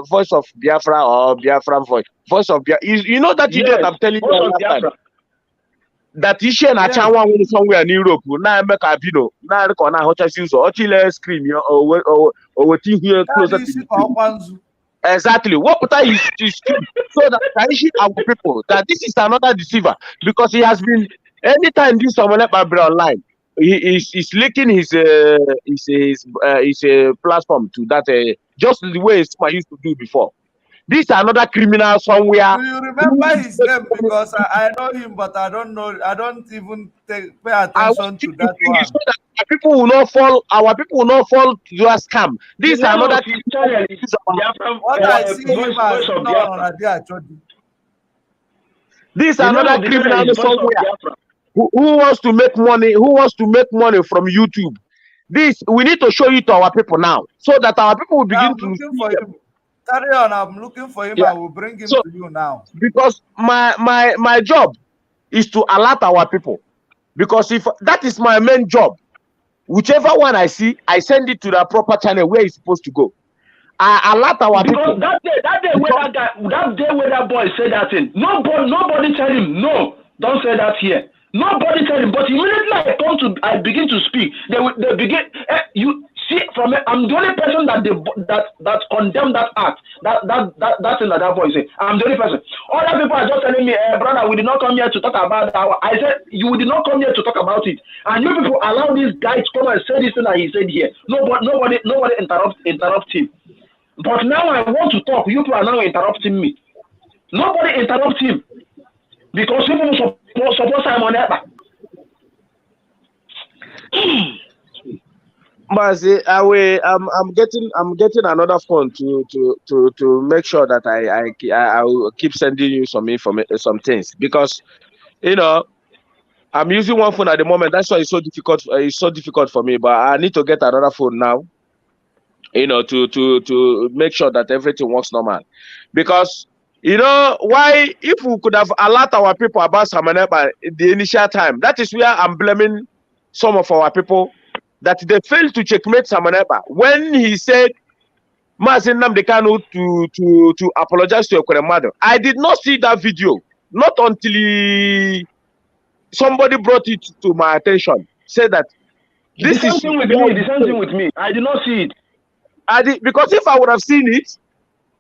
Voice of Biafra or Biafra Voice of Biafra. You know that idiot I'm telling you last time. That issue and Achawan somewhere in Europe. Now make a video. Now I can watch us use or scream or here closer to. Exactly. What is so that I issue our people that this is another deceiver, because he has been anytime this someone up online, he's linking his platform to that just the way I used to do before. This is another criminal somewhere. Do you remember his name? Because I know him, but I don't know. I don't even pay attention to that one. So that our people will not fall to your scam. This is another criminal. What I see him as this is another criminal somewhere who wants to make money. Who wants to make money from YouTube? This we need to show it to our people now, so that our people will begin to see them. Carry on, I'm looking for him. I will bring him to you now. Because my job is to alert our people. Because if that is my main job, whichever one I see, I send it to the proper channel where it's supposed to go. I alert our people. Because that day where that boy said that thing, nobody tell him, no, don't say that here. Nobody tell him, but immediately I begin to speak. They begin. You see, from it, I'm the only person that condemned that act. That thing that boy said. I'm the only person. Other people are just telling me, brother, we did not come here to talk about that. I said you did not come here to talk about it, and you people allow this guy to come and say this thing that he said here. Nobody interrupt him. But now I want to talk. You people are now interrupting me. Nobody interrupt him because people suppose I'm on that. Mazi, I'm getting another phone to make sure that I will keep sending you some information, some things, because I'm using one phone at the moment. That's why it's so difficult. It's so difficult for me. But I need to get another phone now, to make sure that everything works normal. Because why, if we could have alerted our people about Samanepa the initial time, that is where I'm blaming some of our people, that they failed to checkmate Samanepa when he said Mazin Namdekanu to apologize to your mother. I did not see that video, not until somebody brought it to my attention. Said that this is the same thing with me. I did not see it. Because if I would have seen it,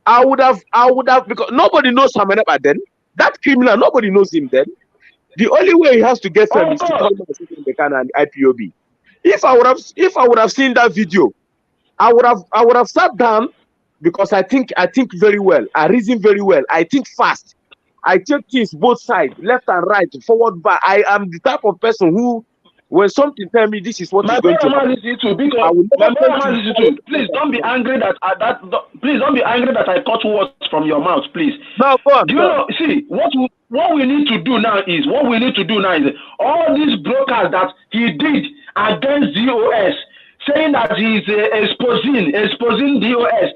I would have, because nobody knows Samanepa then. That criminal, nobody knows him then. The only way he has to get them is to call Namdekanu and IPOB. If I would have seen that video, I would have sat down, because I think very well. I reason very well. I think fast. I take things both sides, left and right, forward, back. I am the type of person who, when something tell me this is what is going to happen, please don't be angry that I cut words from your mouth, please. No, go on. See, what we need to do now is all these brokers that he did against DOS, saying that he's exposing DOS.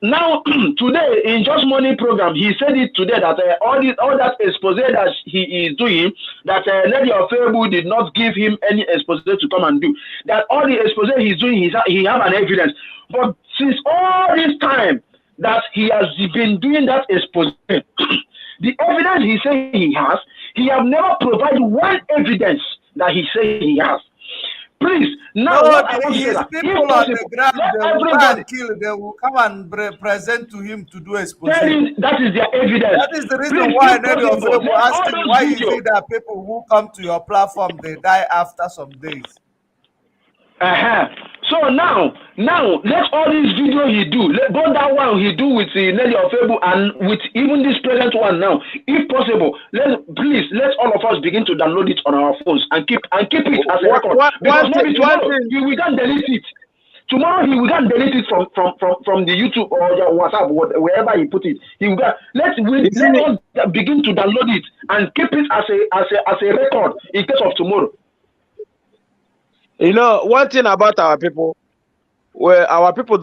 Now, today, in Just Money program, he said it today that all that expose that he is doing, that Lady of FAVOUR did not give him any expose to come and do. That all the expose he's doing, he have an evidence. But since all this time that he has been doing that expose, the evidence he say he have never provided one evidence that he say he has. Please, now his people on the ground, they will go and kill, they will come and present to him to do expose. That is their evidence. That is the reason why many of them will ask him, why is it that people who come to your platform, they die after some days? So now let all these videos he do, both that one he do with Nelly of FAVOUR and with even this present one now, if possible, let all of us begin to download it on our phones and keep it as a record. Because maybe tomorrow we can't delete it. Tomorrow we can't delete it from the YouTube or your WhatsApp, wherever he put it. Let us begin to download it and keep it as a record in case of tomorrow. One thing about our people, where our people,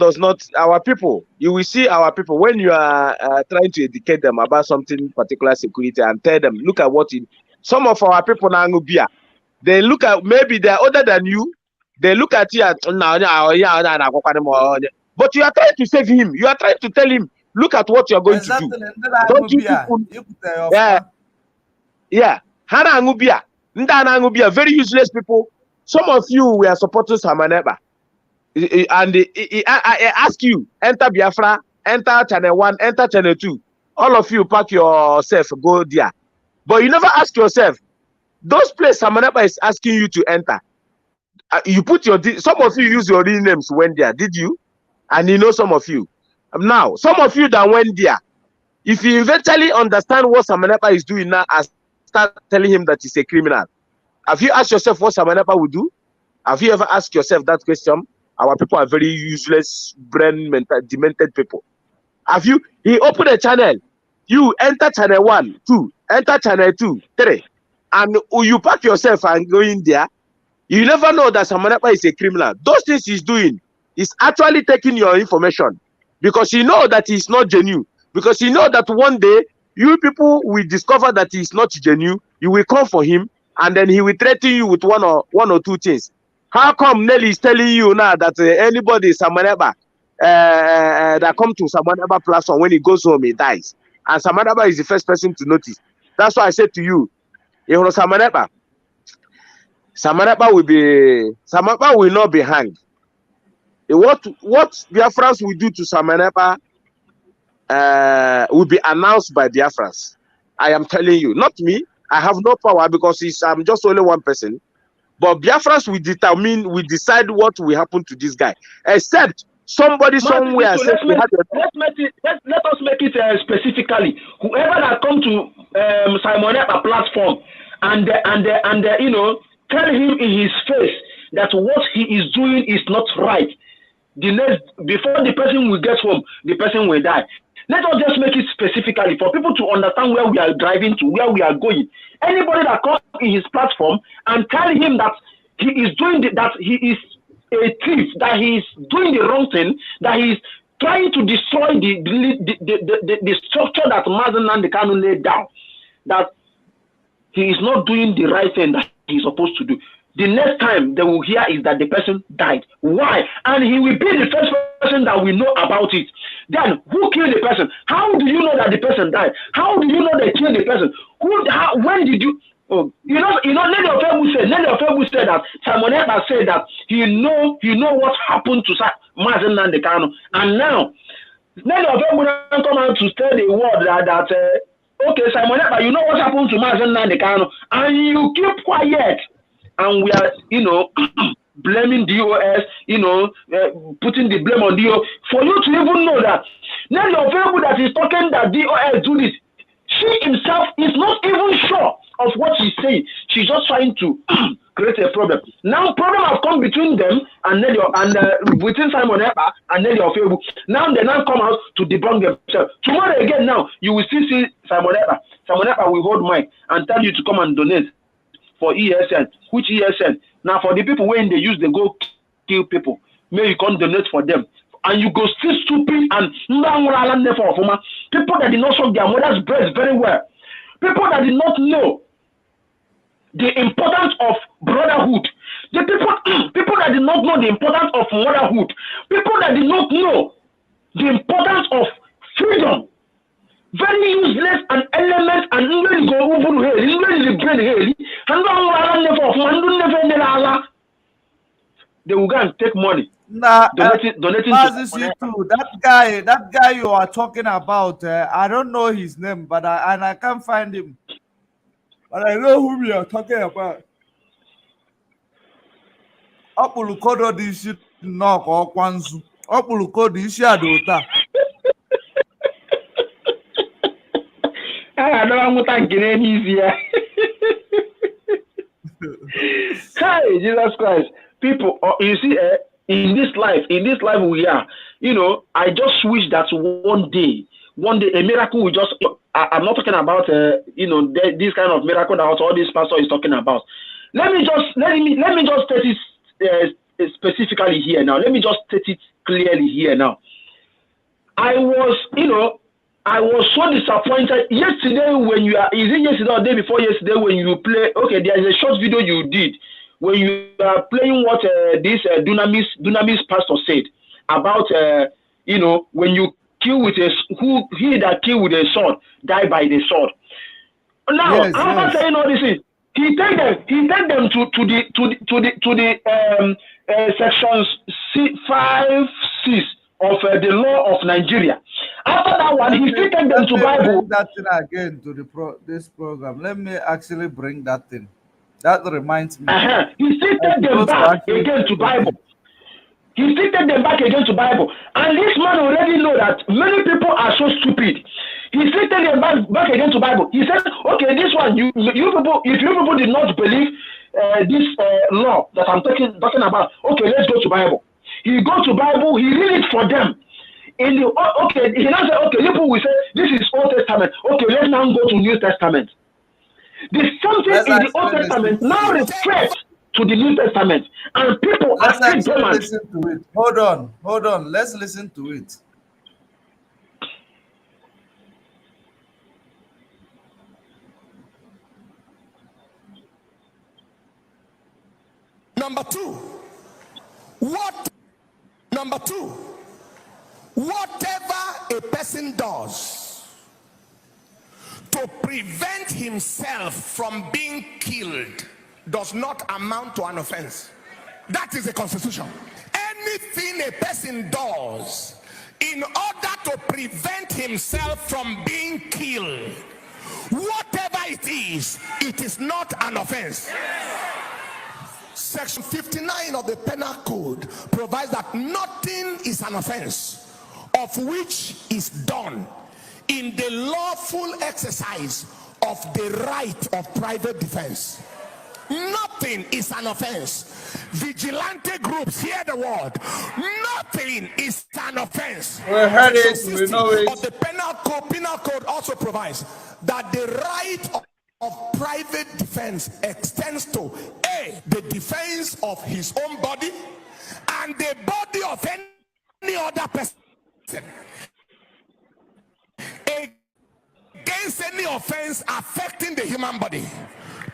you will see our people when you are trying to educate them about something particular security and tell them, look at some of our people now, they look at, maybe they're older than you, they look at you and, but you are trying to save him. You are trying to tell him, look at what you're going to do. Don't you people, very useless people. Some of you were supporting Samanepa, and I ask you, enter Biafra, enter Channel 1, enter Channel 2. All of you pack yourself, go there. But you never ask yourself, those places Samanepa is asking you to enter. You put some of you use your real names went there, did you? And some of you. Now, some of you that went there, if you eventually understand what Samanepa is doing now, and start telling him that he's a criminal, have you asked yourself what Samanepa would do? Have you ever asked yourself that question? Our people are very useless, demented people. He opened a channel. You enter Channel 1, 2, enter Channel 2, 3. And you pack yourself and go in there. You never know that Samanepa is a criminal. Those things he's doing is actually taking your information. Because you know that he's not genuine. Because you know that one day, you people will discover that he's not genuine. You will come for him. And then he will threaten you with one or two things. How come Nelly is telling you now that anybody Samanepa that come to Samanepa platform, when he goes home, he dies? And Samanepa is the first person to notice. That's why I said to you, Samanepa will not be hanged. What Biafrans will do to Samanepa will be announced by Biafrans. I am telling you, not me. I have no power because I'm just only one person. But Biafrans will decide what will happen to this guy. Except somebody somewhere says we had let us make it specifically. Whoever that come to Samanepa platform and tell him in his face that what he is doing is not right. Before the person will get home, the person will die. Let us just make it specifically for people to understand where we are driving to, where we are going. Anybody that comes in his platform and tell him that he is doing that he is a thief, that he is doing the wrong thing, that he is trying to destroy the structure that Mazen Nnamdi Kanu laid down, that he is not doing the right thing that he is supposed to do. The next time they will hear is that the person died. Why? And he will be the first person that will know about it. Then, who killed the person? How do you know that the person died? How do you know they killed the person? When did you? Oh, Nelly Ofebu said that Simon Ekpa said that he know what happened to Mazen Nnamdi Kanu, and now Nelly Ofebu come out to tell the world that okay, Simon Ekpa, you know what happened to Mazen Nnamdi Kanu, and you keep quiet. And we are, blaming DOS, putting the blame on DOS. For you to even know that, now your people that is talking that DOS do this, she himself is not even sure of what she's saying. She's just trying to create a problem. Now, problem has come between them and between Simon Ekpa and Nelly Ofebu. Now they come out to debunk themselves. Tomorrow again, now you will still see Simon Ekpa. Simon Ekpa will hold mic and tell you to come and donate for ESN. Which ESN? Now for the people when they use, they go kill people. Maybe you can't donate for them. And you go still stupid and people that did not suck their mother's breast very well. People that did not know the importance of brotherhood. The people that did not know the importance of motherhood. People that did not know the importance of freedom. Very useless and element and even go over here, even the brain they will go and take money. Donating to that guy you are talking about, I don't know his name, but I can't find him. But I know who we are talking about. Opulukodo this shit knock or Kwanzu. Opulukodo this shadota. I don't want to get any easier. Hey, Jesus Christ. People, you see, in this life we are, I just wish that one day a miracle will just, I'm not talking about, this kind of miracle that all this pastor is talking about. Let me just state it specifically here now. Let me just state it clearly here now. I was so disappointed yesterday when is it yesterday or day before yesterday when you play, okay, there is a short video you did when you are playing what this Dunamis pastor said about, when you kill with he that kill with a sword, die by the sword. Now, after saying all this, he take them to the sections 5-6 of the law of Nigeria. After that one, he still take them to Bible. Bring that thing again to this program. Let me actually bring that thing. That reminds me. He still take them back again to Bible. He still take them back again to Bible. And this man already know that many people are so stupid. He still take them back again to Bible. He said, okay, this one, you people, if you people did not believe this law that I'm talking about, okay, let's go to Bible. He go to Bible, he read it for them. He now say, okay, people will say, this is Old Testament. Okay, let's now go to New Testament. The something in the Old Testament now refers to the New Testament. And people are still dormant. Listen to it. Hold on. Let's listen to it. Number two, whatever a person does to prevent himself from being killed does not amount to an offense. That is the Constitution. Anything a person does in order to prevent himself from being killed, whatever it is not an offense. Section 59 of the Penal Code provides that nothing is an offense of which is done in the lawful exercise of the right of private defense. Nothing is an offense. Vigilante groups, hear the word. Nothing is an offense. We heard it, we know it. But the penal code also provides that the right of private defense extends to A, the defense of his own body and the body of any other person against any offense affecting the human body.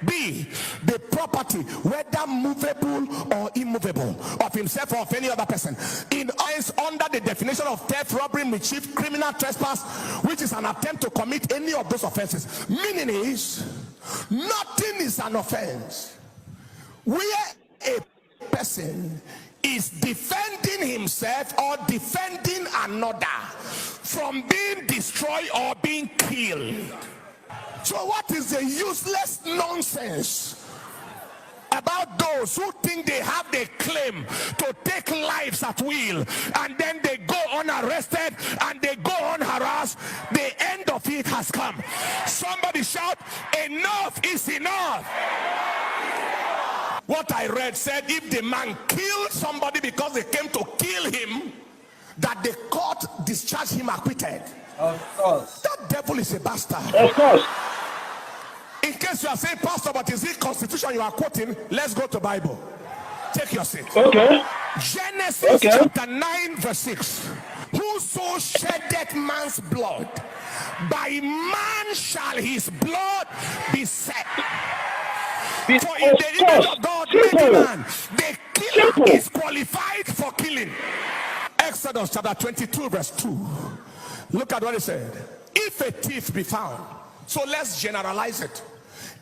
B, the property, whether movable or immovable, of himself or of any other person, in eyes under the definition of theft, robbery, mischief, criminal trespass, which is an attempt to commit any of those offenses. Meaning is, nothing is an offense where a person is defending himself or defending another from being destroyed or being killed. So what is the useless nonsense about those who think they have the claim to take lives at will, and then they go unarrested and they go unharassed? The end of it has come. Somebody shout, enough is enough. What I read said, if the man killed somebody because they came to kill him, that the court discharged him acquitted. Of course. That devil is a bastard. Of course. In case you are saying, Pastor, but is it Constitution you are quoting? Let's go to Bible. Take your seat. Okay. Genesis chapter 9 verse 6. Whoso sheddeth man's blood, by man shall his blood be set. For in the image of God made man, the killer is qualified for killing. Exodus chapter 22 verse 2. Look at what it said. If a thief be found, so let's generalize it.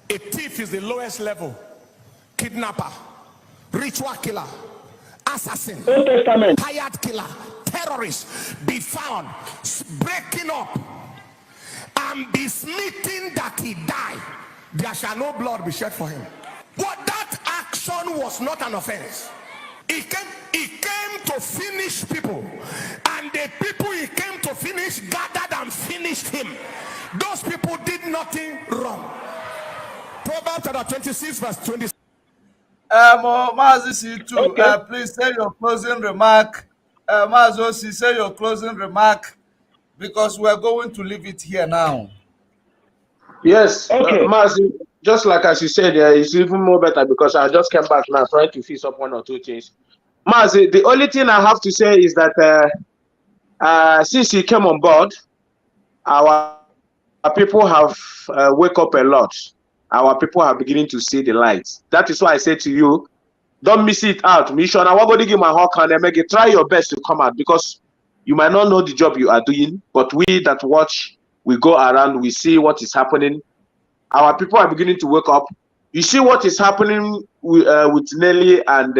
A thief is the lowest level. Kidnapper, ritual killer, assassin, hired killer, terrorist, be found breaking up and be smitten that he die, there shall no blood be shed for him. But that action was not an offense. He came to finish people, and the people he came to finish gathered and finished him. Those people did nothing wrong. Proverbs chapter 26 verse 20. Mazi C2, please say your closing remark. Mazi, say your closing remark, because we're going to leave it here now. Yes, Mazi, just like as you said, it's even more better because I just came back now trying to fix up one or two things. Mazi, the only thing I have to say is that since he came on board, our people have wake up a lot. Our people are beginning to see the light. That is why I say to you, don't miss it out. Mission, I want to give my hawk and make it. Try your best to come out, because you might not know the job you are doing, but we that watch, we go around, we see what is happening. Our people are beginning to wake up. You see what is happening with Nelly and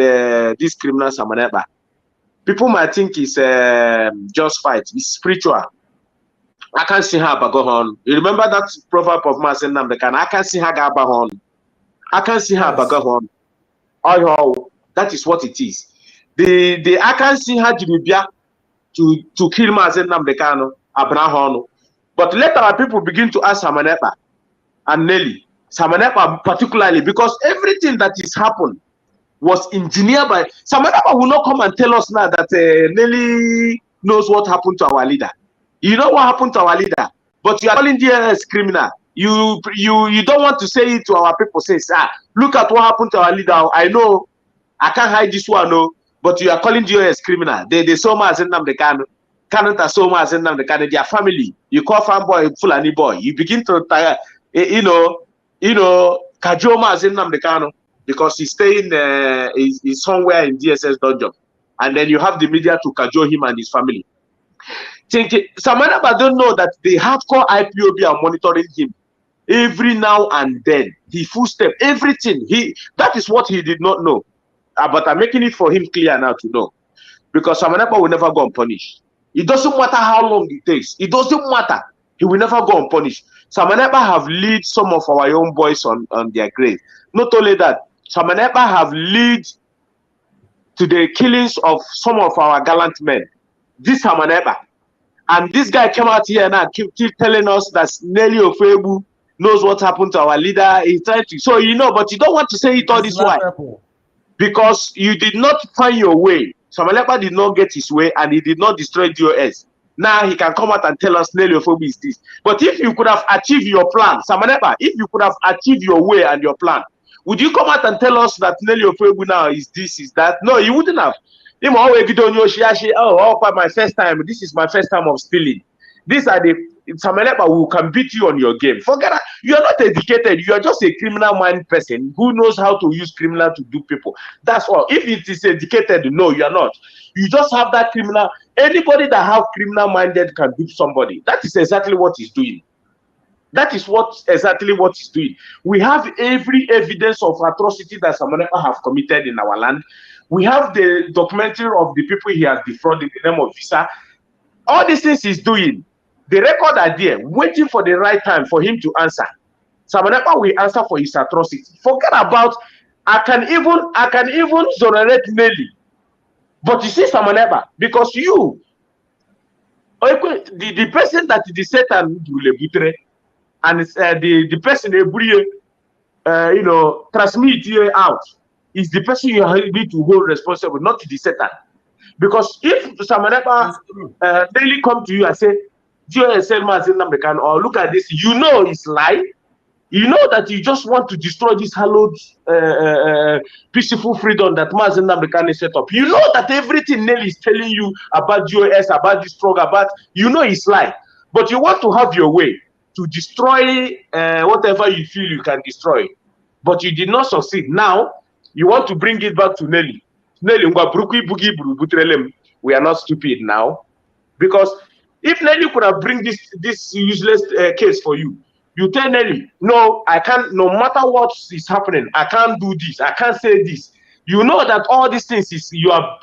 this criminal Samaneba. People might think it's just fight. It's spiritual. I can't see her bagahon. You remember that proverb of Masen Namdekan? I can't see her gabahon. I can't see her bagahon. Oh, that is what it is. I can't see her Jimibia to kill Masen Namdekano, Abraham. But let our people begin to ask Samanepa and Nelly. Samanepa particularly, because everything that is happened was engineered by Samanepa. Will not come and tell us now that Nelly knows what happened to our leader. You know what happened to our leader, but you are calling DLS criminal. You don't want to say it to our people. Say, look at what happened to our leader. I know, I can't hide this one, no. But you are calling DLS criminal. They so much in them they cannot so much in them they can. Their family. You call fanboy Fulani boy. You begin to you know, Kajoma in them they cannot, because he's staying he's somewhere in DSS dungeon, and then you have the media to cajole him and his family. Samanaba don't know that the hardcore IPOB are monitoring him every now and then. He full step everything. That is what he did not know. But I'm making it for him clear now to know, because Samanaba will never go unpunished. It doesn't matter how long it takes. It doesn't matter. He will never go unpunished. Samanaba have lead some of our young boys on their grave. Not only that, Samanaba have lead to the killings of some of our gallant men. This Samanaba. And this guy came out here now, keep telling us that Nelly Ofebu knows what happened to our leader. He tried to, so you know, but you don't want to say it all this way because you did not find your way. Samalepa did not get his way, and he did not destroy DOS. Now he can come out and tell us Nelly Ofebu is this. But if you could have achieved your plan, Samalepa, if you could have achieved your way and your plan, would you come out and tell us that Nelly Ofebu now is this, is that? No, you wouldn't have. Oh, my first time. This is my first time of stealing. These are the Samalepa who can beat you on your game. Forget that. You are not educated. You are just a criminal mind person who knows how to use criminal to do people. That's all. If it is educated, no, you are not. You just have that criminal. Anybody that have criminal minded can do somebody. That is exactly what he's doing. That is exactly what he's doing. We have every evidence of atrocity that Samalepa have committed in our land. We have the documentary of the people he has defrauded in the name of visa. All these things he's doing, the record are there, waiting for the right time for him to answer. Samalepa will answer for his atrocity. Forget about, I can even exonerate Nelly. But you see Samalepa, because you, the person that the Satan and the person you know, transmit you out is the person you need to hold responsible, not the Satan. Because if Samalepa daily come to you and say, or look at this, you know it's lie. You know that you just want to destroy this hallowed peaceful freedom that Mazen Namdekane set up. You know that everything Nelly is telling you about GOS, about this struggle, about, you know it's lie. But you want to have your way to destroy whatever you feel you can destroy. But you did not succeed. Now, you want to bring it back to Nelly. Nelly, we are not stupid now. Because if Nelly could have bring this useless case for you, you tell Nelly, no, I can't, no matter what is happening, I can't do this, I can't say this. You know that all these things is you are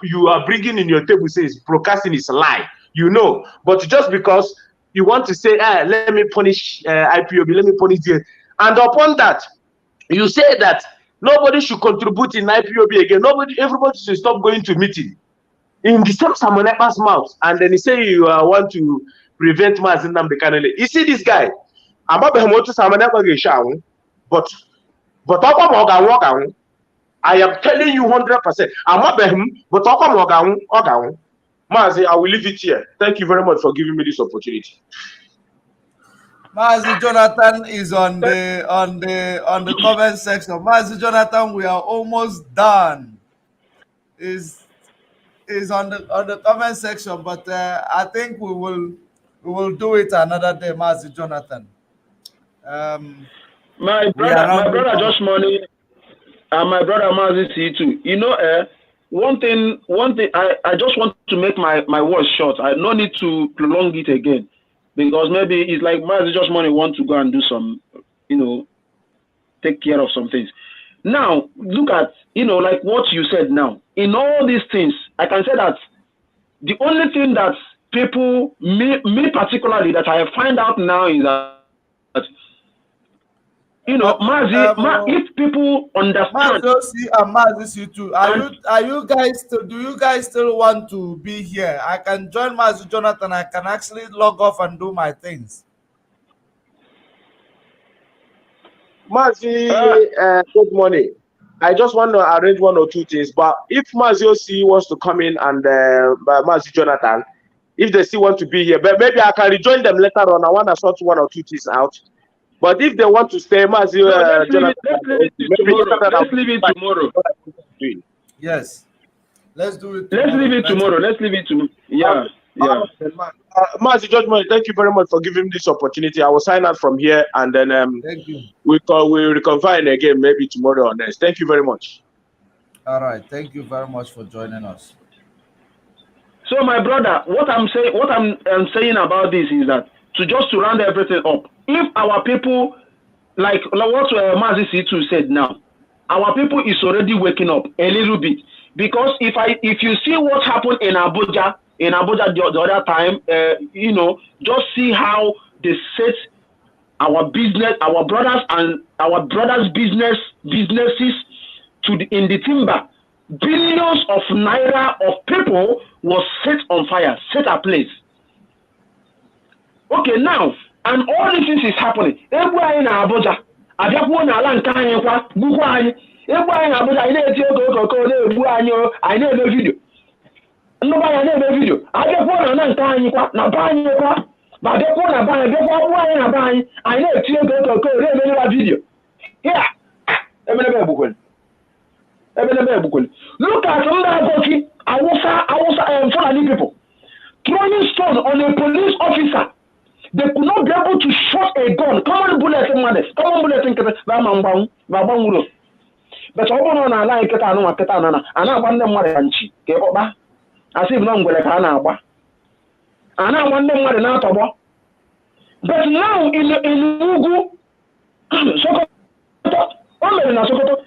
bringing in your table says broadcasting is a lie. You know, but just because you want to say, let me punish IPOB, let me punish this, and upon that, you say that nobody should contribute in IPOB again. Everybody should stop going to meeting. In the same Samalepa's mouth, and then he say you want to prevent Mazen Namdekane. You see this guy, I'm not going to Samalepa Geshaw, but I am telling you 100%. I'm not but Mazi, I will leave it here. Thank you very much for giving me this opportunity. Mazi Jonathan is on the comment section. Mazi Jonathan, we are almost done. Is on the comment section, but I think we will do it another day, Mazi Jonathan. My brother Josh Money and my brother Mazi C too. You know, one thing I just want to make my words short. I no need to prolong it again, because maybe it's like Mazi Josh Money want to go and do some, you know, take care of some things. Now look at, you know, like what you said now. In all these things, I can say that the only thing that people, me particularly, that I find out now is that, you know, if people understand, Mazi and Mazi too, are you guys still? Do you guys still want to be here? I can join Mazi Jonathan. I can actually log off and do my things. Mazi, good morning. I just want to arrange one or two things, but if Mazi C wants to come in and Mazi Jonathan, if they still want to be here, but maybe I can rejoin them later on. I want to sort one or two things out. But if they want to stay, Mazi, Jonathan, let's leave it tomorrow. Yes, let's do it. Let's leave it tomorrow. Let's leave it tomorrow. Yeah. Mazi Judgment, thank you very much for giving me this opportunity. I will sign out from here, and then thank you. We'll reconvene again maybe tomorrow or next. Thank you very much. All right, thank you very much for joining us. So, my brother, what I'm saying about this is that to round everything up, if our people, like what Mazi C2 said now, our people is already waking up a little bit, because if you see what happened in Abuja the other time, you know, just see how they set our brothers' businesses in the timber. Billions of naira of people was set on fire, set ablaze. Okay, now and all this is happening. Egwu anyị na Abuja, abịakwuo n'ala nke anyị kwa gbukwa anyị. Egwu anyị na Abuja, anyị na-eti okoko na-egbu anyị anyị na-eme vidio. Ndị anyị na-eme vidio, abịakwuo n'ala nke anyị kwa na be anyị kwa, ma abịakwuo na be anyị, bịakwa ọgbụ anyị na be anyị, anyị na-eti okoko na-emenyere vidio. Yeah, ebelebe egbukwele. Look at Mdagoki, Awusa Fulani people throwing stone on a police officer. They could not be able to shoot a gun. Common bullet in Mades, common bullet in Babanguro. But open on a line, Ketano, Ketana, and I want them Marianchi, Keba. As if no one will have and I want them more than Ottawa. But now in Ugu, Sokoto, only in Sokoto.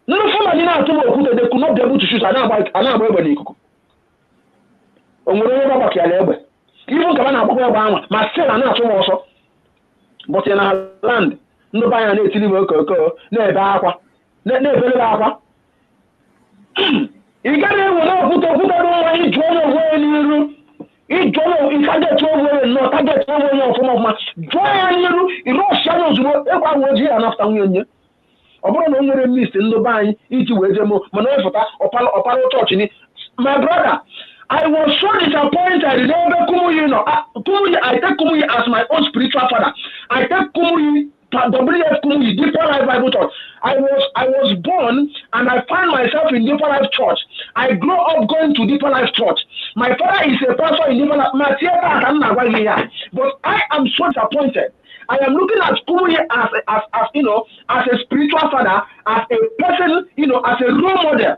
No, somebody now they could not be able to shoot an abo. Even Kabana Obama, my son and not also. But in our land, no buy an 18 cocoa, never aqua, never aqua. You got it without away, join away in your room. If I get over and not, I get over your form of my join you, no shadows, whatever was here and after you. Ọbụrụ missed in the buying, iji wee jemo, manọfụta ọpara chọọchị. My brother, I was so disappointed. Kumuyi, I take Kumuyi as my own spiritual father. I take Kumuyi, WF Kumuyi, Deeper Life Bible Church. I was born and I find myself in Deeper Life Church. I grew up going to Deeper Life Church. My father is a pastor in Deeper Life. But I am so disappointed. I am looking at Kumuyi as a spiritual father, as a person, as a role model.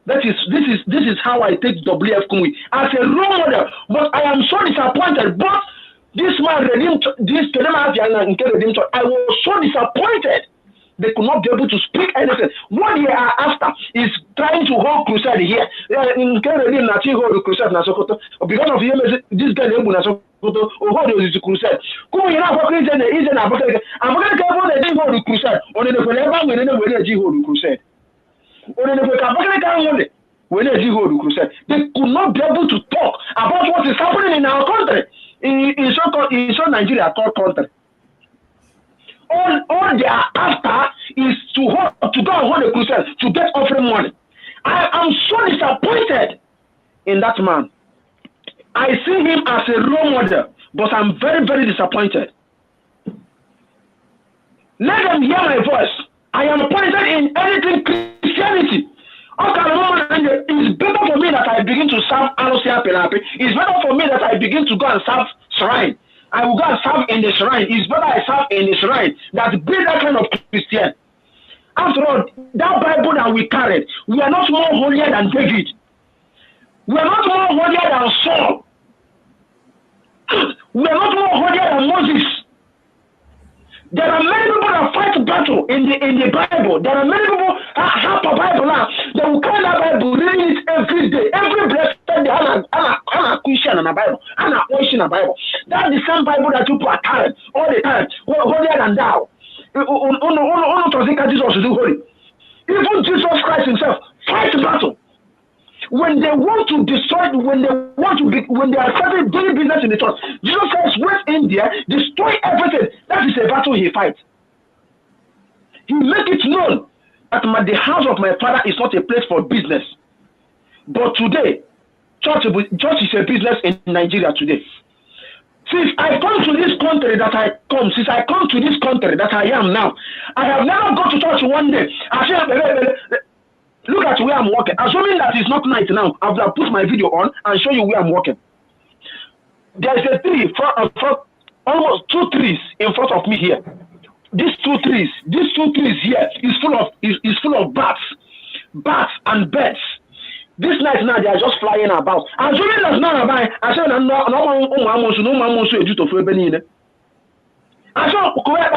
This is how I take WF Kumuyi as a role model. But I am so disappointed. But this man redeemed this I was so disappointed. They could not be able to speak anything. What they are after is trying to hold crusade here. In Canada, not hold crusade na Sokoto because of this guy na Sokoto. Hold the crusade. Kumuyi na for Christian is na Abuja. Abuja ka hold the hold crusade. On the never when they hold crusade. On the when they hold crusade. They could not be able to talk about what is happening in our country. In so Nigeria called country. All they are after is to go and hold a crusade to get offering money. I am so disappointed in that man. I see him as a role model, but I'm very, very disappointed. Let them hear my voice. I am pointed in anything Christianity. It's better for me that I begin to serve Alosia Pelapi. It's better for me that I begin to go and serve shrine. I will go and serve in the shrine. It's better I serve in the shrine than be that kind of Christian. After all, that Bible that we carried, we are not more holier than David. We are not more holier than Saul. We are not more holier than Moses. There are many people that fight battle in the Bible. There are many people that have a Bible now. They will carry that Bible, reading it every day. Every blessed day, I'm Christian in the Bible. I'm not watching the Bible. That's the same Bible that people are carrying all the time. Holier than thou. Jesus do holy. Even Jesus Christ himself fight battle. When they want to destroy, when they are starting doing business in the church, Jesus says, West India, destroy everything. That is a battle he fights. He make it known that the house of my father is not a place for business. But today, church is a business in Nigeria today. Since I come to this country that I am now, I have never gone to church one day. I say, look at where I'm walking. Assuming that it's not night now, I will put my video on and show you where I'm walking. There is a tree, almost 2 trees in front of me here. These two trees here is full of bats and birds. This night now they are just flying about. Assuming that's not about, I said no I saw Holy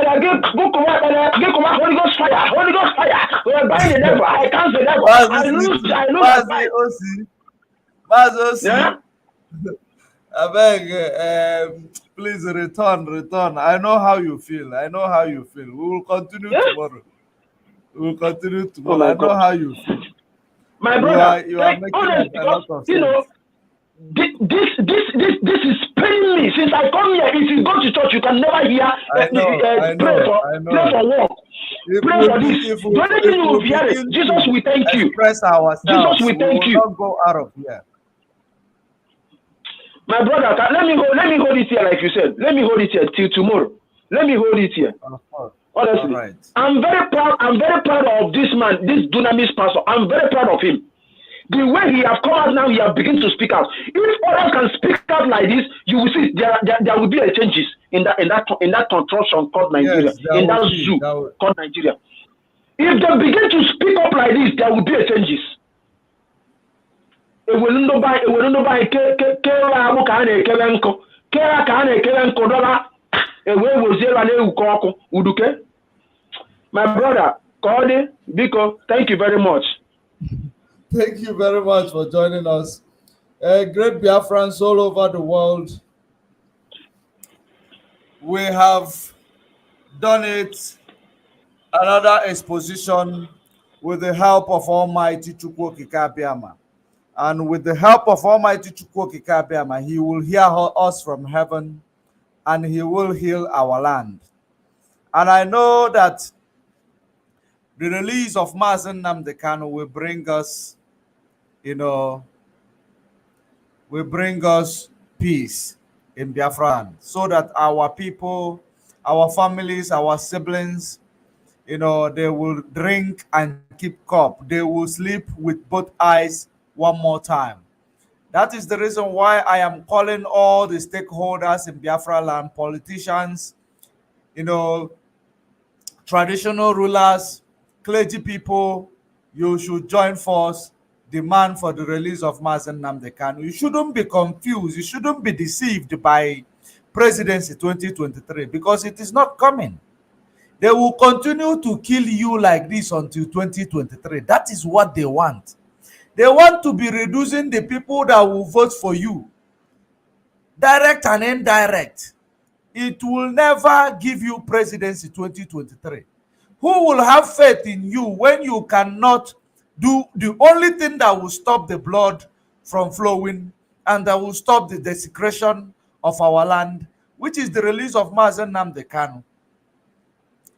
Ghost fire. We are buying the devil. I can't say devil. I lose. Yeah? I beg, please return. I know how you feel. We will continue tomorrow. I know how you feel. My brother, you are making a lot of sense. This this is paining me. Since I come here, if you go to church, you can never hear pray for work. Pray for this. The only thing you will hear is Jesus, we thank you. Express ourselves. Jesus, we thank you. Not go out of here. My brother, let me hold it here, like you said. Let me hold it here till tomorrow. Let me hold it here. Honestly, right. I'm very proud of this man, this dunamis pastor. I'm very proud of him. The way he have come out now, he have begun to speak out. If others can speak out like this, you will see there will be a changes in that construction called Nigeria, yes, in that zoo called Nigeria. If they begin to speak up like this, there will be a changes. It will not buy my brother, Cody, Biko, thank you very much. Thank you very much for joining us. Great Biafrans all over the world. We have done it. Another exposition with the help of Almighty Chukwu Kikabiama. And with the help of Almighty Chukwu Kikabiama, He will hear us from heaven and He will heal our land. And I know that the release of Mazen Nnamdi Kanu will bring us, will bring us peace in Biafra land, so that our people, our families, our siblings, they will drink and keep cup. They will sleep with both eyes one more time. That is the reason why I am calling all the stakeholders in Biafra land, politicians, traditional rulers, clergy people, you should join force, demand for the release of Mazen Nnamdi Kanu. You shouldn't be confused. You shouldn't be deceived by presidency 2023 because it is not coming. They will continue to kill you like this until 2023. That is what they want. They want to be reducing the people that will vote for you, direct and indirect. It will never give you presidency 2023. Who will have faith in you when you cannot do the only thing that will stop the blood from flowing and that will stop the desecration of our land, which is the release of Mazen Nnamdi Kanu?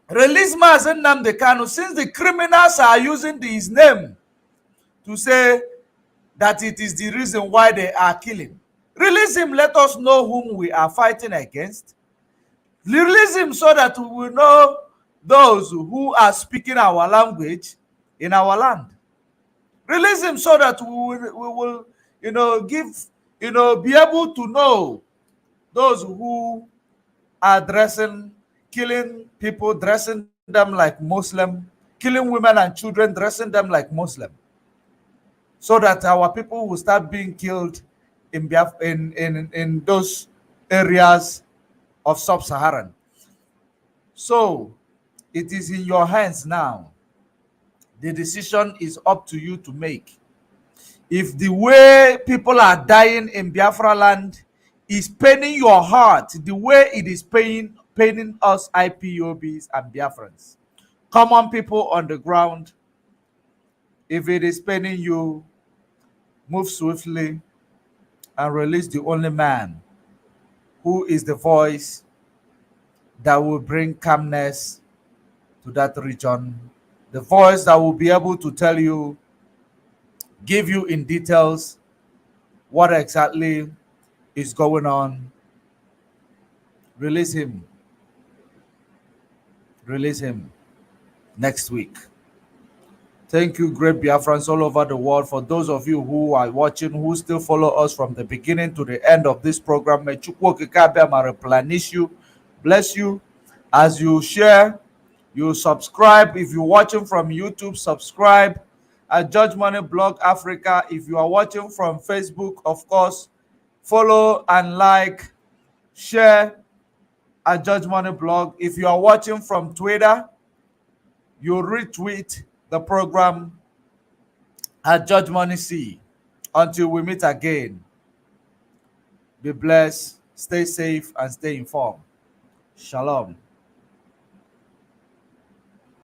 Release Mazen Nnamdi Kanu, since the criminals are using his name to say that it is the reason why they are killing. Release him, let us know whom we are fighting against. Release him so that we will know those who are speaking our language in our land. Release him so that we will be able to know those who are killing people, dressing them like Muslim, killing women and children, dressing them like Muslim, so that our people will start being killed in those areas of sub-Saharan. So it is in your hands now. The decision is up to you to make. If the way people are dying in Biafra land is paining your heart, the way it is paining us IPOBs and Biafrans, common people on the ground, if it is paining you, move swiftly and release the only man who is the voice that will bring calmness to that region, the voice that will be able to tell you, give you in details what exactly is going on. Release him. Release him next week. Thank you, great Biafrans all over the world. For those of you who are watching, who still follow us from the beginning to the end of this program, may Chukwu Okike replenish you, bless you as you share, you subscribe. If you're watching from YouTube, subscribe at Judge Money Blog Africa. If you are watching from Facebook, of course, follow and like, share at Judge Money Blog. If you are watching from Twitter, you retweet the program at Judge Money C. Until we meet again, be blessed, stay safe, and stay informed. Shalom.